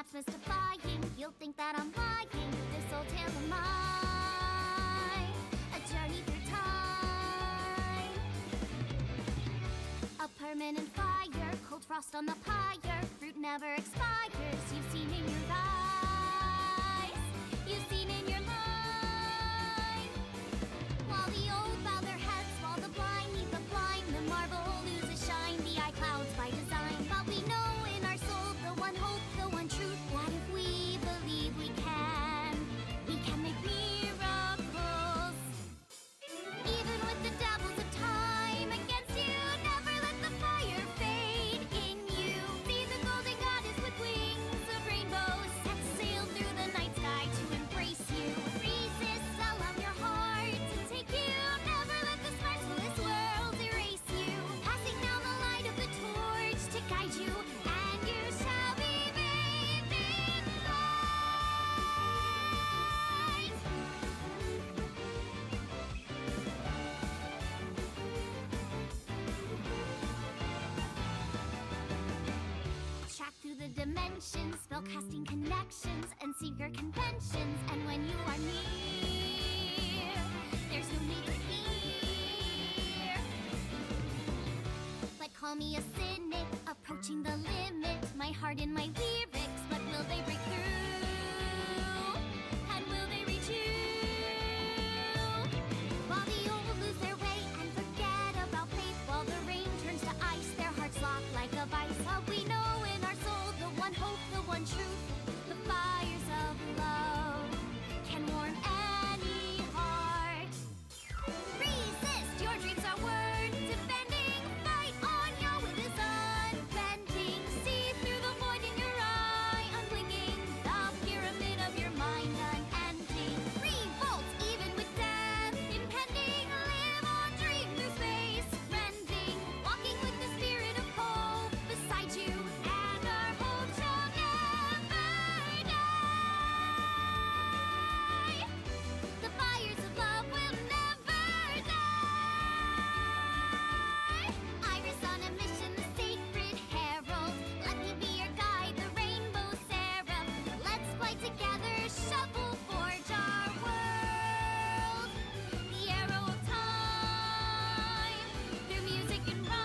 that's mystifying. You'll think that I'm lying. This old tale of mine, a journey through time. A permanent fire, cold frost on the pyre. Fruit never expires. You've seen in your eyes, you've seen in your mind. While the old bow their heads, while the blind lead the blind, the marble loses shine. The eye clouds by design. But we know in our soul the one hope, the one truth, that if we believe we can make miracles. Even with the devils of time against you, never let the fire fade in you. See the golden goddess with wings of rainbows, set sail through the night sky to embrace you. Resist, allow your heart to take you. Never let the sparks of this world erase you. Passing down the light of the torch to guide you, and you shall be bathed in light. Track through the dimensions, spellcasting connections, and secret conventions. And when you are near, there's no need to fear. But call me a cynic, approaching the limit. My heart in my lyrics, but will they break through? And will they reach you? While the old lose their way and forget about faith, while the rain turns to ice, their hearts lock like a vice. But we know in our soul the one hope, the one truth, the fires of love can warm any heart. Resist, your dreams are worth defending. Fight on, your will is unbending. See through the void in your eye, unblinking, the pyramid of your mind unending. Revolt, even with death impending. Live on, dream through space, rending. Walking with the spirit of hope beside you, and our hope shall never die. The fires of love will never die. Iris on a mission, the sacred herald. Let me be your guide, the rainbow seraph. Let's fly together, shuffle, forge our world. The arrow of time, through music and rhyme.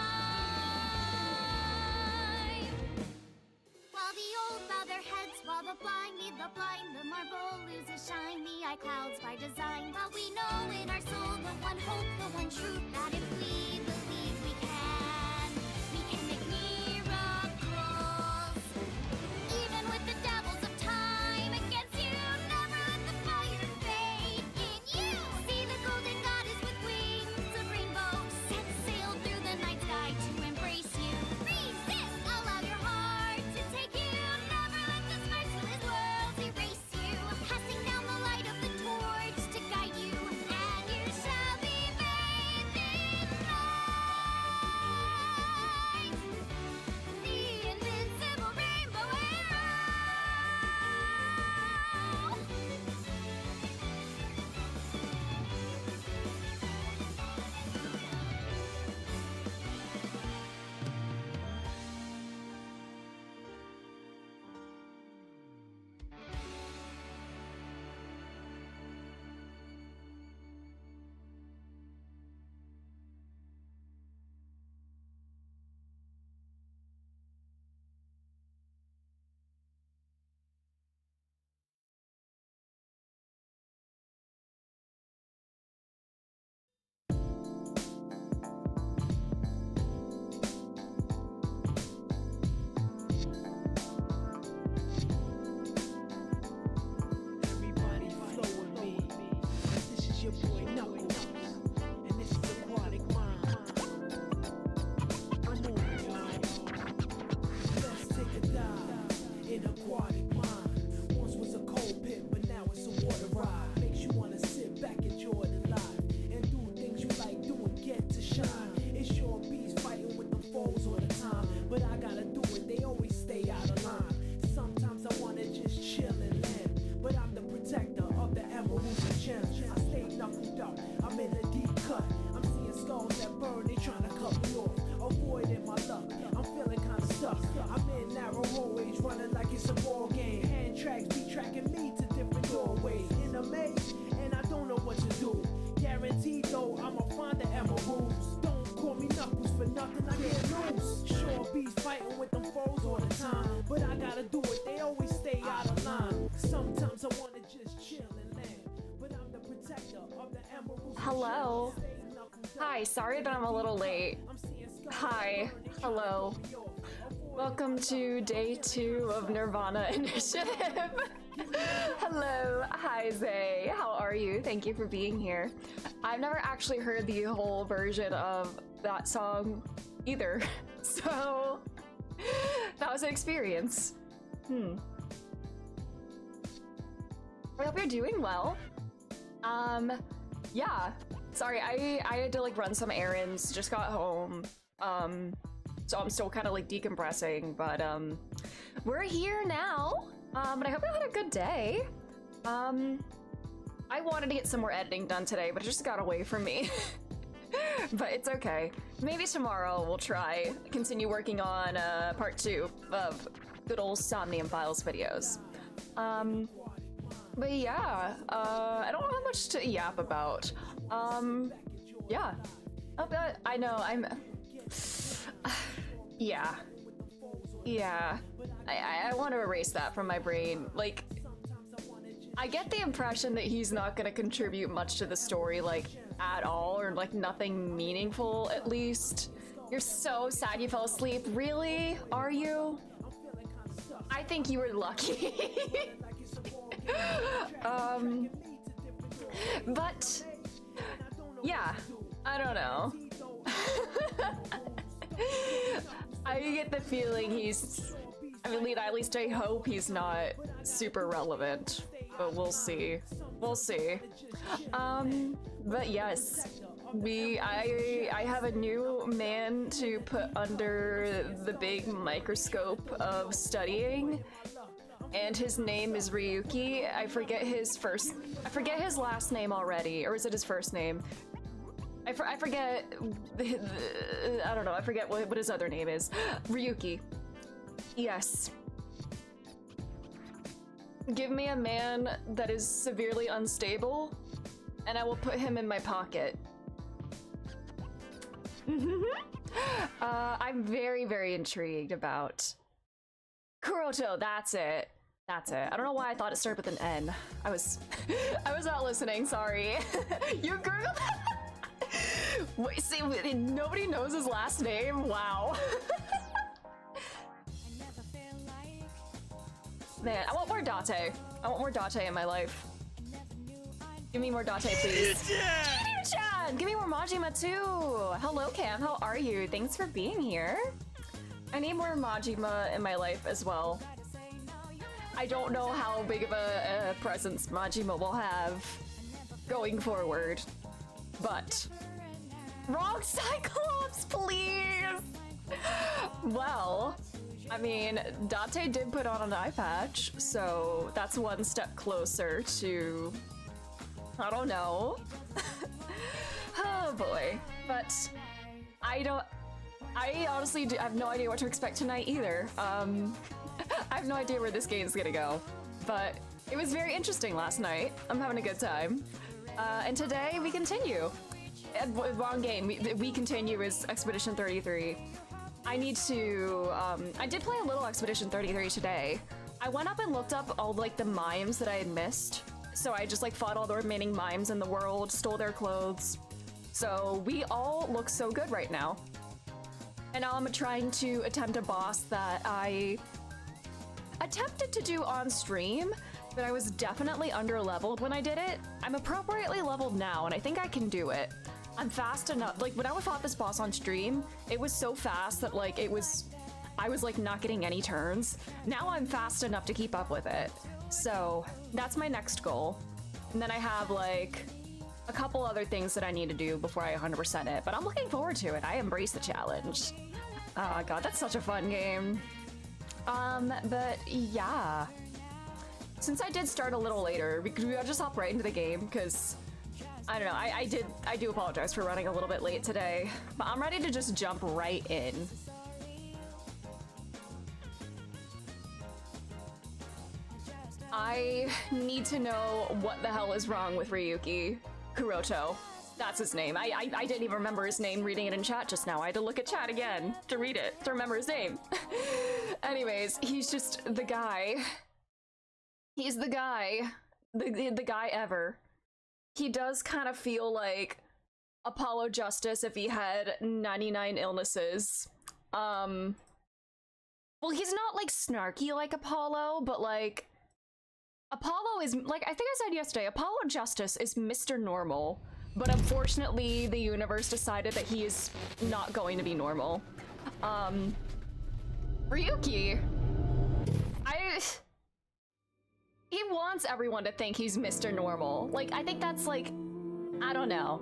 While the old bow their heads, while the blind lead the blind, the marble loses shine. The eye clouds by design. But we know in our soul the one hope, the one truth, that if we believe we can make miracles. Even with the devils of time against you, never let the fire fade in you. See the golden goddess with wings of rainbow, set sail through the night sky to embrace you. Resist, allow your heart to take you. Never let the sparks of this world erase you. Passing down the light of the torch to guide you, and you shall be bathed in light. fighting with them foes all the time, but I gotta do it, they always stay out of line. Sometimes I wanna just chill and land, but I'm the protector of the emeralds. Hello. Hi, sorry that I'm a little late. Hi. Hello. Welcome to day 2 of nirvanA Initiative. Hello. Hi, Zay. How are you? Thank you for being here. I've never actually heard the whole version of that song either, so that was an experience. I hope you're doing well. Yeah. Sorry, I had to like run some errands, just got home. So I'm still kind of like decompressing, but we're here now. But I hope you had a good day. I wanted to get some more editing done today, but it just got away from me. But it's okay. Maybe tomorrow we'll continue working on part 2 of good old Somnium Files videos. But yeah, I don't have much to yap about. Yeah. Oh, but I know, yeah. Yeah. I want to erase that from my brain. Like, I get the impression that he's not gonna contribute much to the story, like, at all, or like nothing meaningful, at least. You're so sad you fell asleep. Really? Are you? I think you were lucky. But yeah, I don't know. I get the feeling at least I hope he's not super relevant, but we'll see. We'll see. But yes, I have a new man to put under the big microscope of studying, and his name is Ryuki. I forget his last name already, or is it his first name? I forget. I don't know. I forget what his other name is. Ryuki. Yes. Give me a man that is severely unstable, and I will put him in my pocket. I'm very, very intrigued about Kuroto. That's it. That's it. I don't know why I thought it started with an N. I was not listening. Sorry. You Googled. Wait, see, nobody knows his last name. Wow. Man, I want more Date. I want more Date in my life. Give me more Date, please. Kiryu-chan! Give me more Majima too! Hello, Cam. How are you? Thanks for being here. I need more Majima in my life as well. I don't know how big of a presence Majima will have going forward, but... Wrong Cyclops, please! Well... I mean, Date did put on an eye patch, so that's one step closer to... I don't know. Oh boy. But I honestly have no idea what to expect tonight either. I have no idea where this game's gonna go. But it was very interesting last night. I'm having a good time. And today we continue. Wrong game. We continue is Expedition 33. I need to, I did play a little Expedition 33 today. I went up and looked up all, like, the mimes that I had missed. So I just, like, fought all the remaining mimes in the world, stole their clothes. So we all look so good right now. And now I'm trying to attempt a boss that I attempted to do on stream, but I was definitely under-leveled when I did it. I'm appropriately leveled now, and I think I can do it. I'm fast enough. Like, when I fought this boss on stream, it was so fast that, like, I was, like, not getting any turns. Now I'm fast enough to keep up with it. So, that's my next goal. And then I have, like, a couple other things that I need to do before I 100% it. But I'm looking forward to it. I embrace the challenge. Oh, God, that's such a fun game. But, yeah. Since I did start a little later, we'll just hop right into the game, because... I don't know, I do apologize for running a little bit late today, but I'm ready to just jump right in. I need to know what the hell is wrong with Ryuki Kuroto. That's his name. I didn't even remember his name reading it in chat just now. I had to look at chat again to read it, to remember his name. Anyways, he's just the guy. He's the guy. The guy ever. He does kind of feel like Apollo Justice if he had 99 illnesses. Well, he's not like snarky like Apollo, but like Apollo is like, I think I said yesterday, Apollo Justice is Mr. Normal, but unfortunately the universe decided that he is not going to be normal. Ryuki, he wants everyone to think he's Mr. Normal. Like, I think that's like, I don't know.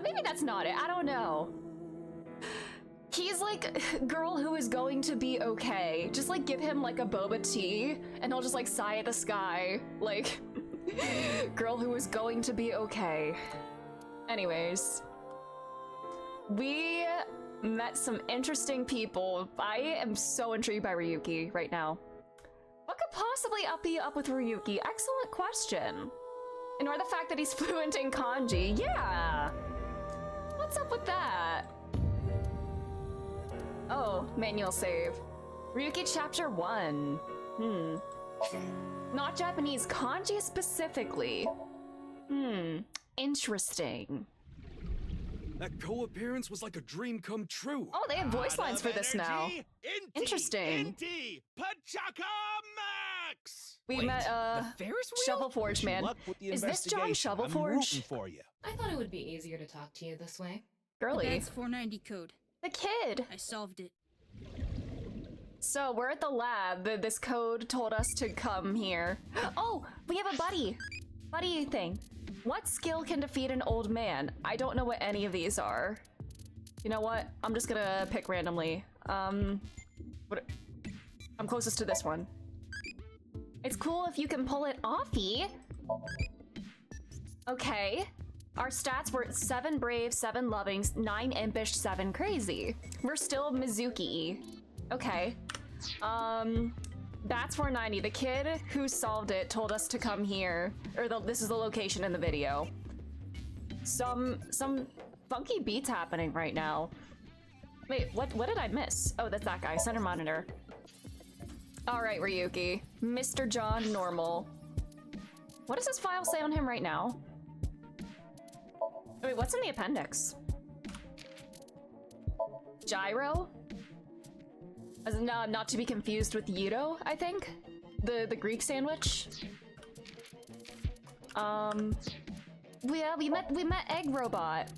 Maybe that's not it, I don't know. He's like, girl who is going to be okay. Just like give him like a boba tea and he'll just like sigh at the sky. Like, girl who is going to be okay. Anyways, we met some interesting people. I am so intrigued by Ryuki right now. What could possibly be up with Ryuki? Excellent question. And or the fact that he's fluent in kanji. Yeah. What's up with that? Oh, manual save. Ryuki chapter 1. Not Japanese, kanji specifically. Interesting. That co-appearance was like a dream come true. Oh, they have voice lines for this now. Interesting. Pachaka Max! We Wait, met, the Ferris wheel? Shovelforge Man. Luck with the Is this John investigation. I'm Shovelforge? rooting for you. I thought it would be easier to talk to you this way. Girly. That's 490 code. The kid. I solved it. So, we're at the lab. This code told us to come here. Oh, we have a buddy. Buddy thing. What skill can defeat an old man? I don't know what any of these are. You know what? I'm just gonna pick randomly. I'm closest to this one. It's cool if you can pull it offy. Okay. Our stats were 7 brave, 7 loving, 9 impish, 7 crazy. We're still Mizuki. Okay. That's 490. The kid who solved it told us to come here. Or this is the location in the video. Some funky beats happening right now. Wait, what did I miss? Oh, that's that guy. Center monitor. Alright, Ryuki. Mr. John Normal. What does this file say on him right now? Wait, what's in the appendix? Gyro? Not to be confused with gyro, I think? The Greek sandwich? Yeah, we met Egg Robot.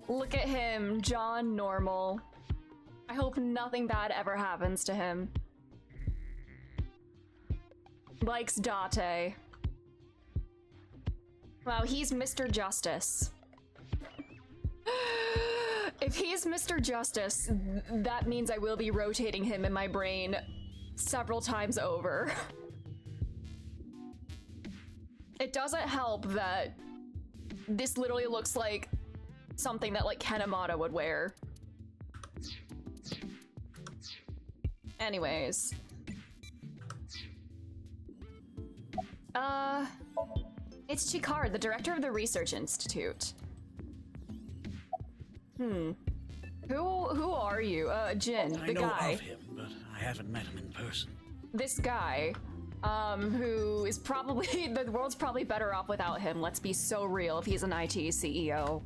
Look at him, John Normal. I hope nothing bad ever happens to him. Likes Date. Wow, he's Mr. Justice. If he's Mr. Justice, that means I will be rotating him in my brain several times over. It doesn't help that this literally looks like something that like Kanemata would wear. Anyways. It's Chikar, the director of the Research Institute. Who are you? Jin, the I know guy. of him, but I haven't met him in person. This guy, who is probably, the world's probably better off without him, let's be so real, if he's an IT CEO.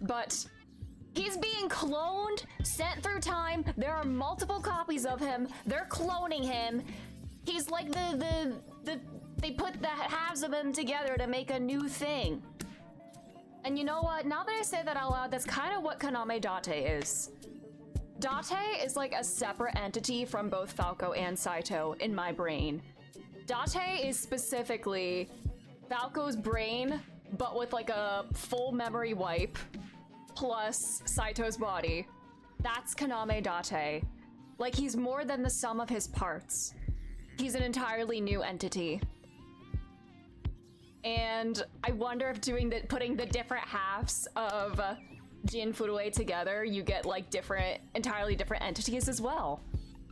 But he's being cloned, sent through time, there are multiple copies of him, they're cloning him. He's like they put the halves of him together to make a new thing. And you know what? Now that I say that out loud, that's kind of what Kaname Date is. Date is like a separate entity from both Falco and Saito in my brain. Date is specifically Falco's brain, but with like a full memory wipe, plus Saito's body. That's Kaname Date. Like, he's more than the sum of his parts. He's an entirely new entity. And I wonder if putting the different halves of Jin Furue together, you get like entirely different entities as well.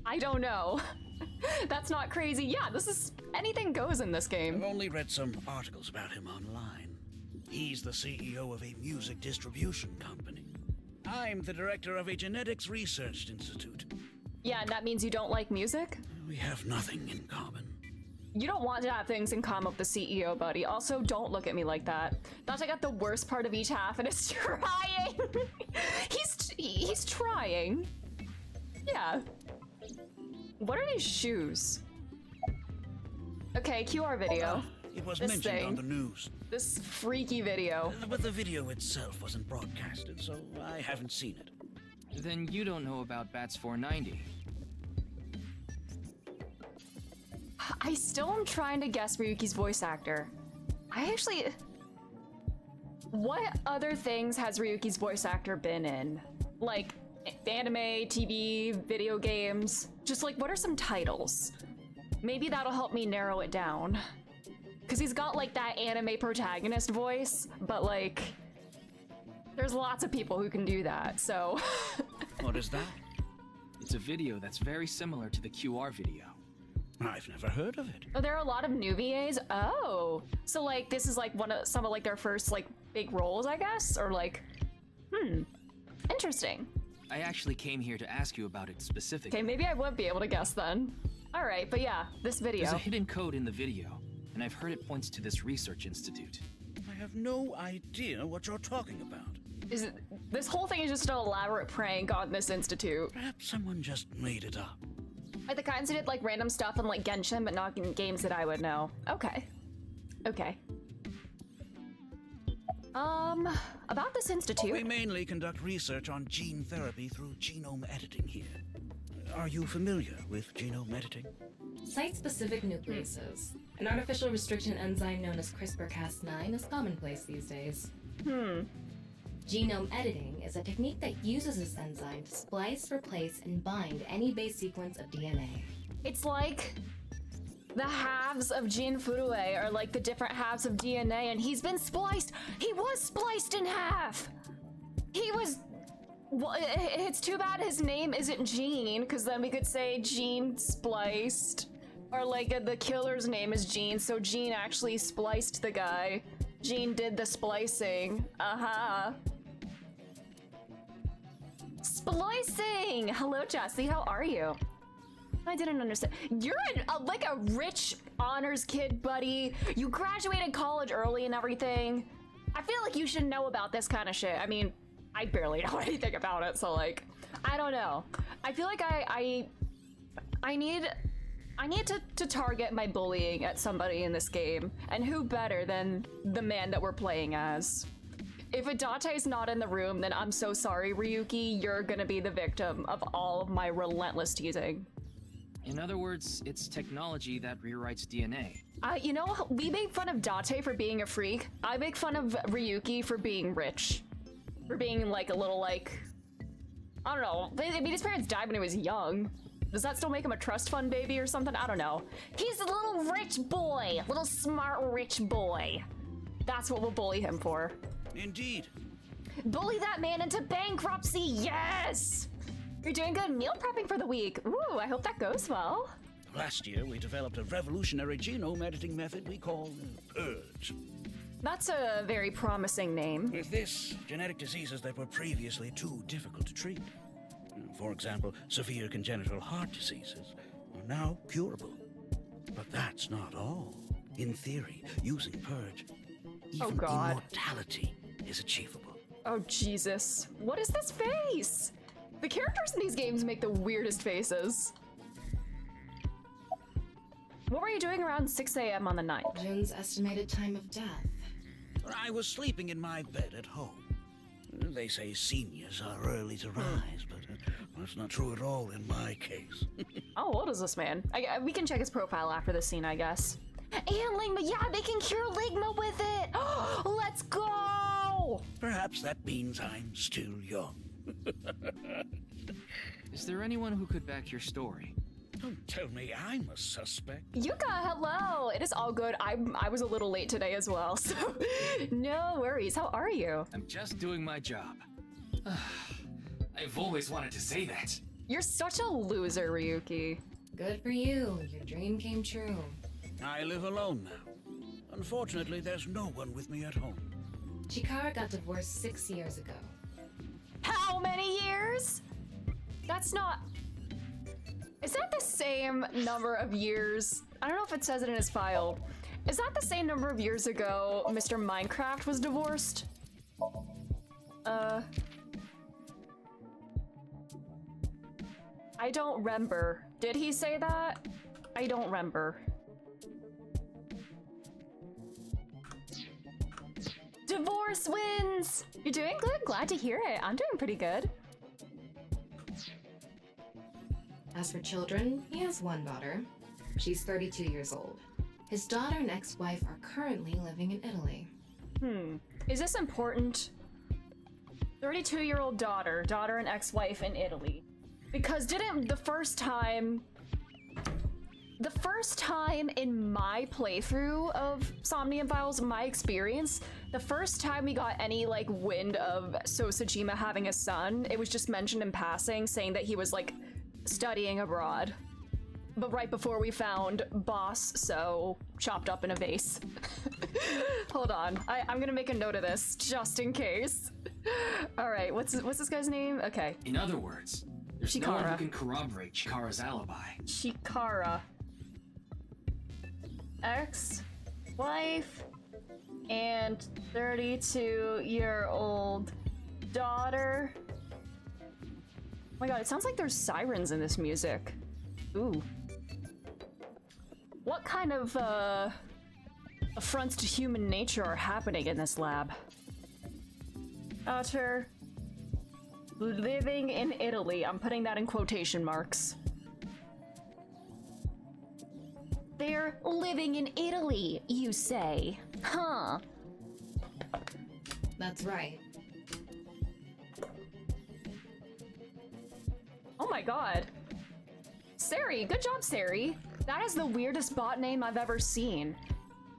I don't know. That's not crazy. Yeah, anything goes in this game. I've only read some articles about him online. He's the CEO of a music distribution company. I'm the director of a genetics research institute. Yeah, and that means you don't like music? We have nothing in common. You don't want to have things in common with the CEO, buddy. Also, don't look at me like that. Thought I got the worst part of each half and is trying. he's trying. Yeah. What are these shoes? Okay, QR video. It was This mentioned thing. on the news. This freaky video. But the video itself wasn't broadcasted, so I haven't seen it. Then you don't know about Bats 490. I still am trying to guess Ryuki's voice actor. What other things has Ryuki's voice actor been in? Like, anime, TV, video games? Just like, what are some titles? Maybe that'll help me narrow it down. Because he's got like that anime protagonist voice, but like, there's lots of people who can do that, so. What is that? It's a video that's very similar to the QR video. I've never heard of it. Oh, there are a lot of new VAs? Oh. So like, this is like some of like their first like big roles, I guess? Or like, interesting. I actually came here to ask you about it specifically. Okay, maybe I won't be able to guess then. All right, but yeah, this video. There's a hidden code in the video, and I've heard it points to this research institute. I have no idea what you're talking about. This whole thing is just an elaborate prank on this institute. Perhaps someone just made it up. Like the kinds who did like random stuff in like Genshin, but not in games that I would know. Okay. About this institute. We mainly conduct research on gene therapy through genome editing here. Are you familiar with genome editing? Site-specific nucleases. An artificial restriction enzyme known as CRISPR-Cas9 is commonplace these days. Genome editing is a technique that uses this enzyme to splice, replace, and bind any base sequence of DNA. It's like the halves of Jin Furue are like the different halves of DNA, and he's been spliced. He was spliced in half. He was. Well, it's too bad his name isn't Gene, because then we could say Gene spliced. Or like the killer's name is Gene, so Gene actually spliced the guy. Gene did the splicing. Splicing! Hello, Jessie, how are you? I didn't understand. You're like a rich honors kid, buddy. You graduated college early and everything. I feel like you should know about this kind of shit. I mean, I barely know anything about it, so like, I don't know. I feel like I need to target my bullying at somebody in this game, and who better than the man that we're playing as? If Adate's not in the room, then I'm so sorry, Ryuki. You're gonna be the victim of all of my relentless teasing. In other words, it's technology that rewrites DNA. You know, we make fun of Date for being a freak. I make fun of Ryuki for being rich. For being like a little like, I don't know. I mean, his parents died when he was young. Does that still make him a trust fund baby or something? I don't know. He's a little rich boy, little smart rich boy. That's what we'll bully him for. Indeed. Bully that man into bankruptcy, yes! You're doing good meal prepping for the week. Ooh, I hope that goes well. Last year, we developed a revolutionary genome editing method we call Purge. That's a very promising name. With this, genetic diseases that were previously too difficult to treat, for example, severe congenital heart diseases, are now curable. But that's not all. In theory, using Purge, even God. immortality is achievable. Oh, Jesus. What is this face? The characters in these games make the weirdest faces. What were you doing around 6 a.m. on the 9th? Jun's estimated time of death. I was sleeping in my bed at home. They say seniors are early to rise, but that's not true at all in my case. Oh, what is this man? We can check his profile after this scene, I guess. And Ligma, yeah, they can cure Ligma with it! Let's go! Perhaps that means I'm still young. Is there anyone who could back your story? Don't tell me I'm a suspect. Yuka, hello! It is all good. I was a little late today as well, so no worries. How are you? I'm just doing my job. I've always wanted to say that. You're such a loser, Ryuki. Good for you. Your dream came true. I live alone now. Unfortunately, there's no one with me at home. Chikara got divorced 6 years ago. How many years? That's not... Is that the same number of years? I don't know if it says it in his file. Is that the same number of years ago Mr. Minecraft was divorced? I don't remember. Did he say that? I don't remember. Divorce wins! You're doing good? Glad to hear it. I'm doing pretty good. As for children, he has one daughter. She's 32 years old. His daughter and ex-wife are currently living in Italy. Is this important? 32-year-old daughter and ex-wife in Italy. Because didn't the first time in my playthrough of Somnium Files, my experience, the first time we got any like wind of Sosajima having a son, it was just mentioned in passing, saying that he was like studying abroad. But right before we found Boss So chopped up in a vase. Hold on, I'm gonna make a note of this just in case. All right, what's this guy's name? Okay, In other words, there's no one Chikara. who can corroborate Chikara's alibi. Chikara. Ex-wife and 32-year-old daughter. Oh my god, it sounds like there's sirens in this music. Ooh. What kind of affronts to human nature are happening in this lab? Daughter living in Italy. I'm putting that in quotation marks. They're living in Italy, you say? Huh. That's right. Oh my god. Sari, good job, Sari. That is the weirdest bot name I've ever seen.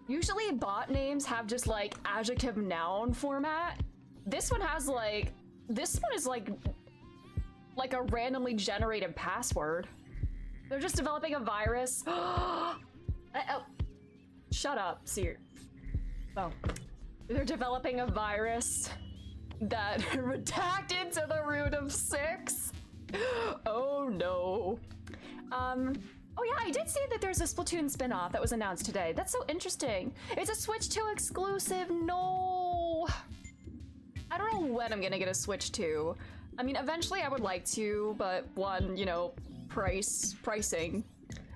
Usually bot names have just like adjective noun format. This one has like, this one is like a randomly generated password. They're just developing a virus. Oh, shut up, Siri. Oh. They're developing a virus that redacted to the root of 6. Oh no. Oh yeah, I did see that there's a Splatoon spin-off that was announced today. That's so interesting. It's a Switch 2 exclusive. No. I don't know when I'm gonna get a Switch 2. I mean, eventually I would like to, but one, you know, pricing.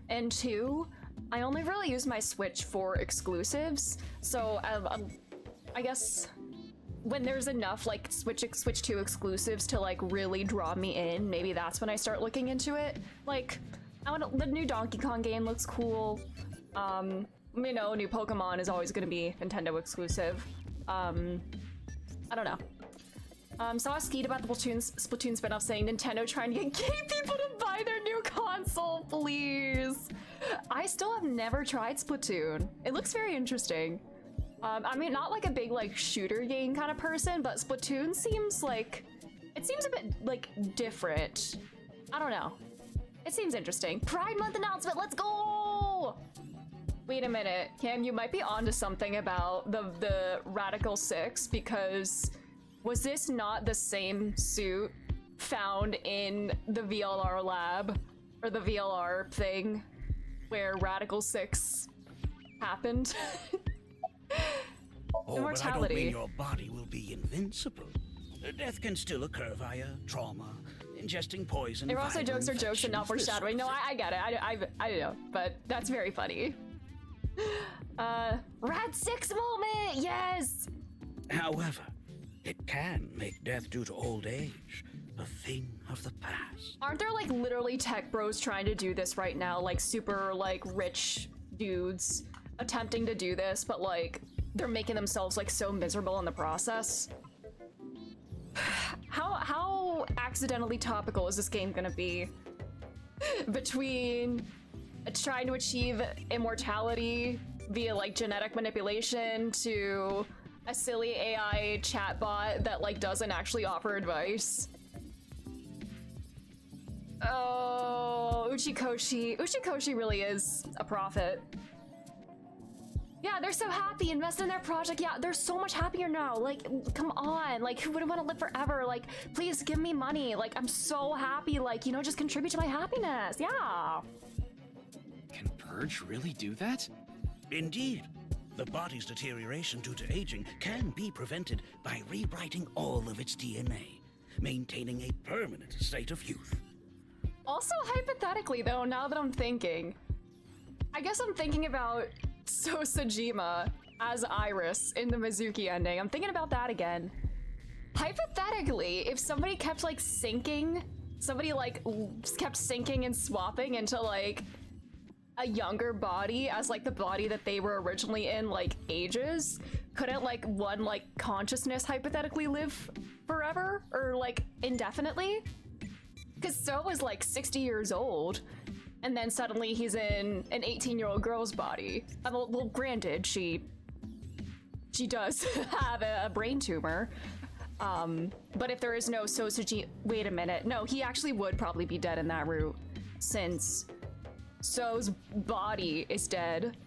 And two, I only really use my Switch for exclusives. So I guess when there's enough like Switch 2 exclusives to like really draw me in, maybe that's when I start looking into it. Like, the new Donkey Kong game looks cool. You know, new Pokemon is always gonna be Nintendo exclusive. I don't know. Saw a skeet about the Splatoon spinoff saying Nintendo trying to get gay people to buy their new console, please. I still have never tried Splatoon. It looks very interesting. I mean, not like a big like shooter game kind of person, but Splatoon seems like, it seems a bit like different. I don't know. It seems interesting. Pride Month announcement, let's go! Wait a minute, Cam, you might be onto something about the Radical 6, because was this not the same suit found in the VLR lab, or the VLR thing, where Radical 6 happened? Oh, but I don't mean your body will be invincible. Death can still occur via trauma, ingesting poison. There were also viral jokes are jokes and not infection, foreshadowing. No, I get it. I don't know, but that's very funny. Rad 6 moment, yes! However, it can make death due to old age a thing of the past. Aren't there like literally tech bros trying to do this right now? Like super like rich dudes attempting to do this, but like they're making themselves like so miserable in the process. How accidentally topical is this game gonna be? Between trying to achieve immortality via like genetic manipulation to a silly AI chatbot that like doesn't actually offer advice. Oh, Uchikoshi really is a prophet. Yeah, they're so happy, invest in their project. Yeah, they're so much happier now. Like, come on. Like, who wouldn't want to live forever? Like, please give me money. Like, I'm so happy. Like, you know, just contribute to my happiness. Yeah. Can Purge really do that? Indeed. The body's deterioration due to aging can be prevented by rewriting all of its DNA, maintaining a permanent state of youth. Also, hypothetically, though, now that I'm thinking, I guess I'm thinking about Sosajima as Iris in the Mizuki ending. I'm thinking about that again. Hypothetically, if somebody kept, like, sinking, kept sinking and swapping into, like, a younger body as, like, the body that they were originally in, like, ages, couldn't, like, one, like, consciousness hypothetically live forever? Or, like, indefinitely? Because So was, like, 60 years old, and then suddenly he's in an 18-year-old girl's body. Well, granted, she does have a brain tumor, but if there is no Sosuji... Wait a minute. No, he actually would probably be dead in that route, since So's body is dead,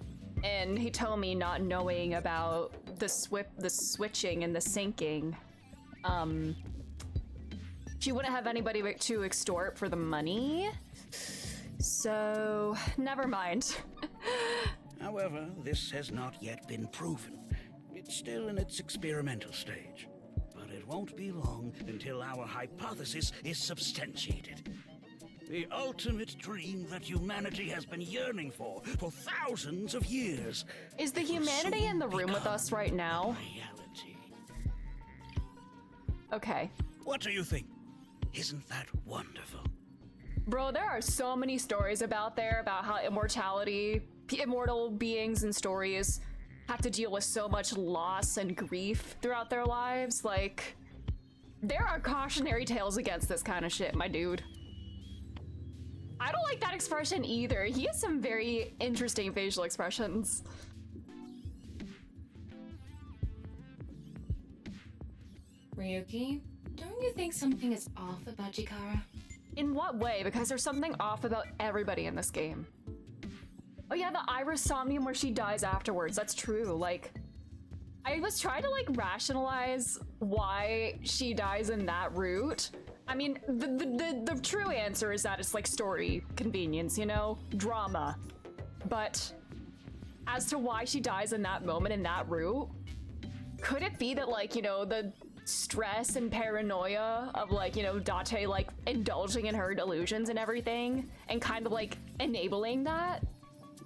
and he told me not knowing about the switching and the syncing. She wouldn't have anybody to extort for the money, so never mind. However, this has not yet been proven. It's still in its experimental stage. But it won't be long until our hypothesis is substantiated. The ultimate dream that humanity has been yearning for thousands of years. Is the humanity in the room with us right now? Reality. Okay. What do you think? Isn't that wonderful? Bro, there are so many stories about how immortal beings and stories have to deal with so much loss and grief throughout their lives. Like, there are cautionary tales against this kind of shit, my dude. I don't like that expression either. He has some very interesting facial expressions. Ryuki, don't you think something is off about Chikara? In what way? Because there's something off about everybody in this game. Oh yeah, the Iris Somnium where she dies afterwards. That's true. Like, I was trying to, like, rationalize why she dies in that route. I mean, the true answer is that it's, like, story convenience, you know? Drama. But as to why she dies in that moment, in that route, could it be that, like, you know, the stress and paranoia of, like, you know, Date, like, indulging in her delusions and everything, and kind of, like, enabling that?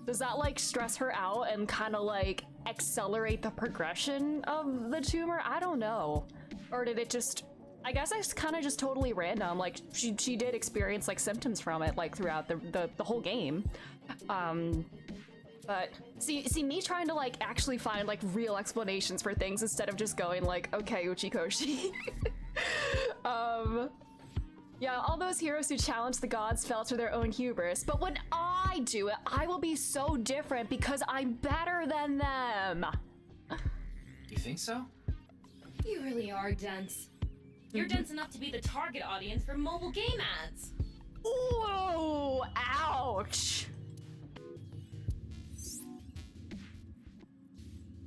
Does that, like, stress her out and kind of, like, accelerate the progression of the tumor? I don't know. Or did it just... I guess it's kind of just totally random. Like, she did experience, like, symptoms from it, like, throughout the whole game. But see me trying to, like, actually find, like, real explanations for things instead of just going, like, okay, Uchikoshi. Yeah, all those heroes who challenge the gods fell to their own hubris. But when I do it, I will be so different because I'm better than them. You think so? You really are dense. You're dense enough to be the target audience for mobile game ads. Ooh, ouch.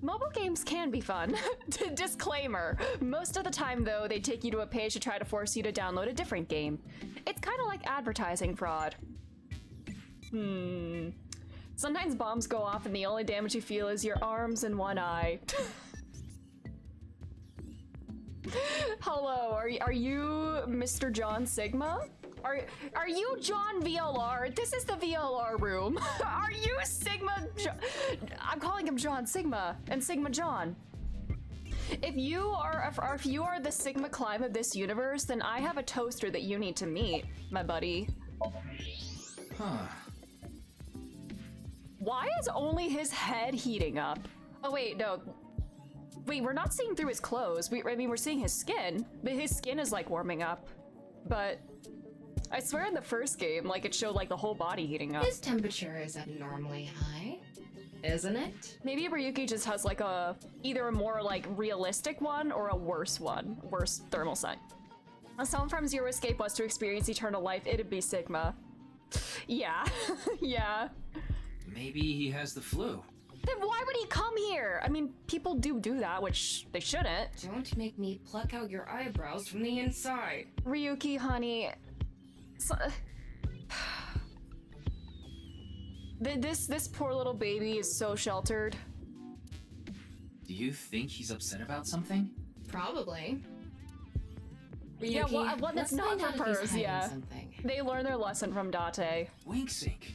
Mobile games can be fun. Disclaimer. Most of the time, though, they take you to a page to try to force you to download a different game. It's kind of like advertising fraud. Sometimes bombs go off and the only damage you feel is your arms and one eye. Hello, are you Mr. John Sigma? Are you John VLR? This is the VLR room. Are you Sigma? I'm calling him John Sigma and Sigma John. If you are the Sigma Climb of this universe, then I have a toaster that you need to meet, my buddy. Huh. Why is only his head heating up? Oh wait, no. Wait, we're not seeing through his clothes. I mean, we're seeing his skin, but his skin is like warming up. But I swear in the first game, like, it showed like the whole body heating up. His temperature is abnormally high, isn't it? Maybe Ryuki just has like either a more like realistic one or a worse thermal sign. A song from Zero Escape was to experience eternal life, it'd be Sigma. Yeah, yeah. Maybe he has the flu. Then why would he come here? I mean, people do that, which they shouldn't. Don't make me pluck out your eyebrows from the inside. Ryuki, honey. This poor little baby is so sheltered. Do you think he's upset about something? Probably. Ryuki, Yeah, well, that's let's not find out for if he's purrs, hiding yeah. something. They learned their lesson from Date. Wink sync.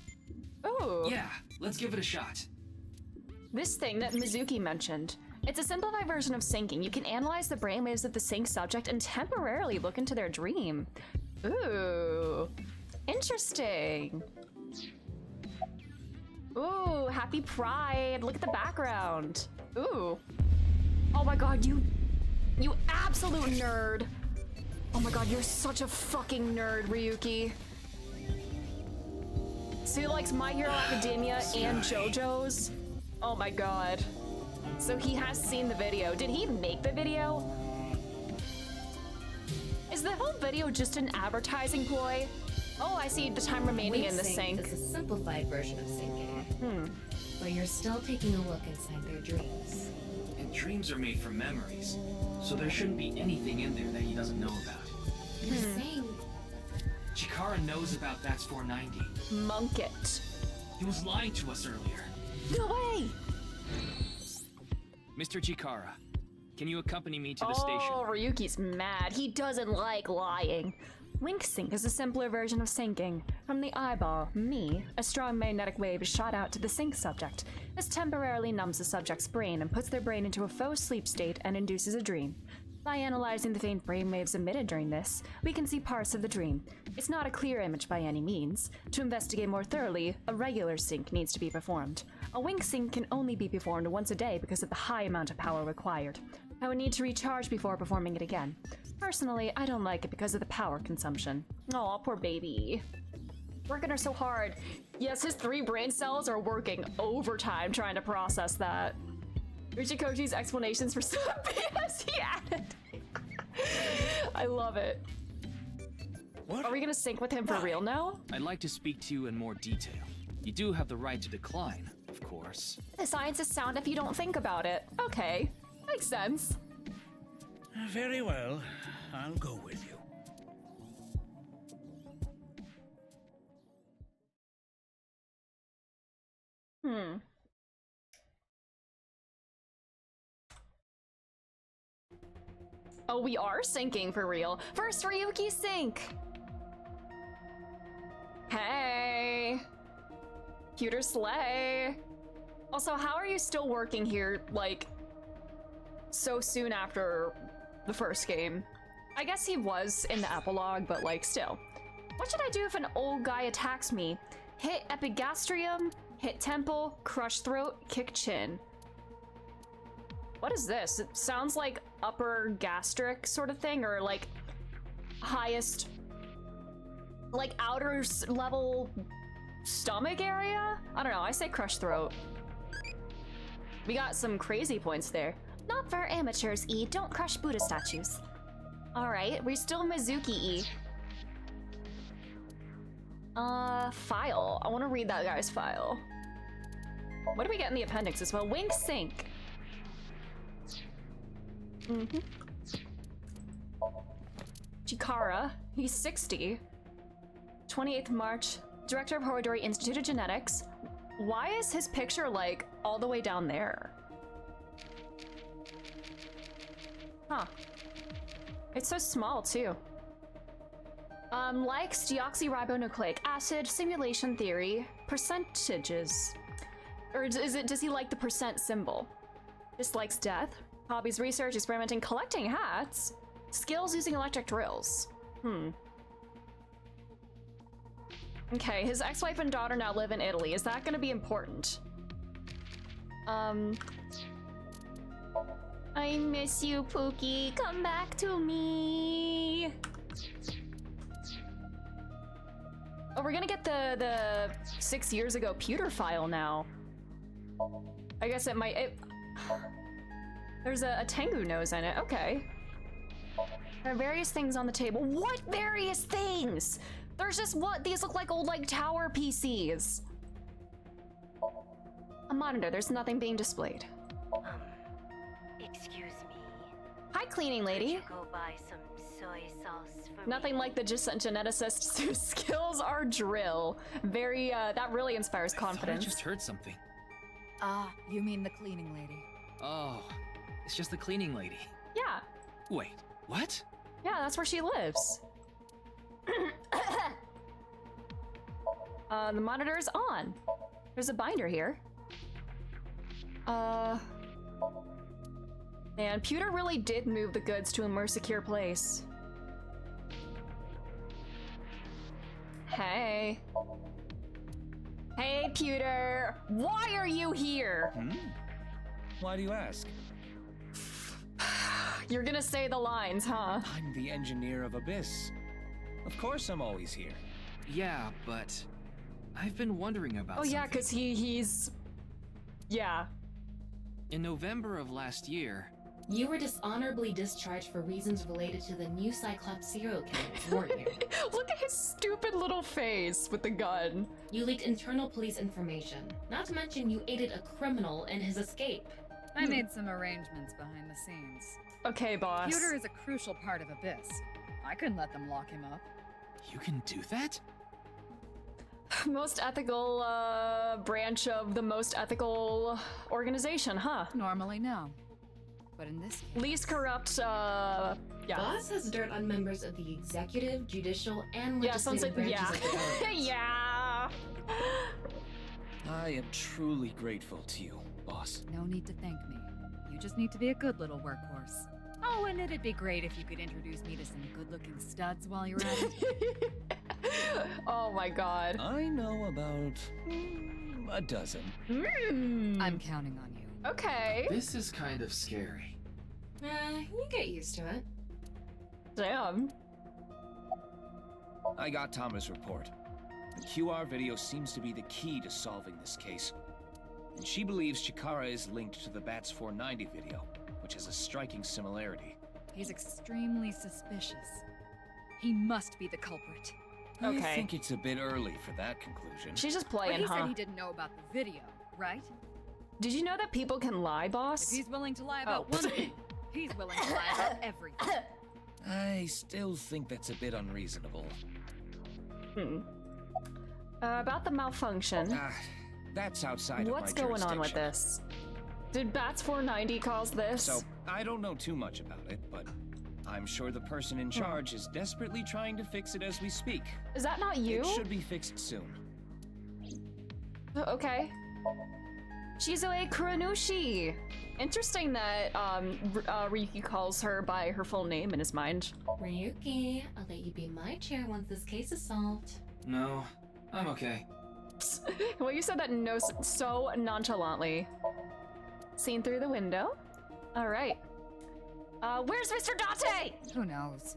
Ooh. Yeah, let's give it a shot. This thing that Mizuki mentioned. It's a simplified version of syncing. You can analyze the brainwaves of the sync subject and temporarily look into their dream. Ooh. Interesting. Ooh, happy pride. Look at the background. Ooh. Oh my god, you absolute nerd. Oh my god, you're such a fucking nerd, Ryuki. So he likes My Hero Academia and JoJo's? Oh my god. So he has seen the video. Did he make the video? Is the whole video just an advertising ploy? Oh, I see the time remaining in the sync. Is a simplified version of syncing. But you're still taking a look inside their dreams. And dreams are made from memories, so there shouldn't be anything in there that he doesn't know about. You're saying Chikara knows about That's 490. Monk it. He was lying to us earlier. No way! Mr. Chikara, can you accompany me to the station? Oh, Ryuki's mad. He doesn't like lying. Wink sync is a simpler version of syncing. From the eyeball, me, a strong magnetic wave is shot out to the sync subject. This temporarily numbs the subject's brain and puts their brain into a faux sleep state and induces a dream. By analyzing the faint brainwaves emitted during this, we can see parts of the dream. It's not a clear image by any means. To investigate more thoroughly, a regular sync needs to be performed. A wink sync can only be performed once a day because of the high amount of power required. I would need to recharge before performing it again. Personally, I don't like it because of the power consumption. Aw, poor baby. Working her so hard. Yes, his 3 brain cells are working overtime trying to process that. Uchikoji's explanations for some BS he added. I love it. What? Are we gonna sync with him for real now? I'd like to speak to you in more detail. You do have the right to decline, of course. The science is sound if you don't think about it. Okay, makes sense. Very well. I'll go with you. Oh, we are syncing for real. First Ryuki sync. Hey. Cuter slay. Also, how are you still working here, like, so soon after the first game? I guess he was in the epilogue, but like, still. What should I do if an old guy attacks me? Hit epigastrium, hit temple, crush throat, kick chin. What is this? It sounds like upper gastric sort of thing, or like highest, like outer level stomach area? I don't know, I say crush throat. We got some crazy points there. Not for amateurs, E. Don't crush Buddha statues. Alright, we're still Mizuki, E. File. I want to read that guy's file. What do we get in the appendix as well? Wink sync. Chikara, he's 60. 28th March, Director of Horodori Institute of Genetics. Why is his picture, like, all the way down there? Huh. It's so small, too. Likes deoxyribonucleic acid, simulation theory, percentages. Or does he like the percent symbol? Dislikes death. Hobbies, research, experimenting, collecting hats. Skills using electric drills. Okay, his ex-wife and daughter now live in Italy. Is that gonna be important? I miss you, Pookie. Come back to me. Oh, we're gonna get the 6 years ago pewter file now. I guess it might. There's a Tengu nose in it. Okay. There are various things on the table. What various things? There's just what? These look like old, like, tower PCs. A monitor, there's nothing being displayed. Excuse me. Hi, cleaning Could lady. you go buy some soy sauce for Nothing me? like the geneticist whose skills are drill. Very, that really inspires I thought I confidence. just heard something. Ah, you mean the cleaning lady. Oh, it's just the cleaning lady. Yeah, Wait, what? yeah, that's where she lives. The monitor is on. There's a binder here. And Pewter really did move the goods to a more secure place. Hey. Hey, Pewter! Why are you here? Why do you ask? You're gonna say the lines, huh? I'm the engineer of Abyss. Of course I'm always here. Yeah, but I've been wondering about Oh yeah, something. cause he's... Yeah. In November of last year, You were dishonorably discharged for reasons related to the new Cyclops serial killers, weren't you? Look at his stupid little face with the gun. You leaked internal police information. Not to mention you aided a criminal in his escape. I made some arrangements behind the scenes. Okay, boss. Pewter is a crucial part of Abyss. I couldn't let them lock him up. you can do that? Most ethical, branch of the most ethical organization, huh? Normally, no. But in this case, Least corrupt, yeah. Boss has dirt on members of the executive, judicial, and Yeah, sounds legislative like, branches yeah. of the government. Yeah. I am truly grateful to you, boss. no need to thank me. You just need to be a good little workhorse. Oh, and it'd be great if you could introduce me to some good-looking studs while you're at it. Oh my god. I know about a dozen. I'm counting on you. Okay. This is kind of scary. You get used to it. Damn. I got Tama's report. The QR video seems to be the key to solving this case. And she believes Chikara is linked to the Bats 490 video, which has a striking similarity. He's extremely suspicious. He must be the culprit. I Okay. think it's a bit early for that conclusion. She's just But playing, he huh? said he didn't know about the video, right? Did you know that people can lie, If boss? he's willing to lie about Oh. one thing, he's willing to lie about everything. I still think that's a bit unreasonable. About the malfunction. That's outside of my What's going on with jurisdiction. this? Did Bats 490 cause this? So, I don't know too much about it, but I'm sure the person in charge is desperately trying to fix it as we speak. Is that not you? It should be fixed soon. Okay. Shizue Kuranushi. Interesting that Ryuki calls her by her full name in his mind. Ryuki, I'll let you be my chair once this case is solved. No, I'm okay. Well, you said that so nonchalantly. Seen through the window. All right. Where's Mr. Date? Who knows?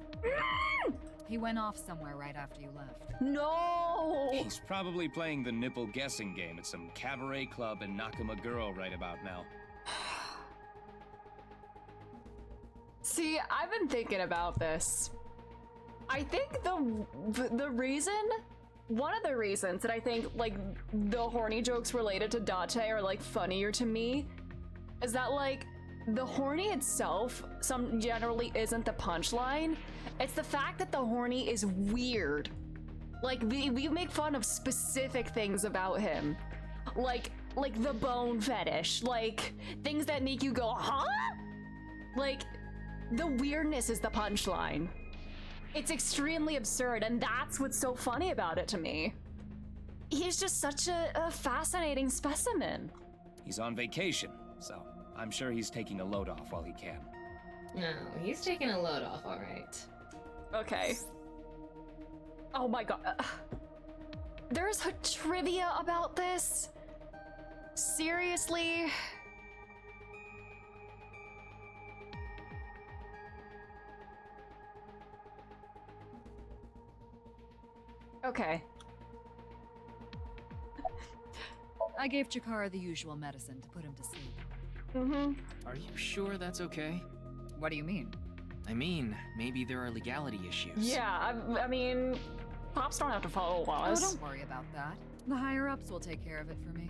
He went off somewhere right after you left. No. He's probably playing the nipple guessing game at some cabaret club in Nakamaguro right about now. See, I've been thinking about this. I think the reason, one of the reasons that I think like the horny jokes related to Date are like funnier to me is that like the horny itself generally isn't the punchline. It's the fact that the horny is weird. Like we make fun of specific things about him. Like the bone fetish, like things that make you go, huh? Like the weirdness is the punchline. It's extremely absurd, and that's what's so funny about it to me. He's just such a fascinating specimen. He's on vacation, so I'm sure he's taking a load off while he can. No, he's taking a load off, alright. Okay. Oh my god. There's a trivia about this? Seriously? Okay. I gave Chikara the usual medicine to put him to sleep. Mm-hmm. Are you sure that's okay? What do you mean? I mean, maybe there are legality issues. Yeah, I mean, cops don't have to follow Oh, laws. don't worry about that. The higher-ups will take care of it for me.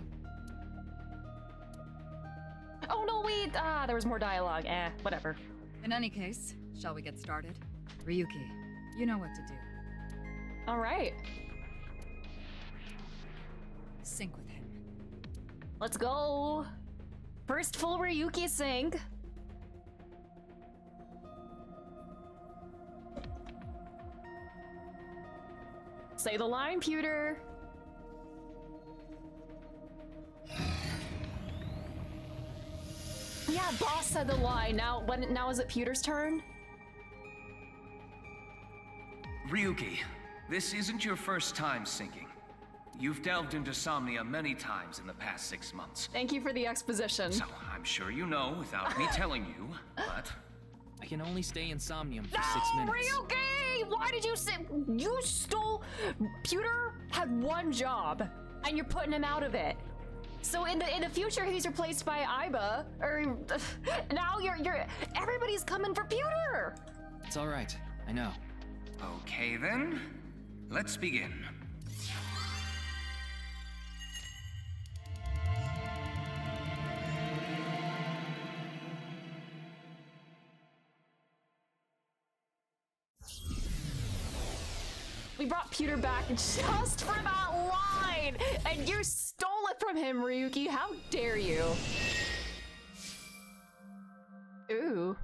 Oh no, wait! Ah, there was more dialogue. Whatever. In any case, shall we get started? Ryuki, you know what to do. Alright. Sync with him. Let's go! First full Ryuki sync. Say the line, Pewter. Yeah, boss said the line. Now is it Pewter's turn? Ryuki, this isn't your first time syncing. You've delved into Somnia many times in the past 6 months. Thank you for the exposition. So I'm sure you know without me telling you, but I can only stay in Somnium for 6 minutes. Ryuki! Why did you say you stole? Pewter had one job, and you're putting him out of it. So in the future, he's replaced by Aiba, or now you're everybody's coming for Pewter. It's all right. I know. okay then. Let's begin. We brought Pewter back just for that line, and you stole it from him, Ryuki. How dare you? Ooh.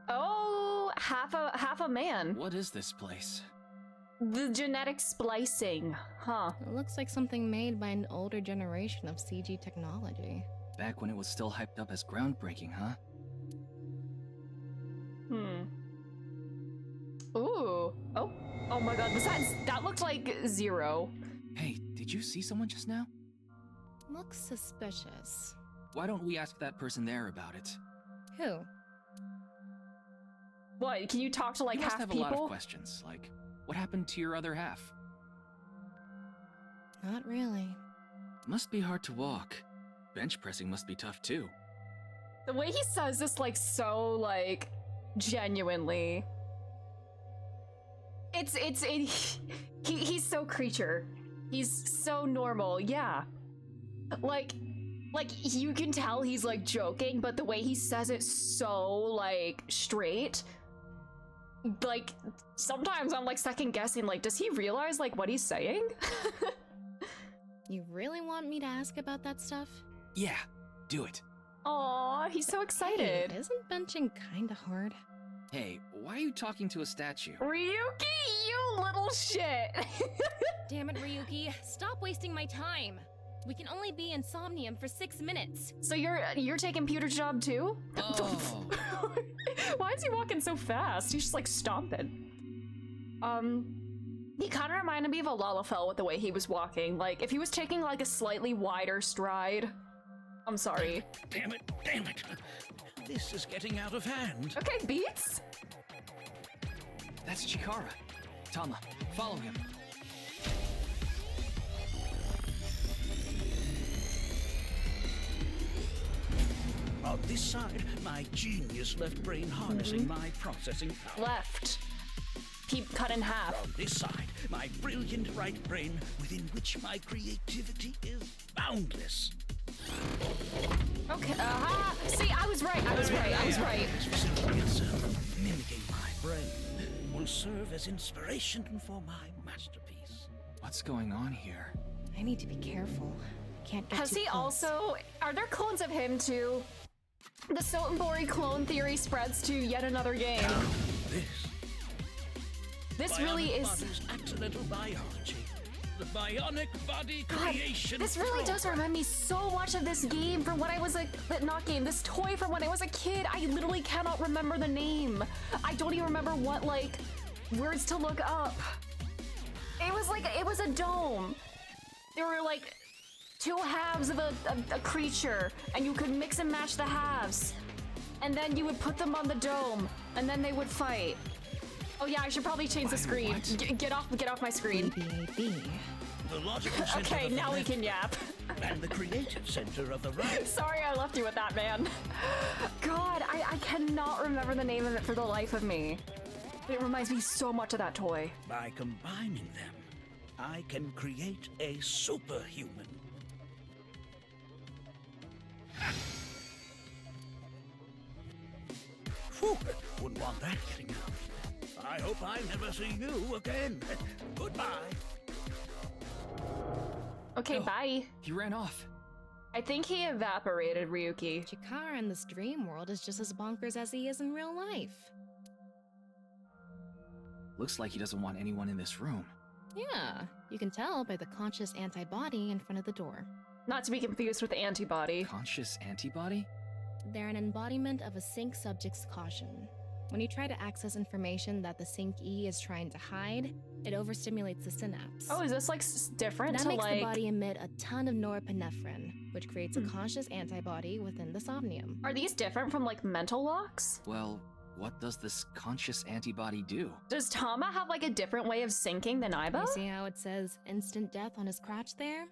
Oh, half a man. What is this place? The genetic splicing, huh? It looks like something made by an older generation of CG technology. Back when it was still hyped up as groundbreaking, huh? Ooh. Oh my god, that looked like Zero. Hey, did you see someone just now? Looks suspicious. Why don't we ask that person there about it? Who? What, can you talk to like you must half have people? a lot of questions, like, what happened to your other half? Not really. Must be hard to walk. Bench pressing must be tough too. The way he says this, like, so, like, genuinely. He's so creature. He's so normal, yeah. Like, you can tell he's, like, joking, but the way he says it so, like, straight. Like, sometimes I'm, like, second guessing, like, does he realize, like, what he's saying? You really want me to ask about that stuff? Yeah, do it. Aw, he's so excited. Hey, isn't benching kinda hard? Hey, why are you talking to a statue? Ryuki, you little shit! Damn it, Ryuki. Stop wasting my time. We can only be in Somnium for 6 minutes. So you're taking Pewter's job too? Oh. Why is he walking so fast? He's just like stomping. He kind of reminded me of a Lalafell with the way he was walking. Like, if he was taking like a slightly wider stride. I'm sorry. Damn it, damn it. This is getting out of hand. Okay, Beats? That's Chikara. Tama, follow him. On this side, my genius left brain harnessing my processing power. Left. Keep cut in half. On this side, my brilliant right brain, within which my creativity is boundless. Okay, aha! See, I was right. This facility itself, mimicking my brain, will serve as inspiration for my masterpiece. What's going on here? I need to be careful. Can't get Has too he close. also... Are there clones of him too? The Sotenbori clone theory spreads to yet another game. This really is... Body's accidental biology. The bionic body creation. God, this really does remind me so much of this game from when I was this toy from when I was a kid. I literally cannot remember the name. I don't even remember what, like, words to look up. It was a dome. There were, like, two halves of a creature, and you could mix and match the halves. And then you would put them on the dome, and then they would fight. Oh yeah, I should probably change the screen. Get off my screen. The logical center Okay, of the now we left can yap. and the creative center of the right. Sorry I left you with that, man. God, I cannot remember the name of it for the life of me. It reminds me so much of that toy. By combining them, I can create a superhuman. Whew, wouldn't want that getting out. I hope I never see you again. Goodbye. Okay, bye. He ran off. I think he evaporated, Ryuki. Chikara in this dream world is just as bonkers as he is in real life. Looks like he doesn't want anyone in this room. Yeah, you can tell by the conscious antibody in front of the door. Not to be confused with antibody. Conscious antibody? They're an embodiment of a sync subject's caution. When you try to access information that the sync E is trying to hide, it overstimulates the synapse. Oh, is this like different that to makes like... the body emit a ton of norepinephrine, which creates a conscious antibody within the Somnium. Are these different from like mental locks? Well, what does this conscious antibody do? Does Tama have like a different way of syncing than Aiba? You see how it says instant death on his crotch there?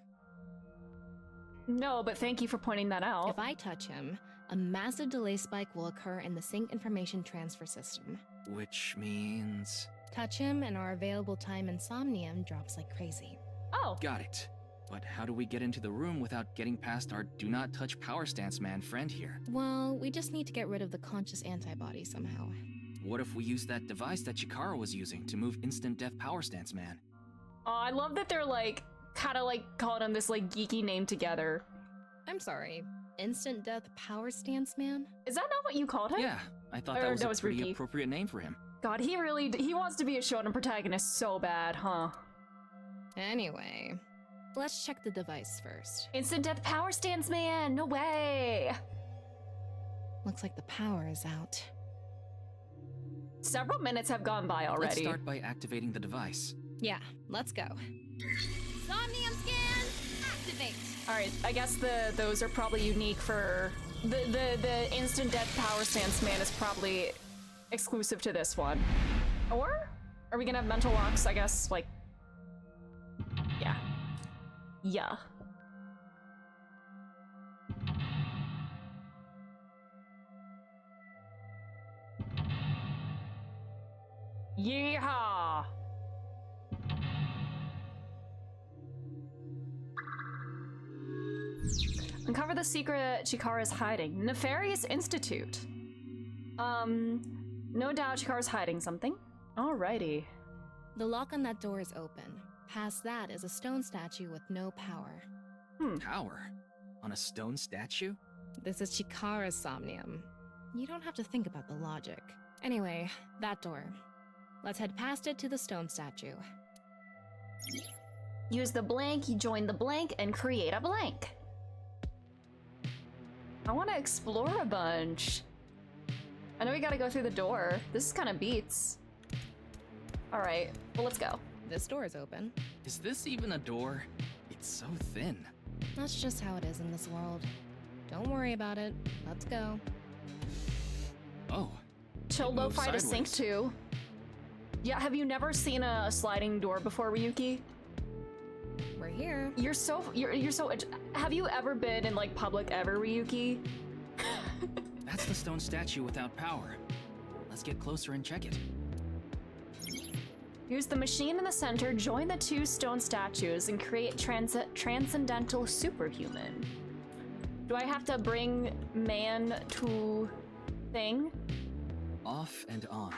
No, but thank you for pointing that out. If I touch him, a massive delay spike will occur in the sync information transfer system. Which means... Touch him and our available time in Somnium drops like crazy. Oh. Got it. But how do we get into the room without getting past our do not touch power stance man friend here? Well, we just need to get rid of the conscious antibody somehow. What if we use that device that Chikara was using to move instant death power stance man? Oh, I love that they're like, kind of like calling him this like geeky name together. I'm sorry, instant death power stance man? Is that not what you called him? Yeah, I thought that was a pretty appropriate name for him. God, he wants to be a shonen protagonist so bad, huh? Anyway, let's check the device first. Instant death power stance man, no way! Looks like the power is out. Several minutes have gone by already. Let's start by activating the device. Yeah, let's go. Somnium scan, activate! Alright, I guess those are probably unique for... The instant death power stance man is probably exclusive to this one. Or? Are we gonna have mental locks, I guess, like... Yeah. Yeah. Yeehaw! Uncover the secret Chikara's hiding. Nefarious Institute. No doubt Chikara's hiding something. Alrighty. The lock on that door is open. Past that is a stone statue with no power. Power? On a stone statue? This is Chikara's Somnium. You don't have to think about the logic. Anyway, that door. Let's head past it to the stone statue. Use the blank, you join the blank, and create a blank. I want to explore a bunch. I know we gotta go through the door. This kind of beats. Alright, well, let's go. This door is open. Is this even a door? It's so thin. That's just how it is in this world. Don't worry about it. Let's go. Oh. Chill lo-fi to sync to. Yeah, have you never seen a sliding door before, Ryuki? We're here. You're so have you ever been in like public ever, Ryuki? That's the stone statue without power. Let's get closer and check it. Use the machine in the center, join the two stone statues, and create transcendental superhuman. Do I have to bring man to thing? Off and on.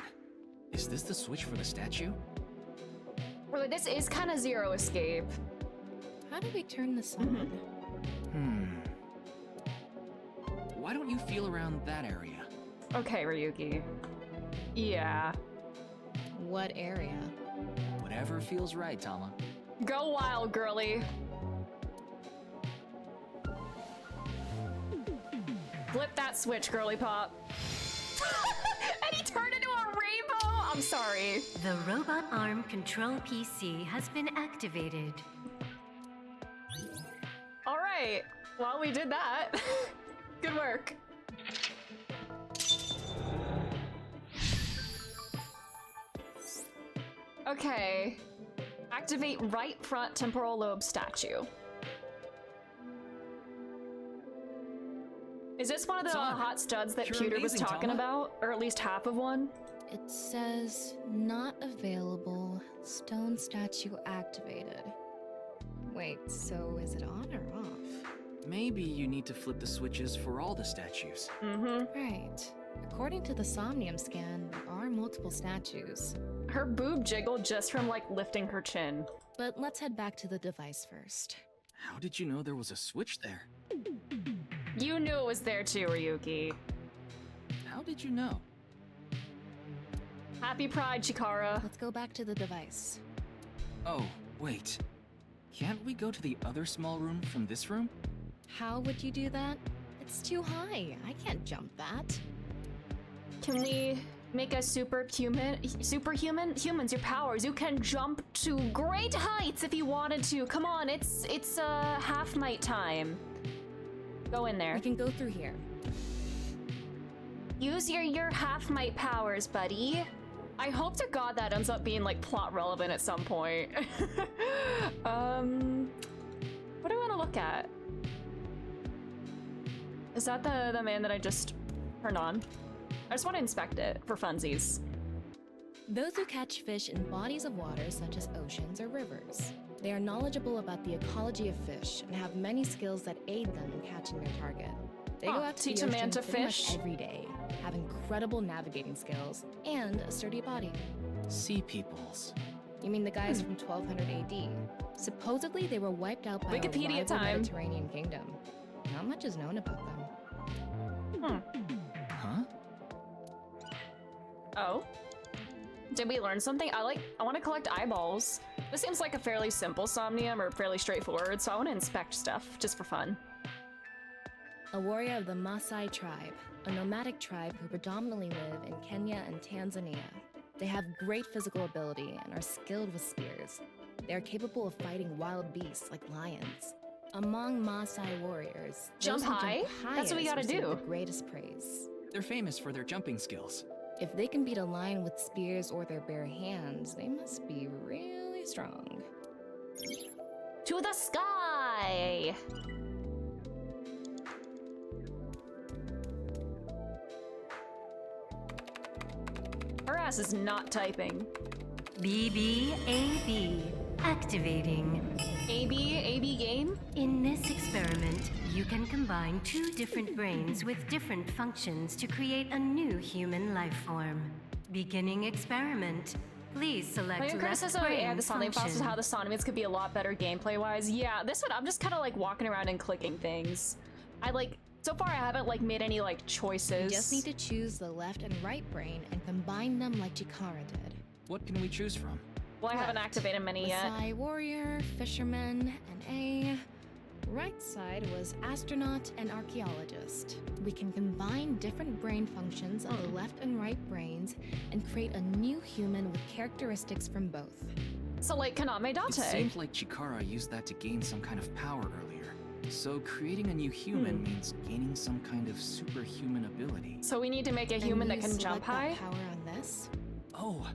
Is this the switch for the statue? Well, this is kind of Zero Escape. How do we turn this on? Why don't you feel around that area? Okay, Ryuki. Yeah. What area? Whatever feels right, Tama. Go wild, girly. Flip that switch, girly pop. And he turned into a rainbow? I'm sorry. The robot arm control PC has been activated. All right. Well, we did that. Good work. Okay. Activate right front temporal lobe statue. Is this one of the hot studs that You're Pewter was amazing, talking Tama. about? Or at least half of one? It says, not available, stone statue activated. Wait, so is it on or off? Maybe you need to flip the switches for all the statues. Right. According to the Somnium scan, there are multiple statues. Her boob jiggled just from like lifting her chin. But let's head back to the device first. How did you know there was a switch there? You knew it was there too, Ryuki. How did you know? Happy Pride, Chikara. Let's go back to the device. Oh, wait. Can't we go to the other small room from this room? How would you do that? It's too high. I can't jump that. Can we make a superhuman? Humans, your powers. You can jump to great heights if you wanted to. Come on, it's half might time. Go in there. I can go through here. Use your half might powers, buddy. I hope to God that ends up being like plot relevant at some point. What do I want to look at? Is that the man that I just turned on? I just want to inspect it for funsies. Those who catch fish in bodies of water such as oceans or rivers. They are knowledgeable about the ecology of fish and have many skills that aid them in catching their target. They go out to teach the a man ocean to pretty much fish? every day, have incredible navigating skills, and a sturdy body. Sea peoples. You mean the guys from 1200 AD? Supposedly they were wiped out by Wikipedia a rival time. Mediterranean kingdom. Not much is known about them. Huh? Oh? Did we learn something? I want to collect eyeballs. This seems like a fairly simple Somnium or fairly straightforward, so I want to inspect stuff just for fun. A warrior of the Maasai tribe, a nomadic tribe who predominantly live in Kenya and Tanzania. They have great physical ability and are skilled with spears. They are capable of fighting wild beasts like lions. Among Maasai warriors, Jump those who high? That's what we gotta receive do. the greatest praise. They're famous for their jumping skills. If they can beat a lion with spears or their bare hands, they must be really strong. To the sky! Her ass is not typing. BBAB. Activating. AB game? In this experiment, you can combine two different brains with different functions to create a new human life form. Beginning experiment. Please select My left criticism of brain the Somnium Files is function. how the Somniums could be a lot better gameplay-wise. Yeah, this one, I'm just kind of like walking around and clicking things. So far I haven't like made any like choices. You just need to choose the left and right brain and combine them like Chikara did. What can we choose from? Well, I haven't activated many yet. Maasai warrior, fisherman, and A. Right side was astronaut and archaeologist. We can combine different brain functions of the left and right brains and create a new human with characteristics from both. So like Kaname Date. It seems like Chikara used that to gain some kind of power earlier. So creating a new human means gaining some kind of superhuman ability. So we need to make a And human that you can jump select that high? power on this? Oh,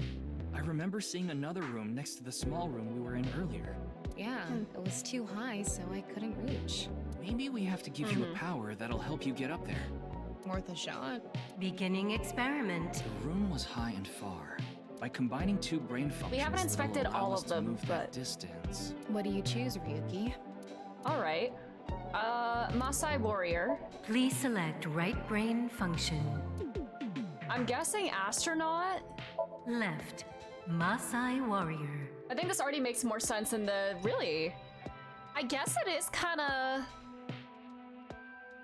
I remember seeing another room next to the small room we were in earlier. Yeah, it was too high, so I couldn't reach. Maybe we have to give you a power that'll help you get up there. Worth a shot. Beginning experiment. The room was high and far. By combining two brain functions, We haven't inspected that'll allow all us of to them, move that but... distance. What do you choose, Ryuki? Alright. Maasai warrior. Please select right brain function. I'm guessing astronaut? Left. Maasai warrior. I think this already makes more sense in the... Really? I guess it is kinda...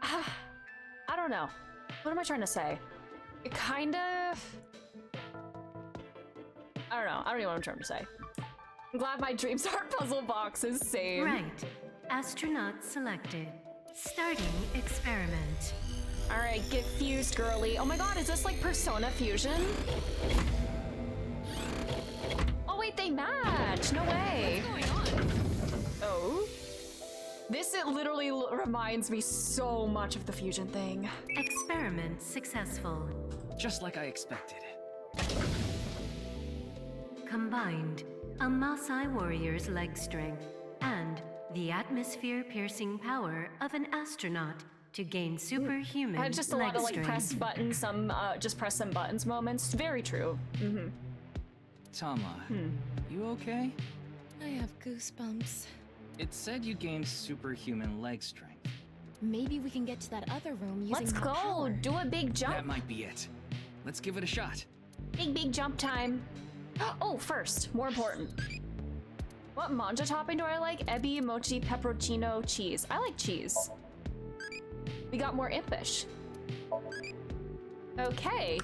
I don't know. What am I trying to say? It kind of... I don't know. I don't know what I'm trying to say. I'm glad my dreams are puzzle boxes. Same. Right. Astronaut selected. Starting experiment. Alright, get fused, girly. Oh my god, is this like Persona Fusion? Oh wait, they match! No way! What's going on? Oh? This, it literally reminds me so much of the fusion thing. Experiment successful. Just like I expected. Combined, a Maasai warrior's leg strength and the atmosphere-piercing power of an astronaut to gain superhuman I had just a lot leg of like strength. press buttons, just press some buttons moments. Very true. Tama, you okay? I have goosebumps. It said you gained superhuman leg strength. Maybe we can get to that other room using Let's my go. power. Do a big jump. That might be it. Let's give it a shot. Big jump time. Oh, first, more important. What manja topping do I like? Ebi, mochi, pepperoncino, cheese. I like cheese. We got more impish. Okay.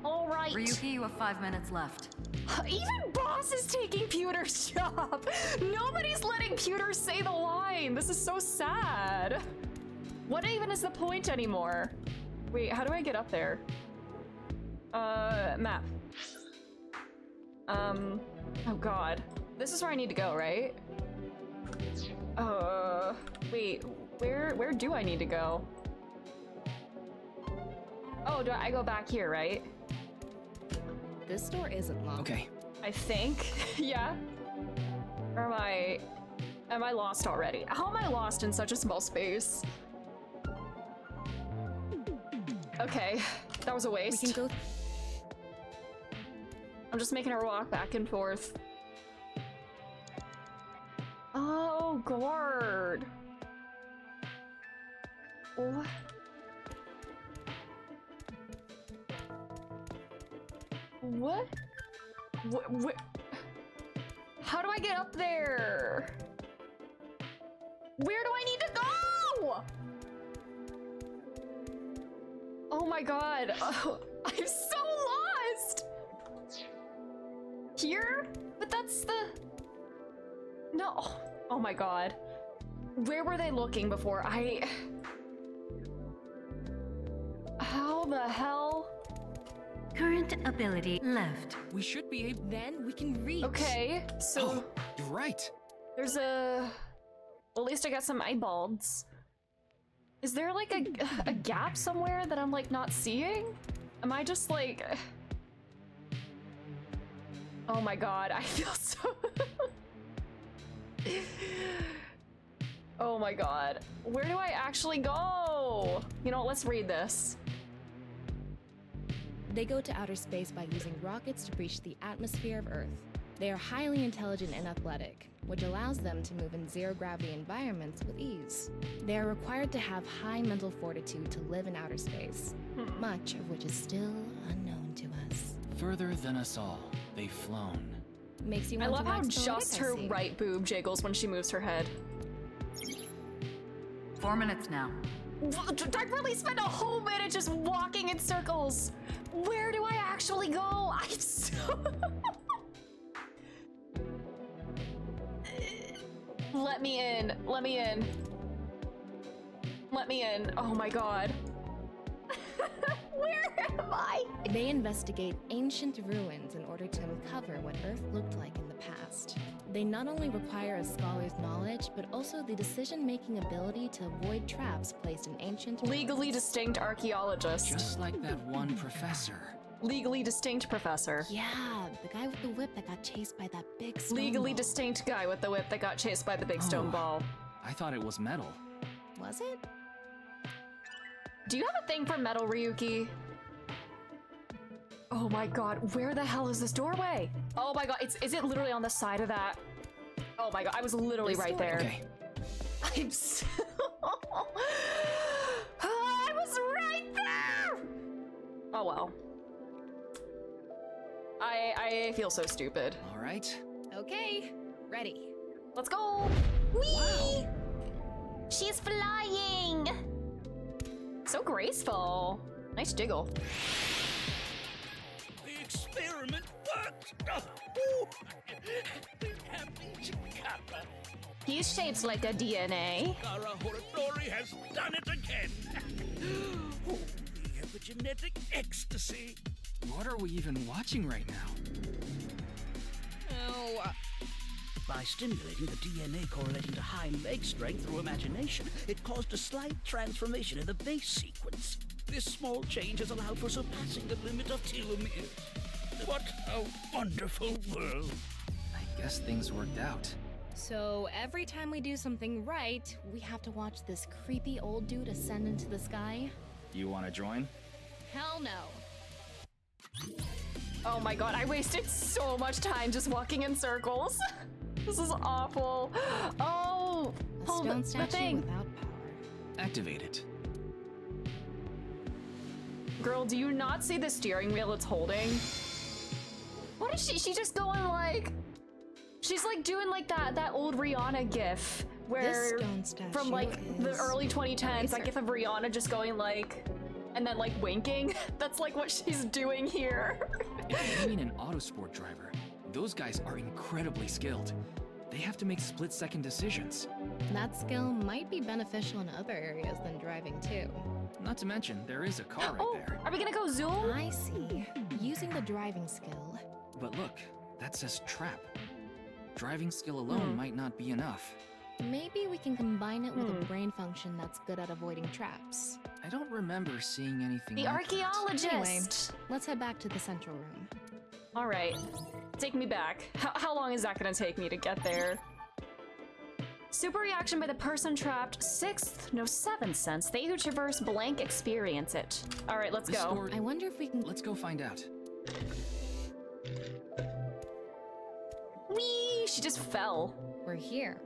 All right. Ryuki, you have 5 minutes left. Even Boss is taking Pewter's job. Nobody's letting Pewter say the line. This is so sad. What even is the point anymore? Wait, how do I get up there? Map. Oh god. This is where I need to go, right? Wait, where do I need to go? Oh, I go back here, right? This door isn't locked. Okay. I think, yeah. Or am I lost already? How am I lost in such a small space? Okay, that was a waste. We can go. I'm just making her walk back and forth. Oh, gourd. What? What? What? How do I get up there? Where do I need to go? Oh my god. Oh, I'm so lost. Here? But that's the... No. Oh my god. Where were they looking before? How the hell? Current ability left. We should be able. Then we can reach. Okay, so Oh, you're right. there's a... Well, at least I got some eyeballs. Is there like a gap somewhere that I'm like not seeing? Am I just like... Oh my god, I feel so... Oh my god. Where do I actually go? You know, let's read this. They go to outer space by using rockets to breach the atmosphere of Earth. They are highly intelligent and athletic, which allows them to move in zero-gravity environments with ease. They are required to have high mental fortitude to live in outer space, much of which is still unknown to us. Further than us all, they've flown. Makes you I want love to how wax poetic, just I her see. right boob jiggles when she moves her head. 4 minutes now. I really spent a whole minute just walking in circles. Where do I actually go? I'm so... Let me in. Let me in. Let me in. Oh my god. Where am I? They investigate ancient ruins in order to uncover what Earth looked like in the past. They not only require a scholar's knowledge, but also the decision-making ability to avoid traps placed in ancient Legally ruins. distinct archaeologist. Just like that one professor. Legally distinct professor. Yeah, the guy with the whip that got chased by that big stone Legally ball. distinct guy with the whip that got chased by the big stone Oh. ball. I thought it was metal. Was it? Do you have a thing for metal, Ryuki? Oh my god, where the hell is this doorway? Oh my god, is it literally on the side of that? Oh my god, I was literally This right door. there. Okay. I'm so... I was right there! Oh well. I feel so stupid. All right. Okay, ready. Let's go! Whee! She's flying! So graceful. Nice jiggle. The experiment worked! He's shaped like a DNA. Kara Horadori has done it again! Oh, the epigenetic ecstasy! What are we even watching right now? By stimulating the DNA correlating to hind leg strength through imagination, it caused a slight transformation in the base sequence. This small change has allowed for surpassing the limit of telomeres. What a wonderful world! I guess things worked out. So every time we do something right, we have to watch this creepy old dude ascend into the sky? You wanna join? Hell no. Oh my god, I wasted so much time just walking in circles. This is awful. Oh, A hold stone the statue thing. without power. Activate it. Girl, do you not see the steering wheel it's holding? What is she? She's just going like... She's like doing like that old Rihanna gif where This stone statue from like the is early 2010s, Eraser. that gif of Rihanna just going like, and then like winking. That's like what she's doing here. If you mean an autosport driver, those guys are incredibly skilled. They have to make split-second decisions. That skill might be beneficial in other areas than driving too. Not to mention, there is a car right Oh, there. are we gonna go zoom? I see. Using the driving skill. But look, that says trap. Driving skill alone might not be enough. Maybe we can combine it with a brain function that's good at avoiding traps. I don't remember seeing anything The like that. archaeologist. Anyway, let's head back to the central room. All right, take me back. How long is that gonna take me to get there? Super reaction by the person trapped. 6th, no 7th sense. They who traverse blank experience it. All right, let's This go. door- I wonder if we can. Let's go find out. Whee! She just fell. We're here.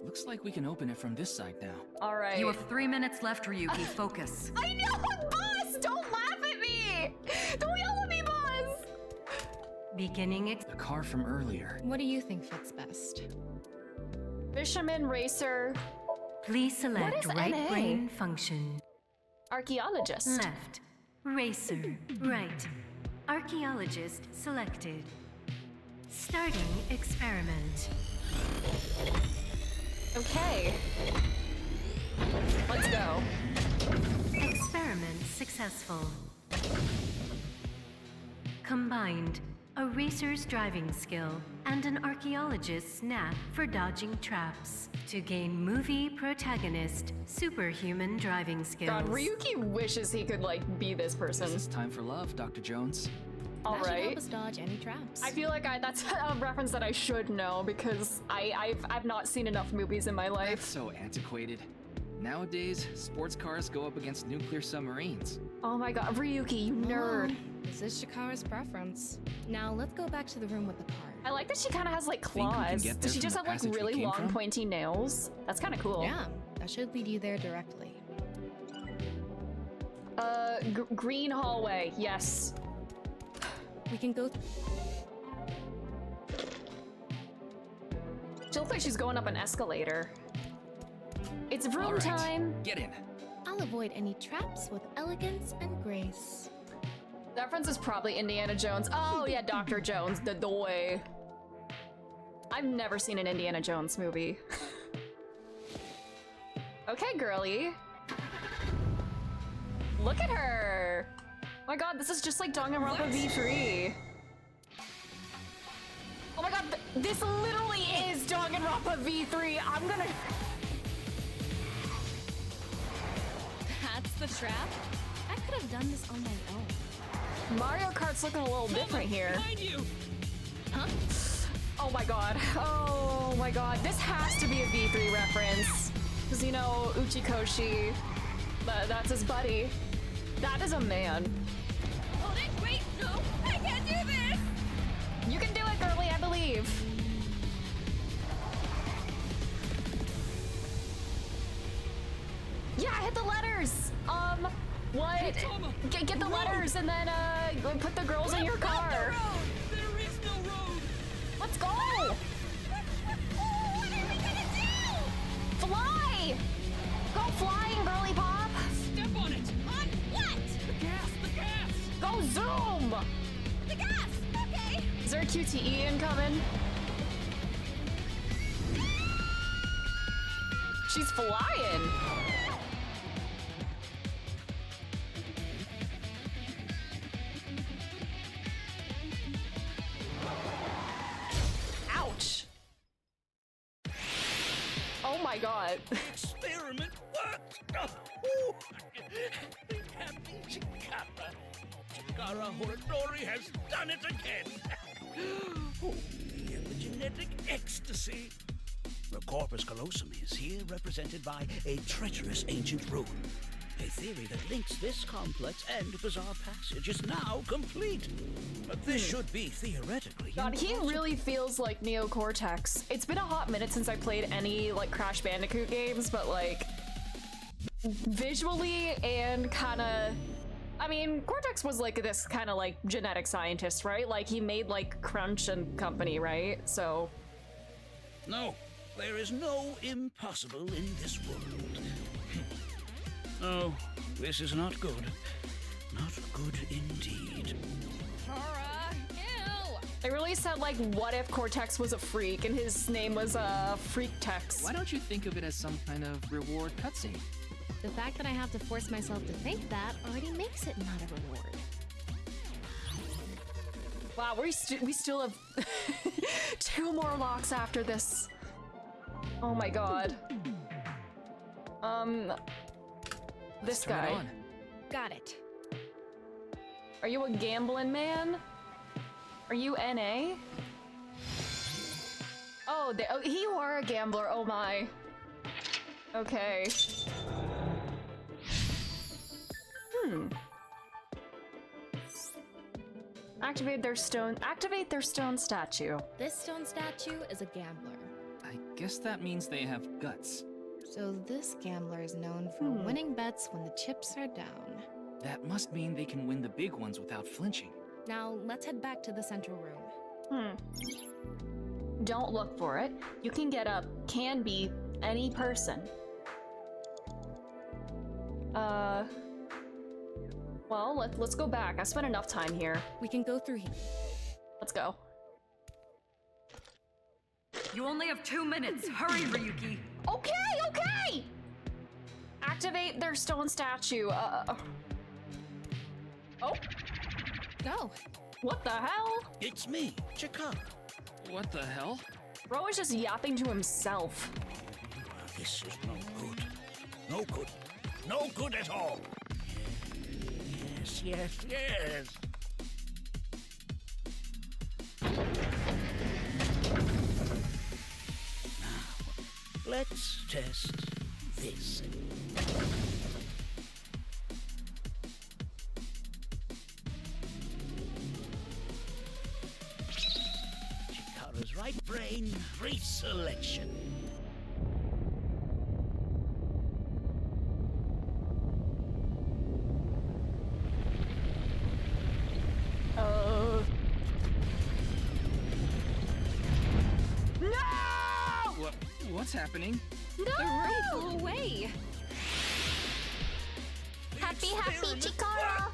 Looks like we can open it from this side now. All right. You have 3 minutes left, Ryuki. Focus. I know, Buzz! Don't laugh at me! Don't yell at me, Buzz! Beginning The car from earlier. What do you think fits best? Fisherman, racer, Please select What is right NA? brain function. archaeologist. Left. Racer. Right. Archaeologist selected. Starting experiment. Okay. Let's go. Experiment successful. Combined, a racer's driving skill and an archaeologist's knack for dodging traps to gain movie protagonist superhuman driving skills. God, Ryuki wishes he could, like, be this person. This is time for love, Dr. Jones. All That should help right. us dodge any traps. I feel like that's a reference that I should know because I've not seen enough movies in my That's life. so antiquated. Nowadays, sports cars go up against nuclear submarines. Oh my god, Ryuki, you nerd. Well, this is Shikara's preference. Now let's go back to the room with the car. I like that she kind of has like Think we can claws. get there Does she from just the have like passage we really came long from? pointy nails? That's kind of cool. Yeah, that should lead you there directly. Green hallway, yes. We can go. She looks like she's going up an escalator. It's room All right, time. Get in. I'll avoid any traps with elegance and grace. The reference is probably Indiana Jones. Oh yeah, Dr. Jones, the doy. I've never seen an Indiana Jones movie. Okay, girly. Look at her. Oh my god, this is just like Danganronpa V3. Oh my god, this literally is Danganronpa V3. I'm gonna... That's the trap? I could have done this on my own. Mario Kart's looking a little different here. Huh? Oh my god. Oh my god. This has to be a V3 reference. Because, you know, Uchikoshi, that's his buddy. That is a man. Oh, wait, no, I can't do this! You can do it, girly, I believe. Yeah, hit the letters. What? Get the letters and then, put the girls in your car. There is no road. Let's go. What are we gonna do? Fly. Go flying, girly pop. Step on it. On what? The gas, the gas. Go zoom. The gas! Okay! Is there a QTE incoming? She's flying. Ouch. Oh my god. Experiment worked! Oh, Captain Chikara. Chikara Horadori has done it again! Oh, the epigenetic ecstasy! The corpus callosum is here represented by a treacherous ancient rune. A theory that links this complex and bizarre passage is now complete. But this should be theoretically God, he impossible. really feels like Neo Cortex. It's been a hot minute since I played any like Crash Bandicoot games, but like visually and kinda, I mean, Cortex was like this kind of like genetic scientist, right? Like he made like Crunch and Company, right? So No, there is no impossible in this world. Oh, this is not good. Not good indeed. Tara, ew! they really said like, what if Cortex was a freak and his name was Freak Tex? Why don't you think of it as some kind of reward cutscene? The fact that I have to force myself to think that already makes it not a reward. Wow, we still have 2 more locks after this. Oh my god. This Turn it guy. on. Got it. Are you a gambling man? Are you NA? Oh, you are a gambler. Oh my. Okay. Activate their stone statue. This stone statue is a gambler. I guess that means they have guts. So this gambler is known for winning bets when the chips are down. That must mean they can win the big ones without flinching. Now, let's head back to the central room. Don't look for it. You can get up. Can be any person. Well, let's go back. I spent enough time here. We can go through here. Let's go. You only have 2 minutes. Hurry, Ryuki. Okay! Activate their stone statue. Oh. Go. What the hell? It's me, Chikara. What the hell? Bro is just yapping to himself. This is no good. No good. No good at all. Yes. Now, let's test this. Chikara's right brain reselection. No! What's happening? The room flew away. Happy Chikara!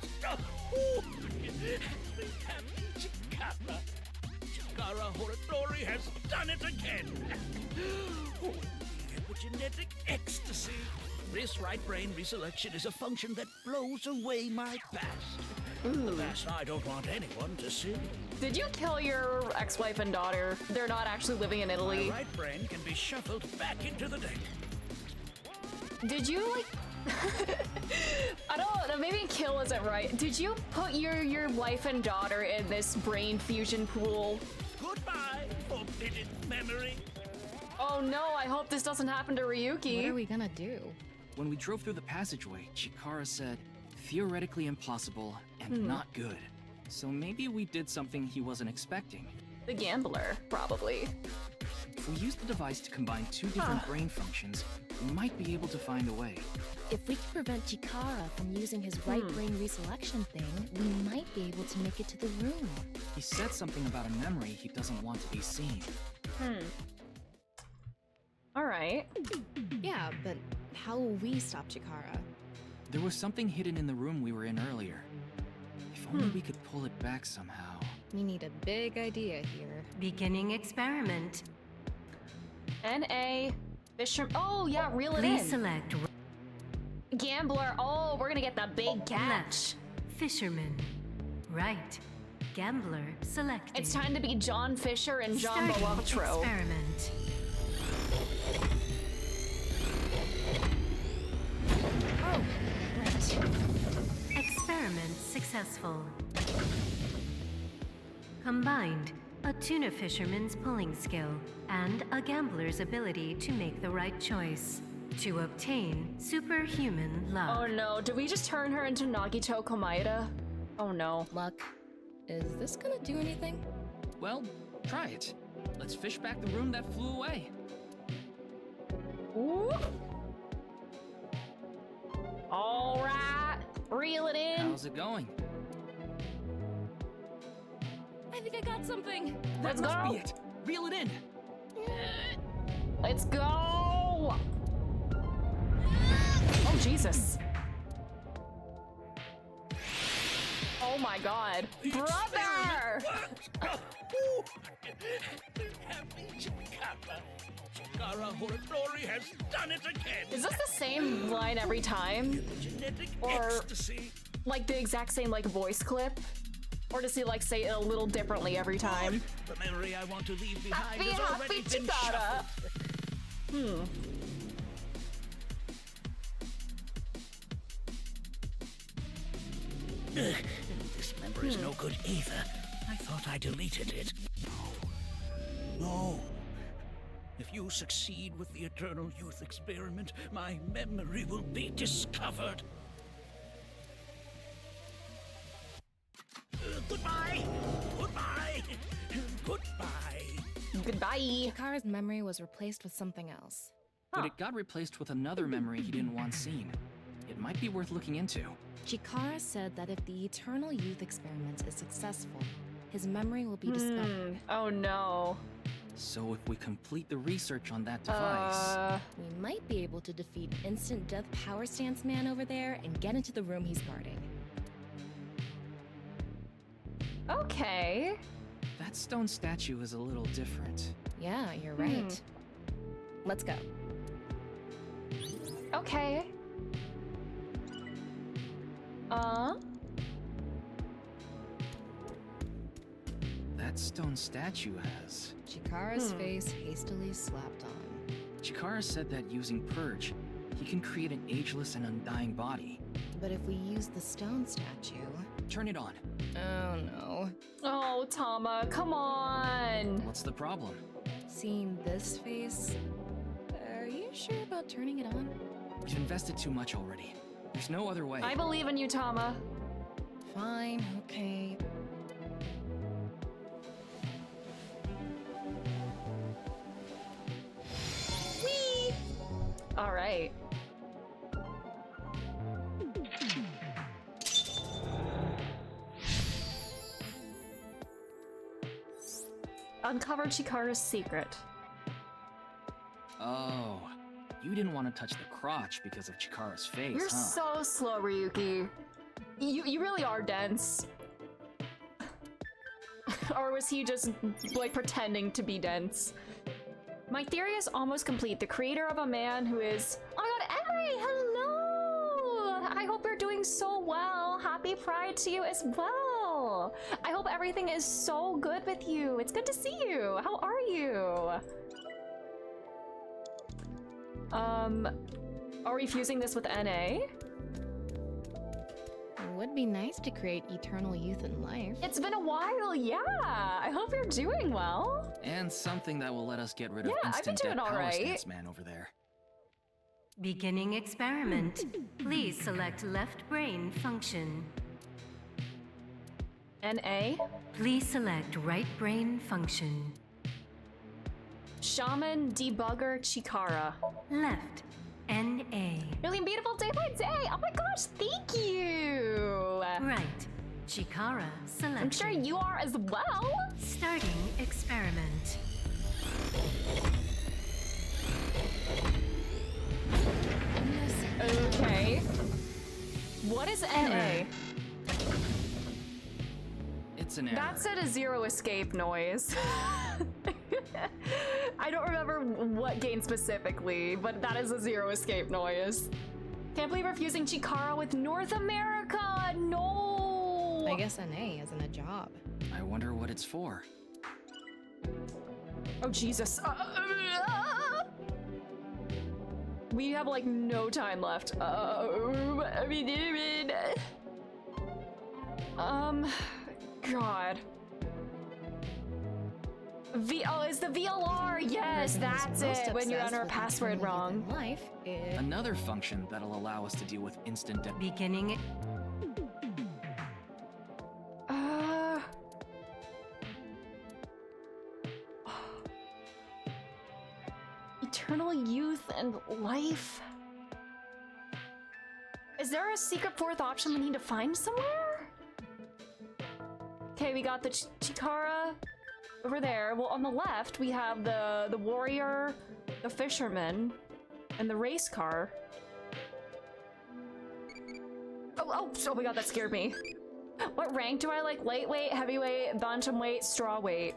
Happy Chikara! Chikara Horatori has done it again! Oh, epigenetic ecstasy! This right brain reselection is a function that blows away my past. The past I don't want anyone to see. Did you kill your ex-wife and daughter? They're not actually living in Italy. My right brain can be shuffled back into the deck. Did you like... I don't know, maybe kill isn't right. Did you put your wife and daughter in this brain fusion pool? Goodbye, forbidden memory. Oh no, I hope this doesn't happen to Ryuki. What are we gonna do? When we drove through the passageway, Chikara said, theoretically impossible and not good. So maybe we did something he wasn't expecting. The gambler, probably. If we use the device to combine 2 different brain functions, we might be able to find a way. If we can prevent Chikara from using his right brain reselection thing, we might be able to make it to the room. He said something about a memory he doesn't want to be seen. Alright. Yeah, but how will we stop Chikara? There was something hidden in the room we were in earlier. If only we could pull it back somehow. We need a big idea here. Beginning experiment. N.A. Fisher... Oh, yeah, reel it in. Select Gambler. Oh, we're gonna get the big catch. left. Fisherman. Right. Gambler selected. It's time to be John Fisher and John Starting Boatro. experiment. Oh, right. Experiment successful. Combined a tuna fisherman's pulling skill, and a gambler's ability to make the right choice. To obtain superhuman luck. Oh no, did we just turn her into Nagito Komaeda? Oh no. Luck. Is this gonna do anything? Well, try it. Let's fish back the room that flew away. Ooh. All right, reel it in. How's it going? I think I got something. Let's That must go. be it. Reel it in. Let's go. Oh Jesus. Oh my God, brother! Chikara Horiflori has done it again. Is this the same line every time? Or like the exact same like voice clip? Or does he like say it a little differently every time? The memory I want to leave behind Happy, has already happy been Chikara. shuffled. This member is no good either. I thought I deleted it. No. If you succeed with the Eternal Youth experiment, my memory will be discovered. Goodbye! Goodbye! Goodbye! Goodbye! Chikara's memory was replaced with something else. But it got replaced with another memory he didn't want seen. It might be worth looking into. Chikara said that if the Eternal Youth experiment is successful, his memory will be discovered. Oh no. So if we complete the research on that device... We might be able to defeat Instant Death Power Stance Man over there and get into the room he's guarding. Okay. That stone statue is a little different. Yeah, you're right. Let's go. Okay. That stone statue has... Chikara's face hastily slapped on. Chikara said that using Purge, he can create an ageless and undying body. But if we use the stone statue... Turn it on. Oh no. Oh, Tama, come on. What's the problem? Seeing this face... Are you sure about turning it on? You've invested too much already. There's no other way. I believe in you, Tama. Fine, okay. Whee! All right. Uncover Chikara's secret. Oh, you didn't want to touch the crotch because of Chikara's face, You're huh? so slow, Ryuki. You really are dense. Or was he just, like, pretending to be dense? My theory is almost complete. The creator of a man who is... Oh my god, Emery! Hello! I hope you're doing so well. Happy Pride to you as well. I hope everything is so good with you. It's good to see you. How are you? Are we fusing this with NA? Would be nice to create eternal youth in life. It's been a while, yeah. I hope you're doing well. And something that will let us get rid of Yeah, I've been Instant doing Dead all Power right. Stance Man over there. Beginning experiment. Please select left brain function. NA? Please select right brain function. Shaman Debugger Chikara. Left. NA. Really beautiful day by day. Oh my gosh, thank you. Right. Chikara selection. I'm sure you are as well. Starting experiment. Okay. What is NA? It's an error. That said a zero escape noise. I don't remember what game specifically, but that is a zero escape noise. Can't believe we're fusing Chikara with North America. No. I guess NA isn't a job. I wonder what it's for. Oh Jesus. We have like no time left. God. Oh, it's the VLR. Yes, The person who's that's most it. When you obsessed enter a with password eternal wrong. youth in life is Another function that'll allow us to deal with instant death. Beginning. Eternal youth and life. Is there a secret fourth option we need to find somewhere? Okay, we got the Chikara over there. Well, on the left, we have the warrior, the fisherman, and the race car. Oh my god, that scared me. What rank do I like? Lightweight, heavyweight, bantamweight, strawweight.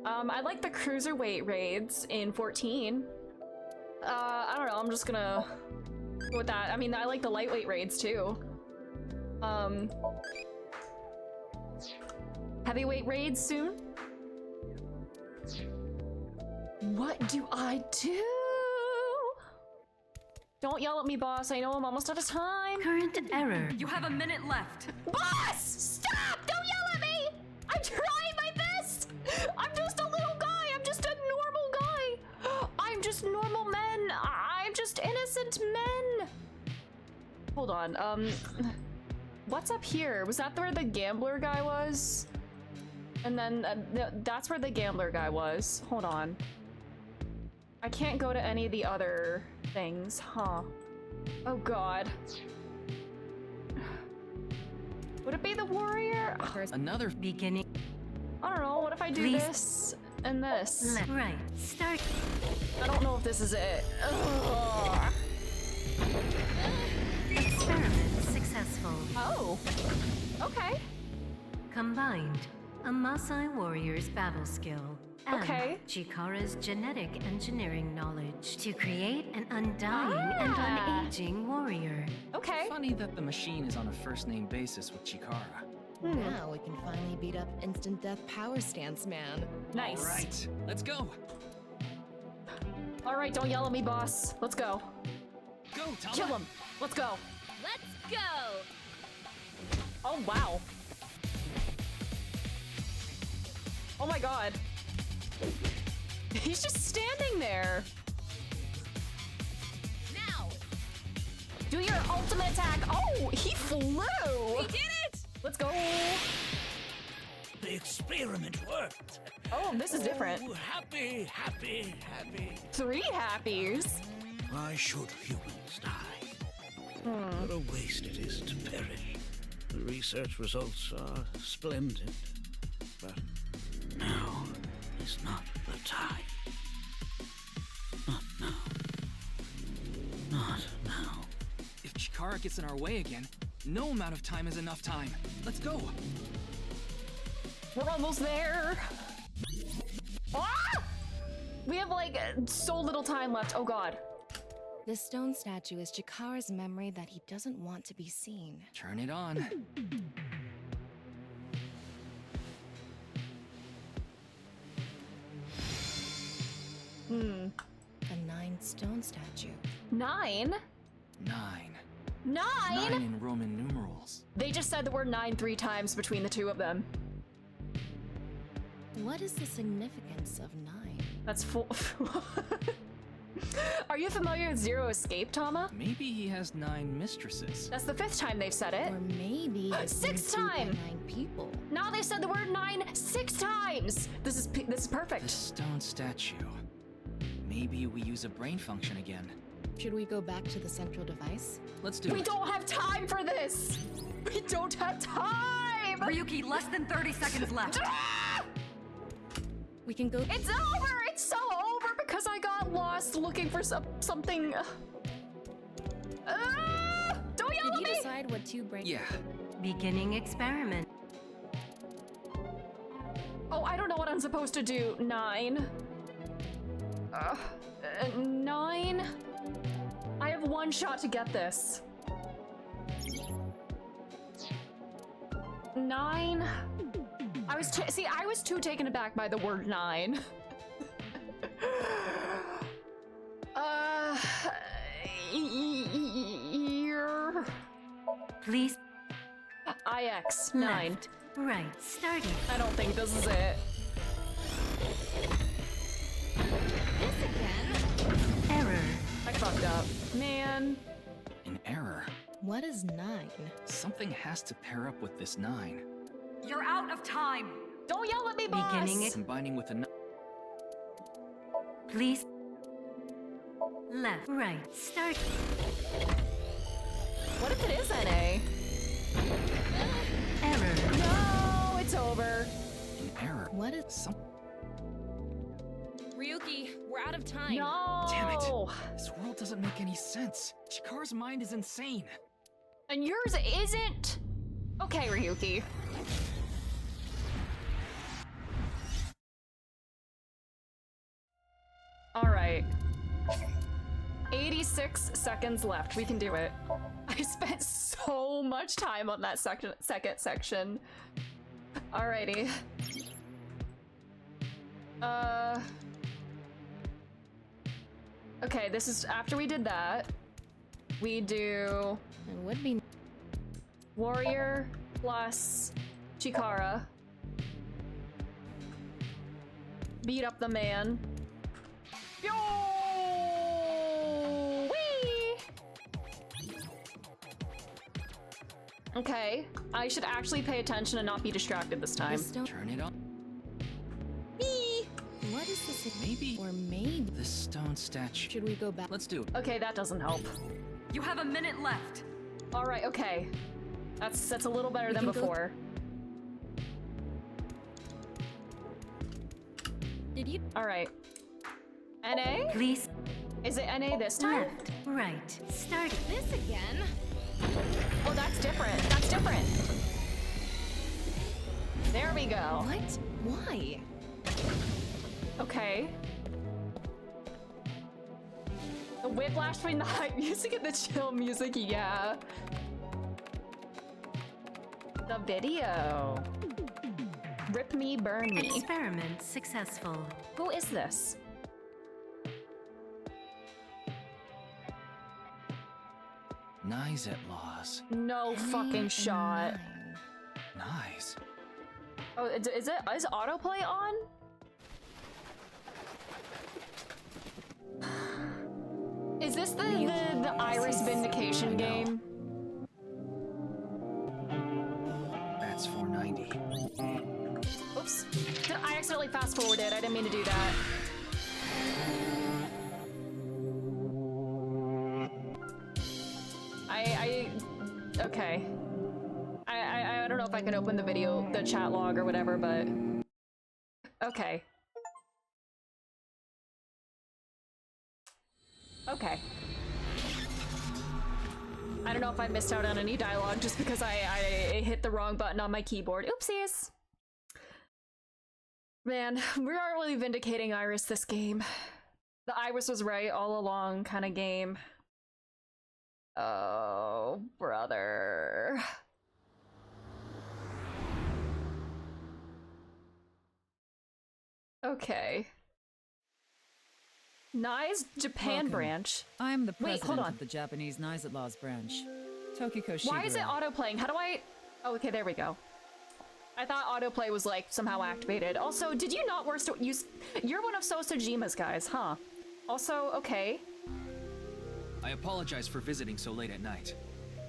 I like the cruiserweight raids in 14. I don't know, I'm just gonna go with that. I mean, I like the lightweight raids too. Heavyweight raids soon? What do I do? Don't yell at me, boss. I know I'm almost out of time. Current error. You have a minute left. Boss! Stop! Don't yell at me! I'm trying my best! I'm just a little guy! I'm just a normal guy! I'm just normal men! I'm just innocent men! Hold on, what's up here? Was that where the gambler guy was? And then that's where the gambler guy was. Hold on. I can't go to any of the other things, huh? Oh god. Would it be the warrior? Another beginning. I don't know, what if I do Please. this and this? Left. Right. Start. I don't know if this is it. Ugh. Experiment successful. Oh. Okay. Combined. A Maasai warrior's battle skill. And Okay. Chikara's genetic engineering knowledge to create an undying and unaging warrior. Okay. Funny that the machine is on a first-name basis with Chikara. now we can finally beat up instant death power stance man. Nice. All right, let's go. All right, don't yell at me, boss. Let's go. Go, Tama. Kill him. Let's go. Let's go! Oh, wow. Oh my god. He's just standing there. Now! Do your ultimate attack. Oh, he flew. We did it! Let's go. The experiment worked. Oh, this is different. Oh, happy, happy, happy. 3 happies. Why should humans die? What a waste it is to perish. The research results are splendid, but now is not the time. Not now. Not now. If Chikara gets in our way again, no amount of time is enough time. Let's go. We're almost there. Ah! We have like so little time left. Oh god. This stone statue is Chikara's memory that he doesn't want to be seen. Turn it on. A 9 stone statue. 9? 9. 9? 9 in Roman numerals. They just said the word 9 3 times between the two of them. What is the significance of 9? That's full. Are you familiar with Zero Escape, Tama? Maybe he has 9 mistresses. That's the 5th time they've said it. Or maybe it's 6th been time! 9 people. Now they've said the word 9 6 times. This is perfect. The stone statue. Maybe we use a brain function again. Should we go back to the central device? Let's do We it. don't have time for this. We don't have time. Ryuki, less than 30 seconds left. Ah! We can go. It's over. It's so over because I got lost looking for something. Don't yell Did at you me. decide what 2 brain? Yeah. Beginning experiment. Oh, I don't know what I'm supposed to do. 9. 9. I have 1 shot to get this. 9. I was too taken aback by the word 9. Year. Please. IX 9. Left. Right. Starting. I don't think this is it. fucked up. Man. An error. What is 9? Something has to pair up with this 9. You're out of time. Don't yell at me, boss! Combining with a... Please. Left, right, start. What if it is NA? Error. No, it's over. An error. What is... Some... Ryuki, we're out of time. No! Damn it! This world doesn't make any sense. Chikara's mind is insane. And yours isn't? Okay, Ryuki. Alright. 86 seconds left. We can do it. I spent so much time on that second section. Alrighty. Okay, this is after we did that. We do... It would be... Warrior plus Chikara. Beat up the man. Yo! Whee! Okay, I should actually pay attention and not be distracted this time. Turn it on. Whee! What is this? Maybe. Or maybe. The stone statue. Should we go back? Let's do it. Okay, that doesn't help. You have a minute left. All right, okay. That's a little better than before. Did you? All right. NA? Please. Is it NA this time? Left, right, start. This again? Oh, that's different. That's different. There we go. What? Why? Okay. The whiplash between the hype music and the chill music, yeah. The video. Rip me, burn me. Experiment successful. Who is this? Nice at laws. No fucking shot. Nice. Oh, is autoplay on? Is this the Iris Vindication game? That's 490. Oops. I accidentally fast forwarded. I didn't mean to do that. Okay. I don't know if I can open the video, the chat log or whatever, but... Okay. Okay. I don't know if I missed out on any dialogue just because I hit the wrong button on my keyboard. Oopsies! Man, we are really vindicating Iris this game. The Iris was right all along kind of game. Oh, brother. Okay. Nai's Japan Welcome. branch. I'm the Wait, president hold on. of the Japanese Nai's at Laws branch. Tokiko Shiguro. Why is it auto-playing? How do I... Oh, okay, there we go. I thought autoplay was, like, somehow activated. Also, did you not you're one of Sosojima's guys, huh? Also, okay. I apologize for visiting so late at night.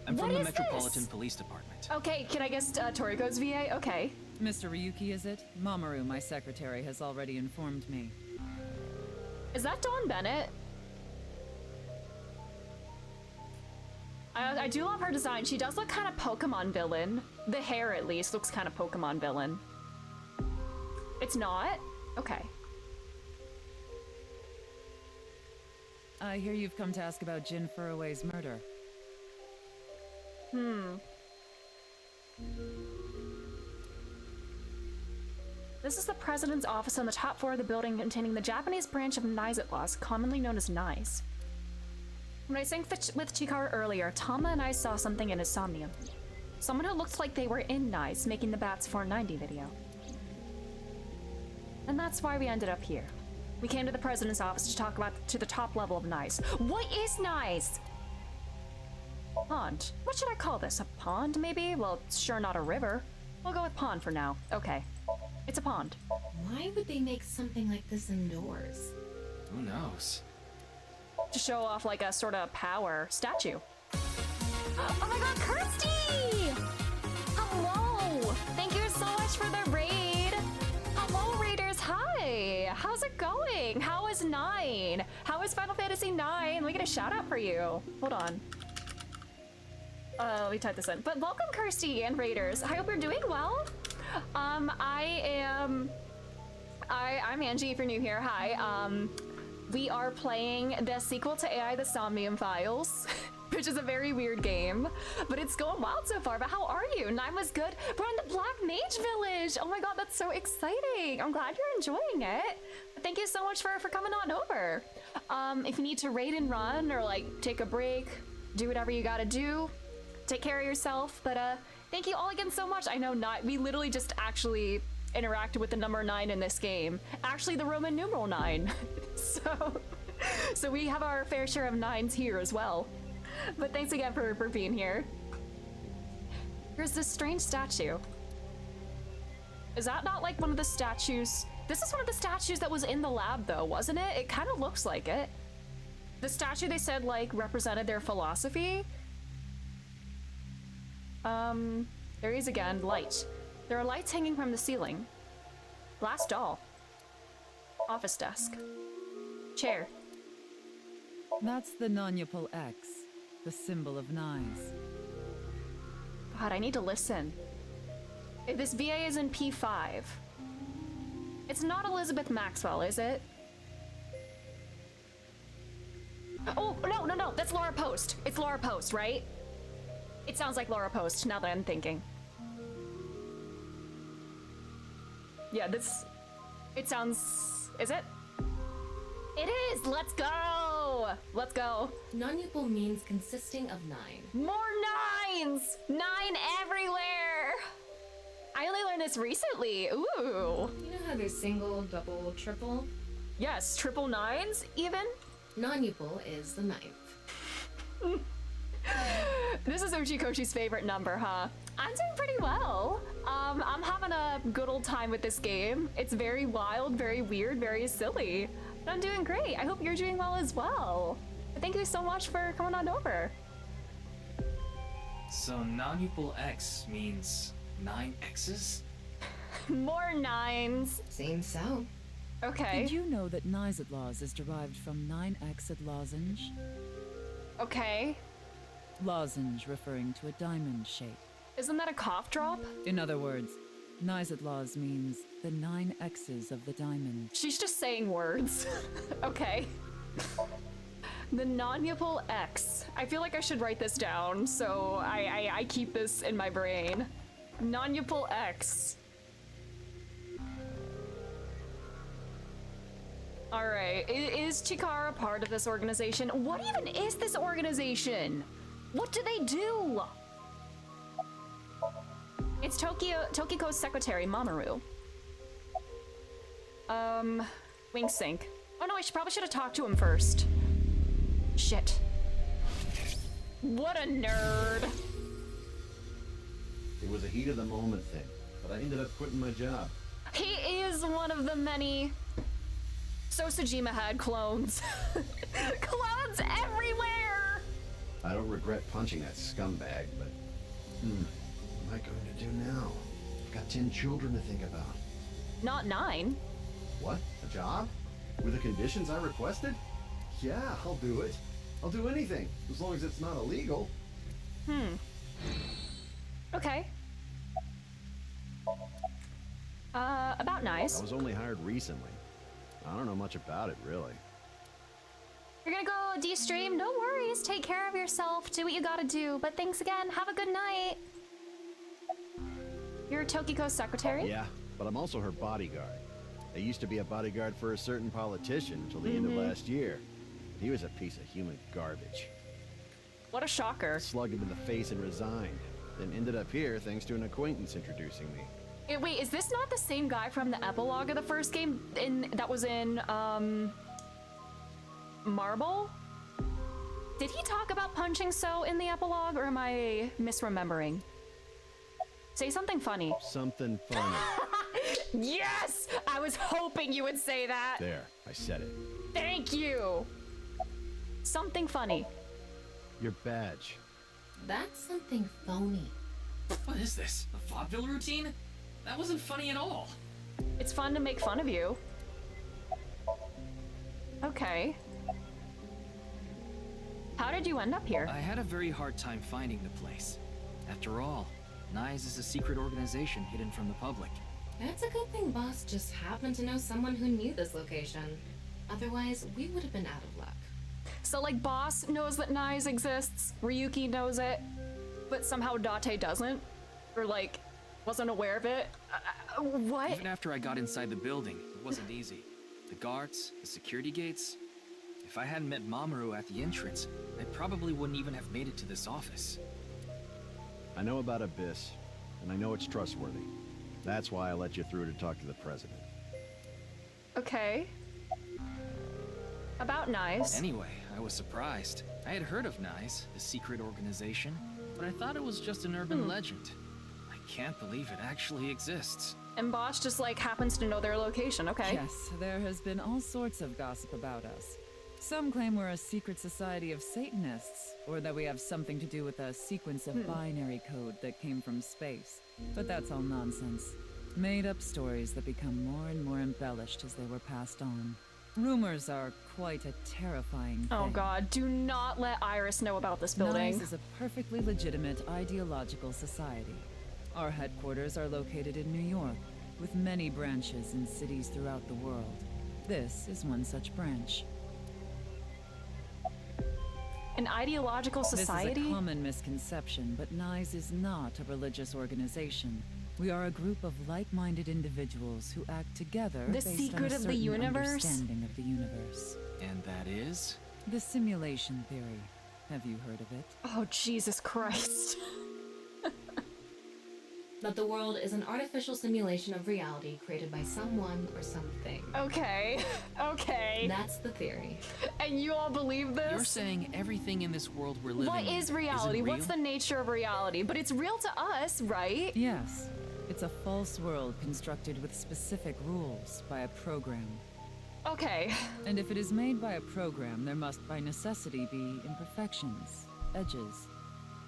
I'm from What the is Metropolitan this? Police Department. Okay, can I guess Toriko's VA? Okay. Mr. Ryuki, is it? Mamoru, my secretary, has already informed me. Is that Dawn Bennett? I do love her design. She does look kind of Pokemon villain. The hair, at least, looks kind of Pokemon villain. It's not? Okay. I hear you've come to ask about Jin Furue's murder. This is the president's office on the top floor of the building containing the Japanese branch of Nai's at Laws, commonly known as Nai's. When I sang with Chikara earlier, Tama and I saw something in his Somnium. Someone who looked like they were in Nai's making the Bats 490 video. And that's why we ended up here. We came to the president's office to talk about the top level of Nai's. What is Nai's? Pond. What should I call this? A pond, maybe? Well, it's sure not a river. We'll go with pond for now. Okay. It's a pond. Why would they make something like this indoors? Who knows? to show off like a sort of power statue. Oh my god, Kirsty! Hello! Thank you so much for the raid! Hello, raiders, hi! How's it going? How is 9? How is Final Fantasy 9? Let me get a shout out for you. Hold on. Let me type this in. But welcome, Kirsty and raiders. I hope you're doing well. I'm Angie if you're new here. Hi. We are playing the sequel to AI the Somnium Files, which is a very weird game, but it's going wild so far. But how are you? 9 was good. We're in the Black Mage Village. Oh my god, that's so exciting. I'm glad you're enjoying it. Thank you so much for coming on over. If you need to raid and run or like take a break, do whatever you gotta do. Take care of yourself, but thank you all again so much. I know we literally just actually interacted with the number 9 in this game. Actually, the Roman numeral 9. so we have our fair share of 9s here as well. But thanks again for being here. There's this strange statue. Is that not like one of the statues? This is one of the statues that was in the lab though, wasn't it? It kind of looks like it. The statue they said like represented their philosophy. There is again, light. There are lights hanging from the ceiling. Glass doll. Office desk. Chair. That's the nonupal X, the symbol of 9s. God, I need to listen. If this VA is in P5. It's not Elizabeth Maxwell, is it? Oh, no, that's Laura Post. It's Laura Post, right? It sounds like Laura Post, now that I'm thinking. Yeah, it sounds... Is it? It is! Let's go! Let's go. Non-upal means consisting of 9. More 9s! 9 everywhere! I only learned this recently. Ooh. You know how there's single, double, triple? Yes, triple 9s even? Non-upal is the 9th. This is Uchikoshi's favorite number, huh? I'm doing pretty well. I'm having a good old time with this game. It's very wild, very weird, very silly. But I'm doing great. I hope you're doing well as well. Thank you so much for coming on over. So nonupal X means 9 X's? More 9s. Seems so. Okay. Did you know that Nizadlaws is derived from 9-Xed lozenge? Okay. Lozenge referring to a diamond shape. Isn't that a cough drop? In other words, Nizadlaws means the 9 X's of the diamond. She's just saying words. Okay. The nonupal X. I feel like I should write this down, so I keep this in my brain. Nonupal X. Alright, is Chikara part of this organization? What even is this organization? What do they do? It's Tokiko's secretary, Mamoru. Winksink. Oh no, I probably should have talked to him first. Shit. What a nerd. It was a heat of the moment thing, but I ended up quitting my job. He is one of the many. So Sejima had clones. Clones everywhere! I don't regret punching that scumbag, but what am I going to do now? I've got 10 children to think about. Not 9. What? A job? With the conditions I requested? Yeah, I'll do it. I'll do anything, as long as it's not illegal. Okay. About nice. I was only hired recently. I don't know much about it, really. You're gonna go de-stream? No worries. Take care of yourself. Do what you gotta do. But thanks again. Have a good night. You're Tokiko's secretary? Yeah, but I'm also her bodyguard. I used to be a bodyguard for a certain politician until the end of last year. He was a piece of human garbage. What a shocker. Slugged him in the face and resigned. Then ended up here thanks to an acquaintance introducing me. Wait, is this not the same guy from the epilogue of the first game that was in, Marble? Did he talk about punching So in the epilogue, or am I misremembering? Say something funny. Something funny. Yes! I was hoping you would say that. There, I said it. Thank you! Something funny. Your badge. That's something phony. What is this? A vaudeville routine? That wasn't funny at all. It's fun to make fun of you. Okay. How did you end up here? I had a very hard time finding the place. After all, NICE is a secret organization hidden from the public. That's a good thing Boss just happened to know someone who knew this location. Otherwise, we would have been out of luck. So like Boss knows that NICE exists, Ryuki knows it, but somehow Date doesn't? Or like, wasn't aware of it? What? Even after I got inside the building, it wasn't easy. The guards, the security gates. If I hadn't met Mamoru at the entrance, I probably wouldn't even have made it to this office. I know about Abyss, and I know it's trustworthy. That's why I let you through to talk to the president. Okay. About NICE. Anyway, I was surprised. I had heard of NICE, the secret organization, but I thought it was just an urban legend. I can't believe it actually exists. And Boss just like happens to know their location, okay. Yes, there has been all sorts of gossip about us. Some claim we're a secret society of Satanists, or that we have something to do with a sequence of binary code that came from space. But that's all nonsense. Made-up stories that become more and more embellished as they were passed on. Rumors are quite a terrifying thing. Oh god, do not let Iris know about this building. NICE is a perfectly legitimate ideological society. Our headquarters are located in New York, with many branches in cities throughout the world. This is one such branch. An ideological society? This is a common misconception, but NICE is not a religious organization. We are a group of like-minded individuals who act together The based on secret a of the certain universe? understanding of the universe. And that is? The simulation theory. Have you heard of it? Oh, Jesus Christ. That the world is an artificial simulation of reality created by someone or something. Okay, okay. That's the theory. And you all believe this? You're saying everything in this world we're living What in is reality? isn't real? What's the nature of reality? But it's real to us, right? Yes. It's a false world constructed with specific rules by a program. Okay. And if it is made by a program, there must by necessity be imperfections, edges,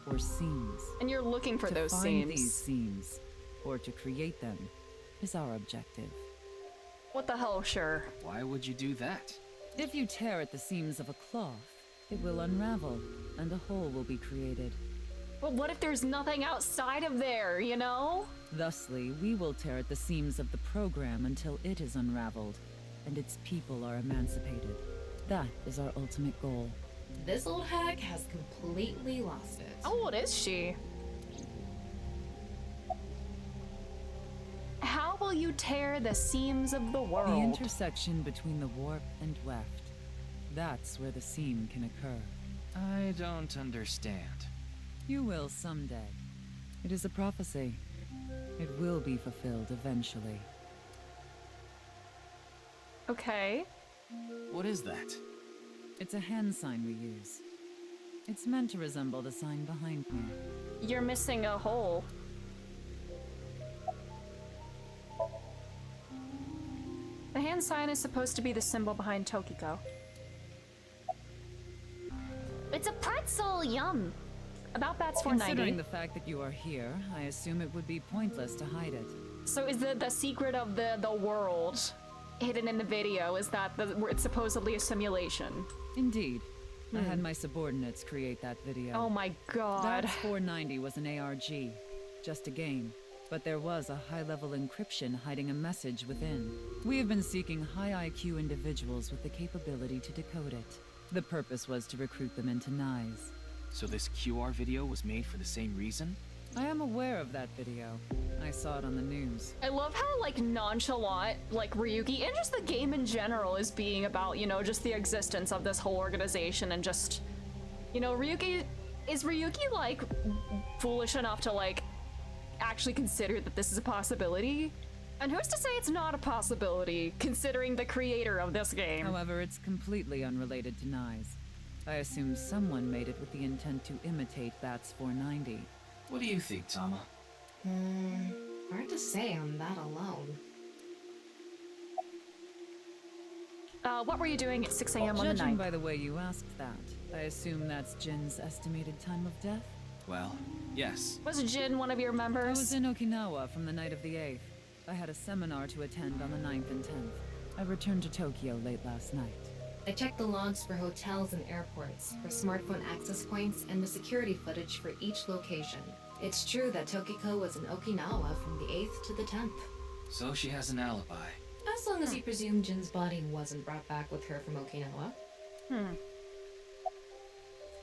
or seams. And you're looking for those To find seams. these seams, or to create them, is our objective. What the hell, sure. Why would you do that? If you tear at the seams of a cloth, it will unravel, and a hole will be created. But what if there's nothing outside of there, you know? Thusly, we will tear at the seams of the program until it is unraveled, and its people are emancipated. That is our ultimate goal. This old hag has completely lost it. How old is she? How will you tear the seams of the world? The intersection between the warp and weft. That's where the seam can occur. I don't understand. You will someday. It is a prophecy. It will be fulfilled eventually. Okay. What is that? It's a hand sign we use. It's meant to resemble the sign behind me. You're missing a hole. The hand sign is supposed to be the symbol behind Tokiko. It's a pretzel, yum! About Bats 490. Considering the fact that you are here, I assume it would be pointless to hide it. So is the secret of the world hidden in the video is that it's supposedly a simulation? Indeed. I had my subordinates create that video. Oh my god. Bats 490 was an ARG, just a game. But there was a high-level encryption hiding a message within. We have been seeking high IQ individuals with the capability to decode it. The purpose was to recruit them into NICE. So this QR video was made for the same reason? I am aware of that video. I saw it on the news. I love how, like, nonchalant, like, Ryuki, and just the game in general is being about, you know, just the existence of this whole organization and just, you know, is Ryuki, like, foolish enough to, like, actually consider that this is a possibility? And who's to say it's not a possibility, considering the creator of this game? However, it's completely unrelated to NICE. I assume someone made it with the intent to imitate Bats 490. What do you think, Tama? Hard to say on that alone. What were you doing at 6 a.m. on the Judging 9th? by the way you asked that, I assume that's Jin's estimated time of death? Well, yes. Was Jin one of your members? I was in Okinawa from the night of the 8th. I had a seminar to attend on the 9th and 10th. I returned to Tokyo late last night. I checked the logs for hotels and airports, for smartphone access points, and the security footage for each location. It's true that Tokiko was in Okinawa from the 8th to the 10th. So she has an alibi. As long as you presume Jin's body wasn't brought back with her from Okinawa.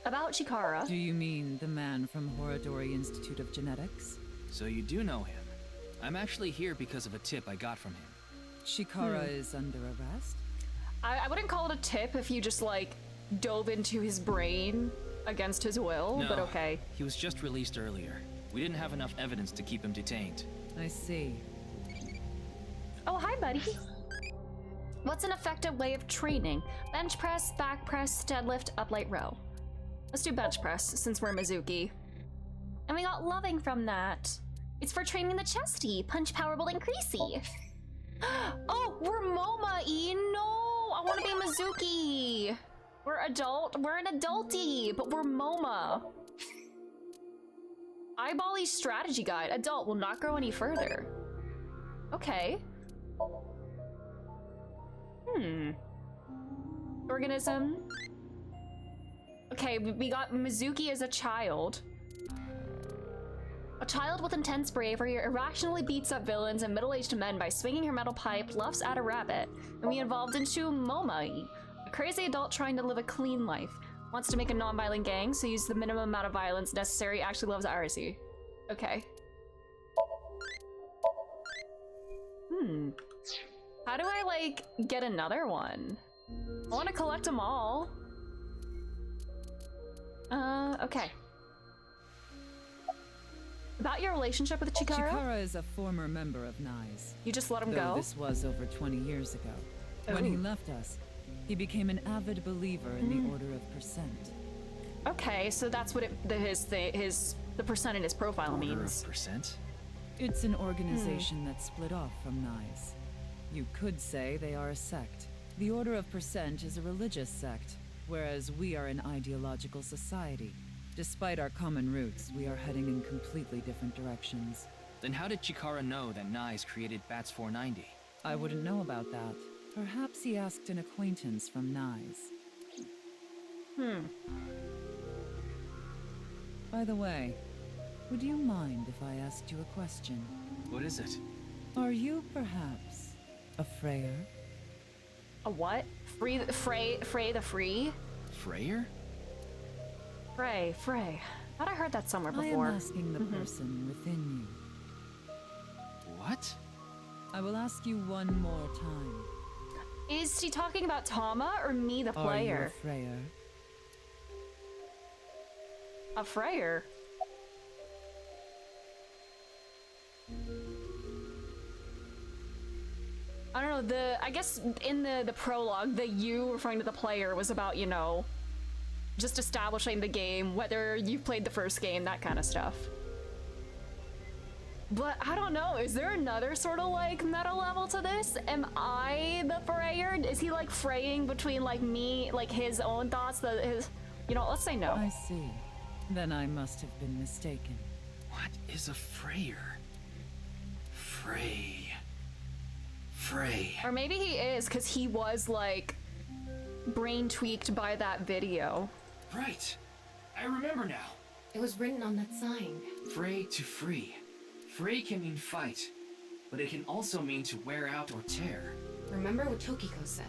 About Chikara. Do you mean the man from Horodori Institute of Genetics? So you do know him. I'm actually here because of a tip I got from him. Chikara is under arrest? I wouldn't call it a tip if you just, like, dove into his brain against his will, No, but okay. He was just released earlier. We didn't have enough evidence to keep him detained. I see. Oh, hi, buddy. What's an effective way of training? Bench press, back press, deadlift, upright row. Let's do bench press, since we're Mizuki. And we got loving from that. It's for training the chesty. Punch, power, building, creasy. Oh, we're Momo-e. No, I want to be Mizuki. We're an adulty, but we're Moma. Eyebally strategy guide. Adult will not grow any further. Okay. Organism. Okay, we got Mizuki as a child. A child with intense bravery irrationally beats up villains and middle-aged men by swinging her metal pipe, luffs at a rabbit, and we evolved into Momo-e, a crazy adult trying to live a clean life. Wants to make a non-violent gang, so use the minimum amount of violence necessary, actually loves RC. Okay. How do I, like, get another one? I want to collect them all. Okay. About your relationship with Chikara? Chikara is a former member of NICE. You just let him Though go? This was over 20 years ago. When he left us, he became an avid believer in the Order of Percent. Okay, so that's what the percent in his profile Order means. of Percent? It's an organization that split off from NICE. You could say they are a sect. The Order of Percent is a religious sect, whereas we are an ideological society. Despite our common roots, we are heading in completely different directions. Then how did Chikara know that Nyes created Bats 490? I wouldn't know about that. Perhaps he asked an acquaintance from NICE. By the way, would you mind if I asked you a question? What is it? Are you perhaps a Freyer? A what? Frey the Free? Freyer? Frey. Thought I heard that somewhere I before. am asking the person within you. What? I will ask you one more time. Is he talking about Tama or me, the Are you player? a Freyer? A Freyer? I don't know, I guess in the prologue, the you referring to the player was about, you know, just establishing the game, whether you've played the first game, that kind of stuff. But I don't know, is there another sort of like meta level to this? Am I the Freyer? Is he like fraying between like me, like his own thoughts, you know, let's say no. I see. Then I must have been mistaken. What is a Freyer? Frey. Or maybe he is, because he was like brain tweaked by that video. Right. I remember now. It was written on that sign. Frey to free. Frey can mean fight, but it can also mean to wear out or tear. Remember what Tokiko said.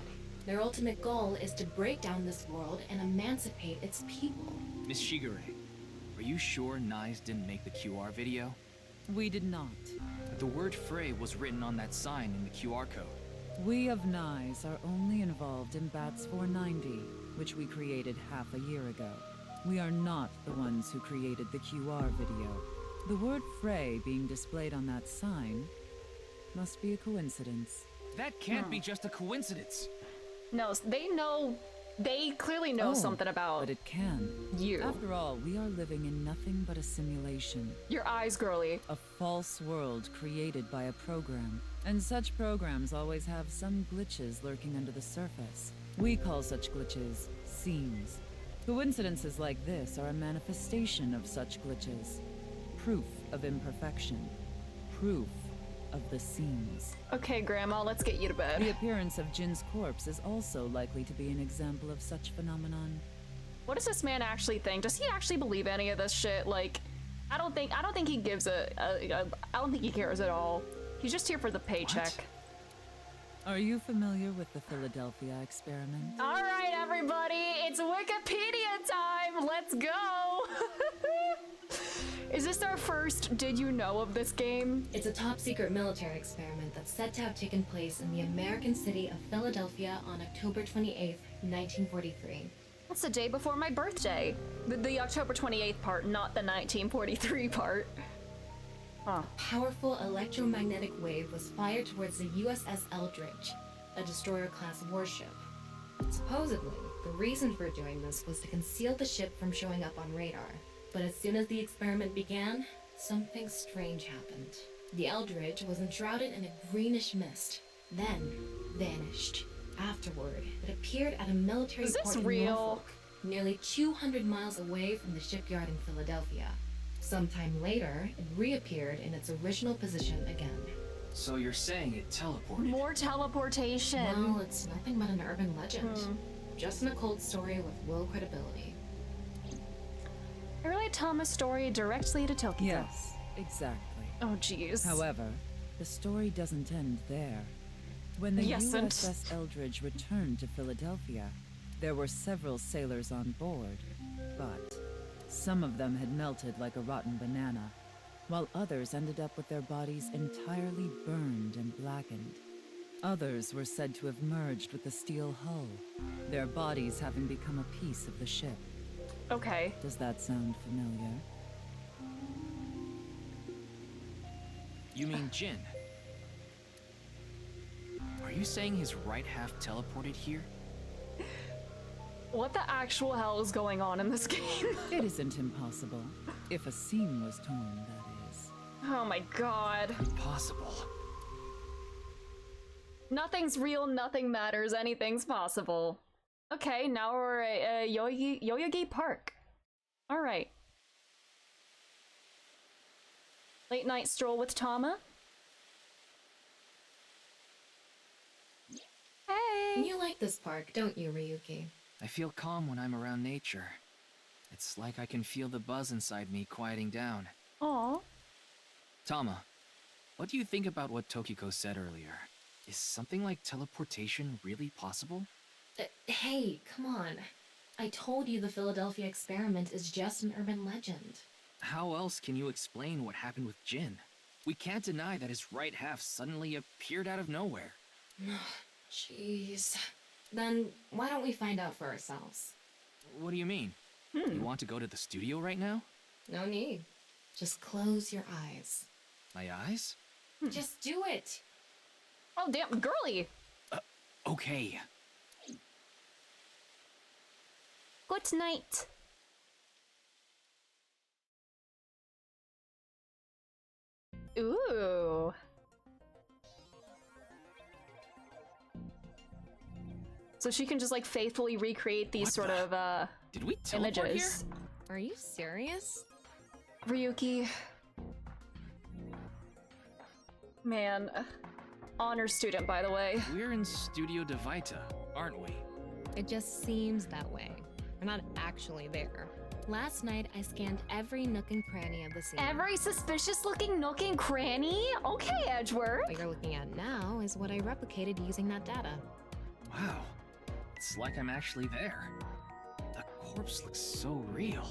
Their ultimate goal is to break down this world and emancipate its people. Miss Shigure, are you sure Nyes didn't make the QR video? We did not. The word Frey was written on that sign in the QR code. We of NICE are only involved in Bats 490, which we created half a year ago. We are not the ones who created the QR video. The word Frey being displayed on that sign must be a coincidence. That can't be just a coincidence. No, they know They clearly know something about but it can. you. After all, we are living in nothing but a simulation. Your eyes, girly. A false world created by a program. And such programs always have some glitches lurking under the surface. We call such glitches seams. Coincidences like this are a manifestation of such glitches. Proof of imperfection. Proof of the seams. Okay, Grandma, let's get you to bed. The appearance of Jin's corpse is also likely to be an example of such phenomenon. What does this man actually think? Does he actually believe any of this shit? Like, I don't think he gives I don't think he cares at all. He's just here for the paycheck. Are you familiar with the Philadelphia experiment? All right, everybody, it's Wikipedia time. Let's go. Is this our first did you know of this game? It's a top secret military experiment that's said to have taken place in the American city of Philadelphia on October 28th, 1943. That's the day before my birthday. The October 28th part, not the 1943 part. Huh. A powerful electromagnetic wave was fired towards the USS Eldridge, a destroyer-class warship. Supposedly, the reason for doing this was to conceal the ship from showing up on radar. But as soon as the experiment began, something strange happened. The Eldridge was enshrouded in a greenish mist, then vanished. Afterward, it appeared at a military port in Norfolk, nearly 200 miles away from the shipyard in Philadelphia. Sometime later, it reappeared in its original position again. So you're saying it teleported? More teleportation. Well, it's nothing but an urban legend. Just an occult story with low credibility. I relate Thomas' story directly to Tokyo. Yes, exactly. Oh, jeez. However, the story doesn't end there. When the USS Eldridge returned to Philadelphia, there were several sailors on board, but some of them had melted like a rotten banana, while others ended up with their bodies entirely burned and blackened. Others were said to have merged with the steel hull, their bodies having become a piece of the ship. Okay. Does that sound familiar? You mean Jin? Are you saying his right half teleported here? What the actual hell is going on in this game? It isn't impossible. If a seam was torn, that is. Oh my god. Impossible. Nothing's real, nothing matters, anything's possible. Okay, now we're at Yoyogi Park. Alright. Late night stroll with Tama. Hey! You like this park, don't you, Ryuki? I feel calm when I'm around nature. It's like I can feel the buzz inside me quieting down. Aw. Tama, what do you think about what Tokiko said earlier? Is something like teleportation really possible? Hey, come on. I told you the Philadelphia experiment is just an urban legend. How else can you explain what happened with Jin? We can't deny that his right half suddenly appeared out of nowhere. Jeez. Then why don't we find out for ourselves? What do you mean? You want to go to the studio right now? No need. Just close your eyes. My eyes? Just do it! Oh, damn, girly! Okay. Good night. Ooh. So she can just like faithfully recreate these sort of Did we teleport images. here? Are you serious? Ryuki. Man. Honor student, by the way. We're in Studio Devita, aren't we? It just seems that way. We're not actually there. Last night, I scanned every nook and cranny of the scene. Every suspicious looking nook and cranny? Okay, Edgeworth. What you're looking at now is what I replicated using that data. Wow. It's like I'm actually there. The corpse looks so real.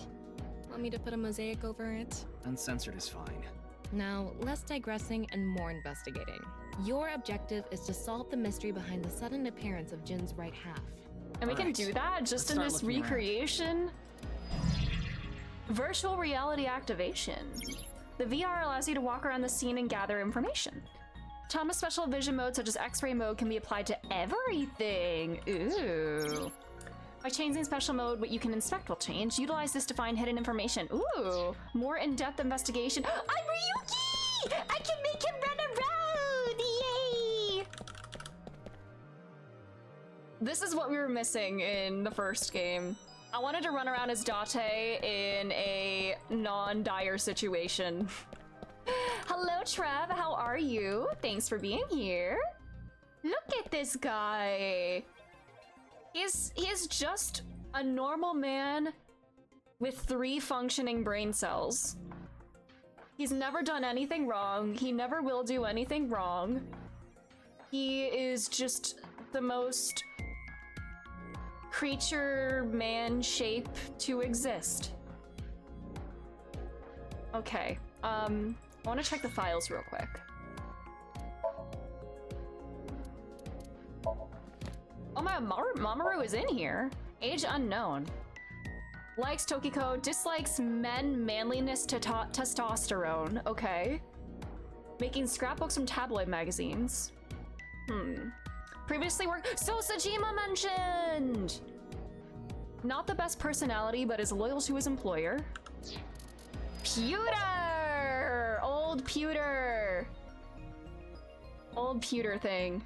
Want me to put a mosaic over it? Uncensored is fine. Now, less digressing and more investigating. Your objective is to solve the mystery behind the sudden appearance of Jin's right half. And we can do that just in this recreation? Virtual reality activation. The VR allows you to walk around the scene and gather information. Tama's special vision mode, such as X-ray mode, can be applied to everything. Ooh. By changing special mode, what you can inspect will change. Utilize this to find hidden information. Ooh, more in-depth investigation. I'm Ryuki! I can make him run around! Yay! This is what we were missing in the first game. I wanted to run around as Date in a non-dire situation. Hello, Trev. How are you? Thanks for being here. Look at this guy. He's just a normal man with 3 functioning brain cells. He's never done anything wrong. He never will do anything wrong. He is just the most creature man shape to exist. Okay, I want to check the files real quick. Oh my, Mamoru is in here. Age unknown. Likes Tokiko, dislikes men, manliness to testosterone. Okay. Making scrapbooks from tabloid magazines. Previously worked. So Sajima mentioned! Not the best personality, but is loyal to his employer. Pewter! Old pewter. Old pewter thing.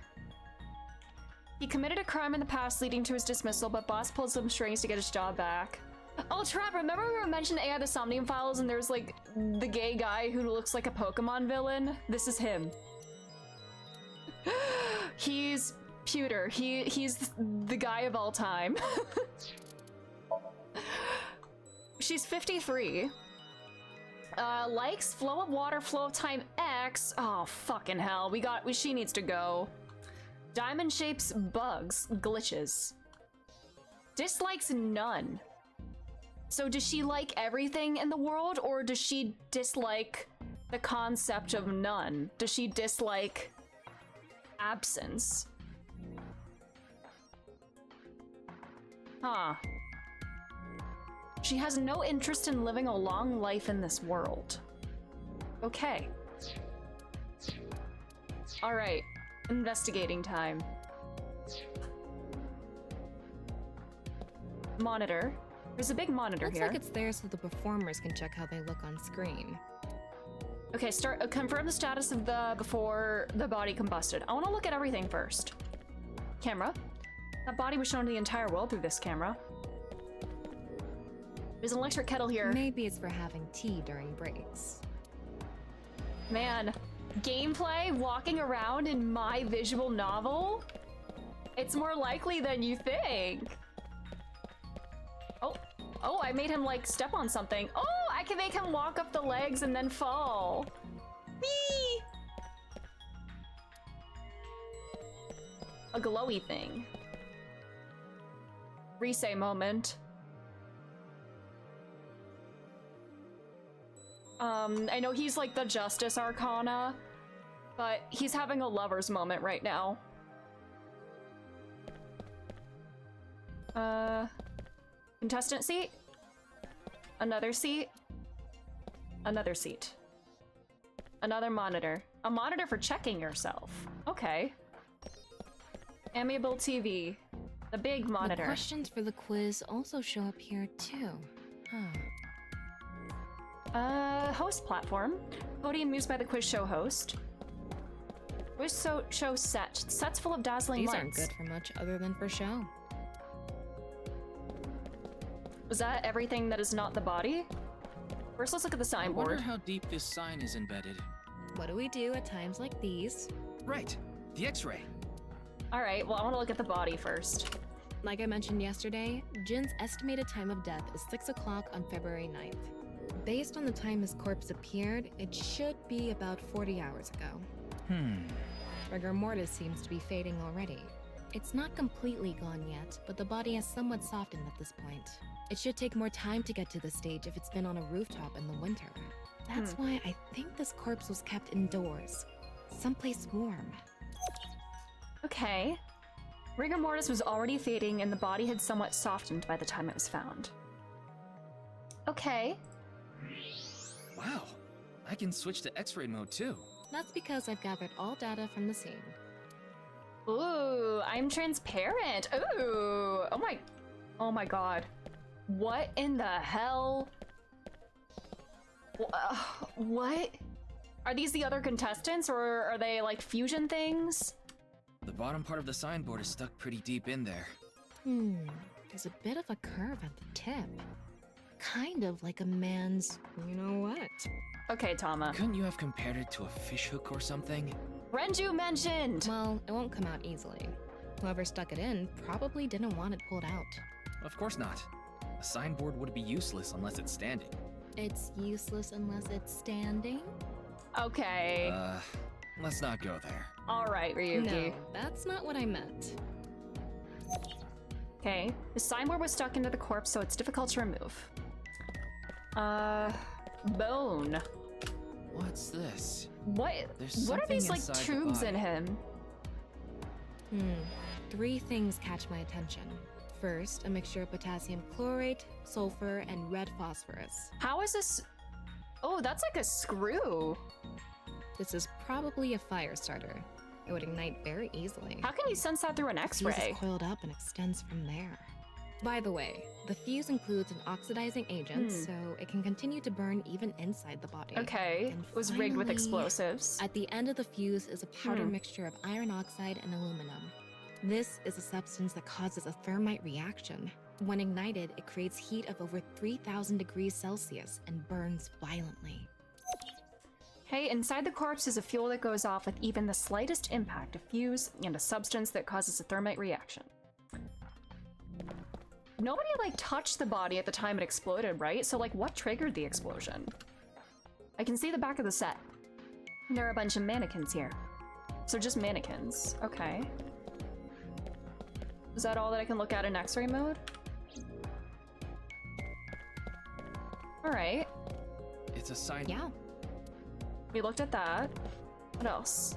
He committed a crime in the past leading to his dismissal, but boss pulled some strings to get his job back. Oh, Trav, remember we were mentioning AI the Somnium files and there's like the gay guy who looks like a Pokemon villain? This is him. He's Pewter. He's the guy of all time. She's 53. Likes flow of water, flow of time X. Oh, fucking hell. She needs to go. Diamond shapes, bugs, glitches. Dislikes none. So does she like everything in the world, or does she dislike the concept of none? Does she dislike absence? Huh. She has no interest in living a long life in this world. Okay. All right. Investigating time. Monitor. There's a big monitor Looks here. like it's there so the performers can check how they look on screen. Okay, confirm the status of before the body combusted. I want to look at everything first. Camera. That body was shown to the entire world through this camera. There's an electric kettle here. Maybe it's for having tea during breaks. Man, gameplay walking around in my visual novel? It's more likely than you think. Oh, I made him like step on something. Oh, I can make him walk up the legs and then fall. Whee! A glowy thing. Resay moment. I know he's like the Justice Arcana, but he's having a lover's moment right now. Contestant seat? Another seat? Another seat. Another monitor. A monitor for checking yourself. Okay. Amiable TV. The big monitor. The questions for the quiz also show up here too. Host platform. Podium used by the quiz show host. Quiz show set. Sets full of dazzling These lights. aren't good for much other than for show. Was that everything that is not the body? First, let's look at the I signboard. wonder how deep this sign is embedded. What do we do at times like these? Right, the X-ray. All right, well, I want to look at the body first. Like I mentioned yesterday, Jin's estimated time of death is 6 o'clock on February 9th. Based on the time his corpse appeared, it should be about 40 hours ago. Rigor mortis seems to be fading already. It's not completely gone yet, but the body has somewhat softened at this point. It should take more time to get to this stage if it's been on a rooftop in the winter. That's why I think this corpse was kept indoors. Someplace warm. Okay. Rigor mortis was already fading and the body had somewhat softened by the time it was found. Okay. Wow, I can switch to X-ray mode too. That's because I've gathered all data from the scene. Ooh, I'm transparent. Ooh, oh my. Oh my god. What in the hell? What? Are these the other contestants, or are they like fusion things? The bottom part of the signboard is stuck pretty deep in there. There's a bit of a curve at the tip. Kind of like a man's, you know what? Okay, Tama. Couldn't you have compared it to a fishhook or something? Renju mentioned! Well, it won't come out easily. Whoever stuck it in probably didn't want it pulled out. Of course not. A signboard would be useless unless it's standing. It's useless unless it's standing? Okay. Let's not go there. Alright, Ryuki. No, that's not what I meant. Okay. The signboard was stuck into the corpse, so it's difficult to remove. Bone. What's this? What? There's What are these like something inside the tubes in body. him? 3 things catch my attention. First, a mixture of potassium chlorate, sulfur, and red phosphorus. How is this? Oh, that's like a screw. This is probably a fire starter. It would ignite very easily. How can you sense that through an The fuse X-ray? is coiled up and extends from there. By the way, the fuse includes an oxidizing agent, so it can continue to burn even inside the body. Okay, And it was rigged with finally, explosives. At the end of the fuse is a powder mixture of iron oxide and aluminum. This is a substance that causes a thermite reaction. When ignited, it creates heat of over 3,000 degrees Celsius and burns violently. Hey, inside the corpse is a fuel that goes off with even the slightest impact, a fuse, and a substance that causes a thermite reaction. Nobody, like, touched the body at the time it exploded, right? So, like, what triggered the explosion? I can see the back of the set. There are a bunch of mannequins here. So just mannequins. Okay. Is that all that I can look at in X-ray mode? Alright. It's a sign. Yeah. We looked at that. What else?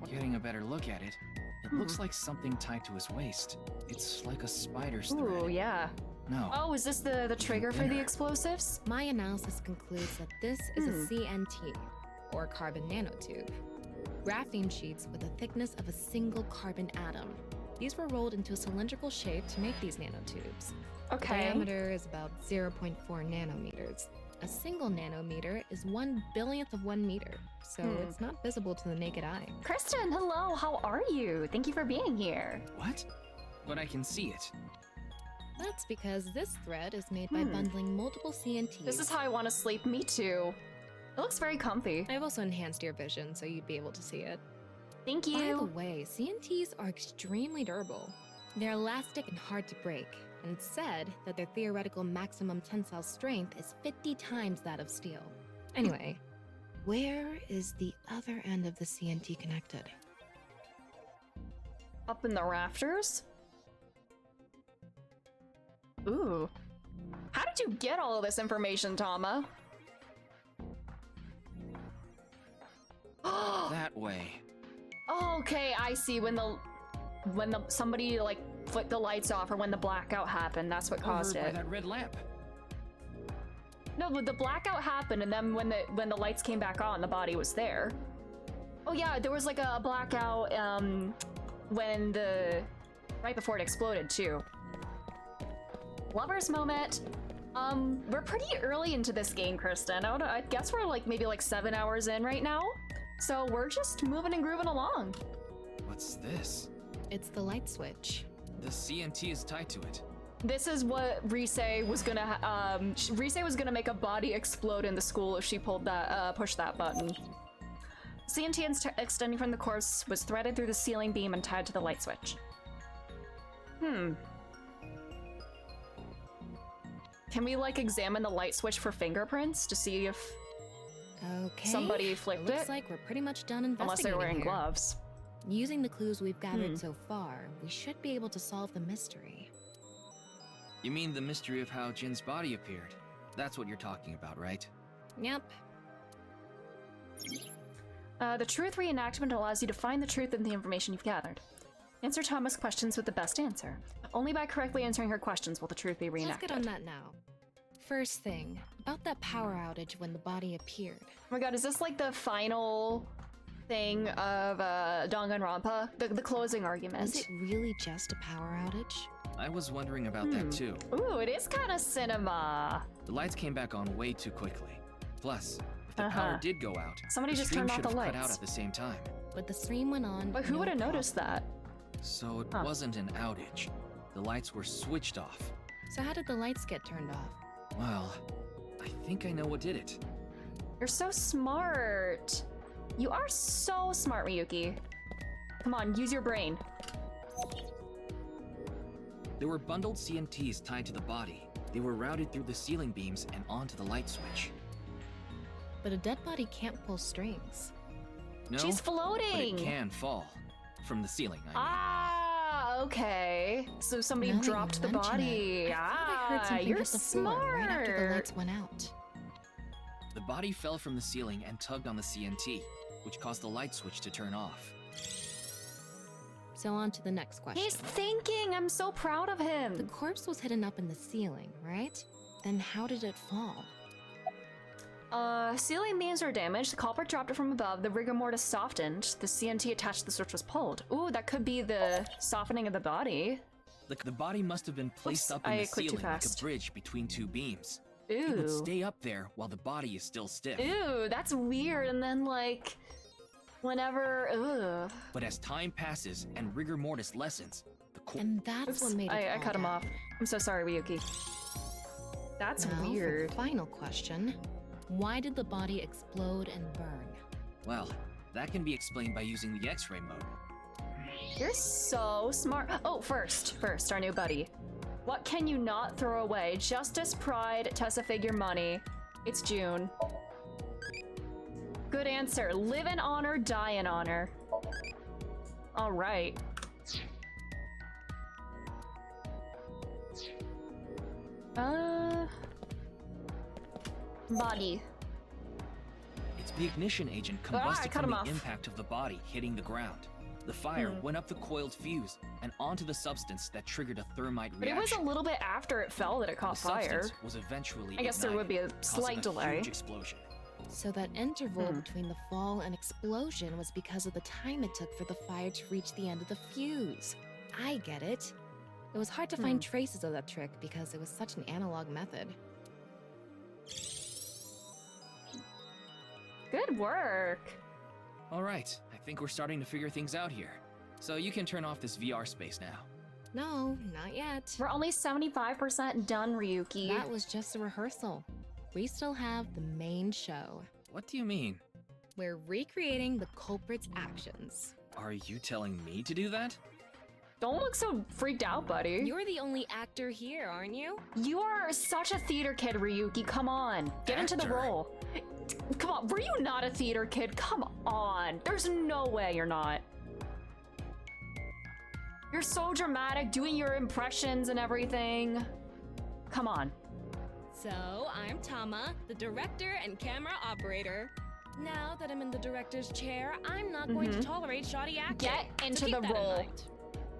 Getting a better look at it. It looks like something tied to his waist. It's like a spider's thread. Ooh, yeah. No. Oh, is this the trigger for the thinner. explosives? My analysis concludes that this is a CNT, or carbon nanotube. Graphene sheets with the thickness of a single carbon atom. These were rolled into a cylindrical shape to make these nanotubes. Okay. Diameter is about 0.4 nanometers. A single nanometer is 1/1000th of 1 meter, so it's not visible to the naked eye. Kristen, hello, how are you? Thank you for being here. What? But I can see it. That's because this thread is made by bundling multiple CNTs. This is how I want to sleep, me too. It looks very comfy. I've also enhanced your vision so you'd be able to see it. Thank you. By the way, CNTs are extremely durable. They're elastic and hard to break, and it's said that their theoretical maximum tensile strength is 50 times that of steel. Anyway, where is the other end of the CNT connected? Up in the rafters? Ooh. How did you get all of this information, Tama? That way. Okay, I see. When somebody like flicked the lights off, or when the blackout happened, that's what caused Over by it. that red lamp. No, but the blackout happened, and then when the lights came back on, the body was there. Oh yeah, there was like a blackout when right before it exploded too. Lover's moment. We're pretty early into this game, Kristen. I guess we're like maybe like 7 hours in right now. So we're just moving and grooving along. What's this? It's the light switch. The CNT is tied to it. This is what Rise was gonna Rise was gonna make a body explode in the school if she pulled that pushed that button. CNT extending from the corpse was threaded through the ceiling beam and tied to the light switch. Can we like examine the light switch for fingerprints to see if Okay. somebody flicked Looks it? like we're pretty much done investigating Unless they were wearing here. gloves. Using the clues we've gathered so far, we should be able to solve the mystery. You mean the mystery of how Jin's body appeared? That's what you're talking about, right? Yep. The truth reenactment allows you to find the truth in the information you've gathered. Answer Thomas' questions with the best answer. Only by correctly answering her questions will the truth be reenacted. Let's get on that now. First thing, about that power outage when the body appeared. Oh my god, is this like the final thing of Danganronpa? The closing argument? Was it really just a power outage? I was wondering about that too. Ooh, it is kind of cinema. The lights came back on way too quickly. Plus, if the power did go out, somebody the just stream turned off should the have cut out lights. at the same time. But the stream went on. But who would have noticed that? So it wasn't an outage. The lights were switched off. So how did the lights get turned off? Well, I think I know what did it. You're so smart. You are so smart, Ryuki. Come on, use your brain. There were bundled CNTs tied to the body. They were routed through the ceiling beams and onto the light switch. But a dead body can't pull strings. No, She's floating. but it can fall. From the ceiling, I mean. Ah, okay. So somebody Now that you dropped the mention body. it, I thought I heard something You're hit the floor smart. right after the lights went out. The body fell from the ceiling and tugged on the CNT, which caused the light switch to turn off. So on to the next question. He's thinking. I'm so proud of him. The corpse was hidden up in the ceiling, right? Then how did it fall? Ceiling beams are damaged. The culprit dropped it from above. The rigor mortis softened. The CNT attached to the switch was pulled. Ooh, that could be the softening of the body. The body must have been placed up in the ceiling like a bridge between two beams. It would Ooh. stay up there while the body is still stiff. Ooh, that's weird. And then, like, whenever, ugh. But as time passes and rigor mortis lessens, the corpse. And that's what made it I cut him off. I'm so sorry, Ryuki. That's now, for weird. the final question. Why did the body explode and burn? Well, that can be explained by using the X-ray mode. You're so smart. Oh, first, our new buddy. What can you not throw away? Justice, pride, Tessa figure, money. It's June. Good answer. Live in honor, die in honor. All right. Body. It's the ignition agent I combusted cut from him the off. impact of the body hitting the ground. The fire went up the coiled fuse and onto the substance that triggered a thermite But it was reaction. a little bit after it fell that it caught The fire. substance was eventually I guess there would be a ignited, slight causing a delay. huge explosion. So that interval between the fall and explosion was because of the time it took for the fire to reach the end of the fuse. I get it. It was hard to find traces of that trick because it was such an analog method. Good work. All right, I think we're starting to figure things out here. So you can turn off this VR space now. No, not yet. We're only 75% done, Ryuki. That was just a rehearsal. We still have the main show. What do you mean? We're recreating the culprit's actions. Are you telling me to do that? Don't look so freaked out, buddy. You're the only actor here, aren't you? You are such a theater kid, Ryuki. Come on. Get into the Actor? role. Come on. Were you not a theater kid? Come on. There's no way you're not. You're so dramatic, doing your impressions and everything. Come on. So, I'm Tama, the director and camera operator. Now that I'm in the director's chair, I'm not going to tolerate shoddy acting. Get into so keep the that in role. mind.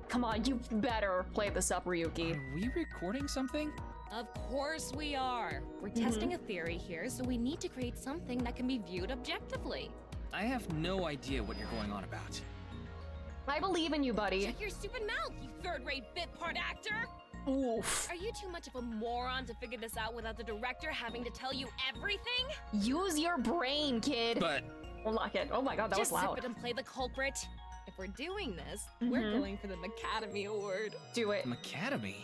Come on, you better play this up, Ryuki. Are we recording something? Of course we are. We're testing a theory here, so we need to create something that can be viewed objectively. I have no idea what you're going on about. I believe in you, buddy. Shut your stupid mouth, you third-rate bit part actor! Oof. Are you too much of a moron to figure this out without the director having to tell you everything? Use your brain, kid. But Well, not kid. Oh my god, that Just was zip loud. it and play the culprit. If we're doing this, we're going for the Academy Award. Do it. Academy?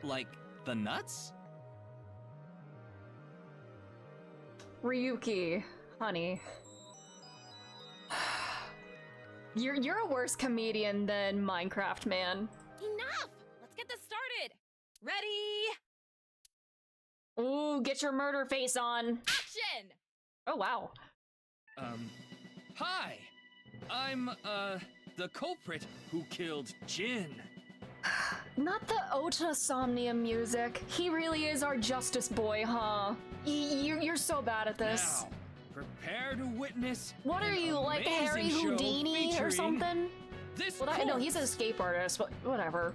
Like the nuts? Ryuki, honey. You're a worse comedian than Minecraft, man. Enough! Let's get this started! Ready? Ooh, get your murder face on. Action! Oh, wow. Hi! I'm, the culprit who killed Jin. Not the Ota Somnium music. He really is our justice boy, huh? You're so bad at this. Now, prepare to witness. What are an you, like Harry amazing show Houdini or featuring something? This Well, no, he's a corpse. escape artist, but whatever.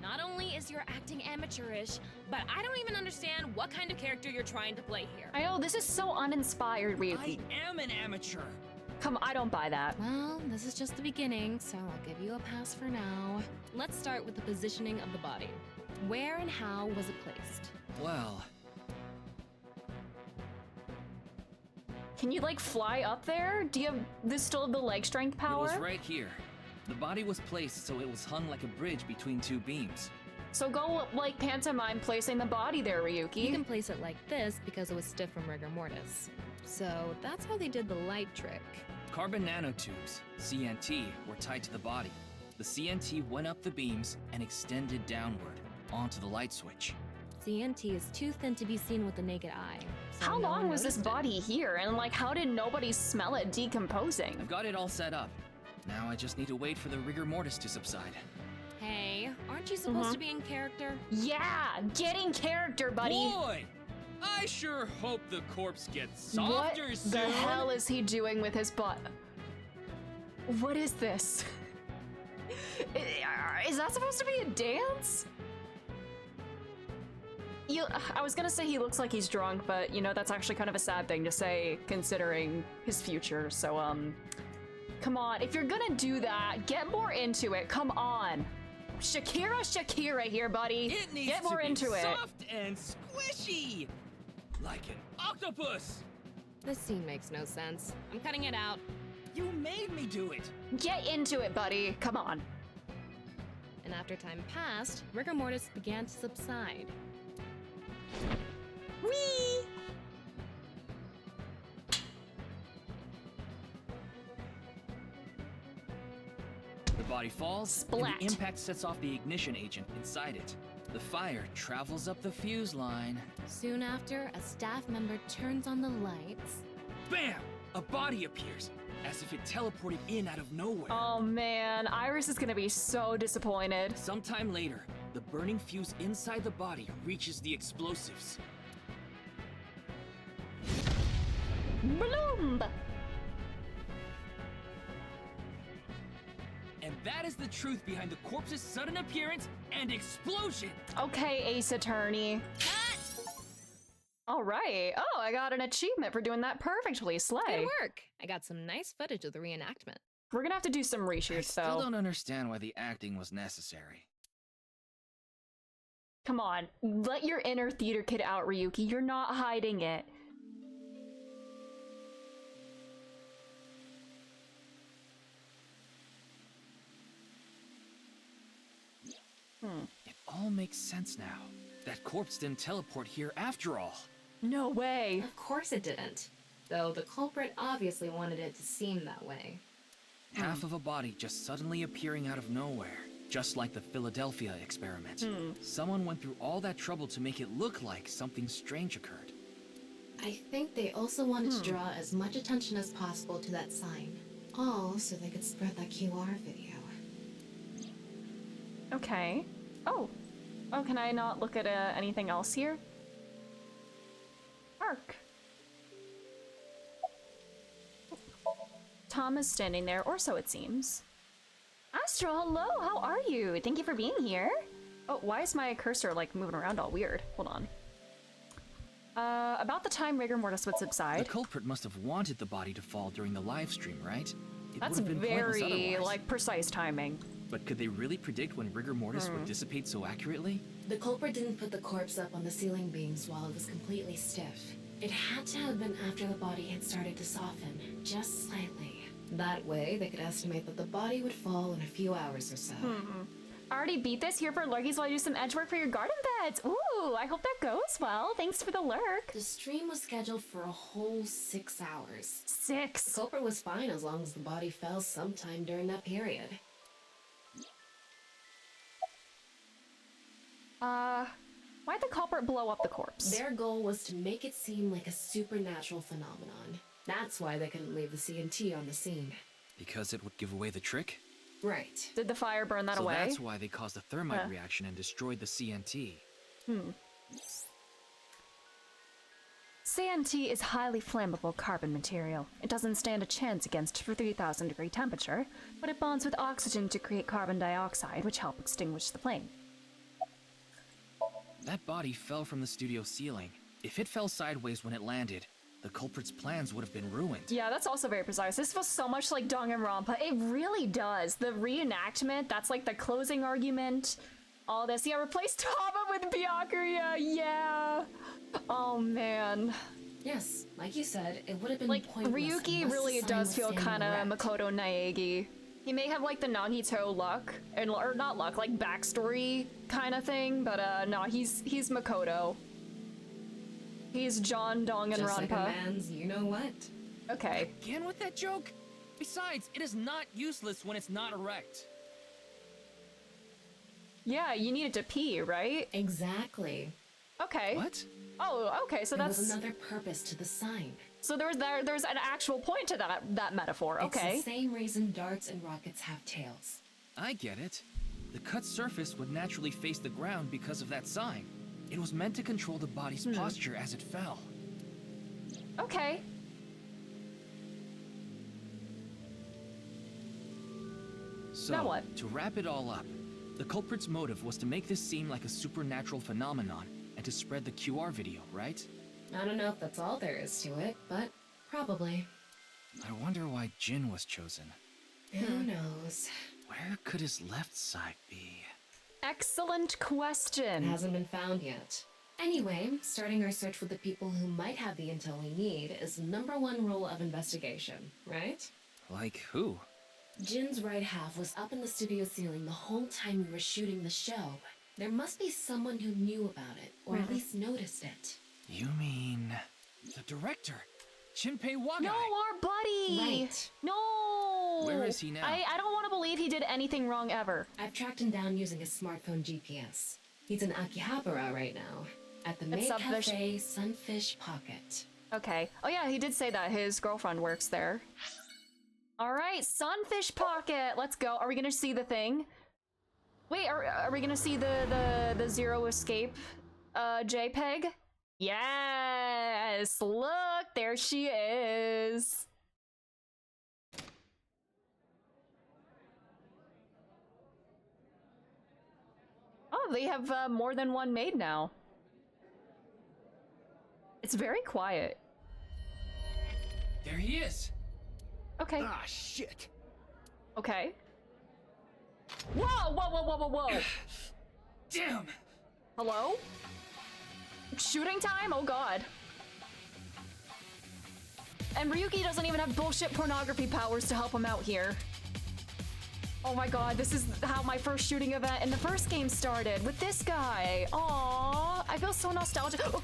Not only is your acting amateurish, but I don't even understand what kind of character you're trying to play here. I know, this is so uninspired, I Ryuki. am an amateur. Come, I don't buy that. Well, this is just the beginning, so I'll give you a pass for now. Let's start with the positioning of the body. Where and how was it placed? Well, Can you like fly up there? Do you have this still have the leg strength power? it was right here. The body was placed so it was hung like a bridge between two beams. So go like pantomime placing the body there, Ryuki. You can place it like this because it was stiff from rigor mortis. So that's how they did the light trick. Carbon nanotubes, CNT, were tied to the body. The CNT went up the beams and extended downward onto the light switch. CNT is too thin to be seen with the naked eye. So How no long one was this noticed it. body here? And like, how did nobody smell it decomposing? I've got it all set up. Now I just need to wait for the rigor mortis to subside. Hey, aren't you supposed to be in character? Yeah, get in character, buddy. Boy! I sure hope the corpse gets softer What soon. the hell is he doing with his butt? What is this? Is that supposed to be a dance? I was gonna say he looks like he's drunk, but you know, that's actually kind of a sad thing to say considering his future. So, come on, if you're gonna do that, get more into it. Come on. Shakira here, buddy. It needs get more to be into it. soft and squishy, like an octopus. This scene makes no sense. I'm cutting it out. You made me do it. Get into it, buddy. Come on. And after time passed, rigor mortis began to subside. Whee! The body falls, Splat. and the impact sets off the ignition agent inside it. The fire travels up the fuse line. Soon after, a staff member turns on the lights. Bam! A body appears, as if it teleported in out of nowhere. Oh man, Iris is gonna be so disappointed. Sometime later, the burning fuse inside the body reaches the explosives. Bloom! And that is the truth behind the corpse's sudden appearance and explosion. Okay, Ace Attorney. All right. Oh, I got an achievement for doing that perfectly. Slay. Good work! I got some nice footage of the reenactment. We're gonna have to do some I reshoots, still though. don't understand why the acting was necessary. Come on, let your inner theater kid out, Ryuki. You're not hiding it. It all makes sense now. That corpse didn't teleport here after all. No way. Of course it didn't. Though the culprit obviously wanted it to seem that way. Half of a body just suddenly appearing out of nowhere. Just like the Philadelphia experiment. Someone went through all that trouble to make it look like something strange occurred. I think they also wanted to draw as much attention as possible to that sign. All so they could spread that QR video. Okay. Oh. Oh, can I not look at anything else here? Arc. Tom is standing there, or so it seems. Astral, hello, how are you? Thank you for being here. Oh, why is my cursor like moving around all weird? Hold on. About the time rigor mortis would subside. The culprit must have wanted the body to fall during the live stream, right? It That's would have been pointless very, otherwise. like, precise timing. But could they really predict when rigor mortis would dissipate so accurately? The culprit didn't put the corpse up on the ceiling beams while it was completely stiff. It had to have been after the body had started to soften, just slightly. That way, they could estimate that the body would fall in a few hours or so. Already beat this here for lurkies while I do some edge work for your garden beds. Ooh, I hope that goes well. Thanks for the lurk. The stream was scheduled for a whole 6 hours. 6. The culprit was fine as long as the body fell sometime during that period. Why'd the culprit blow up the corpse? Their goal was to make it seem like a supernatural phenomenon. That's why they couldn't leave the CNT on the scene. Because it would give away the trick? Right. Did the fire burn that So away? that's why they caused a thermite reaction and destroyed the CNT. CNT is highly flammable carbon material. It doesn't stand a chance against 3,000 degree temperature, but it bonds with oxygen to create carbon dioxide, which help extinguish the flame. That body fell from the studio ceiling. If it fell sideways when it landed, the culprit's plans would have been ruined. Yeah, that's also very precise. This feels so much like Danganronpa. It really does. The reenactment, that's like the closing argument. All this. Yeah, replace Tama with Byakuya. Yeah. Oh, man. Yes, like you said, it would have been like pointless Ryuki unless really the sign does was feel standing kind of erect. Makoto Naegi. He may have like the Nagito luck, or not luck, like backstory kind of thing, but no, he's Makoto. He's John Danganronpa. Just like a man's you know what. Okay. Again with that joke? Besides, it is not useless when it's not erect. Yeah, you needed to pee, right? Exactly. Okay. What? Oh, okay, so there that's... was another purpose to the sign. So there's an actual point to that metaphor, okay. It's the same reason darts and rockets have tails. I get it. The cut surface would naturally face the ground because of that sign. It was meant to control the body's posture as it fell. Okay. So, now what? To wrap it all up, the culprit's motive was to make this seem like a supernatural phenomenon and to spread the QR video, right? I don't know if that's all there is to it, but probably. I wonder why Jin was chosen. Who knows? Where could his left side be? Excellent question. It hasn't been found yet. Anyway, starting our search with the people who might have the intel we need is the #1 rule of investigation, right? Like who? Jin's right half was up in the studio ceiling the whole time we were shooting the show. There must be someone who knew about it, or at least noticed it. You mean... the director, Shinpei Wagai. No, our buddy! Right. No! Where is he now? I don't want to believe he did anything wrong ever. I've tracked him down using his smartphone GPS. He's in Akihabara right now, at the Maid Sunfish. Cafe Sunfish Pocket. Okay. Oh yeah, he did say that his girlfriend works there. All right, Sunfish Pocket. Let's go. Are we gonna see the thing? Wait, are we gonna see the Zero Escape JPEG? Yes. Look, there she is. Oh, they have more than one maid now. It's very quiet. There he is. Okay. Ah, shit. Okay. Whoa, whoa, whoa, whoa, whoa, whoa. Damn. Hello? Shooting time? Oh god. And Ryuki doesn't even have bullshit pornography powers to help him out here. Oh my god, this is how my first shooting event in the first game started, with this guy. Aww, I feel so nostalgic. Oh,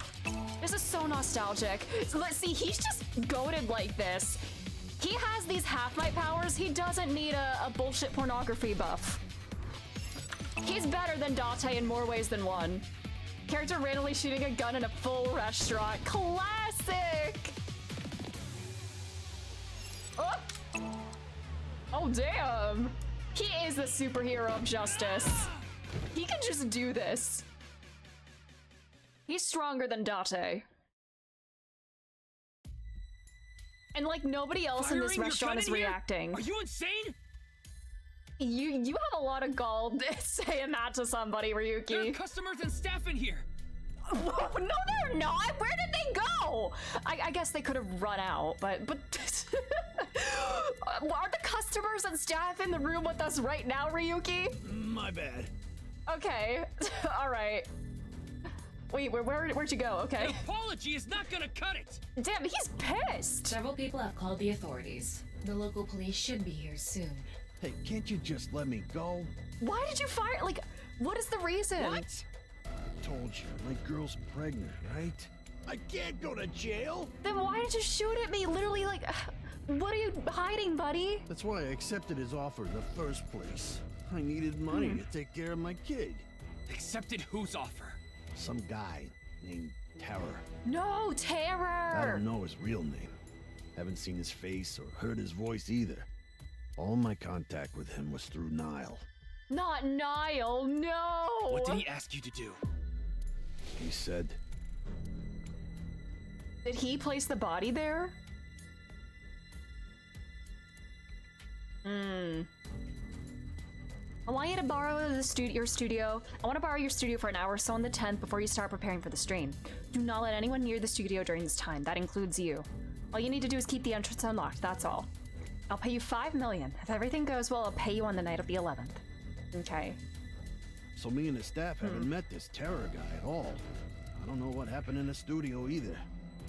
this is so nostalgic. Let's see, he's just goated like this. He has these half-light powers, he doesn't need a bullshit pornography buff. He's better than Date in more ways than one. Character randomly shooting a gun in a full restaurant. Classic! Oh, oh damn! He is the superhero of justice. He can just do this. He's stronger than Date. And like nobody else in this Firing your restaurant gun is in here? reacting. Are you insane? You have a lot of gall saying that to somebody, Ryuki. There are customers and staff in here. No, they're not. Where did they go? I guess they could have run out, but are the customers and staff in the room with us right now, Ryuki? My bad. Okay, all right. Wait, where'd you go? Okay. An apology is not gonna cut it. Damn, he's pissed. Several people have called the authorities. The local police should be here soon. Hey, can't you just let me go? Why did you fire? Like, what is the reason? What? I told you, my girl's pregnant, right? I can't go to jail. Then why did you shoot at me? Literally, like, what are you hiding, buddy? That's why I accepted his offer in the first place. I needed money to take care of my kid. Accepted whose offer? Some guy named Terror. No, Terror! I don't know his real name. Haven't seen his face or heard his voice either. All my contact with him was through Nile. Not Niall, no! What did he ask you to do? He said, Did he place the body there? I want you to borrow your studio. I want to borrow your studio for an hour or so on the 10th before you start preparing for the stream. Do not let anyone near the studio during this time. That includes you. All you need to do is keep the entrance unlocked, that's all. I'll pay you 5 million. If everything goes well, I'll pay you on the night of the 11th. Okay. So me and the staff haven't met this terror guy at all. I don't know what happened in the studio either.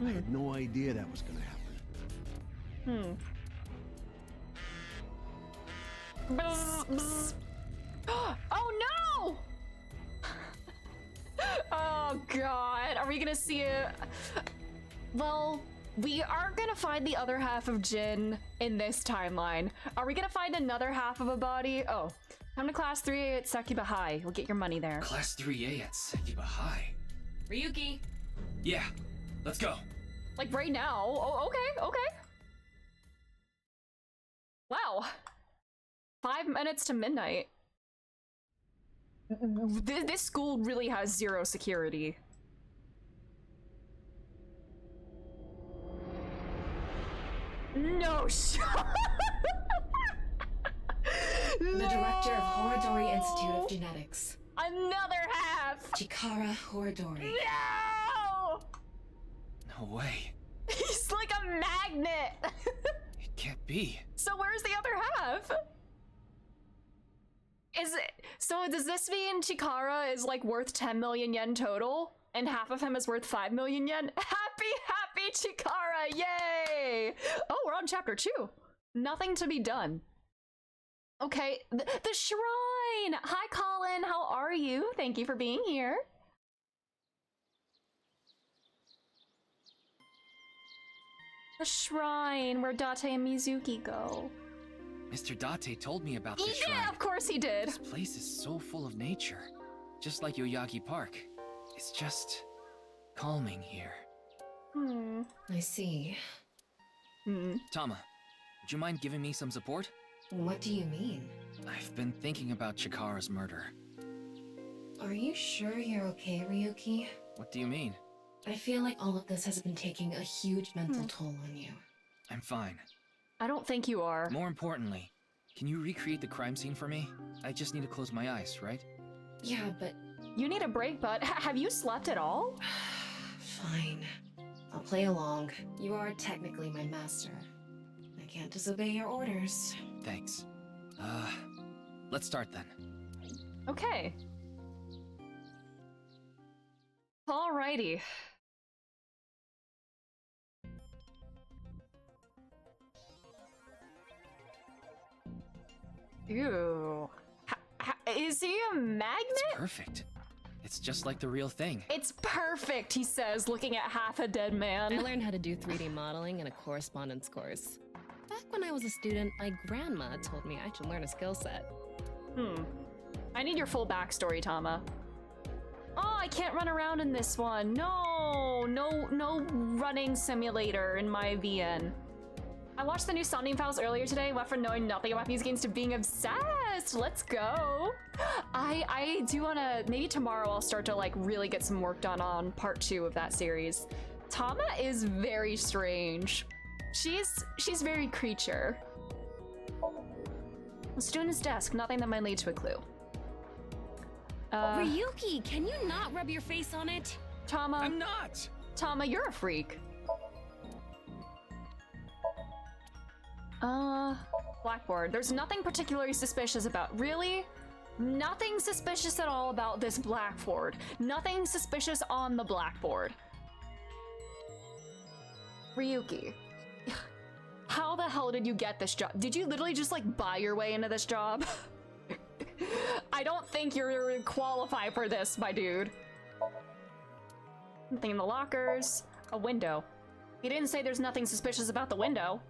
I had no idea that was gonna happen. Bzz, bzz. Oh no! Oh god, are we gonna see it? Well, we are gonna find the other half of Jin in this timeline. Are we gonna find another half of a body? Oh, come to class 3A at Sakiba High. We'll get your money there. Class 3A at Sakiba High. Ryuki! Yeah, let's go. Like right now? Oh, okay. Wow. 5 minutes to midnight. This school really has zero security. No shot. The director of Horodori Institute of Genetics. Another half! Chikara Horodori. No! No way. He's like a magnet! It can't be. So where's the other half? So does this mean Chikara is like worth 10 million yen total? And half of him is worth 5 million yen? Happy Chikara, yay! Oh, we're on chapter 2. Nothing to be done. Okay, the shrine! Hi Colin, how are you? Thank you for being here. The shrine where Date and Mizuki go. Mr. Date told me about this He shrine. did, of course he did. This place is so full of nature. Just like Yoyagi Park. It's just calming here. I see. Tama, would you mind giving me some support? What do you mean? I've been thinking about Chikara's murder. Are you sure you're okay, Ryuki? What do you mean? I feel like all of this has been taking a huge mental toll on you. I'm fine. I don't think you are. More importantly, can you recreate the crime scene for me? I just need to close my eyes, right? Yeah, but... You need a break, bud. Have you slept at all? Fine. I'll play along. You are technically my master. I can't disobey your orders. Thanks. Let's start then. Okay. Alrighty. Ew. Is he a magnet? It's perfect. It's just like the real thing. It's perfect, he says, looking at half a dead man. I learned how to do 3D modeling in a correspondence course. Back when I was a student, my grandma told me I should learn a skill set. I need your full backstory, Tama. Oh, I can't run around in this one. No running simulator in my VN. I watched the new Somnium files earlier today, went from knowing nothing about these games to being obsessed. Let's go. I do wanna, maybe tomorrow I'll start to like really get some work done on part 2 of that series. Tama is very strange. She's very creature. The student's desk, nothing that might lead to a clue. Ryuki, can you not rub your face on it? Tama. I'm not! Tama, you're a freak. Blackboard. There's nothing particularly suspicious about. Really? Nothing suspicious at all about this blackboard. Nothing suspicious on the blackboard. Ryuki. How the hell did you get this job? Did you literally just like buy your way into this job? I don't think you're qualified for this, my dude. Something in the lockers. A window. He didn't say there's nothing suspicious about the window.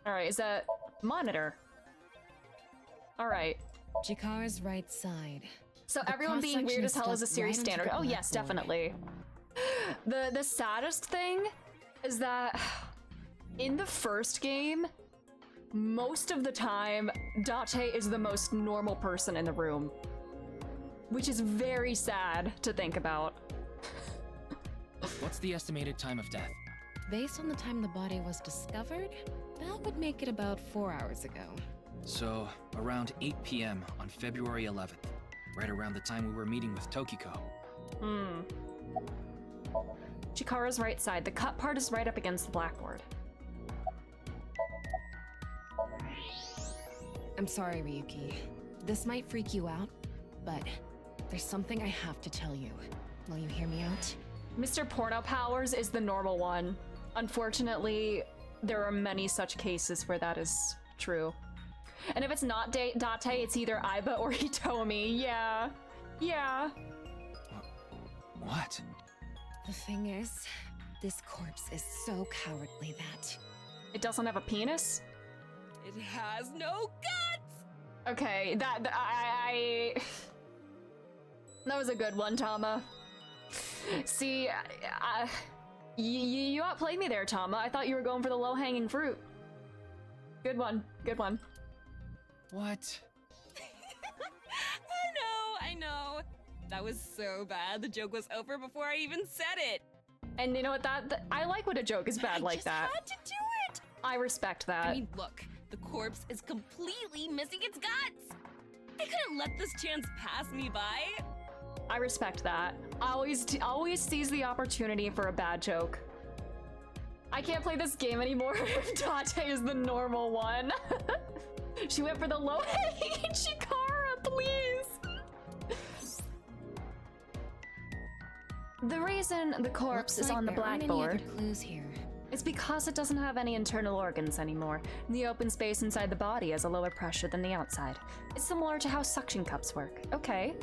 Alright, is that monitor? Alright. Chikara's right side. So The everyone being cross-section weird as hell is a stuck serious right into standard. the Oh yes, blackboard. definitely. The saddest thing is that in the first game, most of the time, Date is the most normal person in the room. Which is very sad to think about. What's the estimated time of death? Based on the time the body was discovered, that would make it about 4 hours ago. So, around 8 p.m. on February 11th, right around the time we were meeting with Tokiko. Chikara's right side. The cut part is right up against the blackboard. I'm sorry, Ryuki. This might freak you out, but there's something I have to tell you. Will you hear me out? Mr. Porno Powers is the normal one. Unfortunately, there are many such cases where that is true. And if it's not Date, it's either Aiba or Hitomi. Yeah. Yeah. What? The thing is, this corpse is so cowardly that... It doesn't have a penis? It has no guts! Okay, that was a good one, Tama. See, you outplayed me there, Tama. I thought you were going for the low-hanging fruit. Good one, good one. What? I know. That was so bad. The joke was over before I even said it. And you know what? I like when a joke is bad like that. I just had to do it. I respect that. I mean, look, the corpse is completely missing its guts. I couldn't let this chance pass me by. I respect that. Always seize the opportunity for a bad joke. I can't play this game anymore if Date is the normal one. She went for the low-hanging Chikara, please. The reason the corpse is on the blackboard is because it doesn't have any internal organs anymore. The open space inside the body has a lower pressure than the outside. It's similar to how suction cups work. Okay.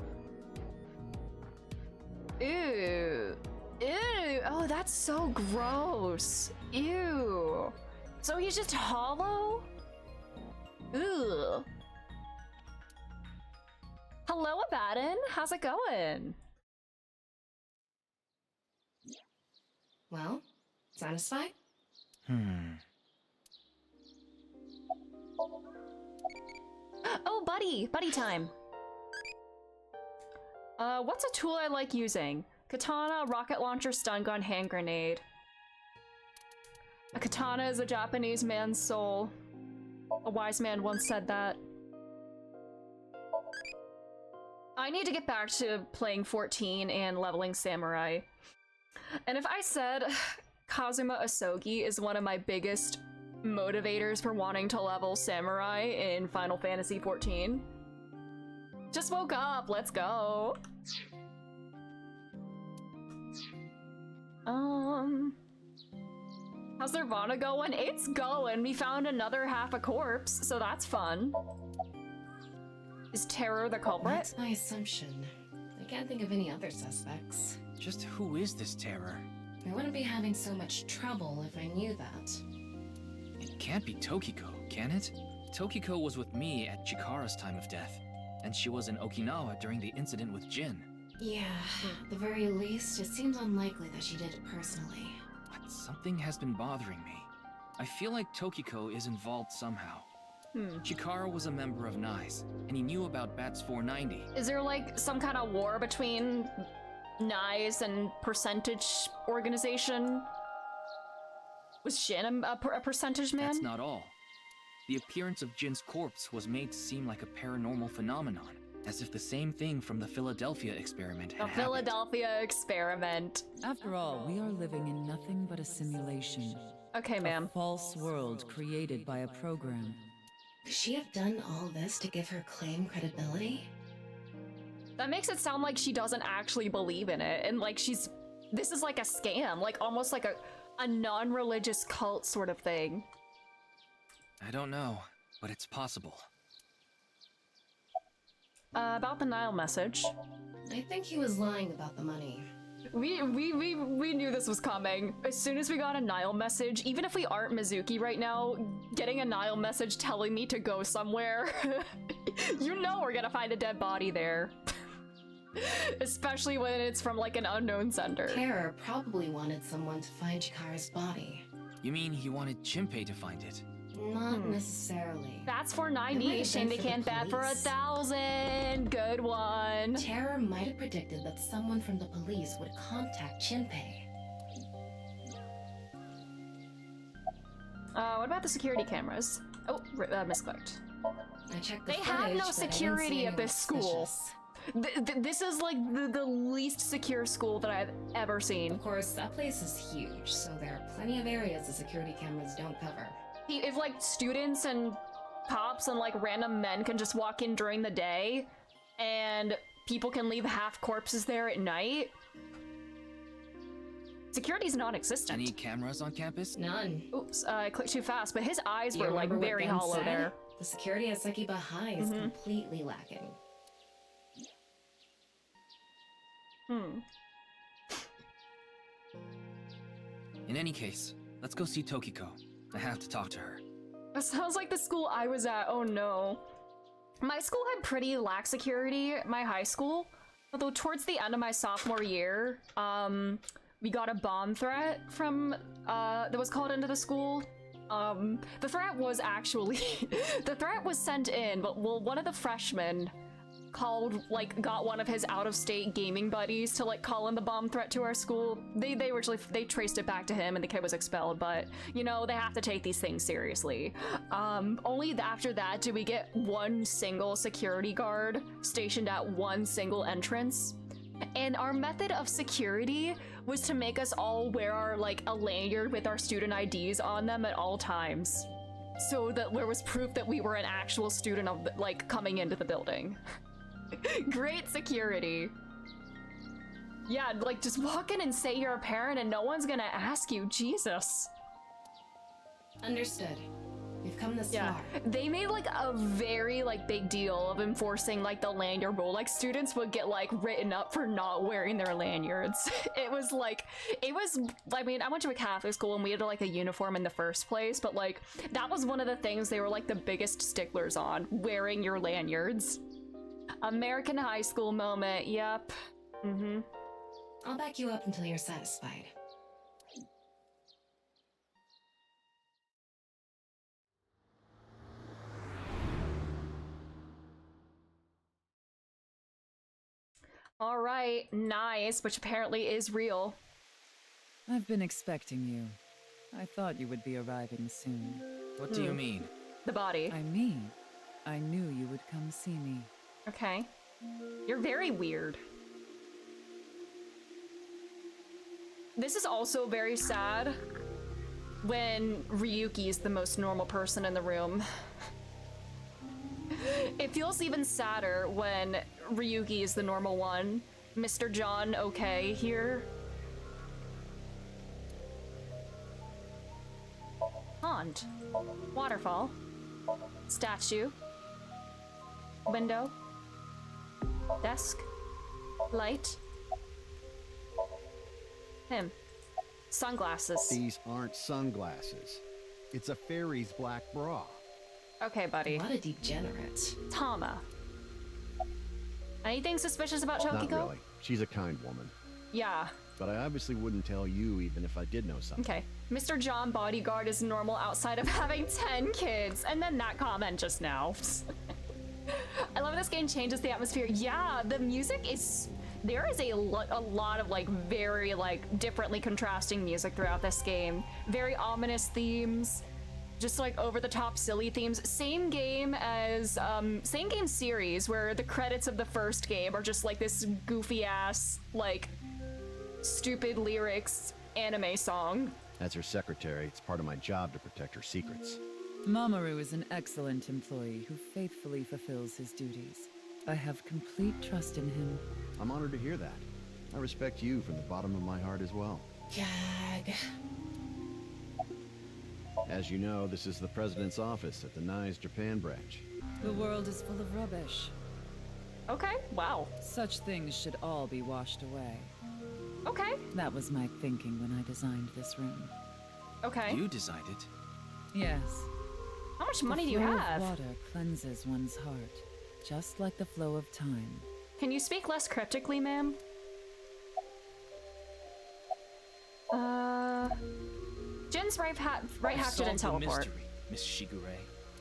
Ew. Ew. Oh, that's so gross. Ew. So he's just hollow? Ew. Hello, Abaddon. How's it going? Well, satisfied? Oh, buddy time. What's a tool I like using? Katana, rocket launcher, stun gun, hand grenade. A katana is a Japanese man's soul. A wise man once said that. I need to get back to playing 14 and leveling samurai. And if I said Kazuma Asogi is one of my biggest motivators for wanting to level samurai in Final Fantasy 14. Just woke up, let's go. How's nirvanA going? It's going. We found another half a corpse, so that's fun. Is Terror the culprit? That's my assumption. I can't think of any other suspects. Just who is this Terror? I wouldn't be having so much trouble if I knew that. It can't be Tokiko, can it? Tokiko was with me at Chikara's time of death, and she was in Okinawa during the incident with Jin. Yeah, at the very least, it seems unlikely that she did it personally. But something has been bothering me. I feel like Tokiko is involved somehow. Chikara was a member of NICE, and he knew about Bats 490. Is there like some kind of war between NICE and percentage organization? Was Jin a percentage man? That's not all. The appearance of Jin's corpse was made to seem like a paranormal phenomenon, as if the same thing from the Philadelphia experiment had happened. Philadelphia experiment. After all, we are living in nothing but a simulation. Okay, ma'am. A false world created by a program. Could she have done all this to give her claim credibility? That makes it sound like she doesn't actually believe in it, and like this is like a scam, like almost like a non-religious cult sort of thing. I don't know, but it's possible. About the Nile message. I think he was lying about the money. We knew this was coming. As soon as we got a Nile message, even if we aren't Mizuki right now, getting a Nile message telling me to go somewhere, you know we're gonna find a dead body there. Especially when it's from like an unknown sender. Terror probably wanted someone to find Chikara's body. You mean he wanted Chimpei to find it? Not necessarily. That's 490. Shame they can't bat for 1,000. Good one. Terror might have predicted that someone from the police would contact Chimpei. What about the security cameras? Oh, misclicked. I checked the They footage, have no but I didn't see security at anyone this school. suspicious. This is like the least secure school that I've ever seen. Of course, that place is huge, so there are plenty of areas the security cameras don't cover. If like students and cops and like random men can just walk in during the day and people can leave half corpses there at night, security's non-existent. Any cameras on campus? None. Oops, I clicked too fast, but his eyes Do you were like remember what very Ben hollow said? there. The security at Sekiba High is completely lacking. In any case, let's go see Tokiko. I have to talk to her. That sounds like the school I was at. Oh no. My school had pretty lax security, my high school. Although towards the end of my sophomore year, we got a bomb threat from, that was called into the school. The threat was actually, the threat was sent in, but well, one of the freshmen got one of his out-of-state gaming buddies to like call in the bomb threat to our school. They traced it back to him and the kid was expelled, but you know, they have to take these things seriously. Only after that do we get one single security guard stationed at one single entrance. And our method of security was to make us all wear our a lanyard with our student IDs on them at all times, so that there was proof that we were an actual student of coming into the building. Great security. Yeah, just walk in and say you're a parent and no one's gonna ask you. Jesus. Understood. We've come this far. They made a very big deal of enforcing the lanyard rule. Students would get written up for not wearing their lanyards. It was I mean, I went to a Catholic school and we had a uniform in the first place, but that was one of the things they were the biggest sticklers on, wearing your lanyards. American high school moment, yep. I'll back you up until you're satisfied. All right, nice, which apparently is real. I've been expecting you. I thought you would be arriving soon. What do you mean? The body. I mean, I knew you would come see me. Okay. You're very weird. This is also very sad when Ryuki is the most normal person in the room. It feels even sadder when Ryuki is the normal one. Mr. John, okay, here. Pond. Waterfall. Statue. Window. Desk. Light. Him. Sunglasses. These aren't sunglasses. It's a fairy's black bra. Okay, buddy. What a degenerate. Tama. Anything suspicious about Tokiko? Not really. She's a kind woman. Yeah. But I obviously wouldn't tell you even if I did know something. Okay. Mr. John Bodyguard is normal outside of having 10 kids. And then that comment just now. I love this game changes the atmosphere. Yeah, the music is... There is a lot of very differently contrasting music throughout this game. Very ominous themes. Just over the top silly themes. Same game as, same game series where the credits of the first game are just this goofy ass, stupid lyrics anime song. As her secretary, it's part of my job to protect her secrets. Mamoru is an excellent employee who faithfully fulfills his duties. I have complete trust in him. I'm honored to hear that. I respect you from the bottom of my heart as well. Gag. As you know, this is the president's office at the NICE Japan branch. The world is full of rubbish. Okay, wow. Such things should all be washed away. Okay. That was my thinking when I designed this room. Okay. You designed it? Yes. How much money do you The flow have? of water cleanses one's heart, just like the flow of time. Can you speak less cryptically, ma'am? Jin's right half didn't teleport. Mystery, Miss Shigure.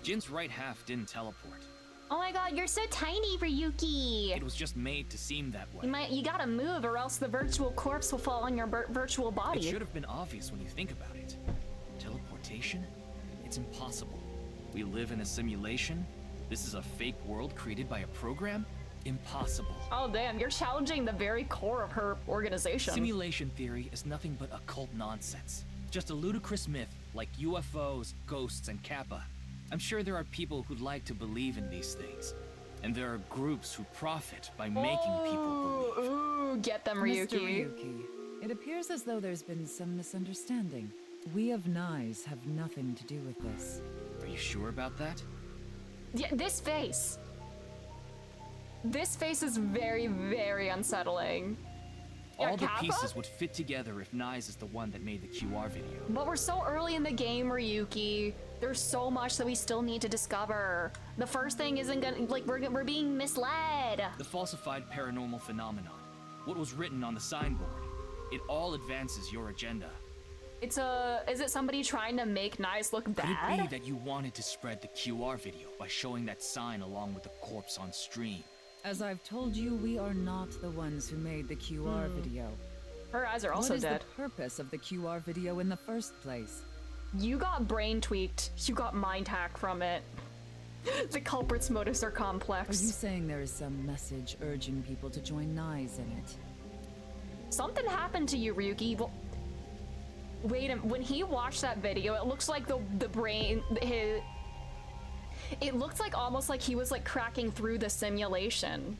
Jin's right half didn't teleport. Oh my god, you're so tiny, Ryuki! It was just made to seem that way. You gotta move or else the virtual corpse will fall on your virtual body. It should have been obvious when you think about it. Teleportation? It's impossible. We live in a simulation. This is a fake world created by a program? Impossible. Oh damn, you're challenging the very core of her organization. Simulation theory is nothing but occult nonsense. Just a ludicrous myth like UFOs, ghosts, and Kappa. I'm sure there are people who'd like to believe in these things. And there are groups who profit by making people believe. Ooh, get them, Ryuki. Mr. Ryuki, it appears as though there's been some misunderstanding. We of Nyes have nothing to do with this. Are you sure about that? Yeah, this face. This face is very, very unsettling. Yeah, All the Kappa? pieces would fit together if Nyes is the one that made the QR video. But we're so early in the game, Ryuki. There's so much that we still need to discover. The first thing isn't gonna, like, we're being misled. The falsified paranormal phenomenon. What was written on the signboard. It all advances your agenda. Is it somebody trying to make Nyes look Could bad? it be that you wanted to spread the QR video by showing that sign along with the corpse on stream? As I've told you, we are not the ones who made the QR video. Her eyes are also dead. dead. What is the purpose of the QR video in the first place? You got brain tweaked. You got mind hack from it. The culprit's motives are complex. Are you saying there is some message urging people to join Nyes in it? Something happened to you, Ryuki. Well, wait a minute. When he watched that video, it looks like the brain, it looks like almost like he was like cracking through the simulation.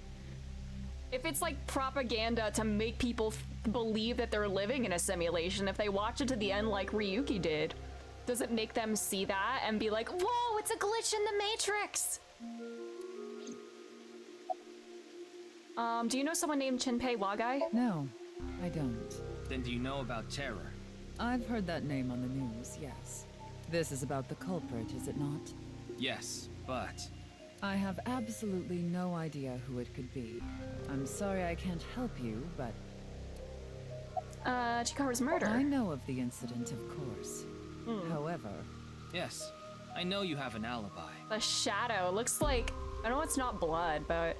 If it's like propaganda to make people believe that they're living in a simulation, if they watch it to the end like Ryuki did, does it make them see that and be like, whoa, it's a glitch in the Matrix? Do you know someone named Chinpei Wagai? No, I don't. Then do you know about Terror? I've heard that name on the news, yes. This is about the culprit, is it not? Yes, but... I have absolutely no idea who it could be. I'm sorry I can't help you, but... Chikara's murder. I know of the incident, of course. However... Yes, I know you have an alibi. A shadow. Looks like... I know it's not blood, but...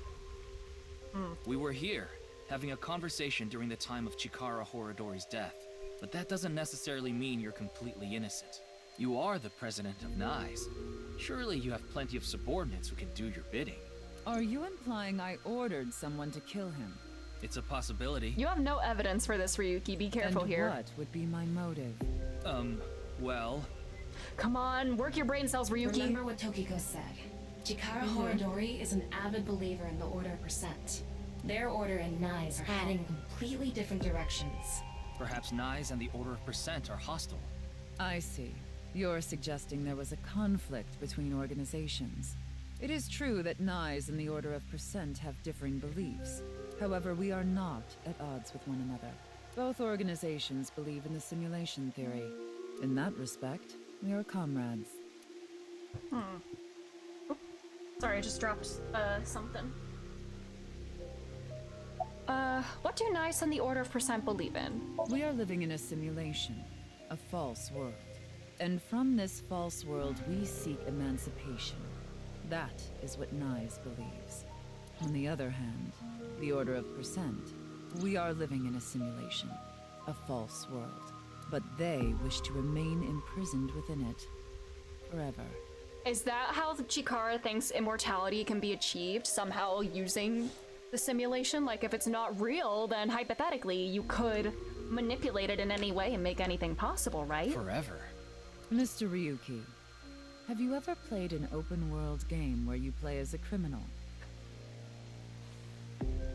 We were here, having a conversation during the time of Chikara Horadori's death. But that doesn't necessarily mean you're completely innocent. You are the president of Nyes. Surely you have plenty of subordinates who can do your bidding. Are you implying I ordered someone to kill him? It's a possibility. You have no evidence for this, Ryuki. Be careful and here. What would be my motive? Well... Come on, work your brain cells, Ryuki. Remember what Tokiko said. Chikara Horadori is an avid believer in the Order of Percent. Their order and Nyes are heading in completely different directions. Perhaps Nyes and the Order of Percent are hostile. I see. You're suggesting there was a conflict between organizations. It is true that Nyes and the Order of Percent have differing beliefs. However, we are not at odds with one another. Both organizations believe in the simulation theory. In that respect, we are comrades. Oop. Sorry, I just dropped something. What do Nyes and the Order of Percent believe in? We are living in a simulation, a false world. And from this false world, we seek emancipation. That is what Nyes believes. On the other hand, the Order of Percent, we are living in a simulation, a false world. But they wish to remain imprisoned within it forever. Is that how Chikara thinks immortality can be achieved, somehow using the simulation? Like, if it's not real, then hypothetically, you could manipulate it in any way and make anything possible, right? Forever. Mr. Ryuki, have you ever played an open-world game where you play as a criminal?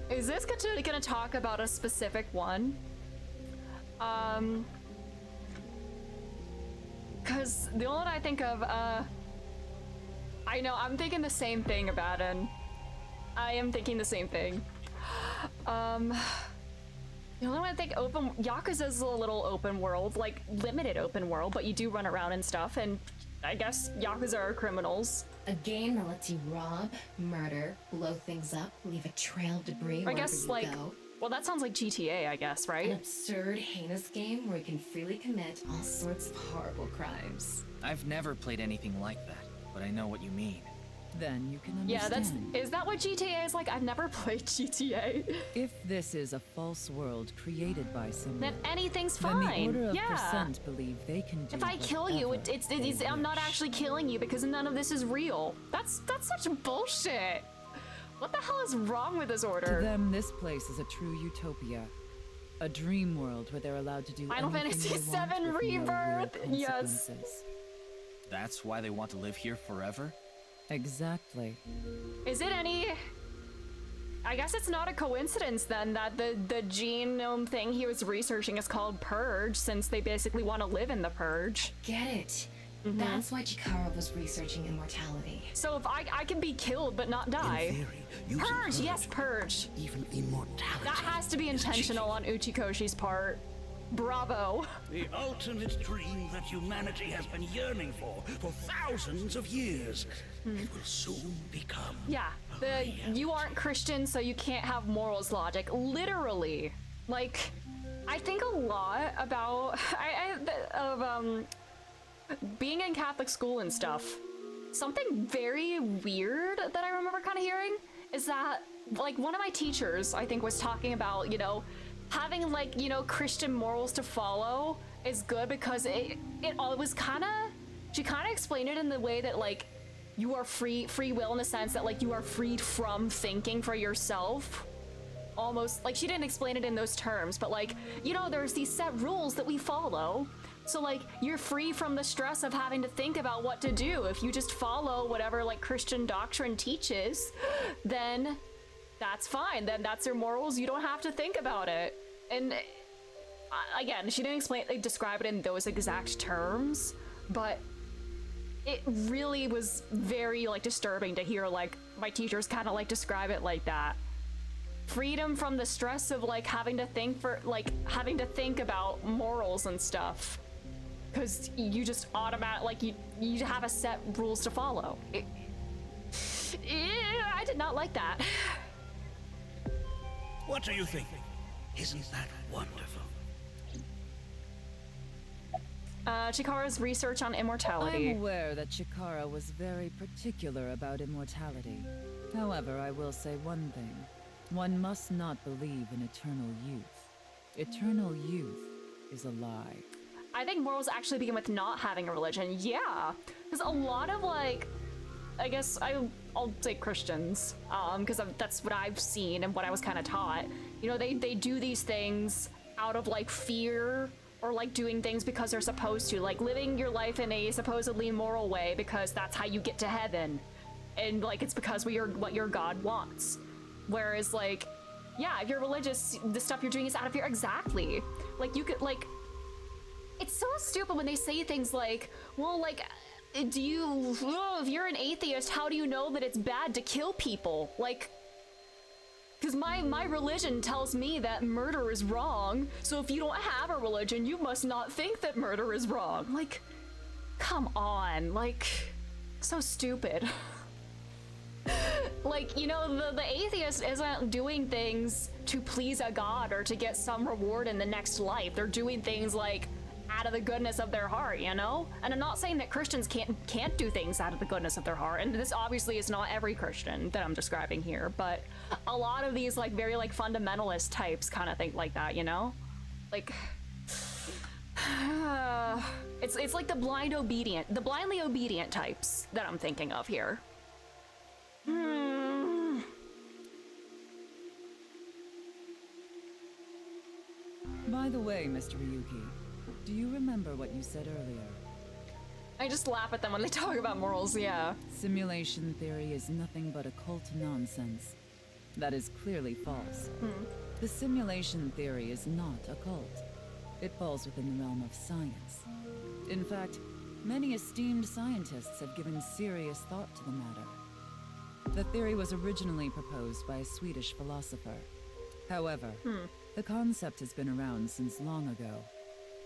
Is this gonna talk about a specific one? Cause the only one I think of, I know, I'm thinking the same thing about it. I am thinking the same thing. The only one I think Yakuza is a little open world, like limited open world, but you do run around and stuff, and I guess Yakuza are criminals. A game that lets you rob, murder, blow things up, leave a trail of debris I guess, wherever you like, go. well, that sounds like GTA, I guess, right? An absurd, heinous game where you can freely commit all sorts of horrible crimes. I've never played anything like that, but I know what you mean. then you can Yeah, understand. is that what GTA is like? I've never played GTA. If this is a false world created by someone, Then anything's then fine. the Order of Yeah. Percent believe they can do If I kill you, whatever it's I'm not actually killing you because none of this is real. That's such bullshit. What the hell is wrong with this order? To them, this place is a true utopia. A dream world where they're allowed to do Final anything Fantasy they want VII with no real Rebirth, yes. consequences. That's why they want to live here forever? Exactly. Is it any... I guess it's not a coincidence then that the genome thing he was researching is called Purge, since they basically want to live in the Purge. Get it. That's why Chikara was researching immortality. So if I can be killed but not die. Purge, yes, Purge. Even immortality. That has to be intentional on Uchikoshi's part. Bravo. The ultimate dream that humanity has been yearning for thousands of years. It will soon become. Yeah, you aren't Christian, so you can't have morals logic. Literally. Like, I think a lot about being in Catholic school and stuff. Something very weird that I remember kind of hearing is that, like, one of my teachers, I think, was talking about, you know, having, like, you know, Christian morals to follow is good because it was kind of, she kind of explained it in the way that, like, you are free will in the sense that, like, you are freed from thinking for yourself. Almost, like, she didn't explain it in those terms, but, like, you know, there's these set rules that we follow. So, like, you're free from the stress of having to think about what to do. If you just follow whatever, like, Christian doctrine teaches, then that's fine. Then that's your morals. You don't have to think about it. And again, she didn't describe it in those exact terms, but it really was very, like, disturbing to hear, like, my teachers kind of, like, describe it like that. Freedom from the stress of, like, having to think about morals and stuff. Because you just automatically, you have a set rules to follow. I did not like that. What do you think? Isn't that wonderful? Chikara's research on immortality. I'm aware that Chikara was very particular about immortality. However, I will say one thing. One must not believe in eternal youth. Eternal youth is a lie. I think morals actually begin with not having a religion. Yeah, because a lot of, like, I guess I'll say Christians, because that's what I've seen and what I was kind of taught. You know, they do these things out of, like, fear, or, like, doing things because they're supposed to, like living your life in a supposedly moral way because that's how you get to heaven, and, like, it's because what your God wants. Whereas, like, yeah, if you're religious, the stuff you're doing is out of fear. Exactly. Like, you could, like, it's so stupid when they say things like, well, like, if you're an atheist, how do you know that it's bad to kill people? Like, because my religion tells me that murder is wrong, so if you don't have a religion, you must not think that murder is wrong. Like, come on, like, so stupid. Like, you know, the atheist isn't doing things to please a god or to get some reward in the next life. They're doing things, like, out of the goodness of their heart, you know? And I'm not saying that Christians can't do things out of the goodness of their heart, and this obviously is not every Christian that I'm describing here, but a lot of these, like, very, like, fundamentalist types kind of think like that, you know? Like, it's like the blindly obedient types that I'm thinking of here. By the way, Mr. Ryuki, do you remember what you said earlier? I just laugh at them when they talk about morals, yeah. Simulation theory is nothing but occult nonsense. That is clearly false. The simulation theory is not occult. It falls within the realm of science. In fact, many esteemed scientists have given serious thought to the matter. The theory was originally proposed by a Swedish philosopher. However, the concept has been around since long ago,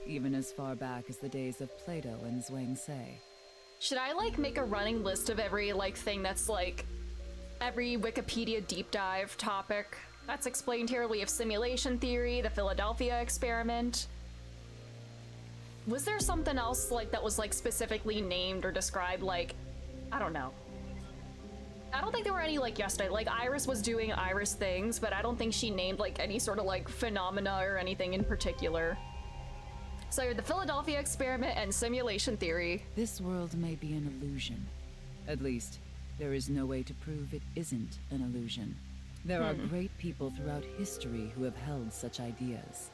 even as far back as the days of Plato and Zhuangzi. Should I, like, make a running list of every, like, thing that's, like, every Wikipedia deep dive topic that's explained here? We have simulation theory, the Philadelphia experiment. Was there something else, like, that was, like, specifically named or described, like, I don't know. I don't think there were any like yesterday. Like Iris was doing Iris things, but I don't think she named like any sort of like phenomena or anything in particular. So the Philadelphia experiment and simulation theory. This world may be an illusion. At least, there is no way to prove it isn't an illusion. There are great people throughout history who have held such ideas.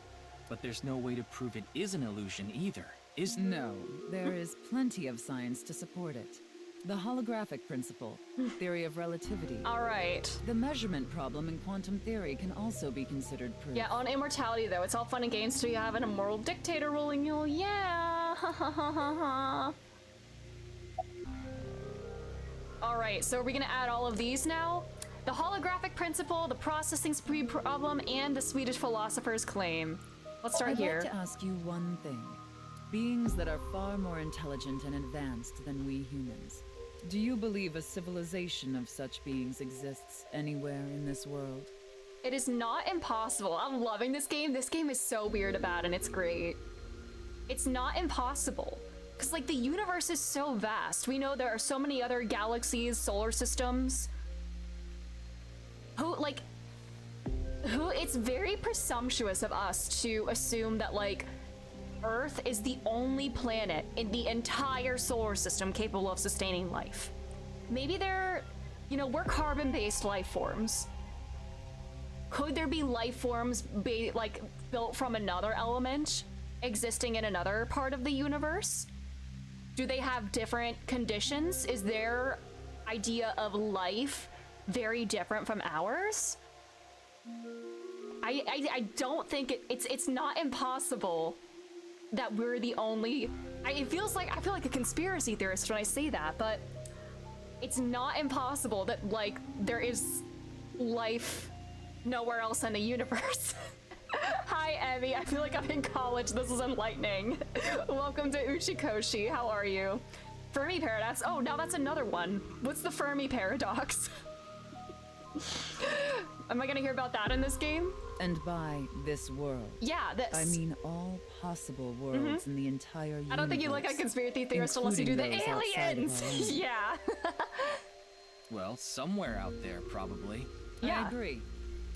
But there's no way to prove it is an illusion either, is there? No, there is plenty of science to support it. The holographic principle, theory of relativity. All right. The measurement problem in quantum theory can also be considered proof. Yeah, on immortality though, it's all fun and games till you have an immoral dictator ruling you. Yeah. All right, so are we gonna add all of these now? The holographic principle, the processing speed problem, and the Swedish philosopher's claim. Let's start here. I'd like to ask you one thing. Beings that are far more intelligent and advanced than we humans. Do you believe a civilization of such beings exists anywhere in this world? It is not impossible. I'm loving this game. This game is so weird about and it's great. It's not impossible. Because, like, the universe is so vast. We know there are so many other galaxies, solar systems. It's very presumptuous of us to assume that, like, Earth is the only planet in the entire solar system capable of sustaining life. Maybe we're carbon-based life forms. Could there be life forms built from another element existing in another part of the universe? Do they have different conditions? Is their idea of life very different from ours? I don't think it's not impossible that we're the only. I feel like a conspiracy theorist when I say that, but it's not impossible that like there is life nowhere else in the universe. Hi, Emmy. I feel like I'm in college. This is enlightening. Welcome to Uchikoshi. How are you? Fermi paradox. Oh, now that's another one. What's the Fermi paradox? Am I gonna hear about that in this game? And by this world, yeah, this. I mean all possible worlds in the entire universe. I don't think you look like a conspiracy theorist unless you do the aliens. Yeah. Well, somewhere out there, probably. Yeah. I agree.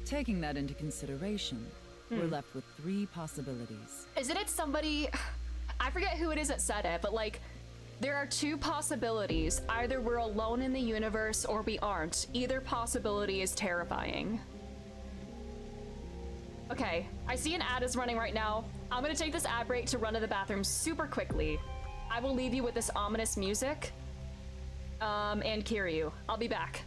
Taking that into consideration, we're left with 3 possibilities. Isn't it somebody? I forget who it is that said it, but like, there are 2 possibilities. Either we're alone in the universe or we aren't. Either possibility is terrifying. Okay, I see an ad is running right now. I'm gonna take this ad break to run to the bathroom super quickly. I will leave you with this ominous music. And Kiryu. I'll be back.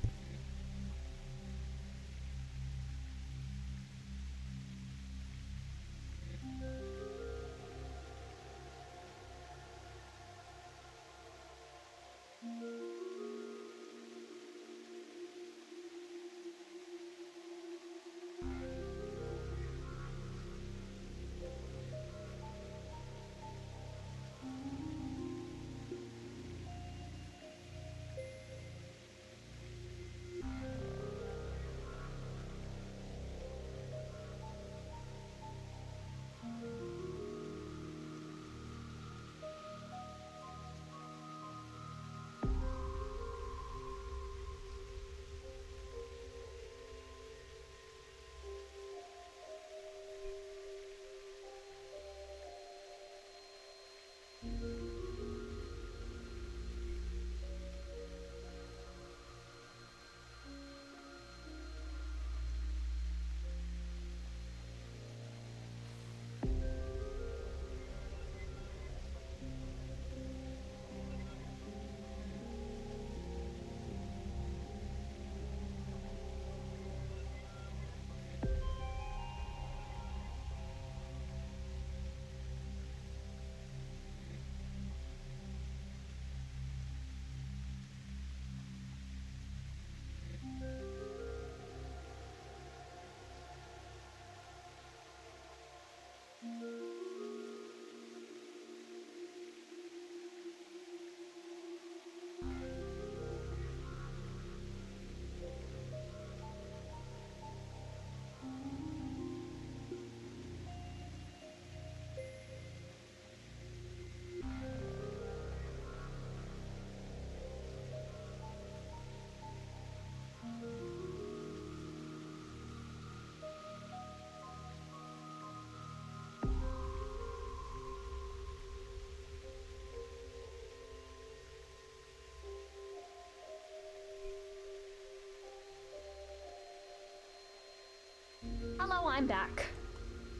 Hello, I'm back.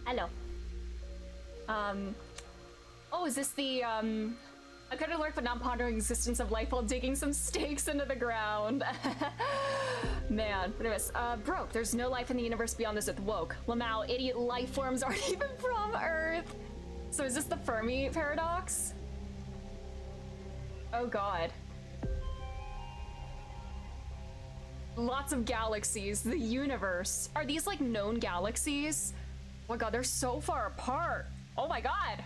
Hello. Oh, is this the, I could alert but not pondering existence of life while digging some stakes into the ground. Man, but anyways, broke. There's no life in the universe beyond this Earth. Woke. Lamau, idiot life forms aren't even from Earth. So is this the Fermi paradox? Oh god. Lots of galaxies, the universe. Are these like known galaxies? Oh my god, they're so far apart. Oh my god.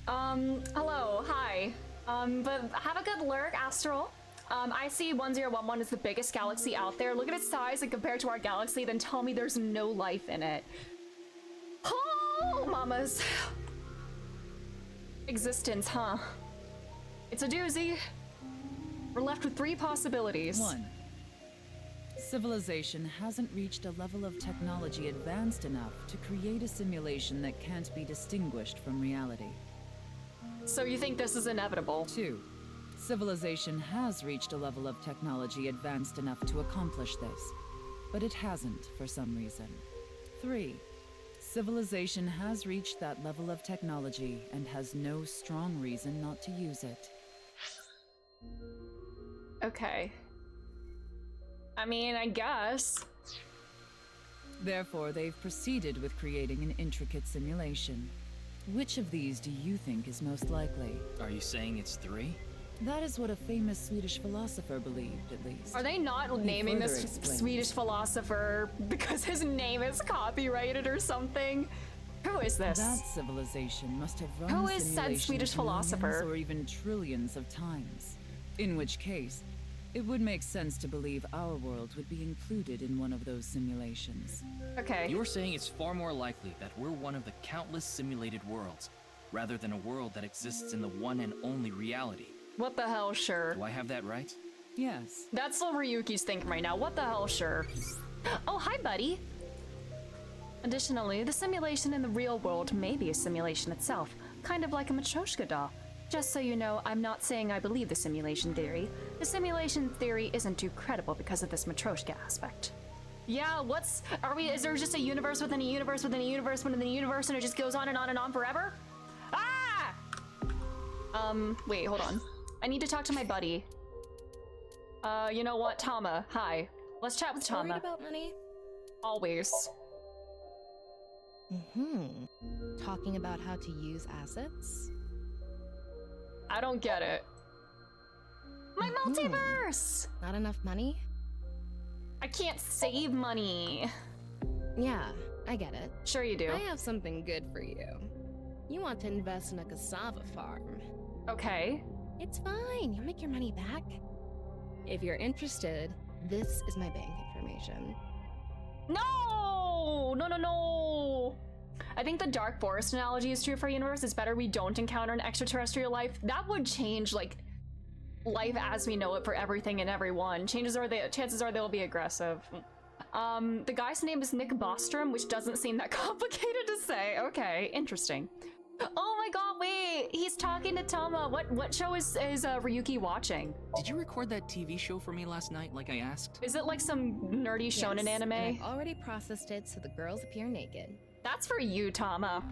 Hello, hi. But have a good lurk, Astral. I see 1011 is the biggest galaxy out there. Look at its size and compared to our galaxy, then tell me there's no life in it. Oh, mamas. Existence, huh? It's a doozy. We're left with 3 possibilities. 1. Civilization hasn't reached a level of technology advanced enough to create a simulation that can't be distinguished from reality. So you think this is inevitable? 2. Civilization has reached a level of technology advanced enough to accomplish this, but it hasn't for some reason. 3. Civilization has reached that level of technology and has no strong reason not to use it. Okay. I mean, I guess. Therefore, they've proceeded with creating an intricate simulation. Which of these do you think is most likely? Are you saying it's 3? That is what a famous Swedish philosopher believed, at least. Are they not naming this Swedish philosopher because his name is copyrighted or something? Who is this? That civilization must have run Who is said Swedish philosopher? Millions or even trillions of times. In which case, it would make sense to believe our world would be included in one of those simulations. Okay. You're saying it's far more likely that we're one of the countless simulated worlds, rather than a world that exists in the one and only reality. What the hell, sure. Do I have that right? Yes. That's what Ryuki's thinking right now. What the hell, sure. Oh, hi, buddy. Additionally, the simulation in the real world may be a simulation itself, kind of like a Matryoshka doll. Just so you know, I'm not saying I believe the simulation theory. The simulation theory isn't too credible because of this Matryoshka aspect. Yeah, is there just a universe within a universe within a universe within a universe and it just goes on and on and on forever? Ah! Wait, hold on. I need to talk to my buddy. You know what, Tama, hi. Let's chat with Tama. Worried about money? Always. Talking about how to use assets? I don't get it. My multiverse! Not enough money? I can't save money. Yeah, I get it. Sure you do. I have something good for you. You want to invest in a cassava farm. Okay. It's fine, you'll make your money back. If you're interested, this is my bank information. No! No, no, no! I think the Dark Forest analogy is true for our universe. It's better we don't encounter an extraterrestrial life. That would change, like, life as we know it for everything and everyone. Chances are they'll be aggressive. The guy's name is Nick Bostrom, which doesn't seem that complicated to say. Okay, interesting. Oh my god, wait! He's talking to Tama. What show is Ryuki watching? Did you record that TV show for me last night like I asked? Is it like some nerdy shonen anime? And I've already processed it so the girls appear naked. That's for you, Tama.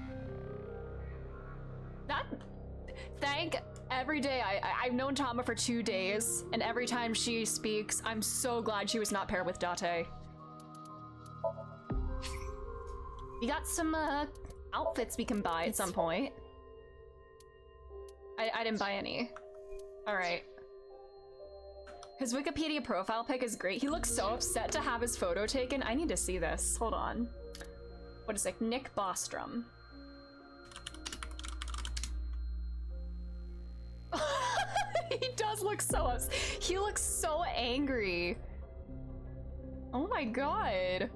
Thank every day. I've known Tama for 2 days, and every time she speaks, I'm so glad she was not paired with Date. We got some outfits we can buy at some point. I didn't buy any. All right. His Wikipedia profile pic is great. He looks so upset to have his photo taken. I need to see this. Hold on. What is it? Nick Bostrom. He does look so he looks so angry. Oh my god.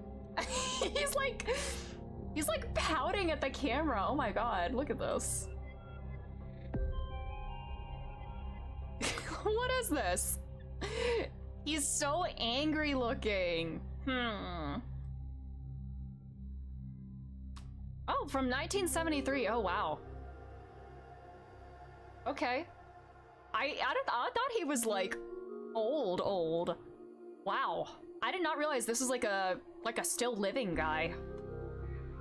He's like pouting at the camera. Oh my god, look at this. What is this? He's so angry looking. Oh, from 1973. Oh, wow. Okay. I thought he was like old. Wow. I did not realize this was like a still living guy.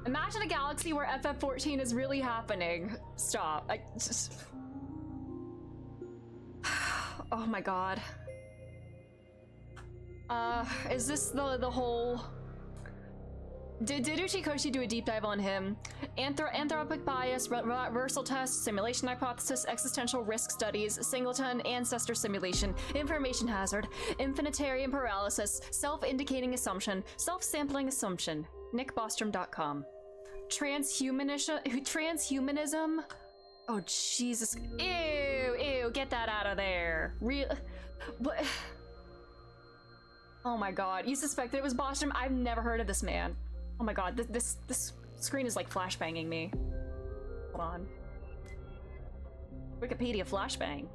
Imagine a galaxy where FF14 is really happening. Stop. I just... Oh my god. Is this the whole... Did Uchikoshi do a deep dive on him? Anthropic bias, reversal test, simulation hypothesis, existential risk studies, singleton, ancestor simulation, information hazard, infinitarian paralysis, self-indicating assumption, self-sampling assumption. nickbostrom.com. Transhumanism? Oh, Jesus. Ew, get that out of there. What? Oh my god, you suspected it was Bostrom? I've never heard of this man. Oh my god, this screen is like flashbanging me. Hold on. Wikipedia flashbang.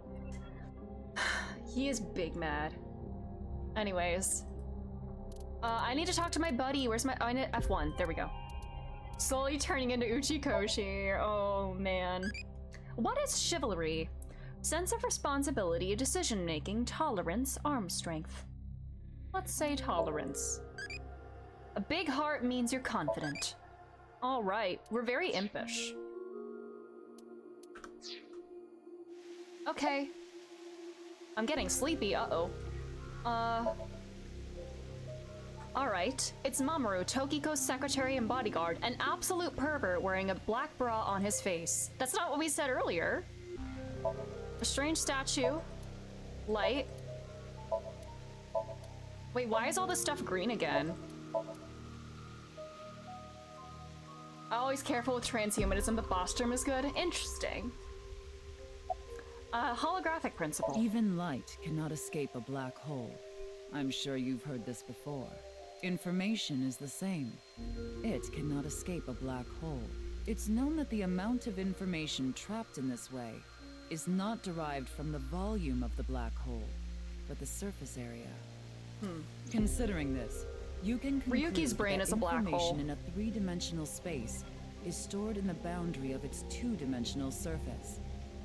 He is big mad. Anyways. I need to talk to my buddy. Where's my... Oh, I need F1. There we go. Slowly turning into Uchikoshi. Oh, man. What is chivalry? Sense of responsibility, decision-making, tolerance, arm strength. Let's say tolerance. A big heart means you're confident. All right, we're very impish. Okay. I'm getting sleepy, uh-oh. Alright, it's Mamoru, Tokiko's secretary and bodyguard, an absolute pervert wearing a black bra on his face. That's not what we said earlier. A strange statue. Light. Wait, why is all this stuff green again? Always careful with transhumanism, but Bostrom is good. Interesting. Holographic principle. Even light cannot escape a black hole. I'm sure you've heard this before. Information is the same. It cannot escape a black hole. It's known that the amount of information trapped in this way is not derived from the volume of the black hole, but the surface area. Considering this, you can conclude Ryuki's brain that is a black hole. information in a three-dimensional space is stored in the boundary of its two-dimensional surface.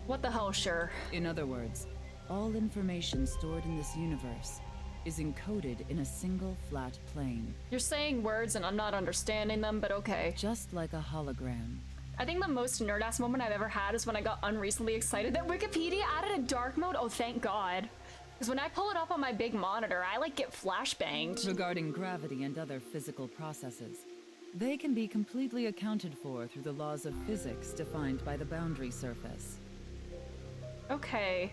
What the hell, sure. In other words, all information stored in this universe is encoded in a single flat plane. You're saying words and I'm not understanding them, but okay. Just like a hologram. I think the most nerd-ass moment I've ever had is when I got unreasonably excited that Wikipedia added a dark mode. Oh, thank God. Because when I pull it up on my big monitor, I like get flashbanged. Regarding gravity and other physical processes, they can be completely accounted for through the laws of physics defined by the boundary surface. Okay.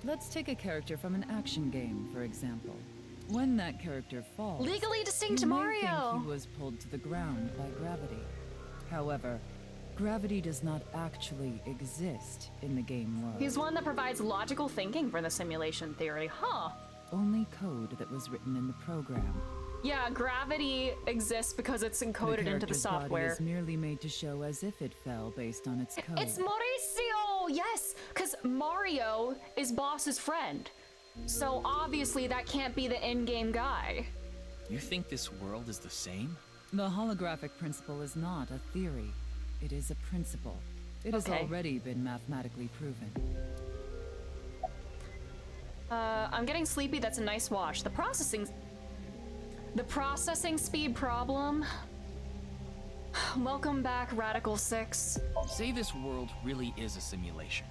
Let's take a character from an action game, for example. When that character falls, Legally distinct you may Mario! think he was pulled to the ground by gravity. However, gravity does not actually exist in the game world. He's one that provides logical thinking for the simulation theory, huh? Only code that was written in the program. Yeah, gravity exists because it's encoded into the software. Body is merely made to show as if it fell based on its code. It's Mauricio! Yes! Because Mario is Boss's friend. So obviously that can't be the in-game guy. You think this world is the same? The holographic principle is not a theory. It is a principle. It has already been mathematically proven. I'm getting sleepy. That's a nice wash. The processing speed problem. Welcome back, Radical 6. Say this world really is a simulation.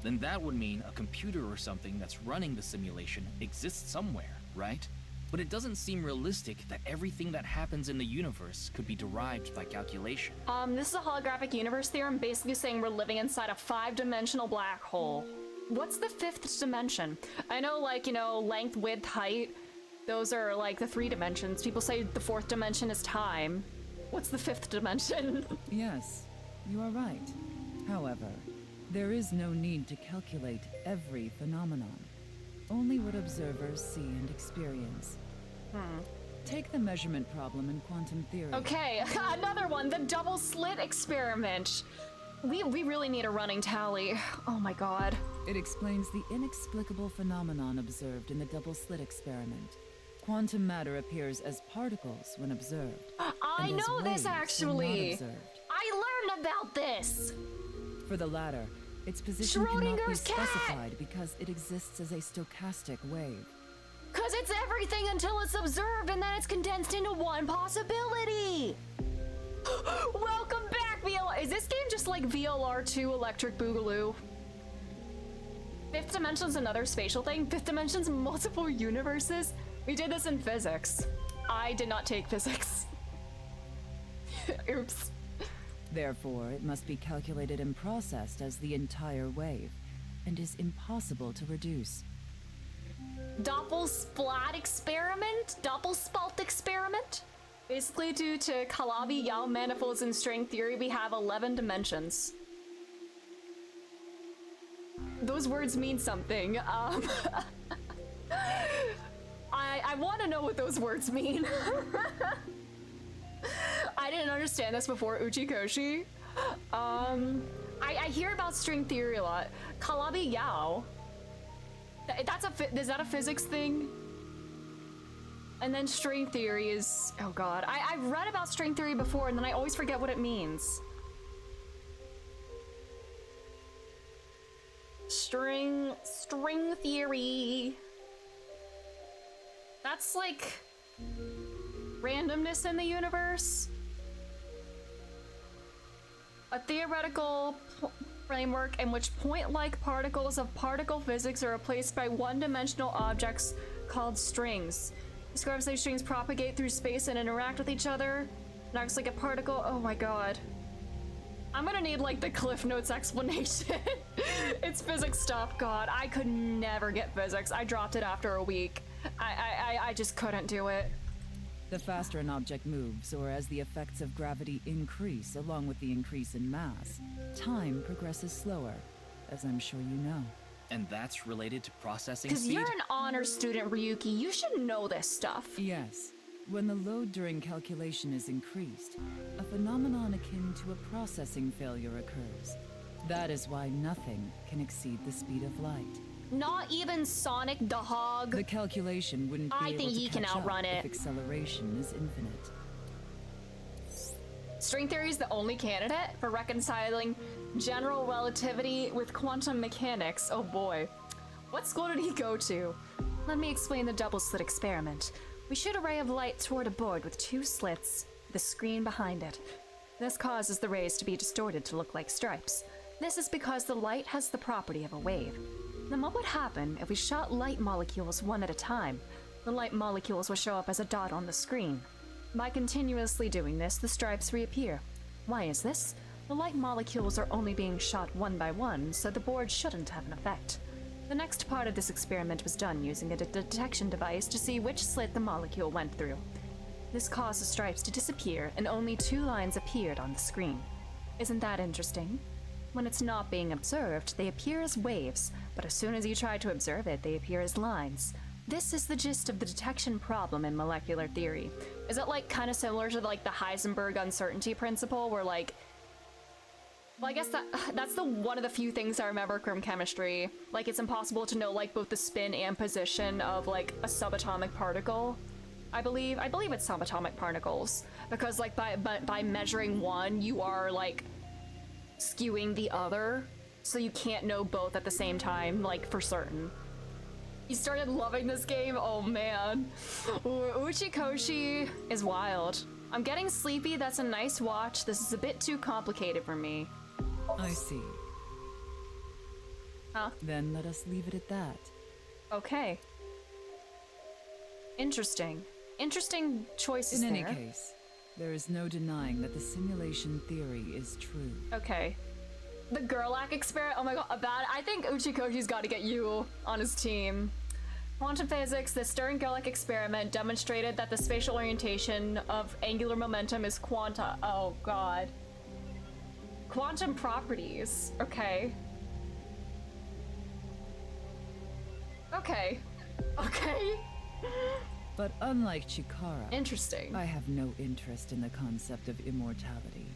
Then that would mean a computer or something that's running the simulation exists somewhere, right? But it doesn't seem realistic that everything that happens in the universe could be derived by calculation. This is a holographic universe theorem, basically saying we're living inside a 5-dimensional black hole. What's the 5th dimension? I know, like, you know, length, width, height. Those are, like, the 3 dimensions. People say the 4th dimension is time. What's the 5th dimension? Yes, you are right. However, there is no need to calculate every phenomenon. Only what observers see and experience. Take the measurement problem in quantum theory. Okay, another one, the double slit experiment. We really need a running tally. Oh my god. It explains the inexplicable phenomenon observed in the double slit experiment. Quantum matter appears as particles when observed. I know this actually. When not observed. I learned about this. For the latter, its position cannot be Schrodinger's cat! specified because it exists as a stochastic wave. Cause It's everything until it's observed and then it's condensed into one possibility. Welcome back, VLR. Is this game just like VLR 2 Electric Boogaloo? Fifth dimension's another spatial thing. Fifth dimension's multiple universes. We did this in physics. I did not take physics. Oops. Therefore, it must be calculated and processed as the entire wave, and is impossible to reduce. Doppelsplat experiment? Doppelspalt experiment? Basically, due to Calabi-Yau manifolds in string theory, we have 11 dimensions. Those words mean something. I want to know what those words mean. I didn't understand this before Uchikoshi. I hear about string theory a lot. Calabi-Yau. Is that a physics thing? And then string theory is, oh god. I've read about string theory before and then I always forget what it means. String theory. That's like randomness in the universe. A theoretical framework in which point-like particles of particle physics are replaced by one-dimensional objects called strings. Describes how strings propagate through space and interact with each other. It acts like a particle. Oh my god. I'm gonna need like the Cliff Notes explanation. It's physics stuff. God, I could never get physics. I dropped it after a week. I just couldn't do it. The faster an object moves, or as the effects of gravity increase along with the increase in mass, time progresses slower, as I'm sure you know. And that's related to processing Because speed? you're an honor student, Ryuki. You should know this stuff. Yes. When the load during calculation is increased, a phenomenon akin to a processing failure occurs. That is why nothing can exceed the speed of light. Not even Sonic the Hog. The calculation wouldn't be I able think to he can catch outrun up it. if acceleration is infinite. String theory is the only candidate for reconciling general relativity with quantum mechanics. Oh boy. What school did he go to? Let me explain the double slit experiment. We shoot a ray of light toward a board with two slits, with a screen behind it. This causes the rays to be distorted to look like stripes. This is because the light has the property of a wave. Then what would happen if we shot light molecules one at a time? The light molecules will show up as a dot on the screen. By continuously doing this, the stripes reappear. Why is this? The light molecules are only being shot one by one, so the board shouldn't have an effect. The next part of this experiment was done using a detection device to see which slit the molecule went through. This caused the stripes to disappear, and only two lines appeared on the screen. Isn't that interesting? When it's not being observed, they appear as waves, but as soon as you try to observe it, they appear as lines. This is the gist of the detection problem in molecular theory. Is it like kind of similar to like the Heisenberg uncertainty principle, where like, well, I guess that's the one of the few things I remember from chemistry. Like, it's impossible to know like both the spin and position of like a subatomic particle. I believe it's subatomic particles, because like by measuring one, you are like skewing the other, so you can't know both at the same time, like for certain. You started loving this game? Oh man. Uchikoshi is wild. I'm getting sleepy. That's a nice watch. This is a bit too complicated for me. I see. Huh? Then let us leave it at that. Okay. Interesting. Interesting choices In there. any case, there is no denying that the simulation theory is true. Okay. The Gerlach experiment. Oh my god, I think Uchikoshi's got to get you on his team. Quantum physics, the Stern-Gerlach experiment demonstrated that the spatial orientation of angular momentum is quanta. Oh god. Quantum properties. Okay. Okay. Okay. But unlike Chikara, interesting. I have no interest in the concept of immortality.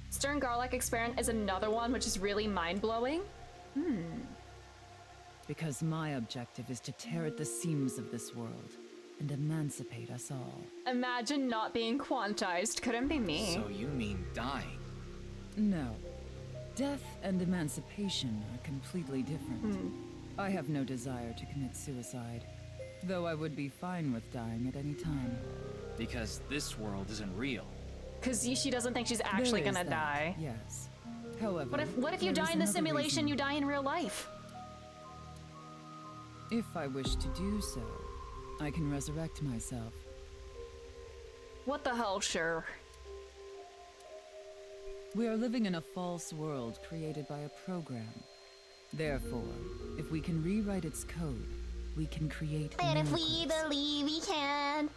Stern-Gerlach experiment is another one which is really mind-blowing. Because my objective is to tear at the seams of this world and emancipate us all. Imagine not being quantized. Couldn't be me. So you mean dying? No. Death and emancipation are completely different. I have no desire to commit suicide, though I would be fine with dying at any time. Because this world isn't real. Because she doesn't think she's actually There is gonna that, die. Yes. However, What if you there die is in the another simulation, reason. you die in real life? If I wish to do so, I can resurrect myself. What the hell, sure. We are living in a false world created by a program. Therefore, if we can rewrite its code, we can create And if miracles. we believe we can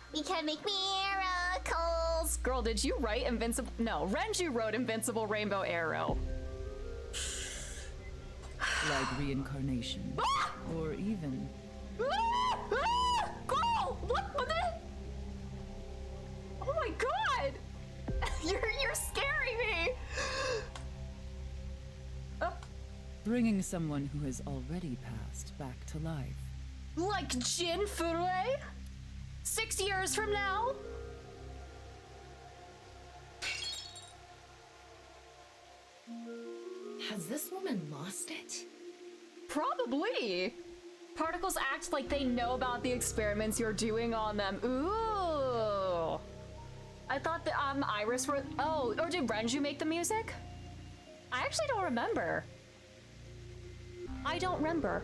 make miracles. Girl, did you write Invincible? No, Renju wrote Invincible Rainbow Arrow. Like reincarnation. Or even... Girl! What the? Oh my god! You're scaring me! bringing someone who has already passed back to life. Like Jin Furue? 6 years from now? Has this woman lost it? Probably. Particles act like they know about the experiments you're doing on them. Ooh. I thought the Iris were. Oh, or did Renju make the music? I actually don't remember. I don't remember.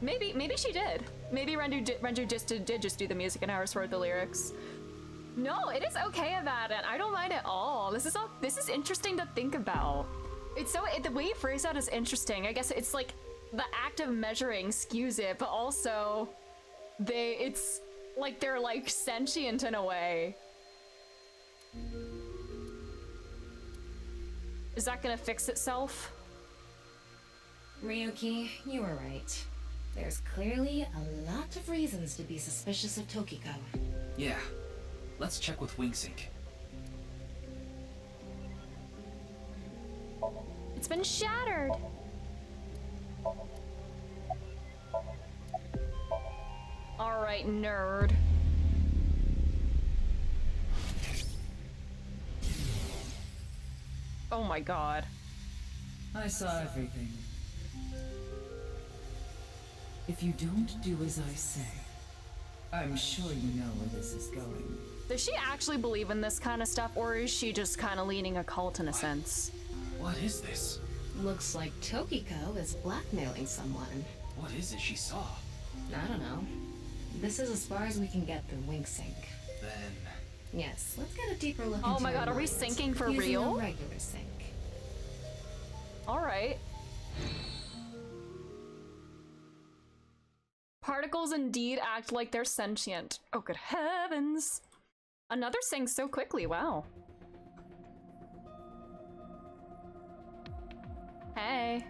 Maybe she did. Maybe Renju did just do the music and Iris wrote the lyrics. No, it is okay about it. I don't mind at all. This is interesting to think about. It's the way you phrase that is interesting. I guess it's like the act of measuring skews it, but also it's like they're like sentient in a way. Is that gonna fix itself? Ryuki, you were right. There's clearly a lot of reasons to be suspicious of Tokiko. Yeah. Let's check with WingSync. It's been shattered. All right, nerd. Oh my god. I saw everything. If you don't do as I say, I'm sure you know where this is going. Does she actually believe in this kind of stuff, or is she just kind of leaning occult in a sense? What is this? Looks like Tokiko is blackmailing someone. What is it she saw? I don't know. This is as far as we can get through WingSync. Then... Yes, let's get a deeper look into Oh my god, her are we mind, syncing for using real? a regular sync. Alright. Particles indeed act like they're sentient. Oh, good heavens. Another sync so quickly, wow. Hey.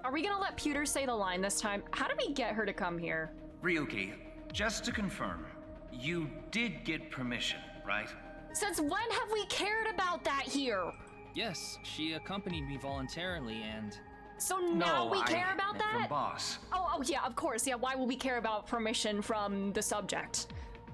Are we gonna let Pewter say the line this time? How did we get her to come here? Ryuki, just to confirm, you did get permission, right? Since when have we cared about that here? Yes, she accompanied me voluntarily and... So now we care about meant that? from boss. Oh yeah, of course. Yeah, why would we care about permission from the subject?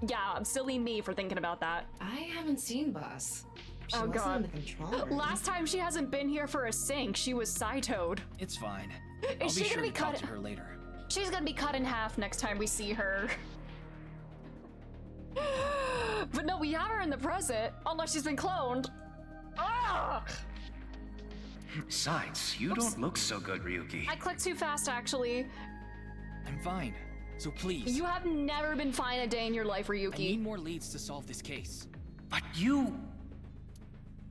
Yeah, silly me for thinking about that. I haven't seen Boss. She Oh wasn't god. in the control room. Last time she hasn't been here for a sync, she was Saito'd. It's fine. Is I'll she be sure gonna to be talk cut- to her later. She's gonna be cut in half next time we see her. But no, we have her in the present, unless she's been cloned. Ah! Besides, you don't look so good, Ryuki. I clicked too fast, actually. I'm fine. So please. You have never been fine a day in your life, Ryuki. I need more leads to solve this case. But you...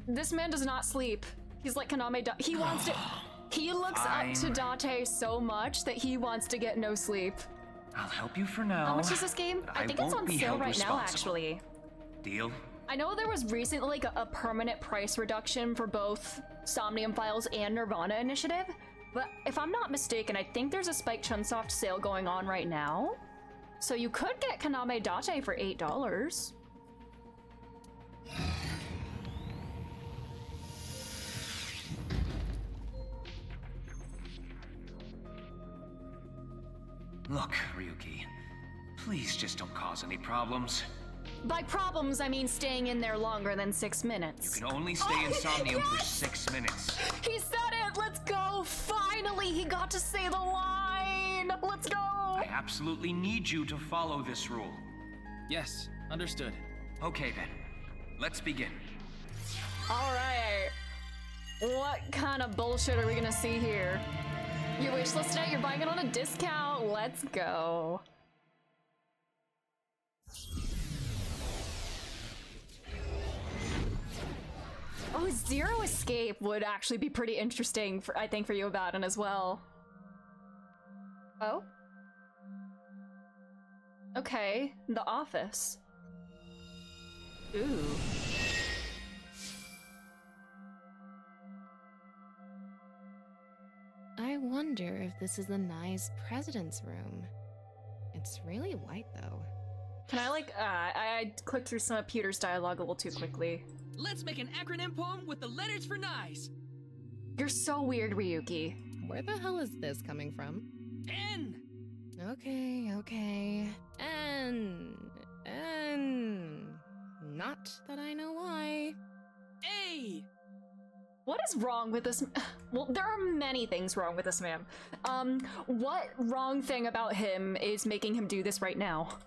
This man does not sleep. He's like Kaname he wants to... He looks up to Date so much that he wants to get no sleep. I'll help you for now. How much is this game? but I think it's won't on be sale held right now, responsible. actually. Deal? I know there was recently like a permanent price reduction for both Somnium Files and nirvanA Initiative, but if I'm not mistaken, I think there's a Spike Chunsoft sale going on right now. So you could get Kaname Date for $8. Look, Ryuki, please just don't cause any problems. By problems, I mean staying in there longer than 6 minutes. You can only stay in Somnium for 6 minutes. He said it! Let's go! 5 Finally, he got to say the line! Let's go! I absolutely need you to follow this rule. Yes, understood. Okay then, let's begin. Alright. What kind of bullshit are we gonna see here? Your wish list tonight, you're buying it on a discount. Let's go. Oh, Zero Escape would actually be pretty interesting, I think, for you about it as well. Oh? Okay, The Office. Ooh. I wonder if this is the nice president's room. It's really white, though. Can I, like, I clicked through some of Peter's dialogue a little too quickly. Let's make an acronym poem with the letters for nice. You're so weird, Ryuki. Where the hell is this coming from? N. Okay. N. Not that I know why. A. What is wrong with this? Well, there are many things wrong with this man. What wrong thing about him is making him do this right now?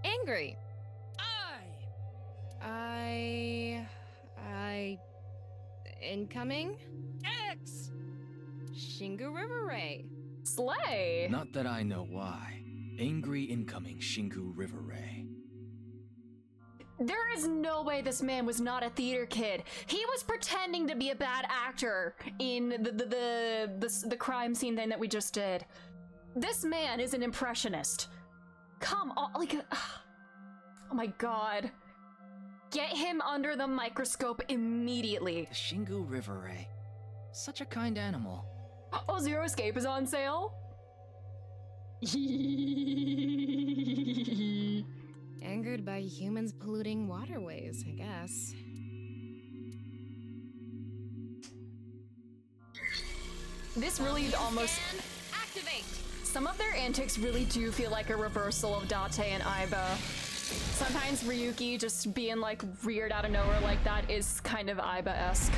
Angry. Incoming? X. Shingu River Ray. Slay! Not that I know why. Angry incoming Shingu River Ray. There is no way this man was not a theater kid. He was pretending to be a bad actor in the crime scene thing that we just did. This man is an impressionist. Come on, like, oh my god. Get him under the microscope immediately. The Shingu River Ray. Such a kind animal. Oh, Zero Escape is on sale? Angered by humans polluting waterways, I guess. This really almost... Activate! Some of their antics really do feel like a reversal of Date and Aiba. Sometimes Ryuki just being like reared out of nowhere like that is kind of Aiba-esque.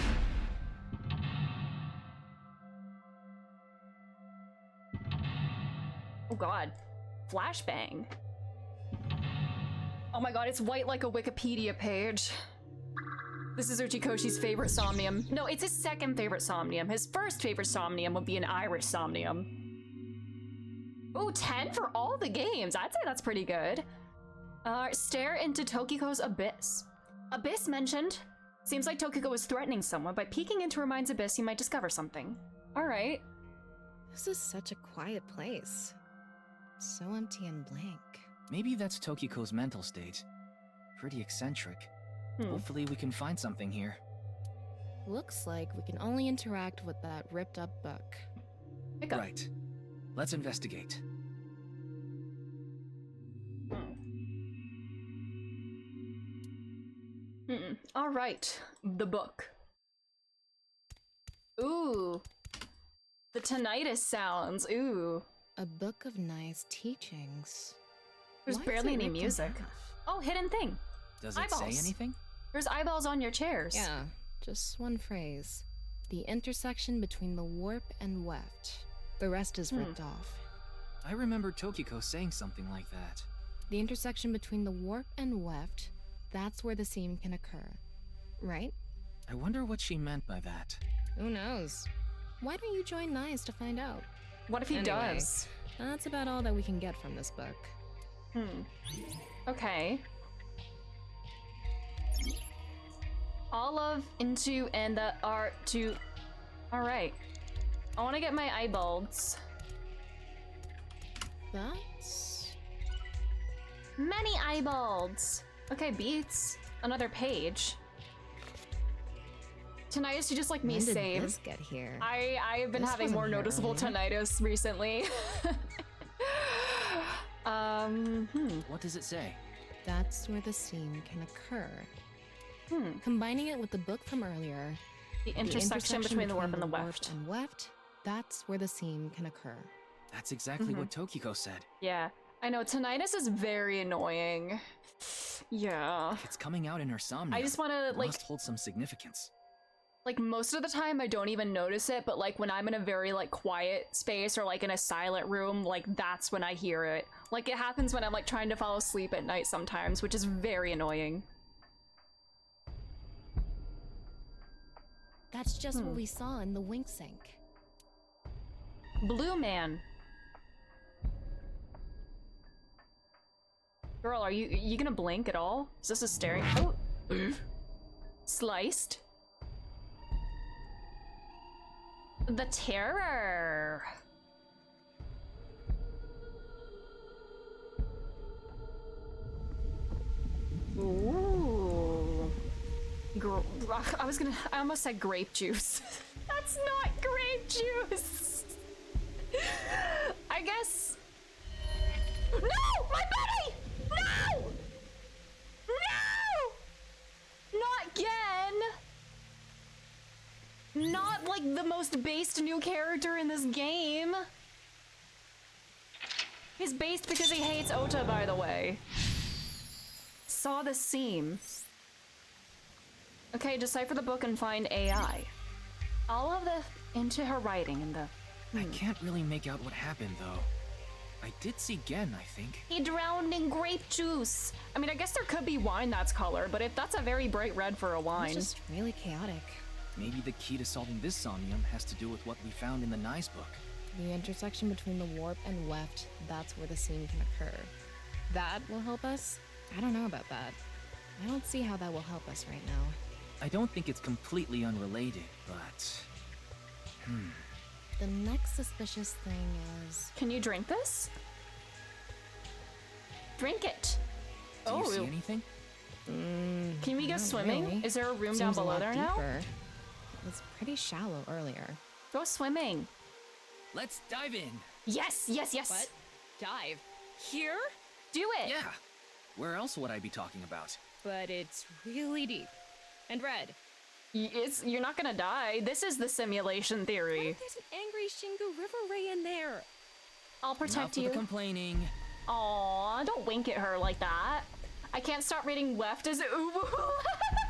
Oh god. Flashbang. Oh my god, it's white like a Wikipedia page. This is Uchikoshi's favorite Somnium. No, it's his second favorite Somnium. His first favorite Somnium would be an Irish Somnium. Ooh, 10 for all the games. I'd say that's pretty good. Stare into Tokiko's abyss. Abyss mentioned. Seems like Tokiko is threatening someone. By peeking into her mind's abyss, you might discover something. Alright. This is such a quiet place. So empty and blank. Maybe that's Tokiko's mental state. Pretty eccentric. Hopefully we can find something here. Looks like we can only interact with that ripped up book. Right. Let's investigate. All right, the book. Ooh, the tinnitus sounds. Ooh, a book of nice teachings. There's barely any music. Oh, hidden thing. Does it say anything? There's eyeballs on your chairs. Yeah, just one phrase. The intersection between the warp and weft. The rest is ripped off. I remember Tokiko saying something like that. The intersection between the warp and weft, that's where the seam can occur. Right? I wonder what she meant by that. Who knows? Why don't you join Nyes to find out? What if he does? That's about all that we can get from this book. Okay. All of, into, and the art to... Alright. I want to get my eyeballs. That's... Many eyeballs! Okay, beats. Another page. Tinnitus, you just like me when did save. This get here? I have been This having wasn't more here noticeable earlier. tinnitus recently. What does it say? That's where the seam can occur. Combining it with the book from earlier, The intersection between the warp and the weft. And weft, that's where the seam can occur. That's exactly what Tokiko said. Yeah, I know, tinnitus is very annoying. Yeah. It's coming out in her somnium. I just want to, It like... must hold some significance. Like, most of the time I don't even notice it, but like when I'm in a very like quiet space or like in a silent room, like that's when I hear it. Like it happens when I'm like trying to fall asleep at night sometimes, which is very annoying. That's just what we saw in the wink sink. Blue man. Girl, are you gonna blink at all? Is this a staring? Oh, sliced. The terror. Ooh. I almost said grape juice. That's not grape juice. I guess. No! My buddy! No! No! Not again! Not like the most based new character in this game. He's based because he hates Ota, by the way. Saw the seam. Okay, decipher the book and find AI. All of the into her writing and the. I can't really make out what happened though. I did see Gen, I think. He drowned in grape juice. I mean, I guess there could be wine that's color, but if that's a very bright red for a wine. It's just really chaotic. Maybe the key to solving this Somnium has to do with what we found in the Nice book. The intersection between the warp and weft, that's where the seam can occur. That will help us? I don't know about that. I don't see how that will help us right now. I don't think it's completely unrelated, but... The next suspicious thing is... Can you drink this? Drink it. Do you see anything? Can we go swimming? Really. Is there a room Seems down a below lot there now? deeper. It was pretty shallow earlier. Go swimming. Let's dive in. Yes, yes, yes. What? Dive? Here? Do it. Yeah. Where else would I be talking about? But it's really deep. And red. You're not gonna die. This is the simulation theory. What if there's an angry Shingu River Ray in there? I'll protect Enough with you. the complaining. Aw, don't wink at her like that. I can't stop reading left as uwu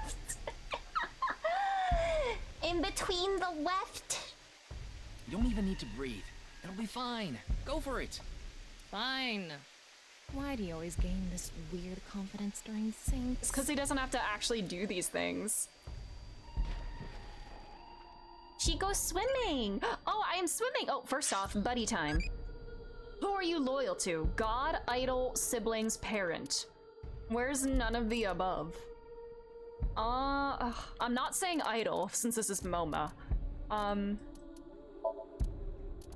left. In between the left. You don't even need to breathe. It'll be fine. Go for it. Fine. Why do you always gain this weird confidence during sinks? It's because he doesn't have to actually do these things. She goes swimming. Oh, I am swimming. Oh, first off, buddy time. Who are you loyal to? God, idol, siblings, parent. Where's none of the above? I'm not saying idol since this is MoMA.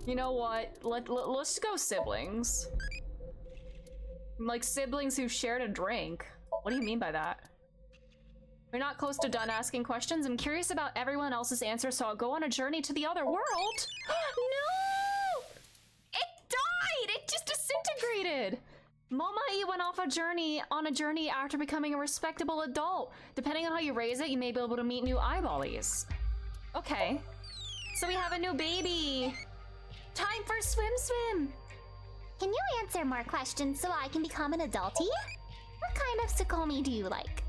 You know what? Let's go siblings. Like siblings who shared a drink. What do you mean by that? We're not close to done asking questions. I'm curious about everyone else's answers, so I'll go on a journey to the other world. No! It died! It just disintegrated! Momai went off on a journey after becoming a respectable adult. Depending on how you raise it, you may be able to meet new eyeballies. Okay. So we have a new baby. Time for swim. Can you answer more questions so I can become an adultie? What kind of Tsukomi do you like?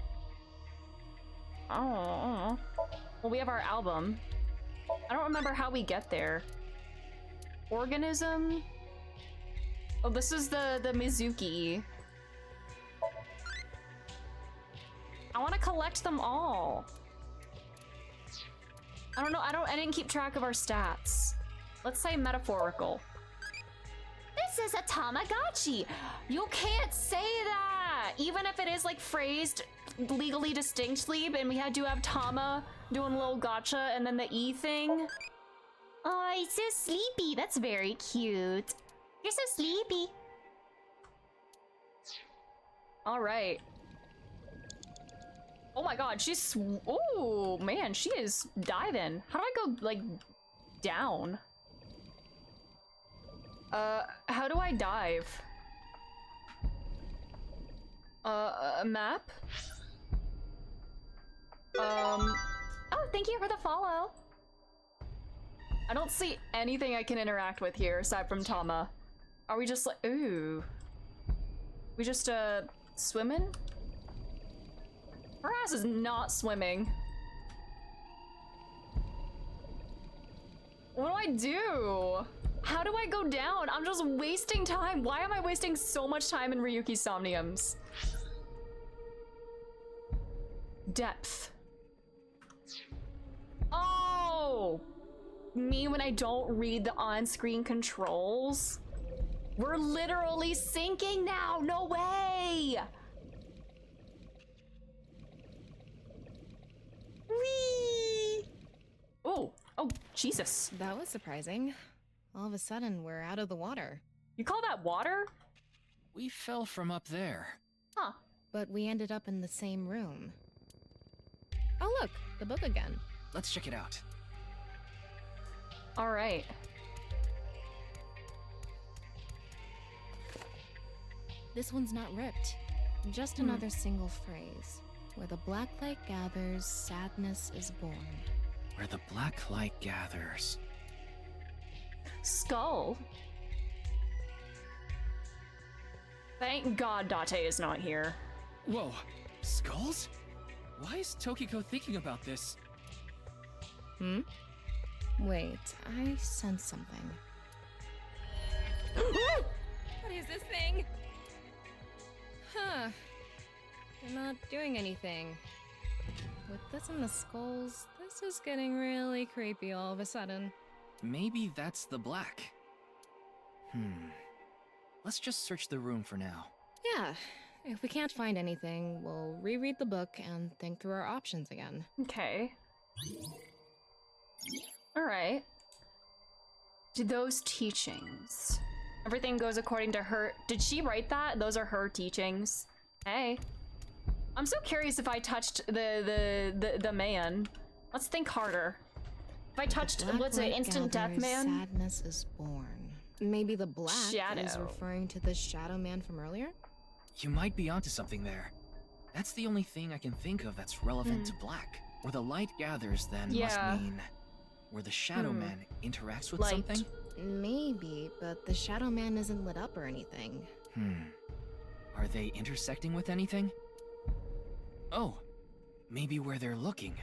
Oh. Well, we have our album. I don't remember how we get there. Organism? Oh, this is the Mizuki. I want to collect them all. I don't know. I didn't keep track of our stats. Let's say metaphorical. This is a Tamagotchi. You can't say that! Even if it is like phrased legally distinctly, and we had to have Tama doing a little gotcha and then the E thing. Oh, he's so sleepy. That's very cute. You're so sleepy. All right. Oh my god, she's... Oh, man, she is diving. How do I go, like, down? How do I dive? A map? Oh, thank you for the follow. I don't see anything I can interact with here aside from Tama. Are we just like, ooh. We just, swimming? Her ass is not swimming. What do I do? How do I go down? I'm just wasting time. Why am I wasting so much time in Ryuki's Somniums? Depth. Oh! Me when I don't read the on-screen controls? We're literally sinking now! No way! Whee! Oh, Jesus. That was surprising. All of a sudden, we're out of the water. You call that water? We fell from up there. Huh. But we ended up in the same room. Oh look, the book again. Let's check it out. All right. This one's not ripped. Just another single phrase. Where the black light gathers, sadness is born. Where the black light gathers. Skull. Thank God Date is not here. Whoa, skulls? Why is Tokiko thinking about this? Wait, I sense something. What is this thing? Huh. They're not doing anything. With this and the skulls, this is getting really creepy all of a sudden. Maybe that's the black. Let's just search the room for now. Yeah. If we can't find anything, we'll reread the book and think through our options again. Okay. All right. To those teachings. Everything goes according to her. Did she write that? Those are her teachings. Hey. I'm so curious if I touched the man. Let's think harder. If I touched, what's it, instant death man? Sadness is born. Maybe the black Shadow. is referring to the shadow man from earlier? You might be onto something there. That's the only thing I can think of that's relevant to black. Where the light gathers then must mean where the shadow man interacts with something? Maybe, but the shadow man isn't lit up or anything. Are they intersecting with anything? Oh, maybe where they're looking.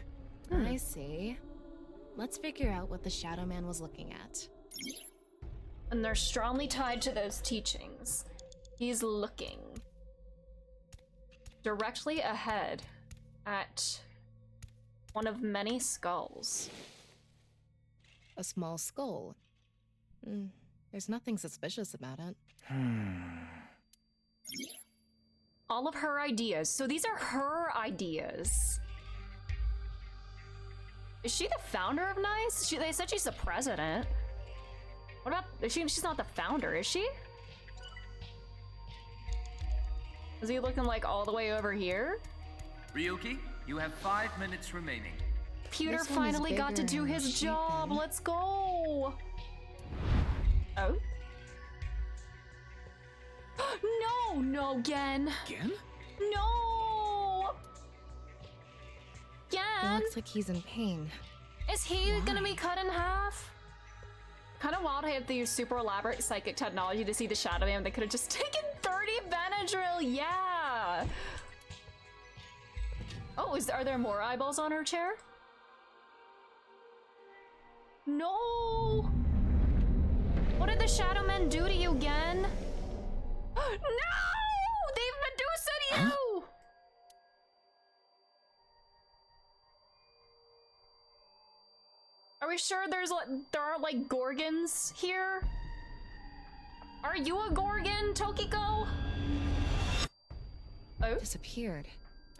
I see. Let's figure out what the shadow man was looking at. And they're strongly tied to those teachings. He's looking directly ahead at one of many skulls. A small skull. There's nothing suspicious about it. All of her ideas. So these are her ideas. Is she the founder of NICE? They said she's the president. What about, she's not the founder, is she? Is he looking like all the way over here? Ryuki, you have 5 minutes remaining. Computer finally got to do his job. Let's go. Oh. No, Gen. Gen? No. He Gen. looks like he's in pain. Is he gonna be cut in half? Kind of wild I have to use super elaborate psychic technology to see the Shadow Man. They could have just taken 30 Benadryl. Yeah. Oh, are there more eyeballs on her chair? No. What did the Shadow Men do to you, Gen? No! They've Medusa'd you! Are we sure there aren't like Gorgons here? Are you a Gorgon, Tokiko? Oh? Disappeared.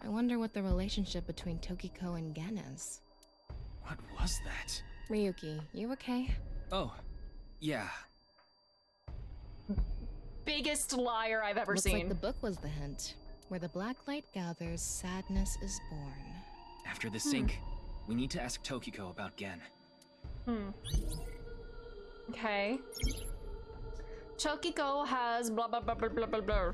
I wonder what the relationship between Tokiko and Gen is. What was that? Ryuki, you okay? Oh, yeah. Biggest liar I've ever Looks seen. like the book was the hint. Where the black light gathers, sadness is born. After the sync, we need to ask Tokiko about Gen. Okay. Tokiko has blah blah blah blah blah blah blah.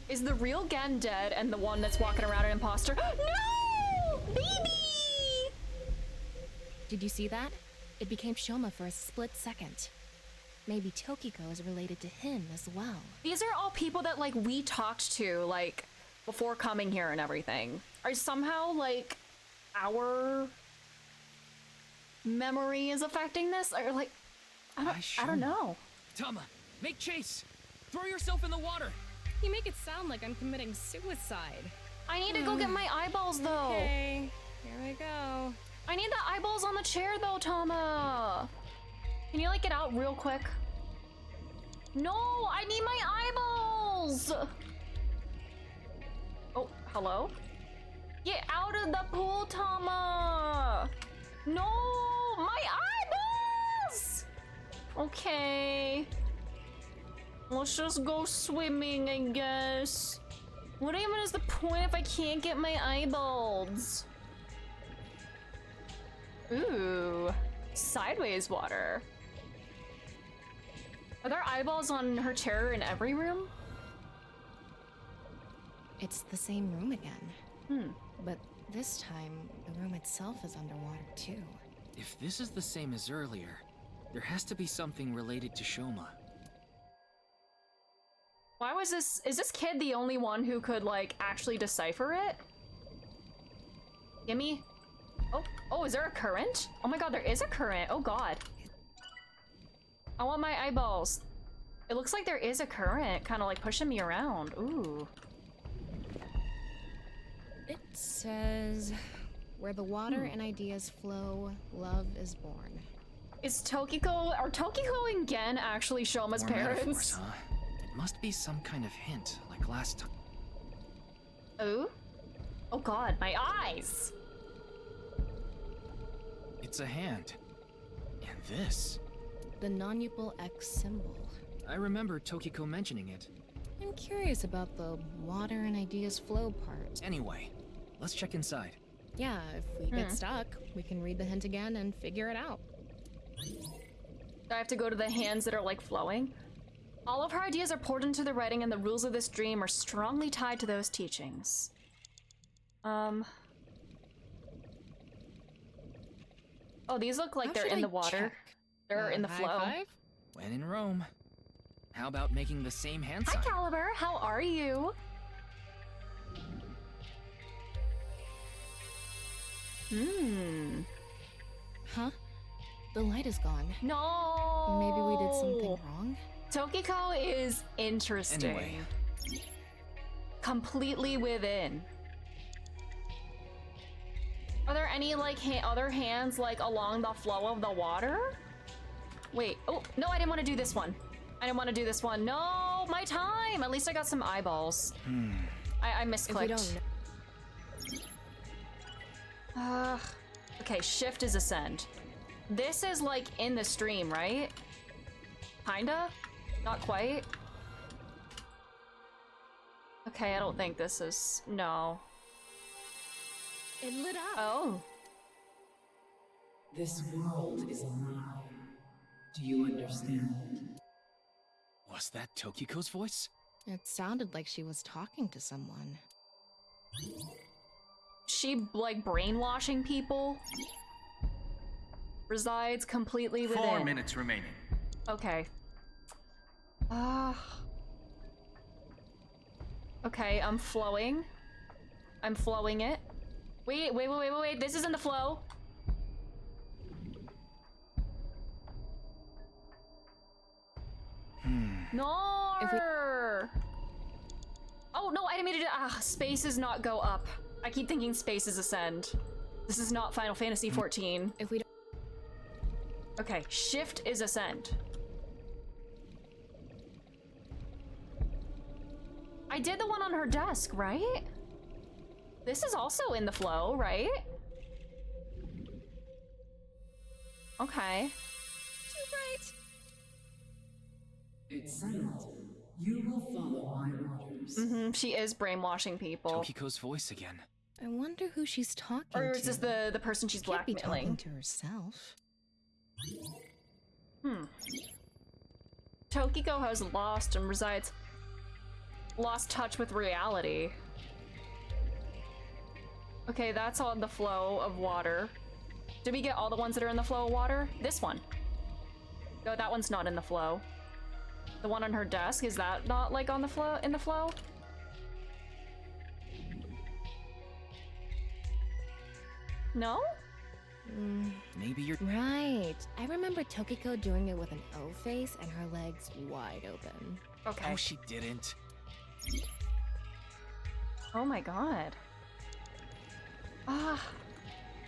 Is the real Gen dead and the one that's walking around an imposter? No! Baby! Did you see that? It became Shoma for a split second. Maybe Tokiko is related to him as well. These are all people that like we talked to like before coming here and everything. Are somehow like our memory is affecting this, or like, I don't know. Tama, make chase! Throw yourself in the water! You make it sound like I'm committing suicide. I need to go get my eyeballs, though. Okay, here I go. I need the eyeballs on the chair, though, Tama. Can you, like, get out real quick? No, I need my eyeballs! Oh, hello? Get out of the pool, Tama! No, my eyeballs! Okay. Let's just go swimming, I guess. What even is the point if I can't get my eyeballs? Ooh, sideways water. Are there eyeballs on her chair in every room? It's the same room again. But this time, the room itself is underwater too. If this is the same as earlier, there has to be something related to Shoma. Why was this? Is this kid the only one who could, like, actually decipher it? Gimme. Oh, is there a current? Oh my god, there is a current. Oh god. I want my eyeballs. It looks like there is a current kind of like pushing me around. Ooh. It says, where the water and ideas flow, love is born. Is Tokiko, are Tokiko and Gen actually Shoma's More parents? metaphors, huh? It must be some kind of hint, like last time. Oh? Oh god, my eyes! It's a hand. And this. The non-upal X symbol. I remember Tokiko mentioning it. I'm curious about the water and ideas flow part. Anyway, let's check inside. Yeah, if we get stuck, we can read the hint again and figure it out. Do I have to go to the hands that are like flowing? All of her ideas are poured into the writing, and the rules of this dream are strongly tied to those teachings. Oh, these look like they're in the water. Check? They're in the flow. High five? When in Rome. How about making the same hand sign? Hi, Caliber. How are you? Huh? The light is gone. No. Maybe we did something wrong? Tokiko is interesting. Anyway. Completely within. Are there any like other hands like along the flow of the water? Wait, oh, no, I didn't want to do this one. I didn't want to do this one. No, my time. At least I got some eyeballs. I misclicked. If we don't okay, shift is ascend. This is like in the stream, right? Kinda? Not quite. Okay, I don't think this is, no. It lit up. Oh. This world is a lie. Do you understand? Was that Tokiko's voice? It sounded like she was talking to someone. She like brainwashing people? Resides completely within. 4 minutes remaining. Okay. Okay, I'm flowing. I'm flowing it. Wait. This isn't the flow. No. Oh no, I didn't mean to do. Spaces not go up. I keep thinking spaces ascend. This is not Final Fantasy 14. If we don't... Okay, shift is ascend. I did the one on her desk, right? This is also in the flow, right? Okay. Too bright. It's silent. You will follow my orders. She is brainwashing people. Tokiko's voice again. I wonder who she's talking to. Or is this the person she's Can't be blackmailing? talking to herself. Tokiko has lost and resides... lost touch with reality. Okay, that's on the flow of water. Did we get all the ones that are in the flow of water? This one. No, that one's not in the flow. The one on her desk, is that not like on the flow, in the flow? No? Maybe you're Right. I remember Tokiko doing it with an O face and her legs wide open. Okay. No, she didn't. Oh my god. Ah.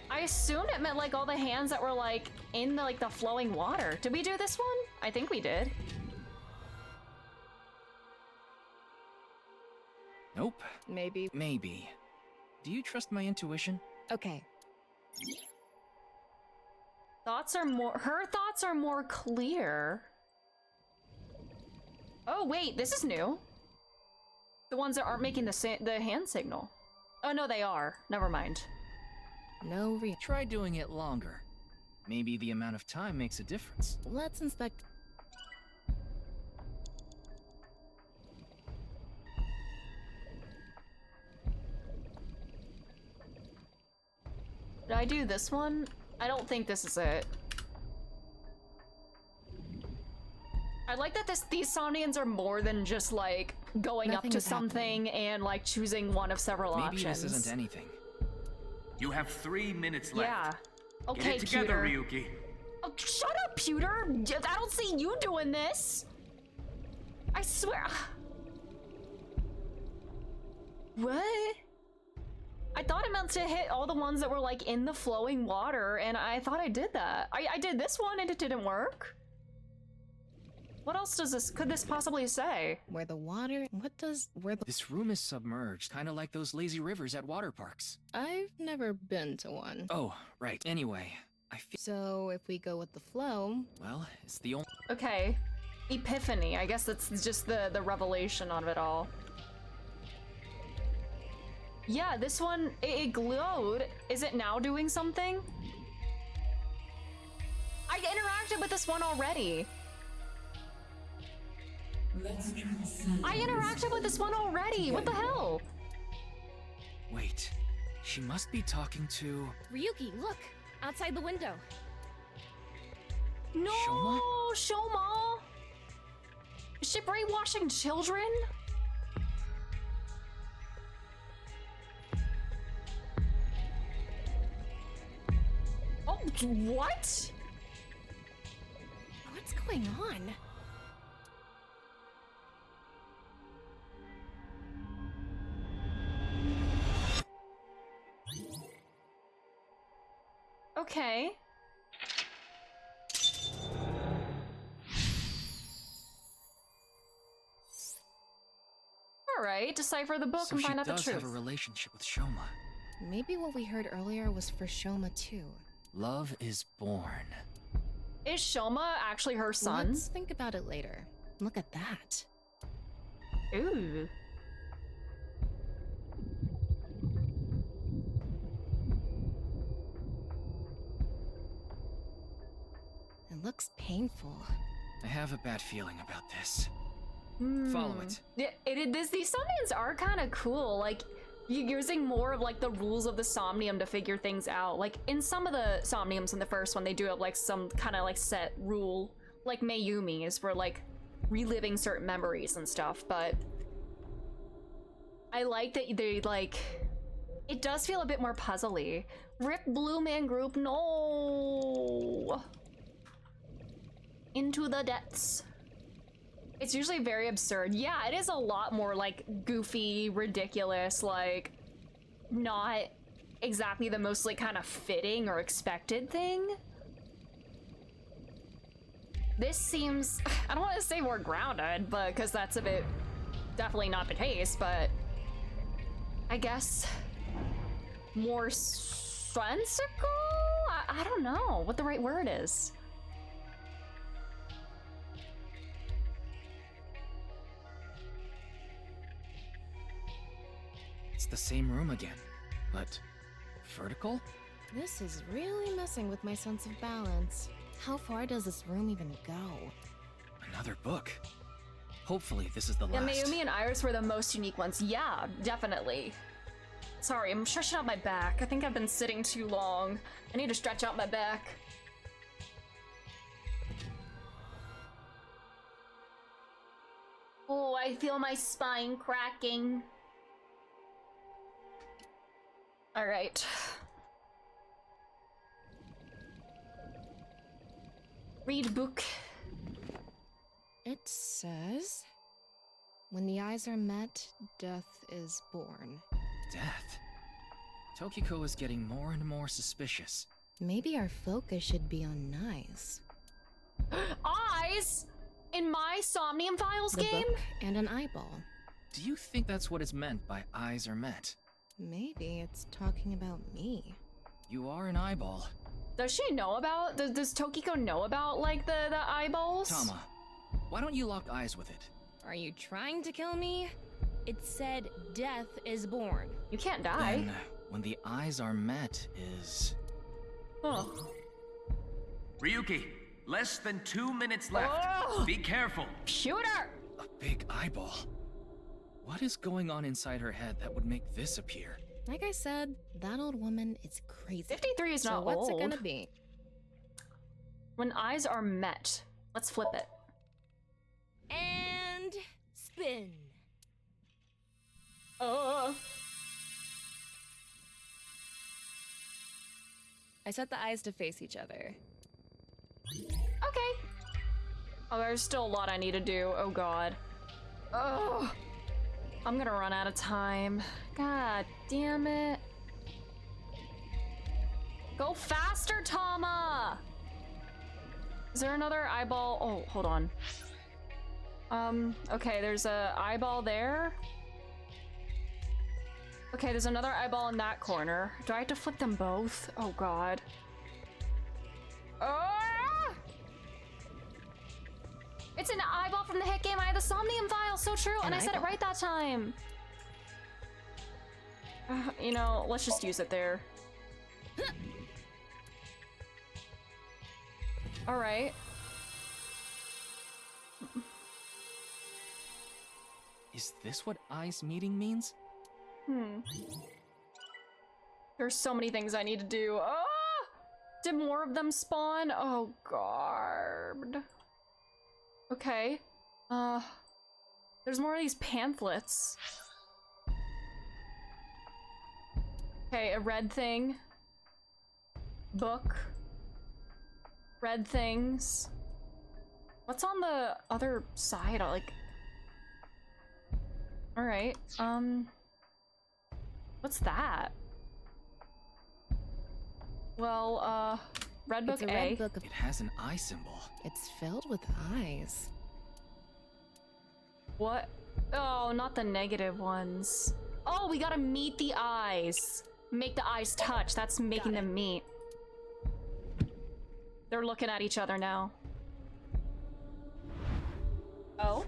I assumed it meant like all the hands that were like in the the flowing water. Did we do this one? I think we did. Nope. Maybe. Maybe. Do you trust my intuition? Okay. Her thoughts are more clear. Oh wait, this is new. The ones that aren't making the hand signal. Oh no, they are. Never mind. No Try doing it longer. Maybe the amount of time makes a difference. Let's inspect. Did I do this one? I don't think this is it. I like that these Somnians are more than just like going Nothing up to is something and like choosing one of several Maybe options. this isn't anything. You have 3 minutes left. Yeah. Okay, Get it together, Pewter. Ryuki. Oh, shut up, Pewter! I don't see you doing this! I swear. What? I thought it meant to hit all the ones that were like in the flowing water, and I thought I did that. I did this one and it didn't work. What else could this possibly say? Where the water. This room is submerged, kind of like those lazy rivers at water parks. I've never been to one. Oh, right. Anyway, I feel. So if we go with the flow. Well, it's the only. Okay. Epiphany. I guess that's just the revelation of it all. Yeah, this one, it glowed. Is it now doing something? I interacted with this one already. I interacted with this one already. What the hell? Wait, she must be talking to. Ryuki, look! Outside the window. No, Shoma? Shoma. Is she brainwashing children? Oh, what? What's going on? Okay. All right, decipher the book So and she find out the does truth. have a relationship with Shoma. Maybe what we heard earlier was for Shoma too. Love is born. Is Shoma actually her son? Let's think about it later. Look at that. Ooh. It looks painful. I have a bad feeling about this. Follow it. Yeah, these Somniums are kind of cool. Like, you're using more of like the rules of the Somnium to figure things out. Like in some of the Somniums in the first one, they do have like some kind of like set rule, like Mayumi is for like reliving certain memories and stuff. But I like that they like. It does feel a bit more puzzly. Rip Blue Man Group, no. Into the depths. It's usually very absurd. Yeah, it is a lot more like goofy, ridiculous, like not exactly the most like kind of fitting or expected thing. This seems, I don't want to say more grounded, but because that's a bit definitely not the case, but I guess more sensical? I don't know what the right word is. It's the same room again, but vertical? This is really messing with my sense of balance. How far does this room even go? Another book. Hopefully this is the Yeah, last. Mayumi and Iris were the most unique ones. Yeah, definitely. Sorry, I'm stretching out my back. I think I've been sitting too long. I need to stretch out my back. Oh, I feel my spine cracking. All right. Read book. It says, when the eyes are met, death is born. Death? Tokiko is getting more and more suspicious. Maybe our focus should be on Nice. Eyes? In my Somnium Files The game? book and an eyeball. Do you think that's what is meant by eyes are met? Maybe it's talking about me. You are an eyeball. Does she know about, does Tokiko know about, like, the eyeballs? Tama, why don't you lock eyes with it? Are you trying to kill me? It said death is born. You can't die. Then, when the eyes are met is... Oh. Ryuki, less than 2 minutes left. Oh! Be careful. Shoot her! a big eyeball. What is going on inside her head that would make this appear? Like I said, that old woman is crazy. 53 is not so what's old. it gonna be? When eyes are met. Let's flip it. And spin. I set the eyes to face each other. Okay. Oh, there's still a lot I need to do. Oh god. Oh, I'm gonna run out of time. God damn it. Go faster, Tama! Is there another eyeball? Oh, hold on. Okay, there's a eyeball there. Okay, there's another eyeball in that corner. Do I have to flip them both? Oh god. Ah! It's an eyeball from the hit game. I had the Somnium file. So true. And I said it right that time. You know, let's just use it there. All right. Is this what eyes meeting means? There's so many things I need to do. Ah! Did more of them spawn? Oh, God. Okay. There's more of these pamphlets. Okay, a red thing. Book. Red things. What's on the other side? Like... Alright, what's that? Well, red book It's a A. red book of... It has an eye symbol. It's filled with eyes. What? Oh, not the negative ones. Oh, we gotta meet the eyes. Make the eyes touch. That's making them meet. They're looking at each other now. Oh?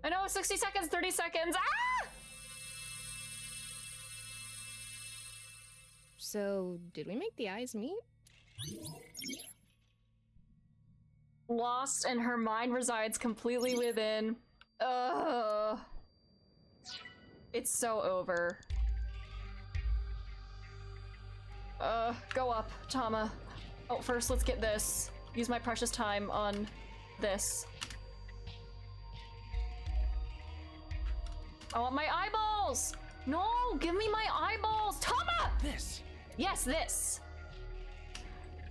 I know, 60 seconds, 30 seconds. Ah! So, did we make the eyes meet? Lost and her mind resides completely within. Ugh. It's so over. Go up, Tama. Oh, first let's get this. Use my precious time on this. I want my eyeballs! No, give me my eyeballs! Tama! This! Yes, this!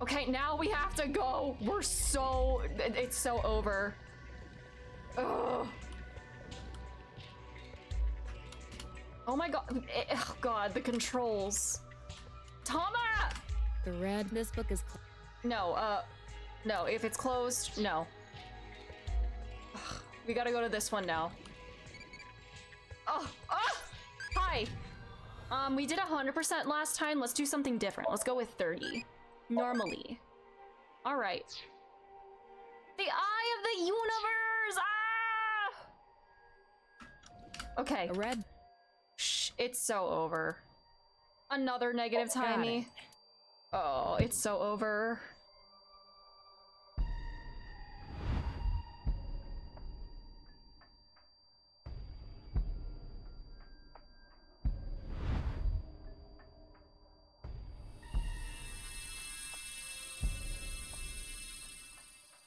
Okay, now we have to go. We're so... It's so over. Ugh. Oh my god. Oh god, the controls. Tama! The red, this book is... No, no, if it's closed, no. Ugh, we gotta go to this one now. Oh, hi! We did 100% last time. Let's do something different. Let's go with 30. Normally. Alright. The eye of the universe! Ah! Okay. A red. Shh, it's so over. Another negative timey. Oh, it's so over.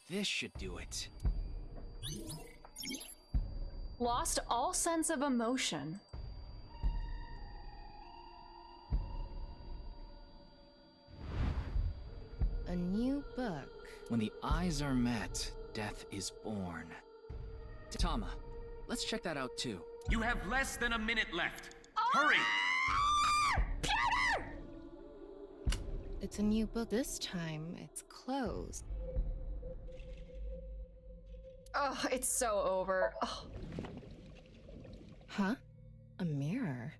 This should do it. Lost all sense of emotion. A new book. When the eyes are met, death is born. Tama, let's check that out too. You have less than a minute left. Hurry! Pewter! It's a new book. This time, it's closed. Oh, it's so over. Oh. Huh? A mirror?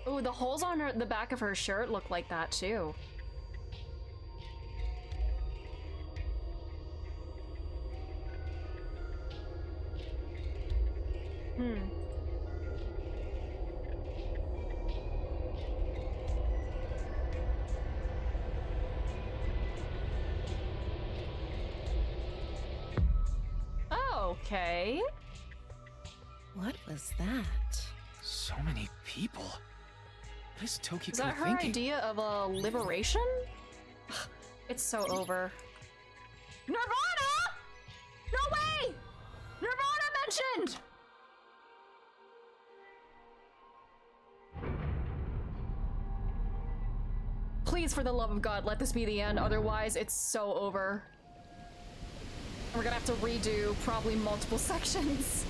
Ooh, the holes on the back of her shirt look like that too. Okay. What was that? So many people. What is Tokiko Is that her thinking? idea of a liberation? It's so over. Nirvana! No way! Nirvana mentioned! Please, for the love of God, let this be the end. Otherwise, it's so over. We're gonna have to redo probably multiple sections.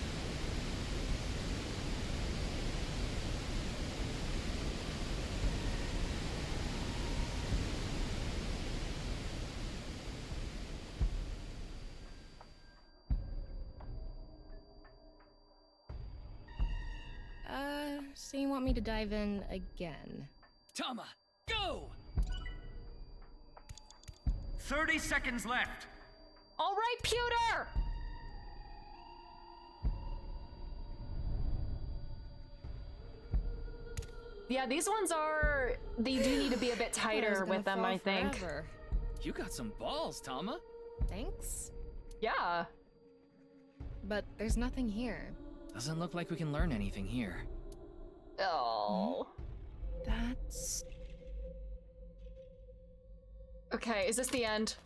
So you want me to dive in again? Tama, go! 30 seconds left. All right, Pewter! Yeah, these ones are... They do need to be a bit tighter with them, I think. Forever. You got some balls, Tama. Thanks. Yeah. But there's nothing here. Doesn't look like we can learn anything here. Oh. That's... Okay, is this the end?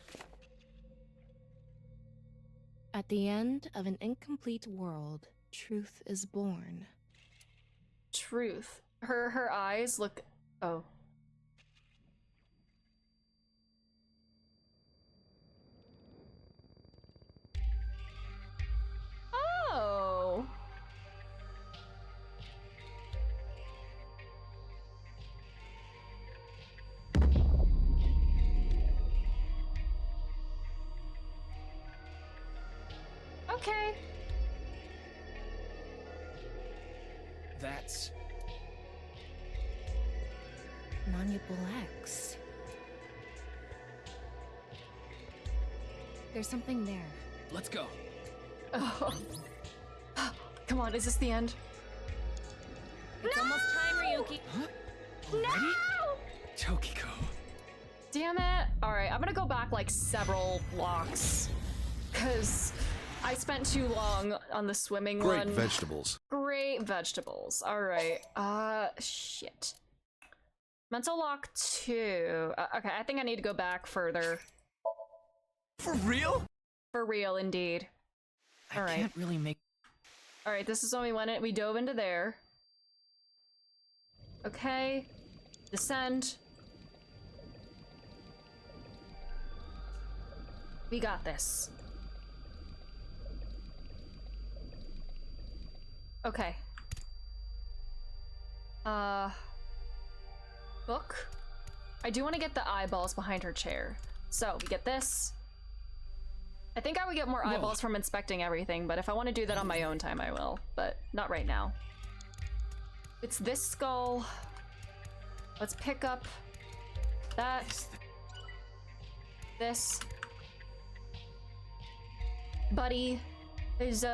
At the end of an incomplete world, truth is born. Truth. Her eyes look... Oh. Oh. Okay. That's... Manipul X. There's something there. Let's go. Oh. Come on, is this the end? It's almost time, Ryuki. Huh? No! Tokiko. Damn it. Alright, I'm gonna go back like several blocks. Cause I spent too long on the swimming Great one. vegetables. Great vegetables. Alright. Shit. Mental lock 2. Okay, I think I need to go back further. For real? For real, indeed. All right. Can't really make... All right, this is when we went in. We dove into there. Okay. Descend. We got this. Okay. Book. I do want to get the eyeballs behind her chair. So, we get this. I think I would get more eyeballs from inspecting everything, but if I want to do that on my own time, I will. But not right now. It's this skull. Let's pick up that. This. Buddy. There's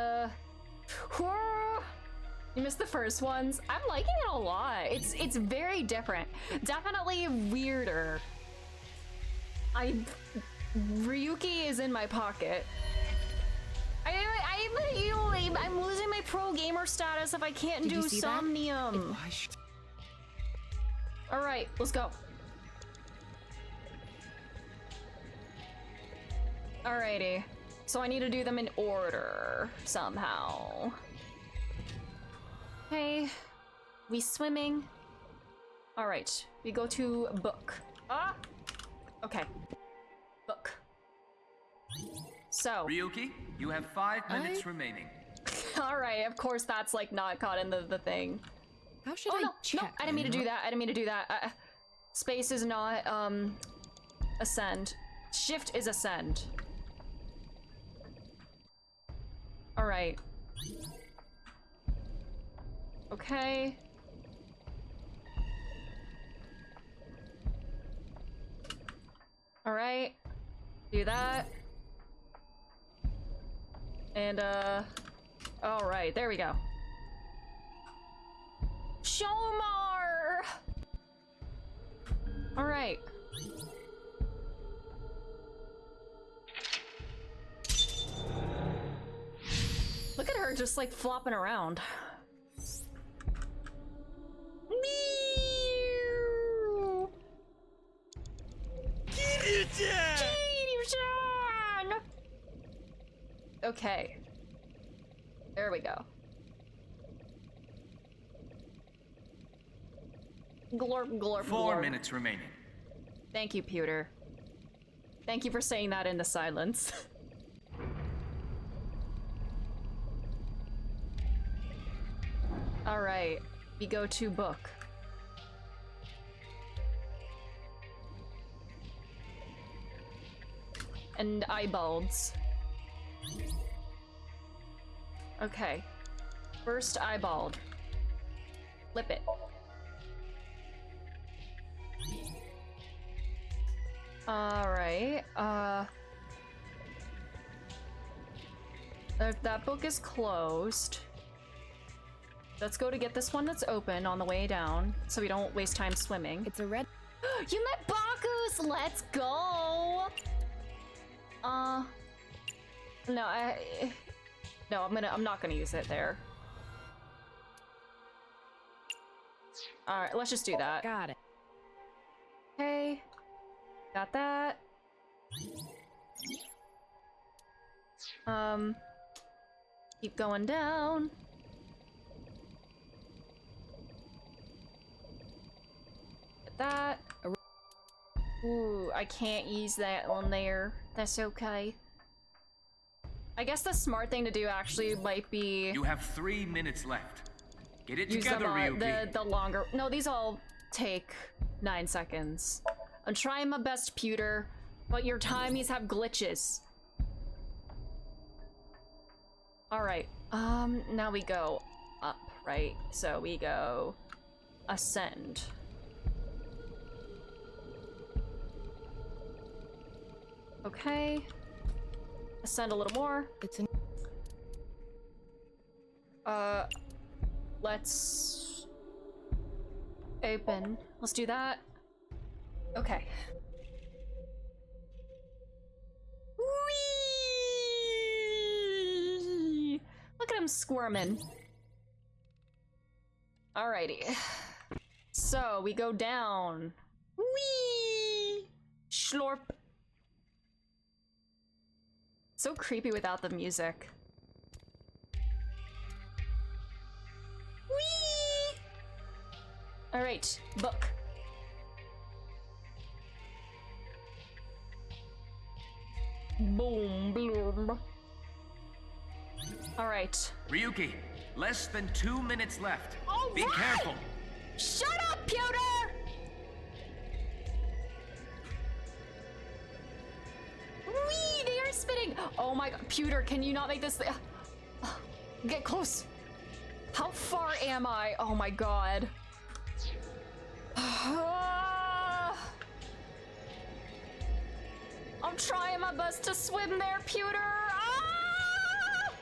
you missed the first ones. I'm liking it a lot. It's very different. Definitely weirder. Ryuki is in my pocket. I'm losing my pro gamer status if I can't do Somnium. Alright, let's go. Alrighty. So I need to do them in order somehow. Okay. We swimming. Alright. We go to book. Ah! Okay. Book. So. Ryuki, you have 5 minutes remaining. Alright, of course that's like not caught in the thing. How should I I check? No, I didn't mean to do that. I didn't mean to do that. Space is not, ascend. Shift is ascend. Alright. Okay. Alright. Do that. And, alright, there we go. Shomar! Alright. Look at her just like flopping around. Meow. Kiryu-chan! Okay. There we go. Glorp, glorp, 4 glorp. minutes remaining. Thank you, Pewter. Thank you for saying that in the silence. Alright, we go to book. And eyeballs. Okay. First eyeballed. Flip it. Alright, that book is closed. Let's go to get this one that's open on the way down, so we don't waste time swimming. It's a red. You met Baku's! Let's go! No, I'm not gonna use it there. Alright, let's just do that. Got it. Okay. Got that. Keep going down. Get that. Ooh, I can't use that on there. That's okay. I guess the smart thing to do actually might be... You have 3 minutes left. Get it use together, them, Ryuki. the longer... No, these all take 9 seconds. I'm trying my best, Pewter, but your timies have glitches. Alright, now we go up, right? So we go ascend. Okay. Ascend a little more. It's an let's open. Let's do that. Okay. Whee! Look at him squirming. Alrighty. So we go down. Whee! Schlorp. So creepy without the music. Whee! Alright, book. Boom, bloom. Alright. Ryuki, less than 2 minutes left. All Be right! careful. Shut up, Pewter! Whee! They are spinning! Oh my god, Pewter, can you not make this get close. How far am I? Oh my god. I'm trying my best to swim there, Pewter! Ah!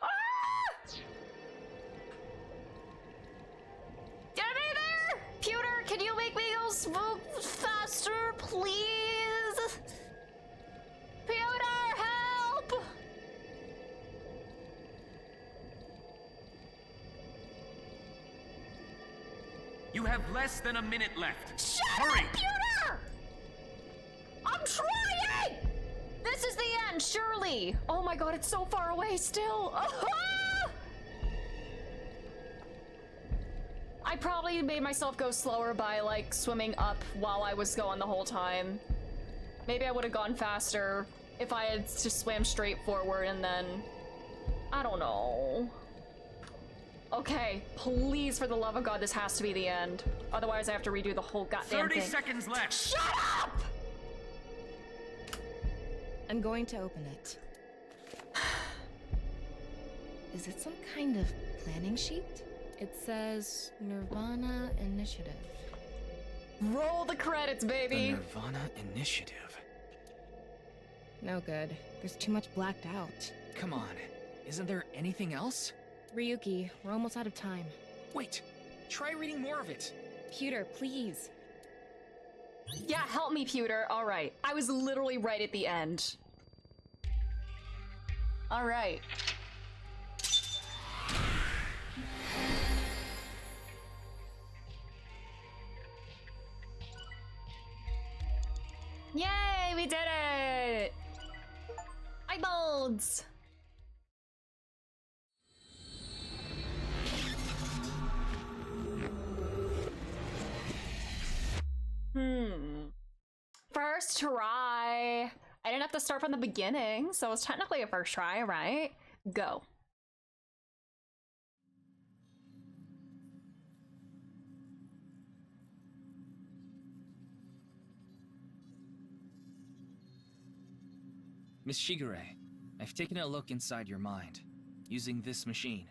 Ah! Get me there! Pewter, can you make me go faster, please? Pewter, help! You have less than a minute left. Shut Hurry! up, Pewter! I'm trying! This is the end, surely! Oh my god, it's so far away still! I probably made myself go slower by, like, swimming up while I was going the whole time. Maybe I would have gone faster if I had just swam straight forward and then... I don't know. Okay, please, for the love of God, this has to be the end. Otherwise, I have to redo the whole goddamn 30 thing. seconds left. Shut up! I'm going to open it. Is it some kind of planning sheet? It says nirvanA Initiative. Roll the credits, baby! The nirvanA Initiative. No good. There's too much blacked out. Come on, isn't there anything else? Ryuki, we're almost out of time. Wait, try reading more of it. Pewter, please. Yeah, help me, Pewter. All right. I was literally right at the end. All right. Yay, we did it! Eyeballs! First try. I didn't have to start from the beginning, so it's technically a first try, right? Go. Miss Shigure, I've taken a look inside your mind, using this machine.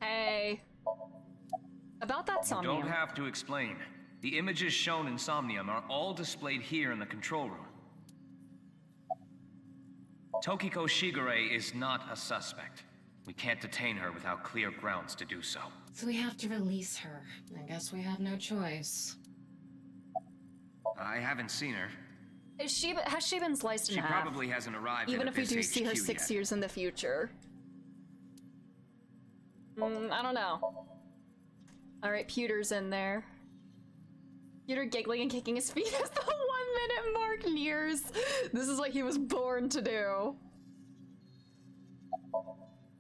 Hey. About that You Somnium. don't have to explain. The images shown in Somnium are all displayed here in the control room. Tokiko Shigure is not a suspect. We can't detain her without clear grounds to do so. So we have to release her. I guess we have no choice. I haven't seen her. Has she been sliced in She half? probably hasn't arrived Even at if we this do see her HQ 6 yet. years in the future. I don't know. Alright, Pewter's in there. Pewter giggling and kicking his feet as the 1 minute mark nears. This is what he was born to do.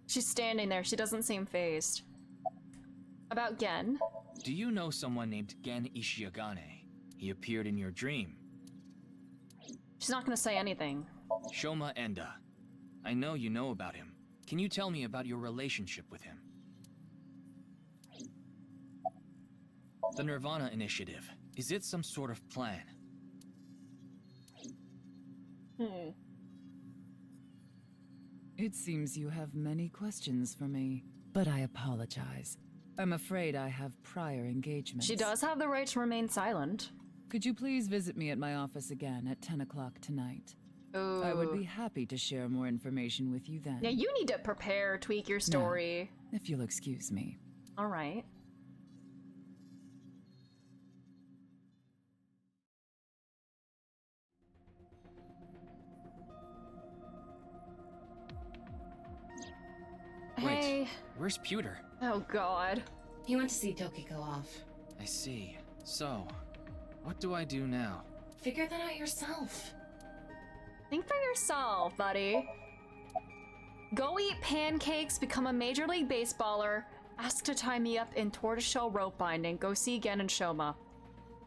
She's standing there. She doesn't seem phased. About Gen. Do you know someone named Gen Ishiagane? He appeared in your dream. She's not gonna say anything. Shoma Enda. I know you know about him. Can you tell me about your relationship with him? The nirvanA Initiative. Is it some sort of plan? It seems you have many questions for me, but I apologize. I'm afraid I have prior engagements. She does have the right to remain silent. Could you please visit me at my office again at 10 o'clock tonight? Ooh. I would be happy to share more information with you then. Yeah, you need to prepare, tweak your story. Now, if you'll excuse me. All right. Wait, Hey. where's Pewter? Oh god. He went to see Tokiko off. I see. So, what do I do now? Figure that out yourself. Think for yourself, buddy. Go eat pancakes, become a Major League Baseballer, ask to tie me up in tortoiseshell rope binding, go see Gen and Shoma.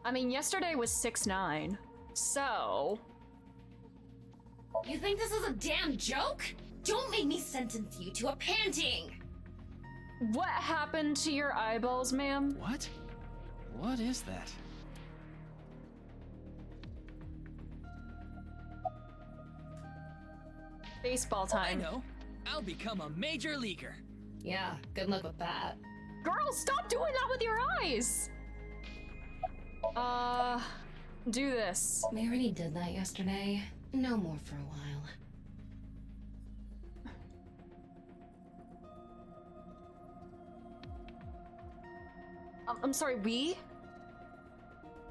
I mean, yesterday was 6-9, so... You think this is a damn joke? Don't make me sentence you to a panting! What happened to your eyeballs, ma'am? What? What is that? Baseball time. I know. I'll become a major leaguer. Yeah, good luck with that. Girl, stop doing that with your eyes! Do this. We already did that yesterday. No more for a while. I'm sorry, we?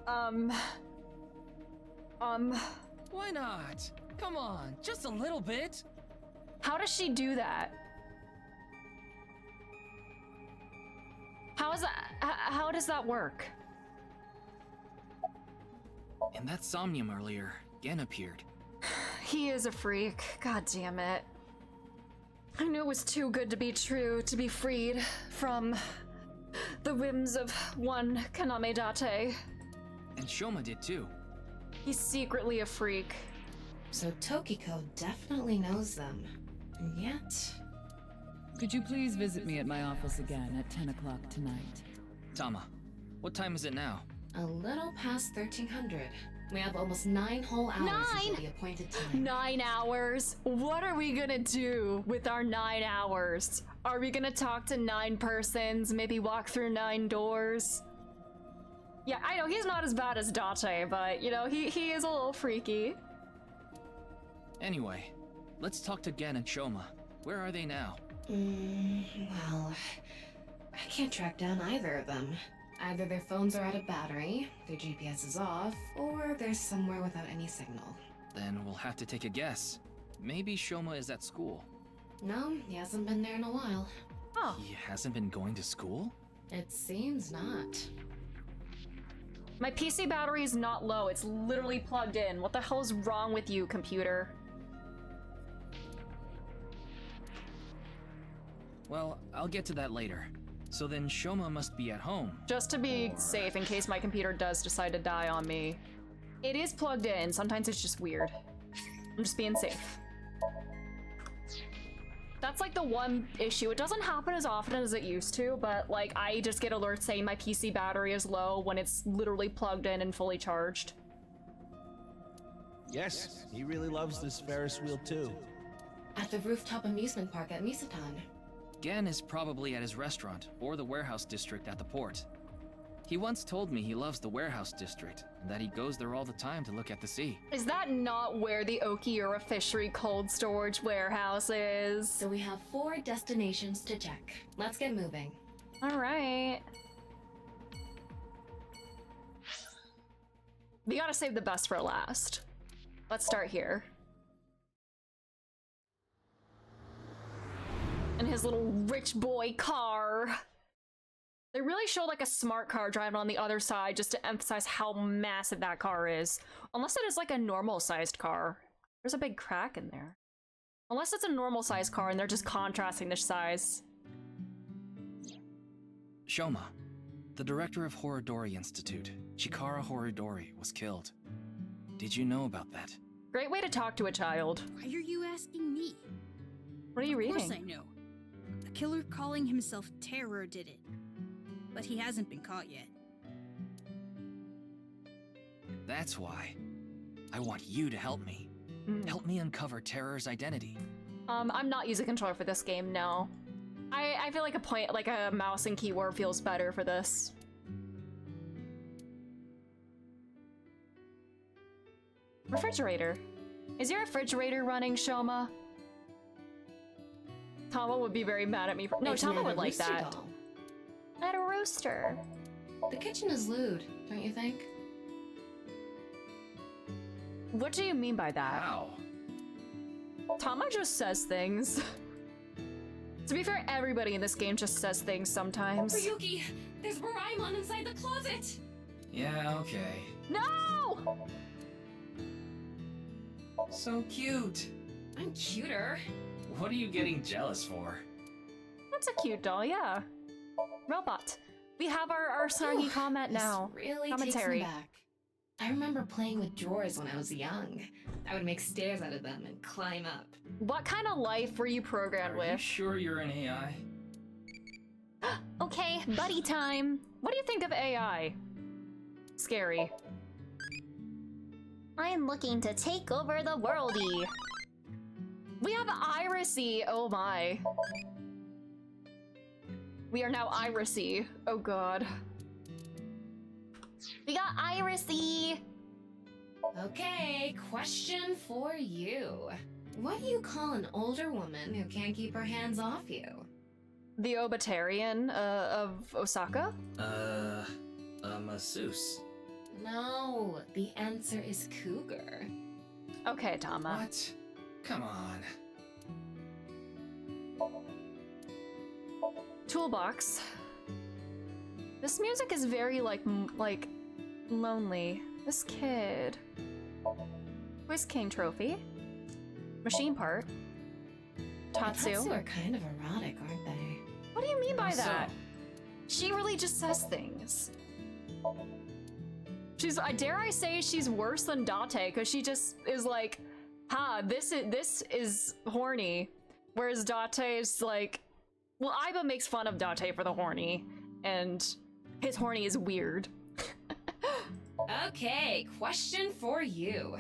Why not? Come on, just a little bit. How does she do that? How does that work? In that Somnium earlier, Gen appeared. He is a freak. God damn it. I knew it was too good to be true to be freed from the whims of one Kaname Date. And Shoma did too. He's secretly a freak. So Tokiko definitely knows them. And yet... Could you please visit me at my office again at 10 o'clock tonight? Tama, what time is it now? A little past 1300. We have almost 9 whole hours until the appointed time. 9 hours? What are we gonna do with our 9 hours? Are we gonna talk to 9 persons, maybe walk through 9 doors? Yeah, I know he's not as bad as Date, but you know, he is a little freaky. Anyway, let's talk to Gen and Shoma. Where are they now? Well, I can't track down either of them. Either their phones are out of battery, their GPS is off, or they're somewhere without any signal. Then we'll have to take a guess. Maybe Shoma is at school. No, he hasn't been there in a while. Oh. He hasn't been going to school? It seems not. My PC battery is not low, it's literally plugged in. What the hell is wrong with you, computer? Well, I'll get to that later. So then Shoma must be at home. Just to be safe in case my computer does decide to die on me. It is plugged in, sometimes it's just weird. I'm just being safe. That's like the one issue. It doesn't happen as often as it used to, but like I just get alerts saying my PC battery is low when it's literally plugged in and fully charged. Yes, he really loves this Ferris wheel too. At the rooftop amusement park at Misatan. Gen is probably at his restaurant or the warehouse district at the port. He once told me he loves the warehouse district and that he goes there all the time to look at the sea. Is that not where the Okiura Fishery cold storage warehouse is? So we have 4 destinations to check. Let's get moving. All right. We gotta save the best for last. Let's start here. And his little rich boy car. They really showed like a smart car driving on the other side just to emphasize how massive that car is. Unless it is like a normal sized car. There's a big crack in there. Unless it's a normal sized car and they're just contrasting the size. Shoma, the director of Horodori Institute, Chikara Horodori, was killed. Did you know about that? Great way to talk to a child. Why are you asking me? What are you reading? Of course I know. The killer calling himself Terror did it. But he hasn't been caught yet. That's why. I want you to help me. Help me uncover Terror's identity. I'm not using controller for this game, no. I feel like a mouse and keyboard feels better for this. Refrigerator. Is your refrigerator running, Shoma? Tama would be very mad at me for— no, Tama would like that. At a rooster. The kitchen is lewd, don't you think? What do you mean by that? How? Tama just says things. To be fair, everybody in this game just says things sometimes. Ryuki, there's Moraemon inside the closet! Yeah, okay. No! So cute. I'm cuter. What are you getting jealous for? That's a cute doll, yeah. Robot. We have our snarky comment now. Really Commentary. takes me back. I remember playing with drawers when I was young. I would make stairs out of them and climb up. What kind of life were you programmed with? Are you sure you're an AI? Okay, buddy time. What do you think of AI? Scary. I'm looking to take over the worldy. We have Irisy. Oh my. We are now Irisy. Oh god. We got Irisy. Okay, question for you. What do you call an older woman who can't keep her hands off you? The Obitarian of Osaka? A masseuse. No, the answer is cougar. Okay, Tama. What? Come on. This music is very like lonely. This kid. Quiz King trophy. Machine part. Tatsu. Tatsu are kind of erotic, aren't they? What do you mean by How so? that? She really just says things. She's, dare I say, she's worse than Date, because she just is like, this is horny. Whereas Date is like, well, Aiba makes fun of Date for the horny, and his horny is weird. Okay, question for you.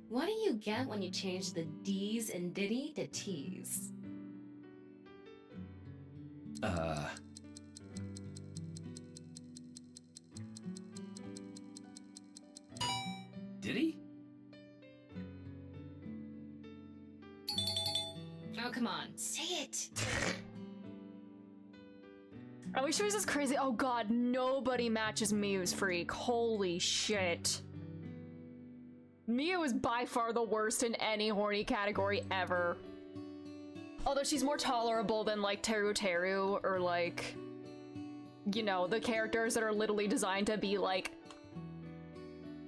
What do you get when you change the D's in Diddy to T's? Did he? Oh, come on, say it! Are we sure this is crazy? Oh god, nobody matches Miyu's freak. Holy shit. Miyu is by far the worst in any horny category ever. Although she's more tolerable than like Teru Teru or like, you know, the characters that are literally designed to be like,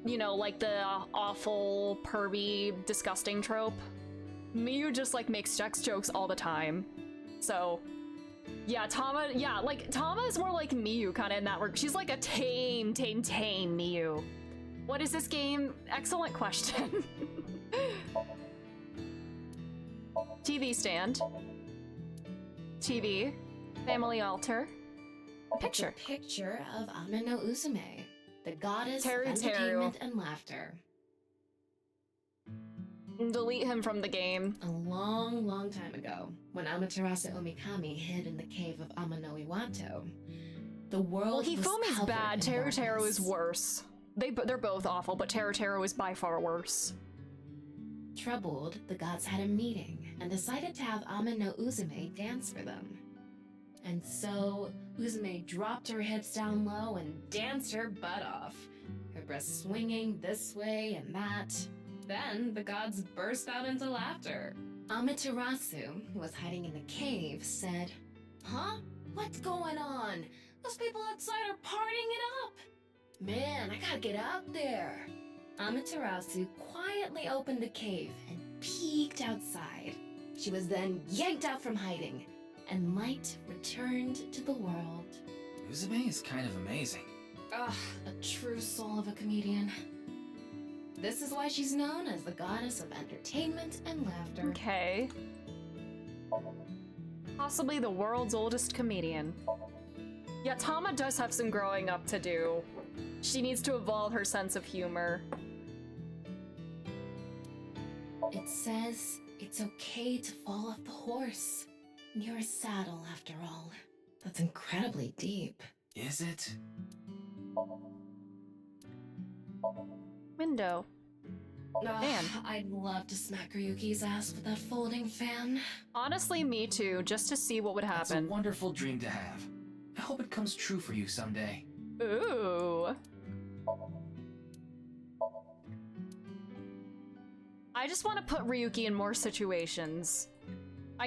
you know, like the awful, pervy, disgusting trope. Miyu just like makes sex jokes all the time. So, yeah, Tama is more like Miyu kind of in that work. She's like a tame Miyu. What is this game? Excellent question. TV stand. TV. Family altar. Picture. It's a picture of Ame no Uzume, the goddess Teru of entertainment and laughter. Delete him from the game. A long, long time ago, when Amaterasu Omikami hid in the cave of Amano Iwato, the world Well, Hifumi's was bad. Teru covered in Teru is darkness. worse. They're both awful, but Teru Teru is by far worse. Troubled, the gods had a meeting and decided to have Ame no Uzume dance for them. And so, Uzume dropped her hips down low and danced her butt off, her breasts swinging this way and that. Then, the gods burst out into laughter. Amaterasu, who was hiding in the cave, said, "Huh? What's going on? Those people outside are partying it up! Man, I gotta get out there!" Amaterasu quietly opened the cave and peeked outside. She was then yanked out from hiding, and light returned to the world. Uzume is kind of amazing. Ugh, a true soul of a comedian. This is why she's known as the goddess of entertainment and laughter. Okay. Possibly the world's oldest comedian. Yeah, Tama does have some growing up to do. She needs to evolve her sense of humor. It says it's okay to fall off the horse. You're a saddle, after all. That's incredibly deep. Is it? Window. Man. I'd love to smack Ryuki's ass with that folding fan. Honestly, me too, just to see what would That's a happen. wonderful dream to have. I hope it comes true for you someday. Ooh. I just want to put Ryuki in more situations. I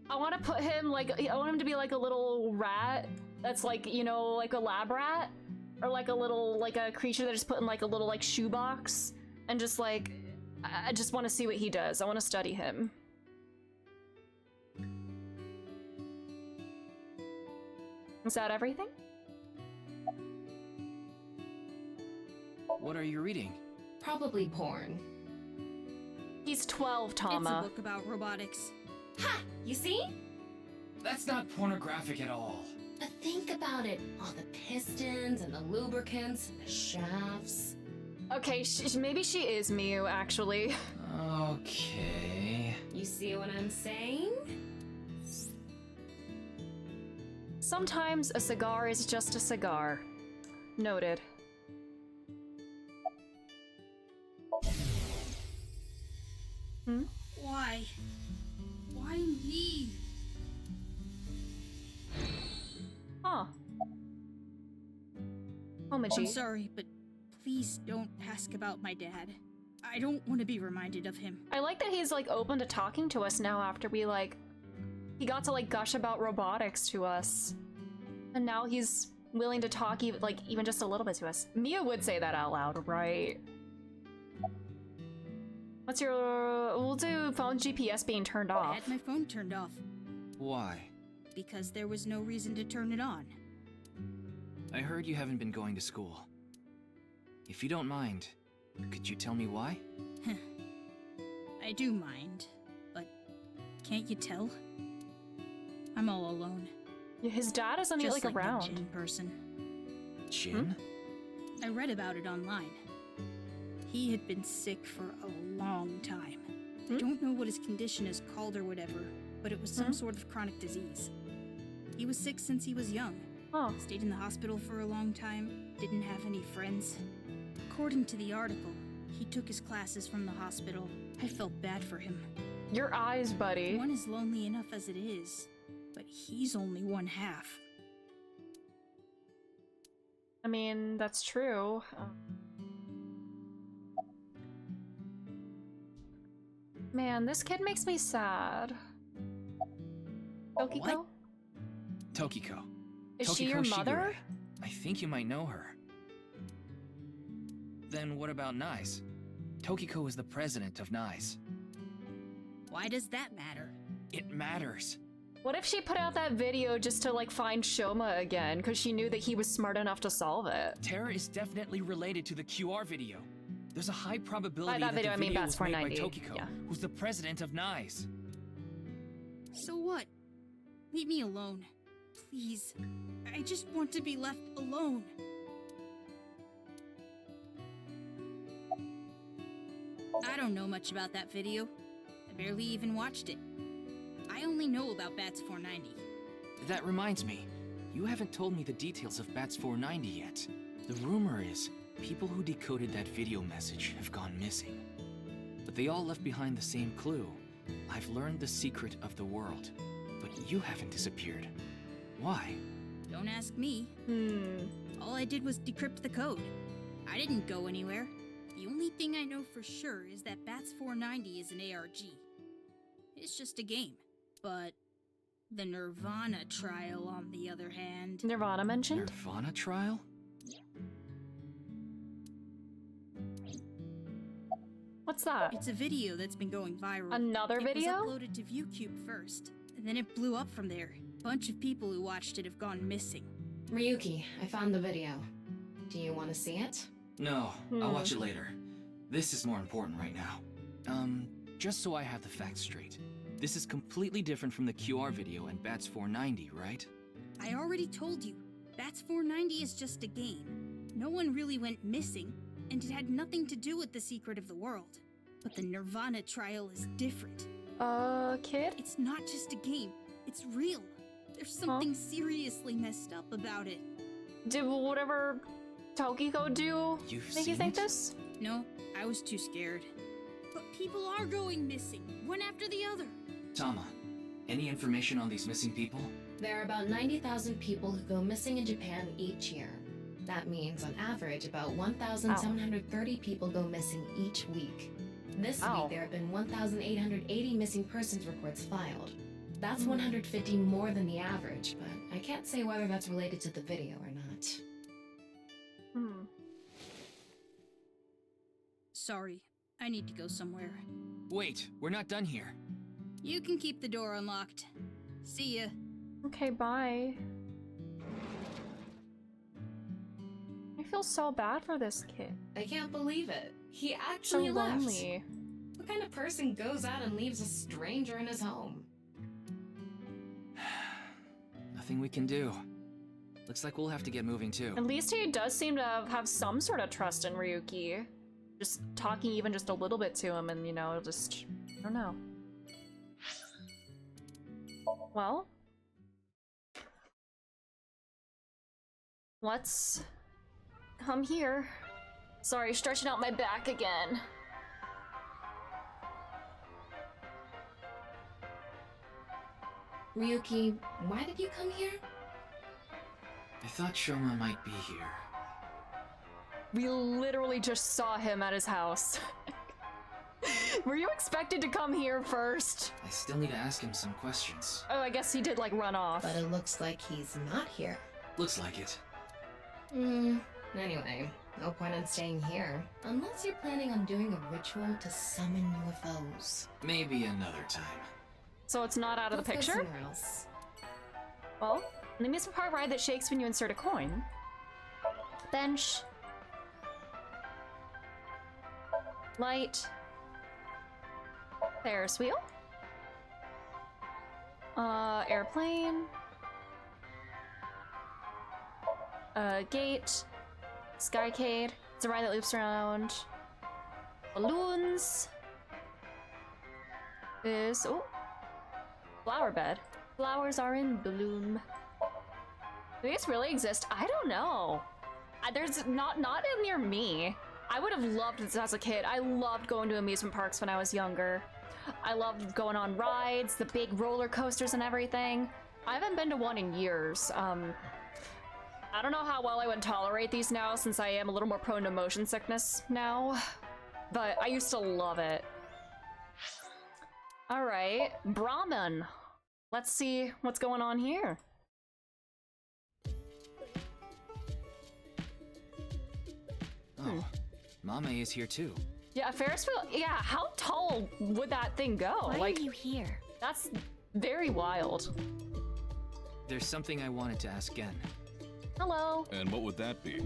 want to put him like, I want him to be like a little rat that's like, you know, like a lab rat, or like a little, like a creature that just put in like a little like shoebox, and just like, I just want to see what he does. I want to study him. Is that everything? What are you reading? Probably porn. He's 12, Tama. It's a book about robotics. Ha! You see? That's not pornographic at all. But think about it. All the pistons and the lubricants and the shafts. Okay, maybe she is Miyu, actually. Okay. You see what I'm saying? Sometimes a cigar is just a cigar. Noted. Hmm? Why? Why me? Huh. Homaji. I'm sorry, but please don't ask about my dad. I don't want to be reminded of him. I like that he's like open to talking to us now after we like... He got to like gush about robotics to us. And now he's willing to talk even just a little bit to us. Mia would say that out loud, right? What's your... We'll do phone GPS being turned I off. had my phone turned off. Why? Because there was no reason to turn it on. I heard you haven't been going to school. If you don't mind, could you tell me why? I do mind, but can't you tell? I'm all alone. Yeah, his dad isn't Just like around. The Jin person. Jin? I read about it online. He had been sick for a long time. I don't know what his condition is called or whatever, but it was some sort of chronic disease. He was sick since he was young. Stayed in the hospital for a long time, didn't have any friends. According to the article, he took his classes from the hospital. I felt bad for him. Your eyes, buddy. One is lonely enough as it is, but he's only one half. I mean, that's true. Man, this kid makes me sad. Tokiko? What? Tokiko. Is she your mother? I think you might know her. Then what about NICE? Tokiko is the president of NICE. Why does that matter? It matters. What if she put out that video just to find Shoma again because she knew that he was smart enough to solve it? Terra is definitely related to the QR video. There's a high probability that that video, the I mean video was made by Bats490, Tokiko, yeah. who's the president of NICE. So what? Leave me alone. Please. I just want to be left alone. I don't know much about that video. I barely even watched it. I only know about Bats490. That reminds me, you haven't told me the details of Bats490 yet. The rumor is, people who decoded that video message have gone missing. But they all left behind the same clue. I've learned the secret of the world, but you haven't disappeared. Why? Don't ask me. All I did was decrypt the code. I didn't go anywhere. The only thing I know for sure is that Bats490 is an ARG. It's just a game. But the nirvanA trial, on the other hand... nirvanA mentioned? nirvanA trial? What's that? It's a video that's been going viral. Another video? It was uploaded to ViewCube first, and then it blew up from there. A bunch of people who watched it have gone missing. Ryuki, I found the video. Do you want to see it? No, I'll watch it later. This is more important right now. Just so I have the facts straight. This is completely different from the QR video and Bats490, right? I already told you. Bats490 is just a game. No one really went missing, and it had nothing to do with the secret of the world. But the nirvanA trial is different. Kid? It's not just a game. It's real. There's something seriously messed up about it. Did whatever Tokiko do make you think this? No, I was too scared. But people are going missing, one after the other. Tama, any information on these missing people? There are about 90,000 people who go missing in Japan each year. That means, on average, about 1,730 people go missing each week. This week, there have been 1,880 missing persons reports filed. That's 150 more than the average, but I can't say whether that's related to the video or not. Sorry, I need to go somewhere. Wait, we're not done here. You can keep the door unlocked. See ya. Okay, bye. I feel so bad for this kid. I can't believe it. He actually so left. Lonely. What kind of person goes out and leaves a stranger in his home? Nothing we can do. Looks like we'll have to get moving too. At least he does seem to have some sort of trust in Ryuki. Just talking even just a little bit to him and, just... I don't know. Well... let's... come here. Sorry, stretching out my back again. Ryuki, why did you come here? I thought Shoma might be here. We literally just saw him at his house. Were you expected to come here first? I still need to ask him some questions. Oh, I guess he did, run off. But it looks like he's not here. Looks like it. Anyway, no point in staying here. Unless you're planning on doing a ritual to summon UFOs. Maybe another time. So it's not out of the Let's go picture? somewhere else. Well, an amusement park ride that shakes when you insert a coin. Bench. Light. Ferris wheel. Airplane. Gate. Skycade. It's a ride that loops around. Balloons. Oh. Flower bed. Flowers are in bloom. Do these really exist? I don't know. There's not near me. I would have loved this as a kid. I loved going to amusement parks when I was younger. I loved going on rides, the big roller coasters and everything. I haven't been to one in years. I don't know how well I would tolerate these now since I am a little more prone to motion sickness now, but I used to love it. All right, Brahman. Let's see what's going on here. Oh, Mame is here too. Yeah, a Ferris wheel. Yeah, how tall would that thing go? Why are you here? That's very wild. There's something I wanted to ask Gen. Hello. And what would that be?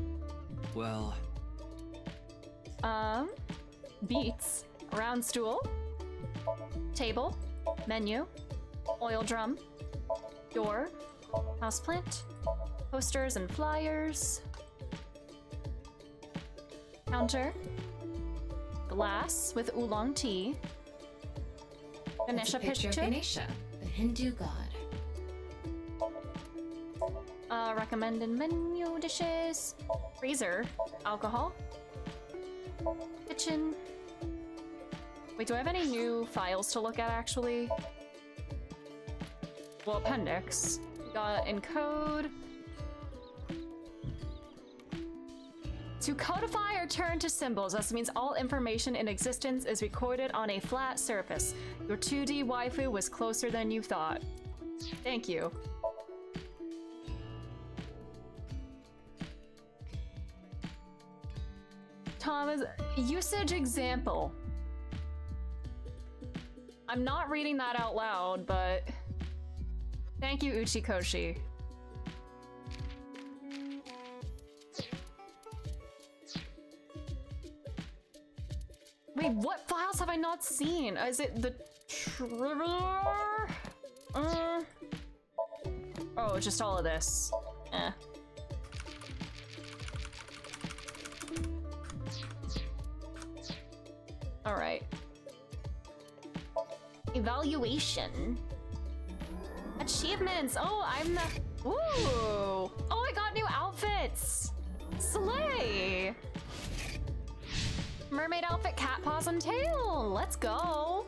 Well... Beats. Round stool. Table. Menu. Oil drum. Door. Houseplant. Posters and flyers. Counter. Glass with oolong tea. That's Ganesha a picture of picture. Ganesha, the Hindu god. Recommended menu dishes. Freezer. Alcohol. Kitchen. Wait, do I have any new files to look at actually? Well, appendix. Got encode. To codify or turn to symbols, this means all information in existence is recorded on a flat surface. Your 2D waifu was closer than you thought. Thank you. Thomas, usage example. I'm not reading that out loud, but thank you, Uchikoshi. Wait, what files have I not seen? Is it the Oh, it's just all of this. Eh. All right. Evaluation. Achievements. Oh, I'm the. Ooh. Oh, I got new outfits. Slay. Mermaid outfit, cat paws and tail. Let's go.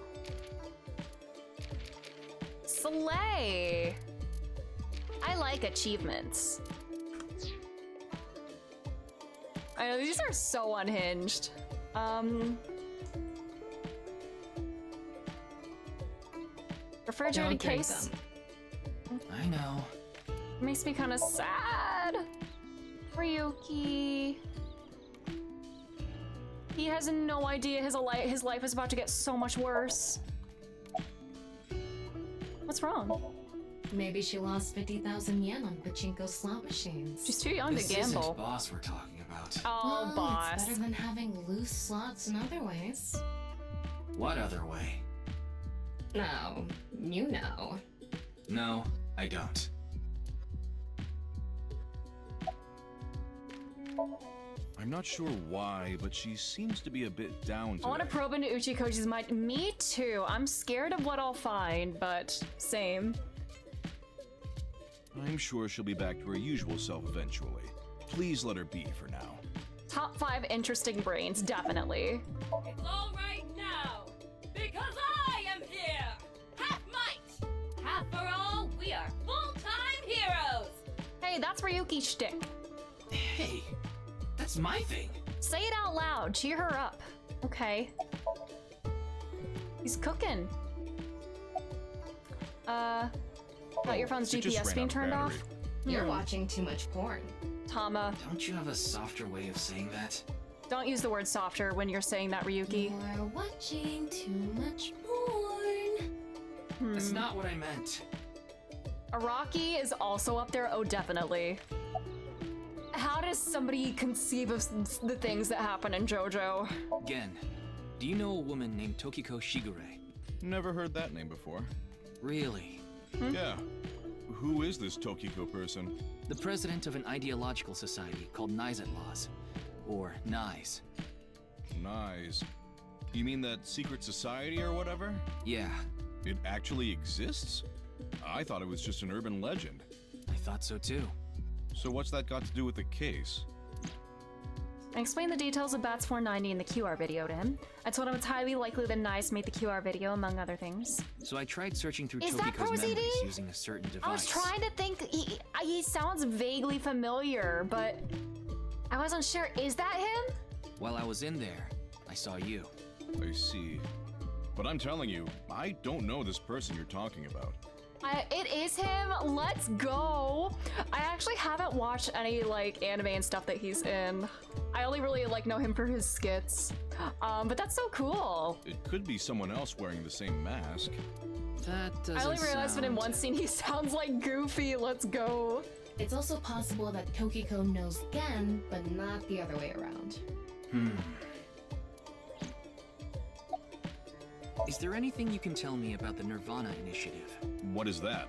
Slay. I like achievements. I know these are so unhinged. Refrigerated case. I know. Makes me kind of sad. Ryuki. He has no idea his life is about to get so much worse. What's wrong? Maybe she lost 50,000 yen on pachinko slot machines. She's too young to gamble. This isn't boss we're talking about. Oh, well, boss. It's better than having loose slots in other ways. What other way? No, you know. No, I don't. I'm not sure why, but she seems to be a bit down today. I want to probe into Uchikoshi's mind. Me too. I'm scared of what I'll find, but same. I'm sure she'll be back to her usual self eventually. Please let her be for now. Top 5 interesting brains, definitely. It's all right now, because I am here! Half might, half for all, we are full-time heroes! Hey, that's Ryuki's shtick. Hey, that's my thing. Say it out loud. Cheer her up. Okay. He's cooking. Got your phone's It just GPS ran being out of turned off? battery. You're watching too much porn. Tama. Don't you have a softer way of saying that? Don't use the word softer when you're saying that, Ryuki. You're watching too much porn. That's not what I meant. Araki is also up there. Oh, definitely. How does somebody conceive of the things that happen in JoJo? Gen, do you know a woman named Tokiko Shigure? Never heard that name before. Really? Yeah. Who is this Tokiko person? The president of an ideological society called Nizet Laws. Or NISE. NISE. You mean that secret society or whatever? Yeah. It actually exists? I thought it was just an urban legend. I thought so too. So what's that got to do with the case? I explained the details of Bats 490 in the QR video to him. I told him it's highly likely that NICE made the QR video, among other things. So I tried searching through Is that Tokiko's Pro memories CD? using a certain device. I was trying to think. He sounds vaguely familiar, but I wasn't sure. Is that him? While I was in there, I saw you. I see. But I'm telling you, I don't know this person you're talking about. It is him. Let's go. I actually haven't watched any like anime and stuff that he's in. I only really like know him for his skits. But that's so cool. It could be someone else wearing the same mask. That doesn't I only realized that in sound- one scene he sounds like Goofy. Let's go. It's also possible that Tokiko knows Gen, but not the other way around. Is there anything you can tell me about the nirvanA initiative? What is that?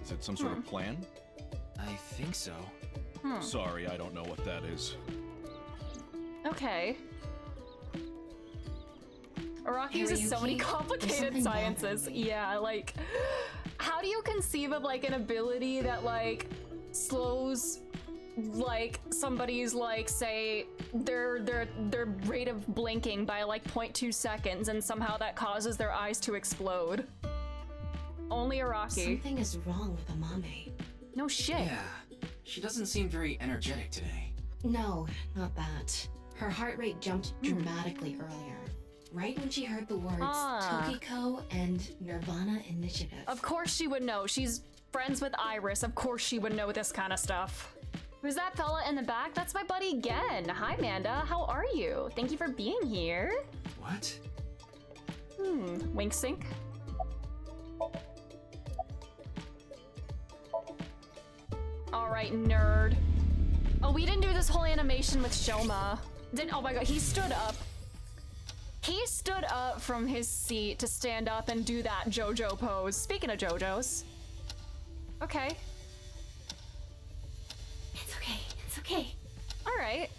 Is it some sort of plan? I think so. Sorry, I don't know what that is. Okay. Araki uses so many Hiroyuki, there's complicated something sciences. bothering me. Yeah, like, how do you conceive of like an ability that like slows like somebody's like say their rate of blinking by like 0.2 seconds and somehow that causes their eyes to explode? Only Araki. Something is wrong with Amame. No shit. Yeah, she doesn't seem very energetic today. No, not that. Her heart rate jumped dramatically earlier. Right when she heard the words Tokiko and nirvanA initiative. Of course she would know. She's friends with Iris. Of course she would know this kind of stuff. Who's that fella in the back? That's my buddy Gen. Hi, Manda. How are you? Thank you for being here. What? Wink sync. Alright, nerd. Oh, we didn't do this whole animation with Shoma. Oh my god, he stood up. He stood up from his seat to stand up and do that JoJo pose. Speaking of JoJo's. Okay. It's okay. It's okay. Alright.